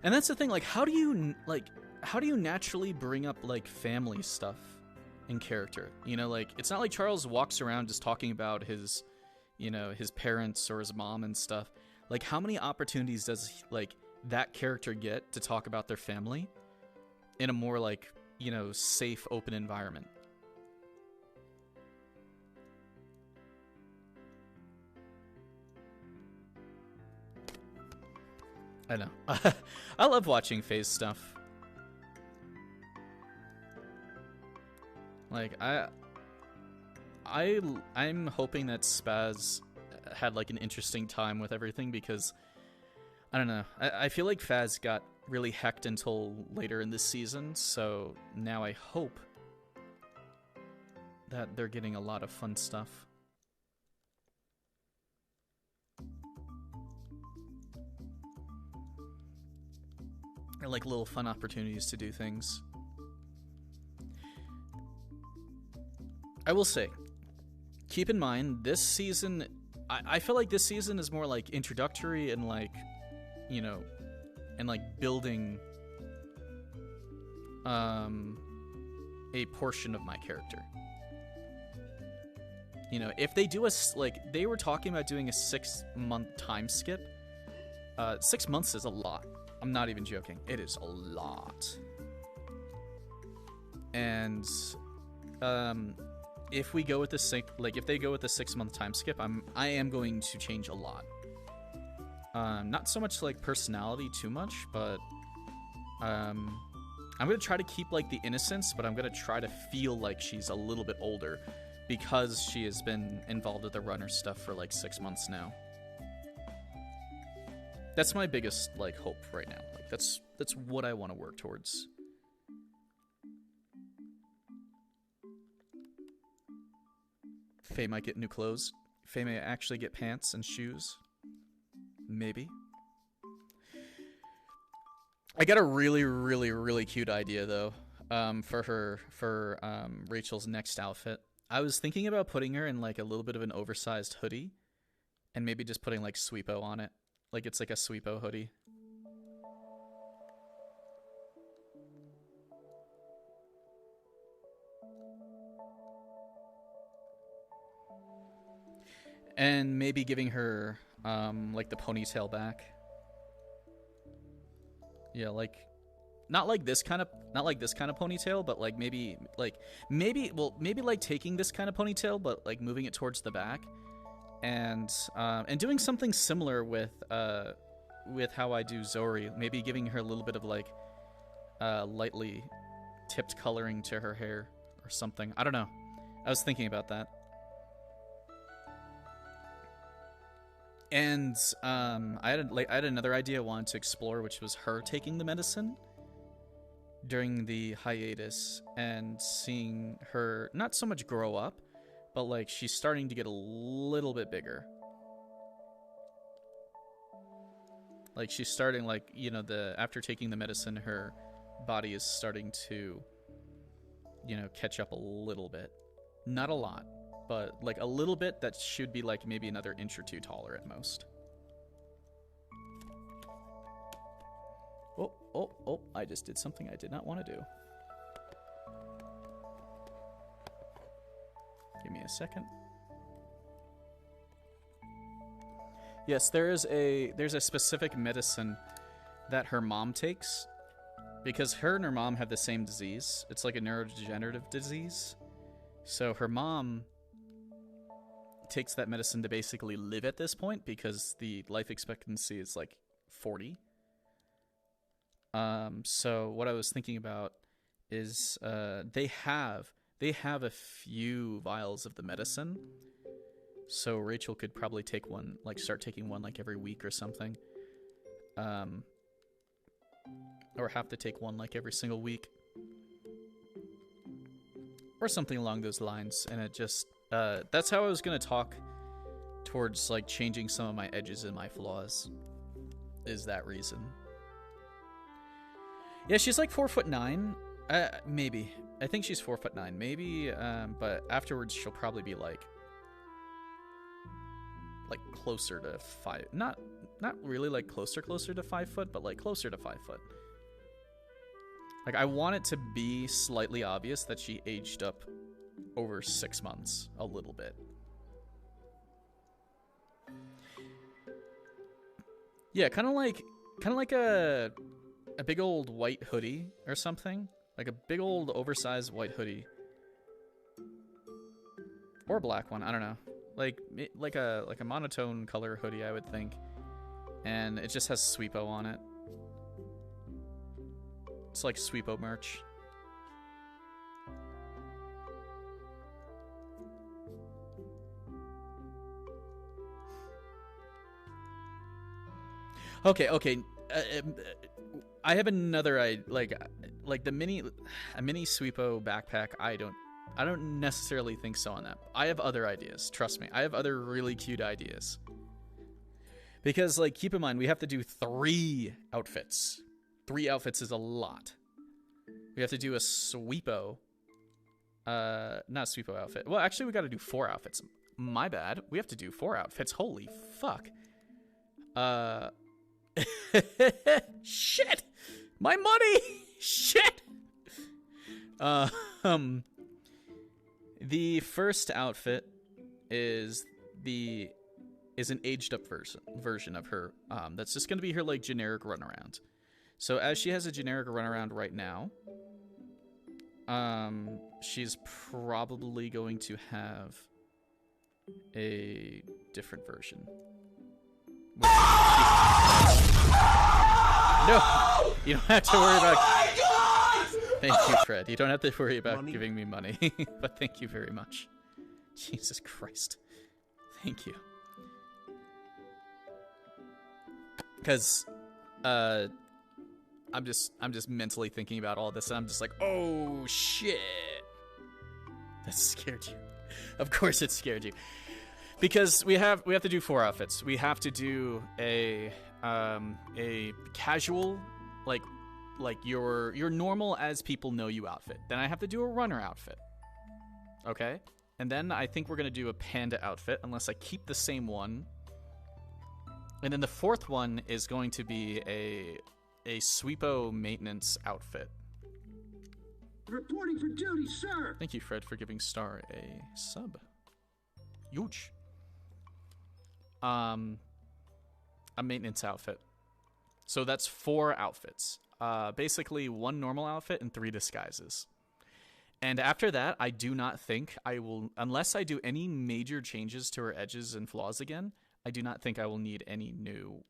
And that's the thing, like, how do you naturally bring up, like, family stuff in character? You know, like, it's not like Charles walks around just talking about his, you know, his parents or his mom and stuff. Like, how many opportunities does, like, that character get to talk about their family in a more, like, you know, safe, open environment? I know. I love watching FaZe stuff. Like, I'm hoping that Spaz had, like, an interesting time with everything because, I don't know, I feel like Faz got really hecked until later in this season, so now I hope that they're getting a lot of fun stuff. Or, like, little fun opportunities to do things. I will say, keep in mind, this season, I feel like this season is more, like, introductory and, like, you know, and, like, building a portion of my character. You know, if they do like, they were talking about doing a 6-month time skip. 6 months is a lot. I'm not even joking. It is a lot. And if we go with the if they go with the 6-month time skip, I am going to change a lot. Not so much like personality too much, but I'm gonna try to keep, like, the innocence, but I'm gonna try to feel like she's a little bit older because she has been involved with the runner stuff for, like, 6 months now. That's my biggest, like, hope right now. Like, that's what I want to work towards. Faye might get new clothes. Faye may actually get pants and shoes. Maybe. I got a really, really, really cute idea, though, for Rachel's next outfit. I was thinking about putting her in, like, a little bit of an oversized hoodie and maybe just putting, like, Sweepo on it. Like, it's like a Sweepo hoodie. And maybe giving her, like, the ponytail back. Yeah, like, not like this kind of ponytail, but, like, maybe like taking this kind of ponytail, but, like, moving it towards the back. And doing something similar with how I do ZoReee. Maybe giving her a little bit of, like, lightly tipped coloring to her hair or something. I don't know. I was thinking about that. And I had another idea I wanted to explore, which was her taking the medicine during the hiatus and seeing her not so much grow up, but, like, she's starting to get a little bit bigger. Like, she's starting, like, you know, after taking the medicine, her body is starting to, you know, catch up a little bit. Not a lot, but, like, a little bit that should be, like, maybe another inch or two taller at most. Oh, I just did something I did not want to do. me a second. Yes, there's a specific medicine that her mom takes because her and her mom have the same disease. It's like a neurodegenerative disease. So her mom takes that medicine to basically live at this point because the life expectancy is like 40. So what I was thinking about is they have a few vials of the medicine. So Rachel could probably take one, like start taking one like every week or something. Or have to take one like every single week. Or something along those lines. And it just, that's how I was going to talk towards like changing some of my edges and my flaws. Is that reason. Yeah, she's like 4'9". Maybe. I think she's 4'9". Maybe, but afterwards she'll probably be like closer to 5. Not really like closer to 5 foot, but like closer to 5 foot. Like I want it to be slightly obvious that she aged up over 6 months a little bit. Yeah, kind of like a big old white hoodie or something. Like a big old oversized white hoodie. Or a black one, I don't know. Like a monotone color hoodie, I would think. And it just has Sweepo on it. It's like Sweepo merch. Okay. I have another like a mini Sweepo backpack. I don't necessarily think so on that. I have other ideas. Trust me. I have other really cute ideas. Because like keep in mind we have to do 3 outfits. 3 outfits is a lot. We have to do a Sweepo. Not Sweepo outfit. Well, actually we got to do 4 outfits. My bad. We have to do 4 outfits. Holy fuck. Shit! My money! Shit! The first outfit is an aged up version of her. That's just gonna be her like generic runaround. So as she has a generic runaround right now, she's probably going to have a different version. No, you don't have to worry about. Thank you, Fred. You don't have to worry about giving me money, but thank you very much. Jesus Christ, thank you. Because, I'm just mentally thinking about all this, and I'm just like, oh shit, that scared you. Of course, it scared you. Because we have to do 4 outfits. We have to do a casual, like your normal as people know you outfit. Then I have to do a runner outfit. Okay? And then I think we're gonna do a panda outfit, unless I keep the same one. And then the 4th one is going to be a Sweepo maintenance outfit. Reporting for duty, sir. Thank you, Fred, for giving Star a sub. Huge. A maintenance outfit. So that's 4 outfits. Basically 1 normal outfit and 3 disguises. And after that, I do not think I will, unless I do any major changes to her edges and flaws again, I do not think I will need any new,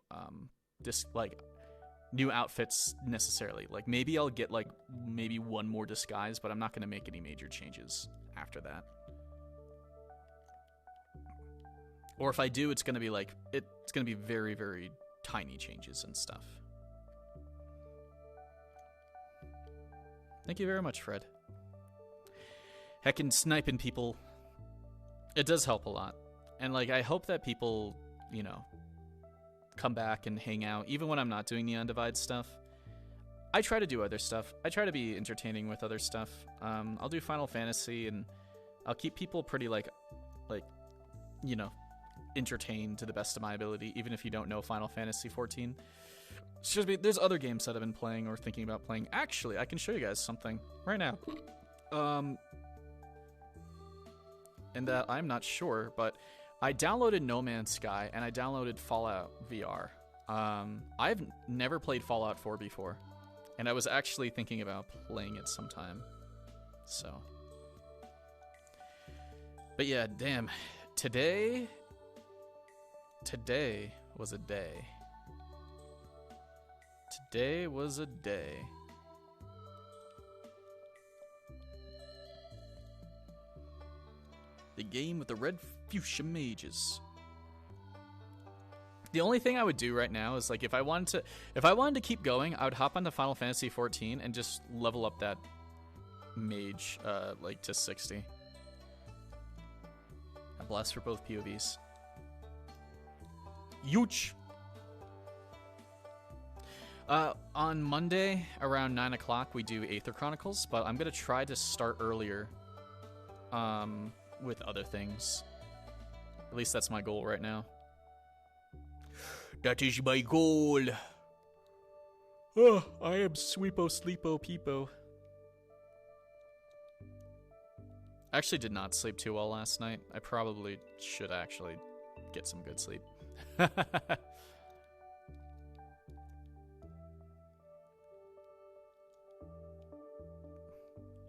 new outfits necessarily. Like maybe I'll get like maybe 1 more disguise, but I'm not going to make any major changes after that. Or if I do, it's going to be like, it's going to be very, very tiny changes and stuff. Thank you very much, Fred. Heckin' sniping people, it does help a lot. And like, I hope that people, you know, come back and hang out, even when I'm not doing the Undivide stuff. I try to do other stuff. I try to be entertaining with other stuff. I'll do Final Fantasy, and I'll keep people pretty like, you know, entertained to the best of my ability, even if you don't know Final Fantasy 14. Excuse me, there's other games that I've been playing or thinking about playing. Actually, I can show you guys something right now. in that I'm not sure, but I downloaded No Man's Sky and I downloaded Fallout VR. I've never played Fallout 4 before, and I was actually thinking about playing it sometime. So, but yeah, damn. Today was a day. Today was a day. The game with the red fuchsia mages. The only thing I would do right now is like if I wanted to keep going, I would hop onto Final Fantasy 14 and just level up that mage like to 60. A blast for both POVs. Huge. On Monday around 9 o'clock we do Aether Chronicles, but I'm gonna try to start earlier with other things. At least that's my goal right now. That is my goal. Oh, I am sweepo sleepo peepo. I actually did not sleep too well last night. I probably should actually get some good sleep. But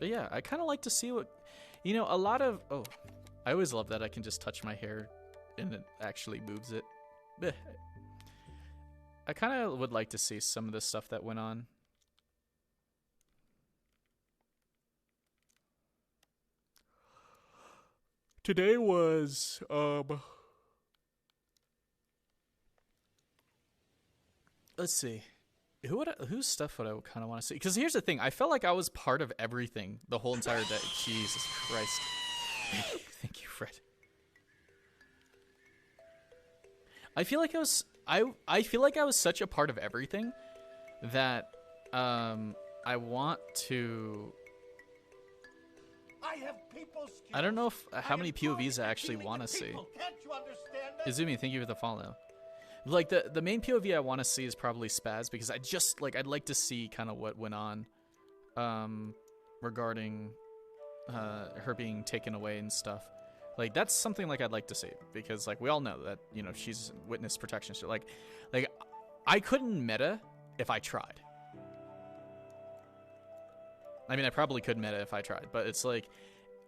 yeah, I kind of like to see what, you know, a lot of, oh, I always love that I can just touch my hair and it actually moves it. I kind of would like to see some of the stuff that went on. Today was, let's see. Whose stuff would I kind of want to see? Because here's the thing. I felt like I was part of everything the whole entire day. Jesus Christ. Thank you, Fred. I feel like I feel like I was such a part of everything that I want to. I have people skills. I don't know how many POVs I actually want to see. Can't you understand that? Izumi, thank you for the follow. Like the main POV I want to see is probably Spaz, because I'd like to see kind of what went on regarding her being taken away and stuff. Like that's something like I'd like to see, because like we all know that, you know, she's witness protection shit. Like I couldn't meta if I tried. I mean, I probably could meta if I tried, but it's like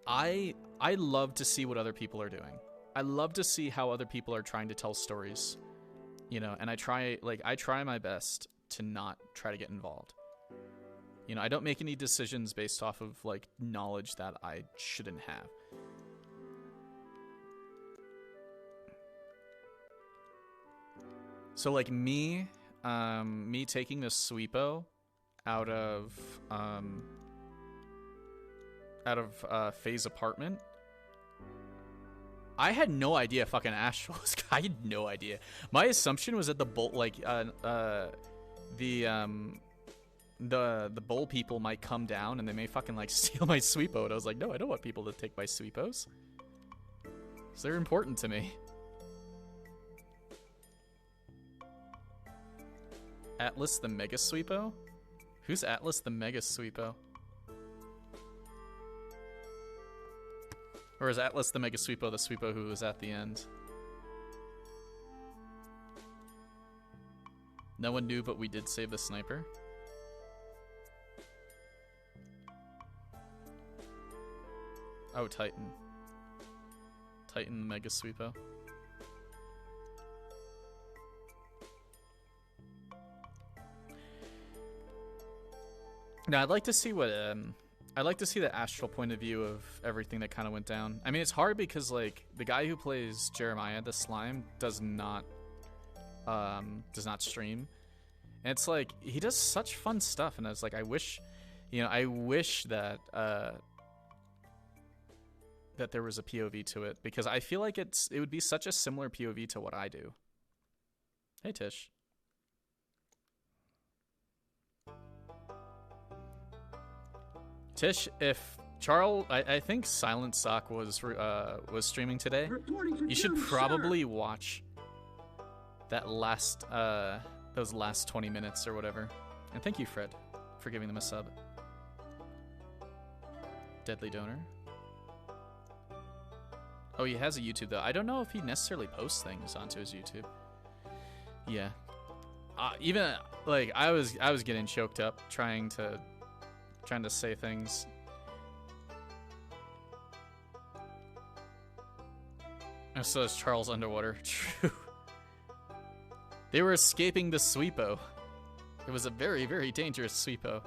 I love to see what other people are doing. I love to see how other people are trying to tell stories, you know, and I try my best to not try to get involved. You know, I don't make any decisions based off of like knowledge that I shouldn't have. So like me taking the Sweepo out of Faye's apartment, I had no idea fucking Astral was. I had no idea. My assumption was that the bolt, like the bowl people might come down and they may fucking like steal my Sweepo. And I was like, no, I don't want people to take my Sweepos. So they're important to me. Atlas the Mega Sweepo? Who's Atlas the Mega Sweepo? Or is Atlas the Mega Sweepo the Sweepo who was at the end? No one knew, but we did save the sniper. Oh, Titan. Titan the Mega Sweepo. Now, I'd like to see what, I'd like to see the astral point of view of everything that kind of went down. I mean, it's hard because, like, the guy who plays Jeremiah, the slime, does not stream. And it's like, he does such fun stuff, and I was like, I wish that, that there was a POV to it, because I feel like it would be such a similar POV to what I do. Hey, Tish. Tish, if Charles, I think Silent Sock was streaming today. You should probably watch that last those last 20 minutes or whatever. And thank you, Fred, for giving them a sub. Deadly Donor. Oh, he has a YouTube though. I don't know if he necessarily posts things onto his YouTube. Yeah. Even like I was getting choked up trying to say things. And so is Charles underwater. True. They were escaping the sweepo. It was a very, very dangerous sweepo.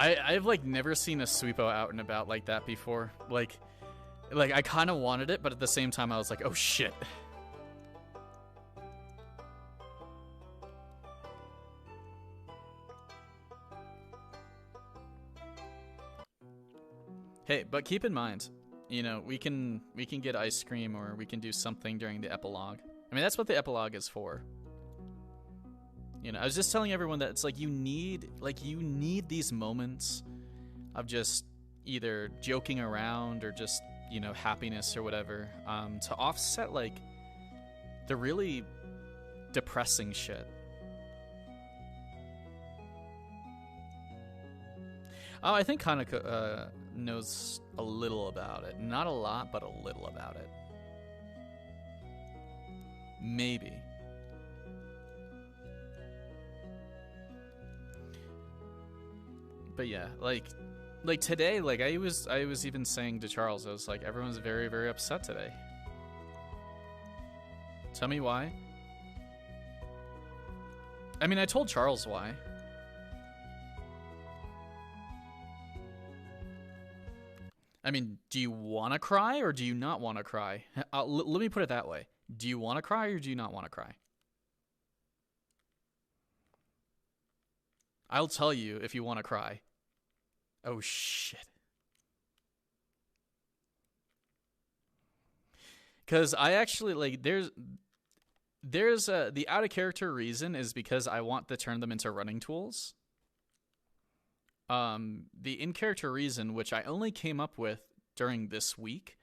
I've like never seen a sweepo out and about like that before. Like I kind of wanted it, but at the same time I was like, oh shit. Hey, but keep in mind, you know, we can get ice cream or we can do something during the epilogue. I mean, that's what the epilogue is for. You know, I was just telling everyone that it's like you need these moments of just either joking around or just, you know, happiness or whatever, to offset like the really depressing shit. Oh, I think Hanukkah knows a little about it. Not a lot, but a little about it. Maybe. But yeah, like today, like I was even saying to Charles, I was like, everyone's very, very upset today. Tell me why. I mean, I told Charles why. I mean, do you want to cry or do you not want to cry? Let me put it that way. Do you want to cry or do you not want to cry? I'll tell you if you want to cry. Oh, shit. Because I actually, like, there's the out of character reason is because I want to turn them into running tools. The in character reason, which I only came up with during this week,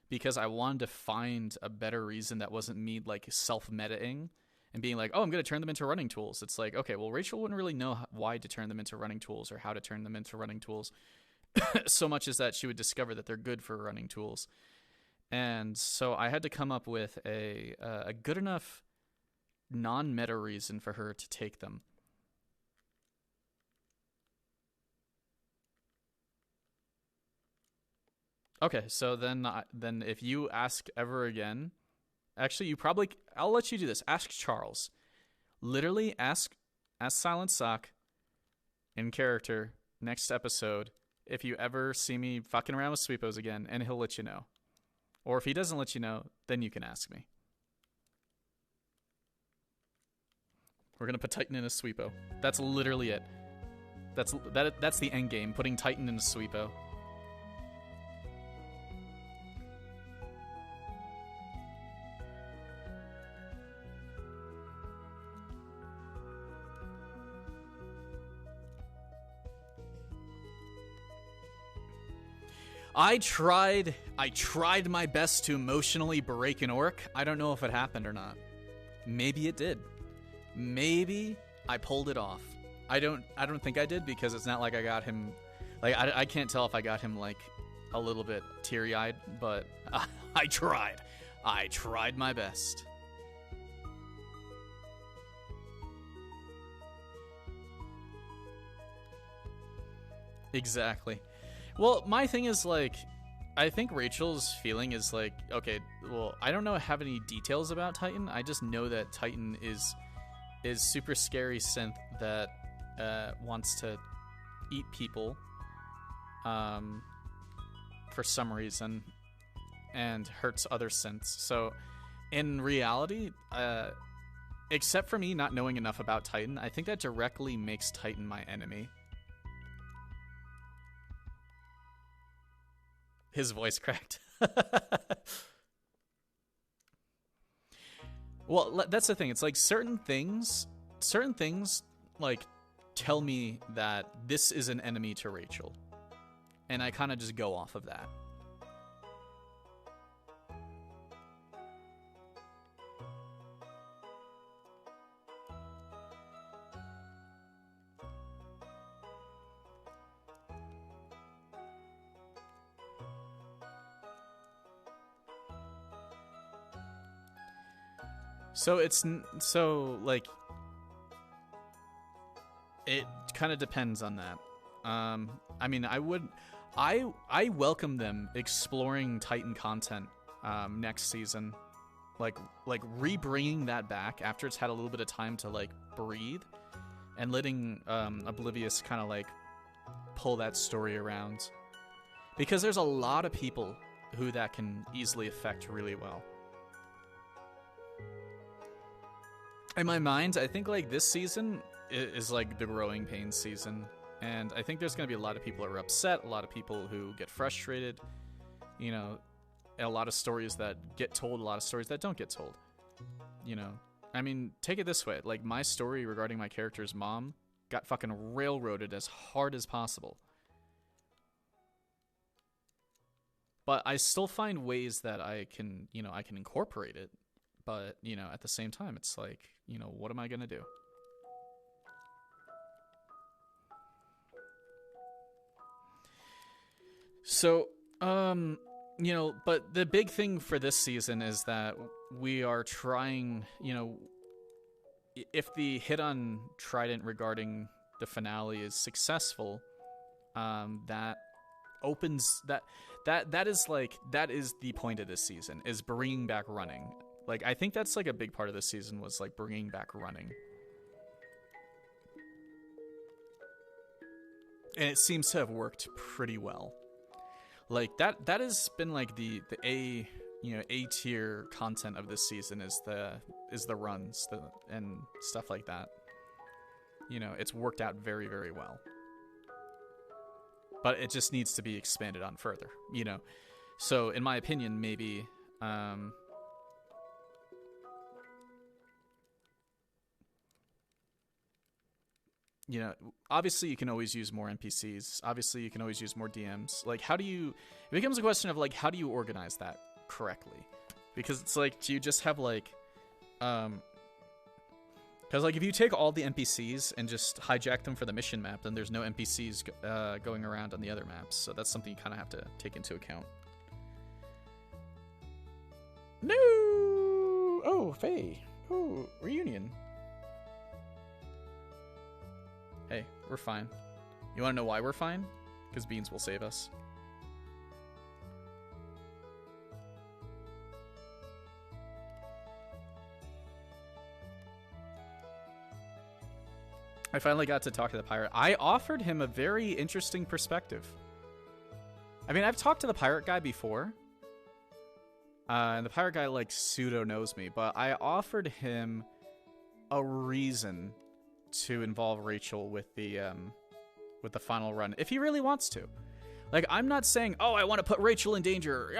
because I wanted to find a better reason that wasn't me, like, self-metaing and being like, oh, I'm going to turn them into running tools. It's like, okay, well, Rachel wouldn't really know why to turn them into running tools or how to turn them into running tools so much as that she would discover that they're good for running tools. And so I had to come up with a good enough non-meta reason for her to take them. Okay, so then if you ask ever again, actually, I'll let you do this. Ask Charles. Literally ask Silent Sock in character next episode if you ever see me fucking around with sweepos again, and he'll let you know. Or if he doesn't let you know, then you can ask me. We're gonna put Titan in a sweepo. That's literally it. That's the end game, putting Titan in a sweepo. I tried my best to emotionally break an orc. I don't know if it happened or not. Maybe it did. Maybe I pulled it off. I don't think I did, because it's not like I got him, like, I can't tell if I got him, like, a little bit teary-eyed, but I tried. I tried my best. Exactly. Well, my thing is, like, I think Rachel's feeling is like, okay, well, I don't have any details about Titan. I just know that Titan is super scary synth that wants to eat people for some reason and hurts other synths. So in reality, except for me not knowing enough about Titan, I think that directly makes Titan my enemy. His voice cracked. Well, that's the thing. It's like certain things like tell me that this is an enemy to Rachel. And I kind of just go off of that. So like it kind of depends on that. I mean, I welcome them exploring Titan content next season, like re-bringing that back after it's had a little bit of time to like breathe, and letting Oblivious kind of like pull that story around, because there's a lot of people who that can easily affect really well. In my mind, I think like this season is like the growing pains season, and I think there's going to be a lot of people who are upset, a lot of people who get frustrated, you know, and a lot of stories that get told, a lot of stories that don't get told, you know. I mean, take it this way, like my story regarding my character's mom got fucking railroaded as hard as possible. But I still find ways that I can, you know, I can incorporate it. But, you know, at the same time, it's like, you know, what am I going to do? So, you know, but the big thing for this season is that we are trying, you know, if the hit on Trident regarding the finale is successful, that opens, that is like, that is the point of this season, is bringing back running. Like, I think that's like a big part of this season was like bringing back running. And it seems to have worked pretty well. Like that has been like the A, you know, A tier content of this season is the runs and stuff like that. You know, it's worked out very, very well. But it just needs to be expanded on further, you know. So in my opinion, maybe you know, obviously you can always use more NPCs. Obviously you can always use more DMs. Like, how do you... It becomes a question of, like, how do you organize that correctly? Because it's like, do you just have, like... Because, like, if you take all the NPCs and just hijack them for the mission map, then there's no NPCs going around on the other maps. So that's something you kind of have to take into account. No! Oh, Faye. Oh, reunion. Hey, we're fine. You want to know why we're fine? Because Beans will save us. I finally got to talk to the pirate. I offered him a very interesting perspective. I mean, I've talked to the pirate guy before. And the pirate guy, like, pseudo knows me. But I offered him a reason to involve Rachel with the final run, if he really wants to. Like, I'm not saying, oh, I want to put Rachel in danger.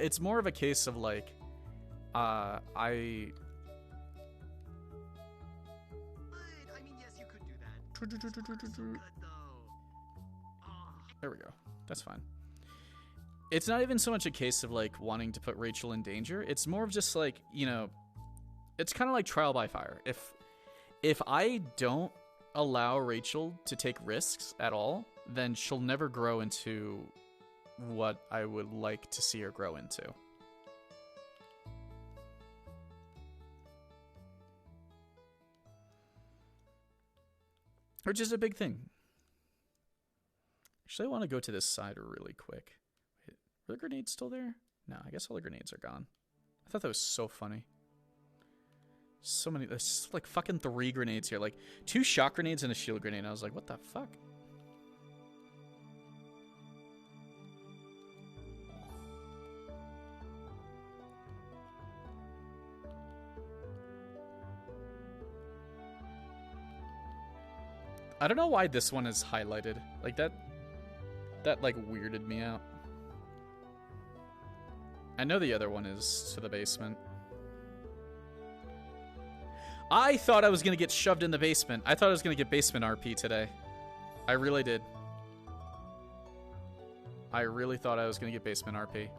It's more of a case of, like, I mean, yes, you could do that. There we go. That's fine. It's not even so much a case of, like, wanting to put Rachel in danger. It's more of just, like, you know, it's kind of like trial by fire. If I don't allow Rachel to take risks at all, then she'll never grow into what I would like to see her grow into. Which is a big thing. Actually, I want to go to this side really quick. Wait, were the grenades still there? No, I guess all the grenades are gone. I thought that was so funny. So many, there's like fucking 3 grenades here. Like 2 shock grenades and a shield grenade. I was like, what the fuck? I don't know why this one is highlighted. Like that like weirded me out. I know the other one is to the basement. I thought I was going to get shoved in the basement. I thought I was going to get basement RP today. I really did. I really thought I was going to get basement RP.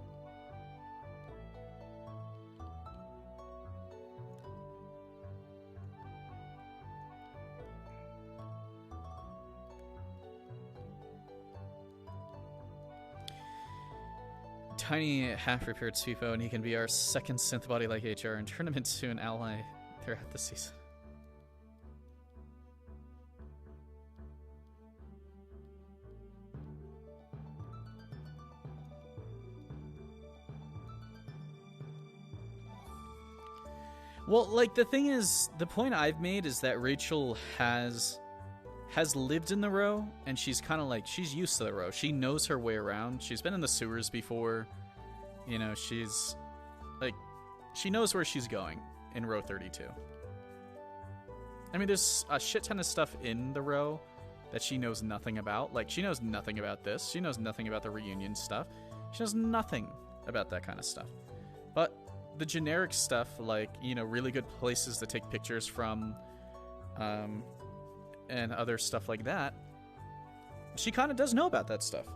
Tiny half-repaired Sweepo, and he can be our second synth body like HR and turn him into an ally throughout the season. Well, like, the thing is, the point I've made is that Rachel has lived in the row, and she's kind of like, she's used to the row. She knows her way around. She's been in the sewers before. You know, she's, like, she knows where she's going in row 32. I mean, there's a shit ton of stuff in the row that she knows nothing about. Like, she knows nothing about this. She knows nothing about the reunion stuff. She knows nothing about that kind of stuff. But the generic stuff, like, you know, really good places to take pictures from, and other stuff like that, she kind of does know about that stuff.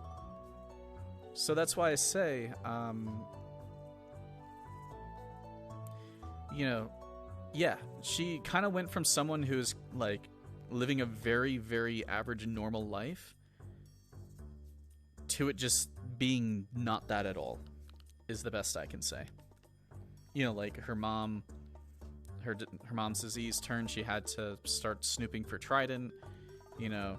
So that's why I say, you know, yeah, she kind of went from someone who's, like, living a very, very average, normal life to it just being not that at all, is the best I can say. You know, like, her mom's disease turned. She had to start snooping for Trident. You know,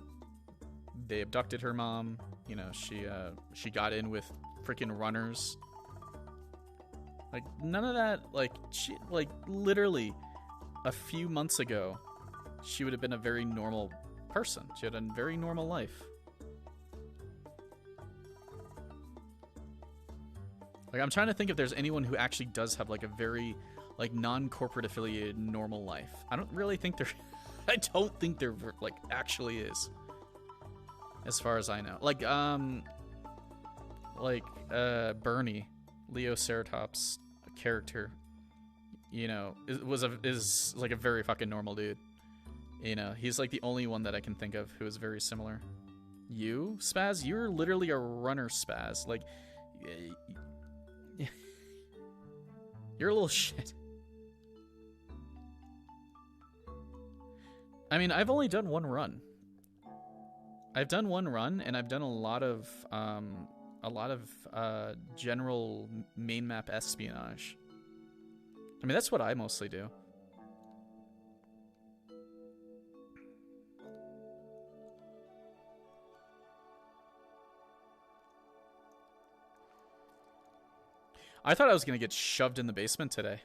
they abducted her mom. You know, she got in with freaking runners. Like, none of that, like, she, like, literally a few months ago, she would have been a very normal person. She had a very normal life. Like, I'm trying to think if there's anyone who actually does have, like, a very, like, non-corporate affiliated normal life. I don't really think there... I don't think there, like, actually is. As far as I know. Like, Bernie, Leo Ceratop's character, you know, is like a very fucking normal dude. You know, he's, like, the only one that I can think of who is very similar. You, Spaz? You're literally a runner, Spaz. Like... You're a little shit. I mean, I've only done one run. I've done one run, and I've done a lot of general main map espionage. I mean, that's what I mostly do. I thought I was going to get shoved in the basement today.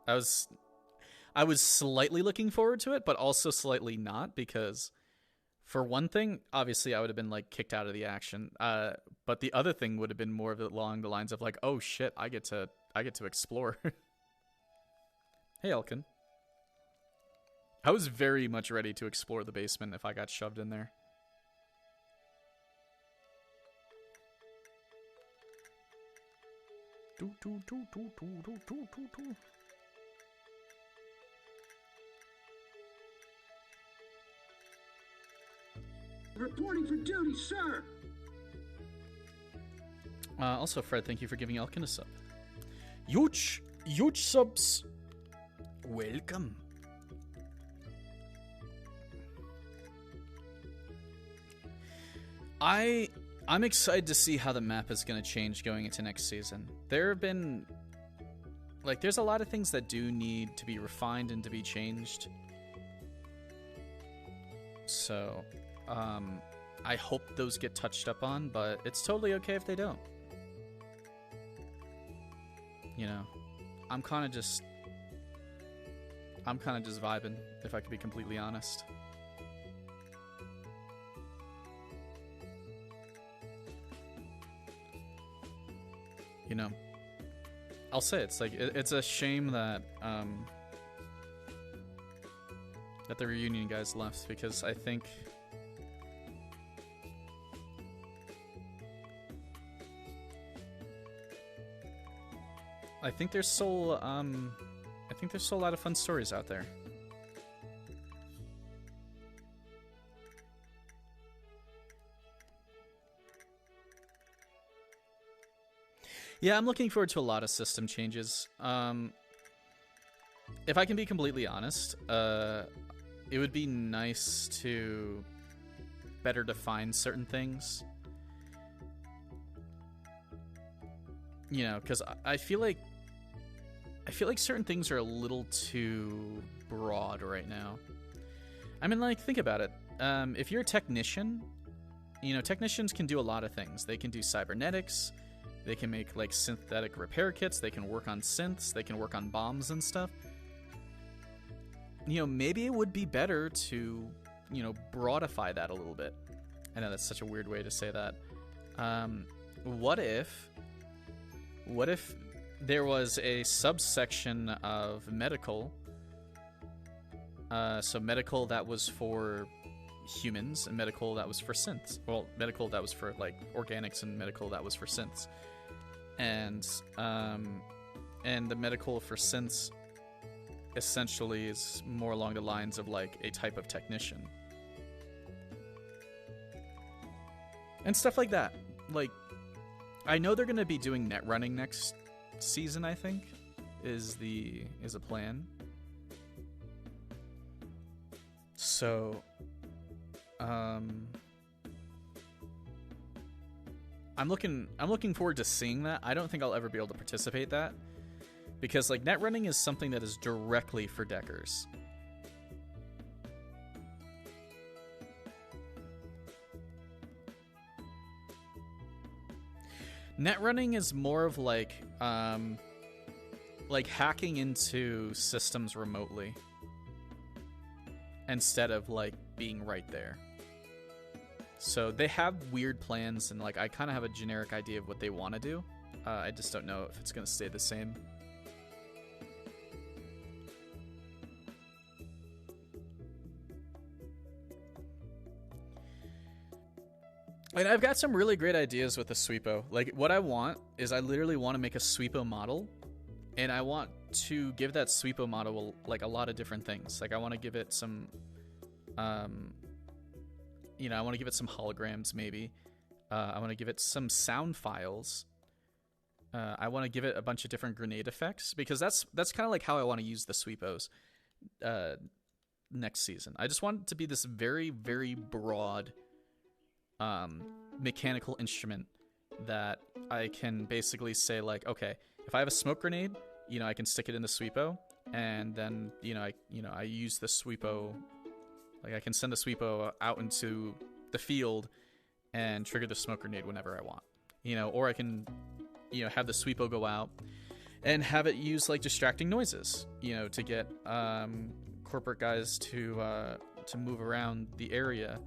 I was slightly looking forward to it, but also slightly not, because for one thing, obviously I would have been, like, kicked out of the action. But the other thing would have been more of along the lines of, like, oh shit, I get to explore. Hey, Elkin. I was very much ready to explore the basement if I got shoved in there. Reporting for duty, sir. Also, Fred, thank you for giving Elkin a sub. Huge subs. Welcome. I'm excited to see how the map is going to change going into next season. There have been, like, there's a lot of things that do need to be refined and to be changed. So, I hope those get touched up on, but it's totally okay if they don't. You know, I'm kind of just vibing, if I could be completely honest. You know, I'll say it's like it's a shame that that the reunion guys left, because I think there's still a lot of fun stories out there. Yeah, I'm looking forward to a lot of system changes. If I can be completely honest, it would be nice to better define certain things. You know, because I feel like certain things are a little too broad right now. I mean, like, think about it. If you're a technician, you know, technicians can do a lot of things. They can do cybernetics. They can make, like, synthetic repair kits. They can work on synths. They can work on bombs and stuff. You know, maybe it would be better to, you know, broadify that a little bit. I know that's such a weird way to say that. What if there was a subsection of medical, so medical that was for humans and medical that was for synths. Well, medical that was for, like, organics and medical that was for synths. And the medical for synths essentially is more along the lines of, like, a type of technician. And stuff like that. Like, I know they're going to be doing net running next season, I think, is a plan. So, I'm looking forward to seeing that. I don't think I'll ever be able to participate that because, like, net running is something that is directly for deckers. Net running is more of like hacking into systems remotely instead of, like, being right there. So they have weird plans, and, like, I kind of have a generic idea of what they want to do. I just don't know if it's going to stay the same. And I've got some really great ideas with the Sweepo. Like, what I want is I literally want to make a Sweepo model, and I want to give that Sweepo model, like, a lot of different things. Like, I want to give it some, you know, I want to give it some holograms, maybe. I want to give it some sound files. I want to give it a bunch of different grenade effects, because that's kind of like how I want to use the Sweepos next season. I just want it to be this very, very broad mechanical instrument that I can basically say, like, okay, if I have a smoke grenade, you know, I can stick it in the Sweepo, and then, I use the Sweepo, like, I can send the Sweepo out into the field and trigger the smoke grenade whenever I want, you know, or I can, you know, have the Sweepo go out and have it use, like, distracting noises, you know, to get corporate guys to move around the area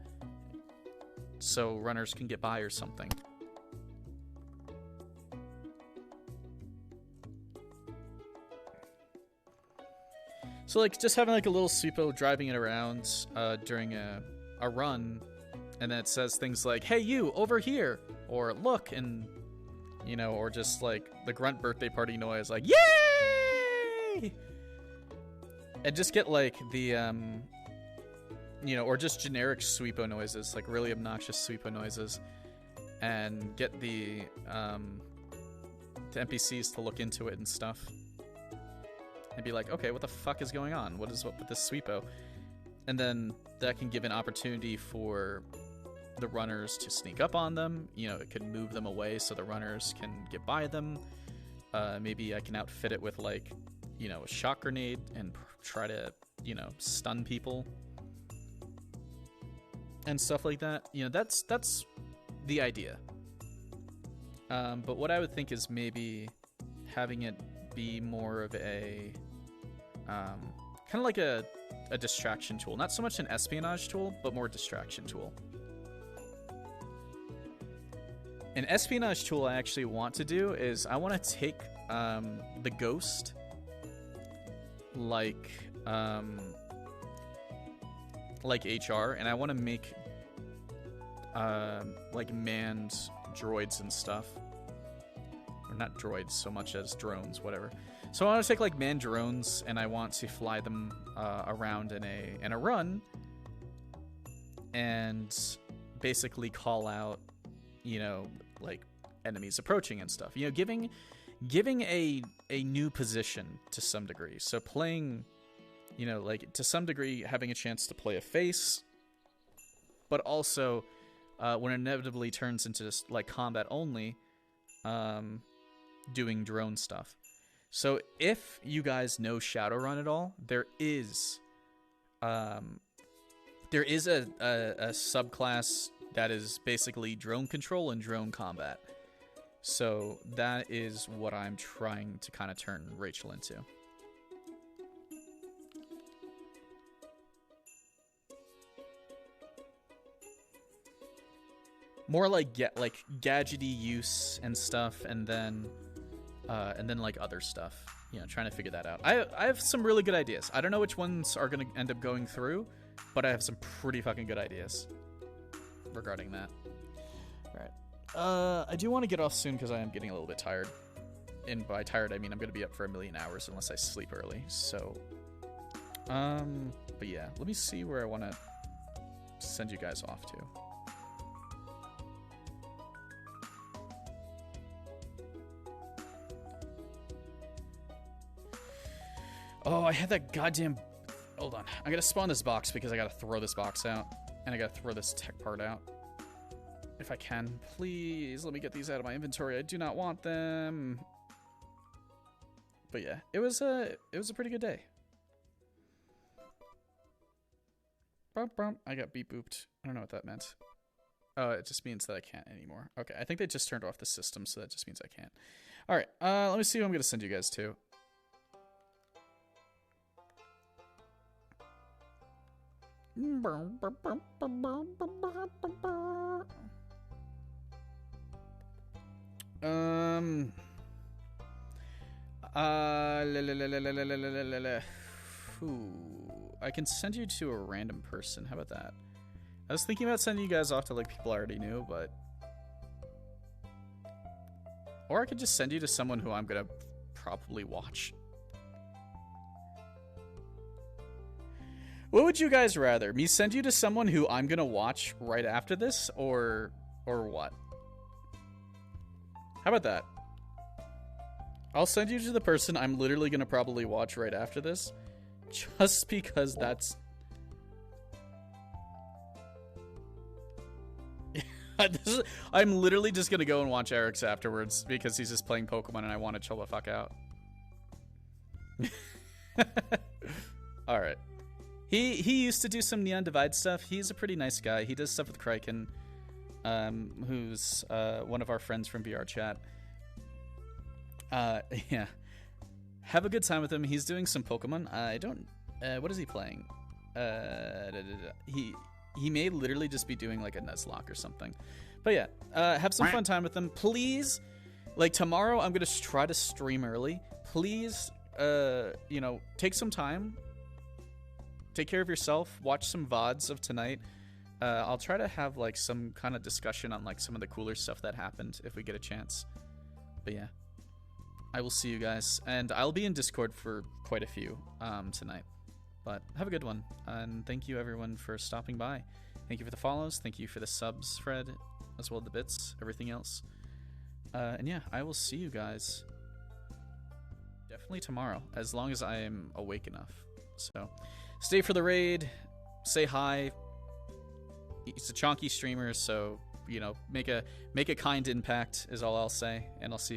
so runners can get by or something. So, like, just having, like, a little Sweepo driving it around during a run, and then it says things like, hey, you, over here, or look, and, you know, or just, like, the grunt birthday party noise, like, yay! And just get, like, the, you know, or just generic Sweepo noises, like really obnoxious Sweepo noises, and get the NPCs to look into it and stuff, and be like, okay, what the fuck is going on? What is up with this Sweepo? And then that can give an opportunity for the runners to sneak up on them. You know, it could move them away so the runners can get by them. Maybe I can outfit it with, like, you know, a shock grenade and try to, you know, stun people and stuff like that. You know, that's the idea. But what I would think is maybe having it be more of a kind of like a distraction tool. Not so much an espionage tool, but more a distraction tool. An espionage tool I actually want to do is I want to take the Ghost, like HR, and I want to make like manned droids and stuff, or not droids so much as drones, whatever. So I want to take, like, manned drones, and I want to fly them around in a run, and basically call out, you know, like, enemies approaching and stuff. You know, giving a new position to some degree. So playing, you know, like to some degree having a chance to play a face, but also when it inevitably turns into just like combat only, doing drone stuff. So if you guys know Shadowrun at all, there is a subclass that is basically drone control and drone combat. So that is what I'm trying to kind of turn Rachel into. More like gadgety use and stuff, and then like other stuff. You know, trying to figure that out. I have some really good ideas. I don't know which ones are going to end up going through, but I have some pretty fucking good ideas regarding that. Alright. I do want to get off soon because I am getting a little bit tired. And by tired, I mean I'm going to be up for 1,000,000 hours unless I sleep early. So, but yeah, let me see where I want to send you guys off to. Oh, I had that goddamn... Hold on. I gotta spawn this box because I gotta throw this box out. And I gotta throw this tech part out. If I can. Please, let me get these out of my inventory. I do not want them. But yeah, it was a pretty good day. I got beep booped. I don't know what that meant. Oh, it just means that I can't anymore. Okay, I think they just turned off the system, so that just means I can't. Alright, let me see who I'm gonna send you guys to. I can send you to a random person. How about that? I was thinking about sending you guys off to like people I already knew, but... Or I could just send you to someone who I'm gonna probably watch. What would you guys rather? Me send you to someone who I'm gonna watch right after this, or what? How about that? I'll send you to the person I'm literally gonna probably watch right after this, just because that's... I'm literally just gonna go and watch Eric's afterwards because he's just playing Pokemon and I want to chill the fuck out. Alright. He used to do some Neon Divide stuff. He's a pretty nice guy. He does stuff with Kraken, who's one of our friends from VR chat. Yeah. Have a good time with him. He's doing some Pokemon. I don't... what is he playing? He may literally just be doing like a Nuzlocke or something. But yeah, have some fun time with him. Please, like tomorrow I'm going to try to stream early. Please, you know, take some time. Take care of yourself. Watch some VODs of tonight. I'll try to have like some kind of discussion on like some of the cooler stuff that happened if we get a chance. But yeah, I will see you guys. And I'll be in Discord for quite a few tonight. But have a good one, and thank you everyone for stopping by. Thank you for the follows, thank you for the subs, Fred, as well as the bits, everything else. And yeah, I will see you guys definitely tomorrow, as long as I am awake enough. So, stay for the raid, say hi. He's a chonky streamer, so, you know, make a kind impact is all I'll say, and I'll see you.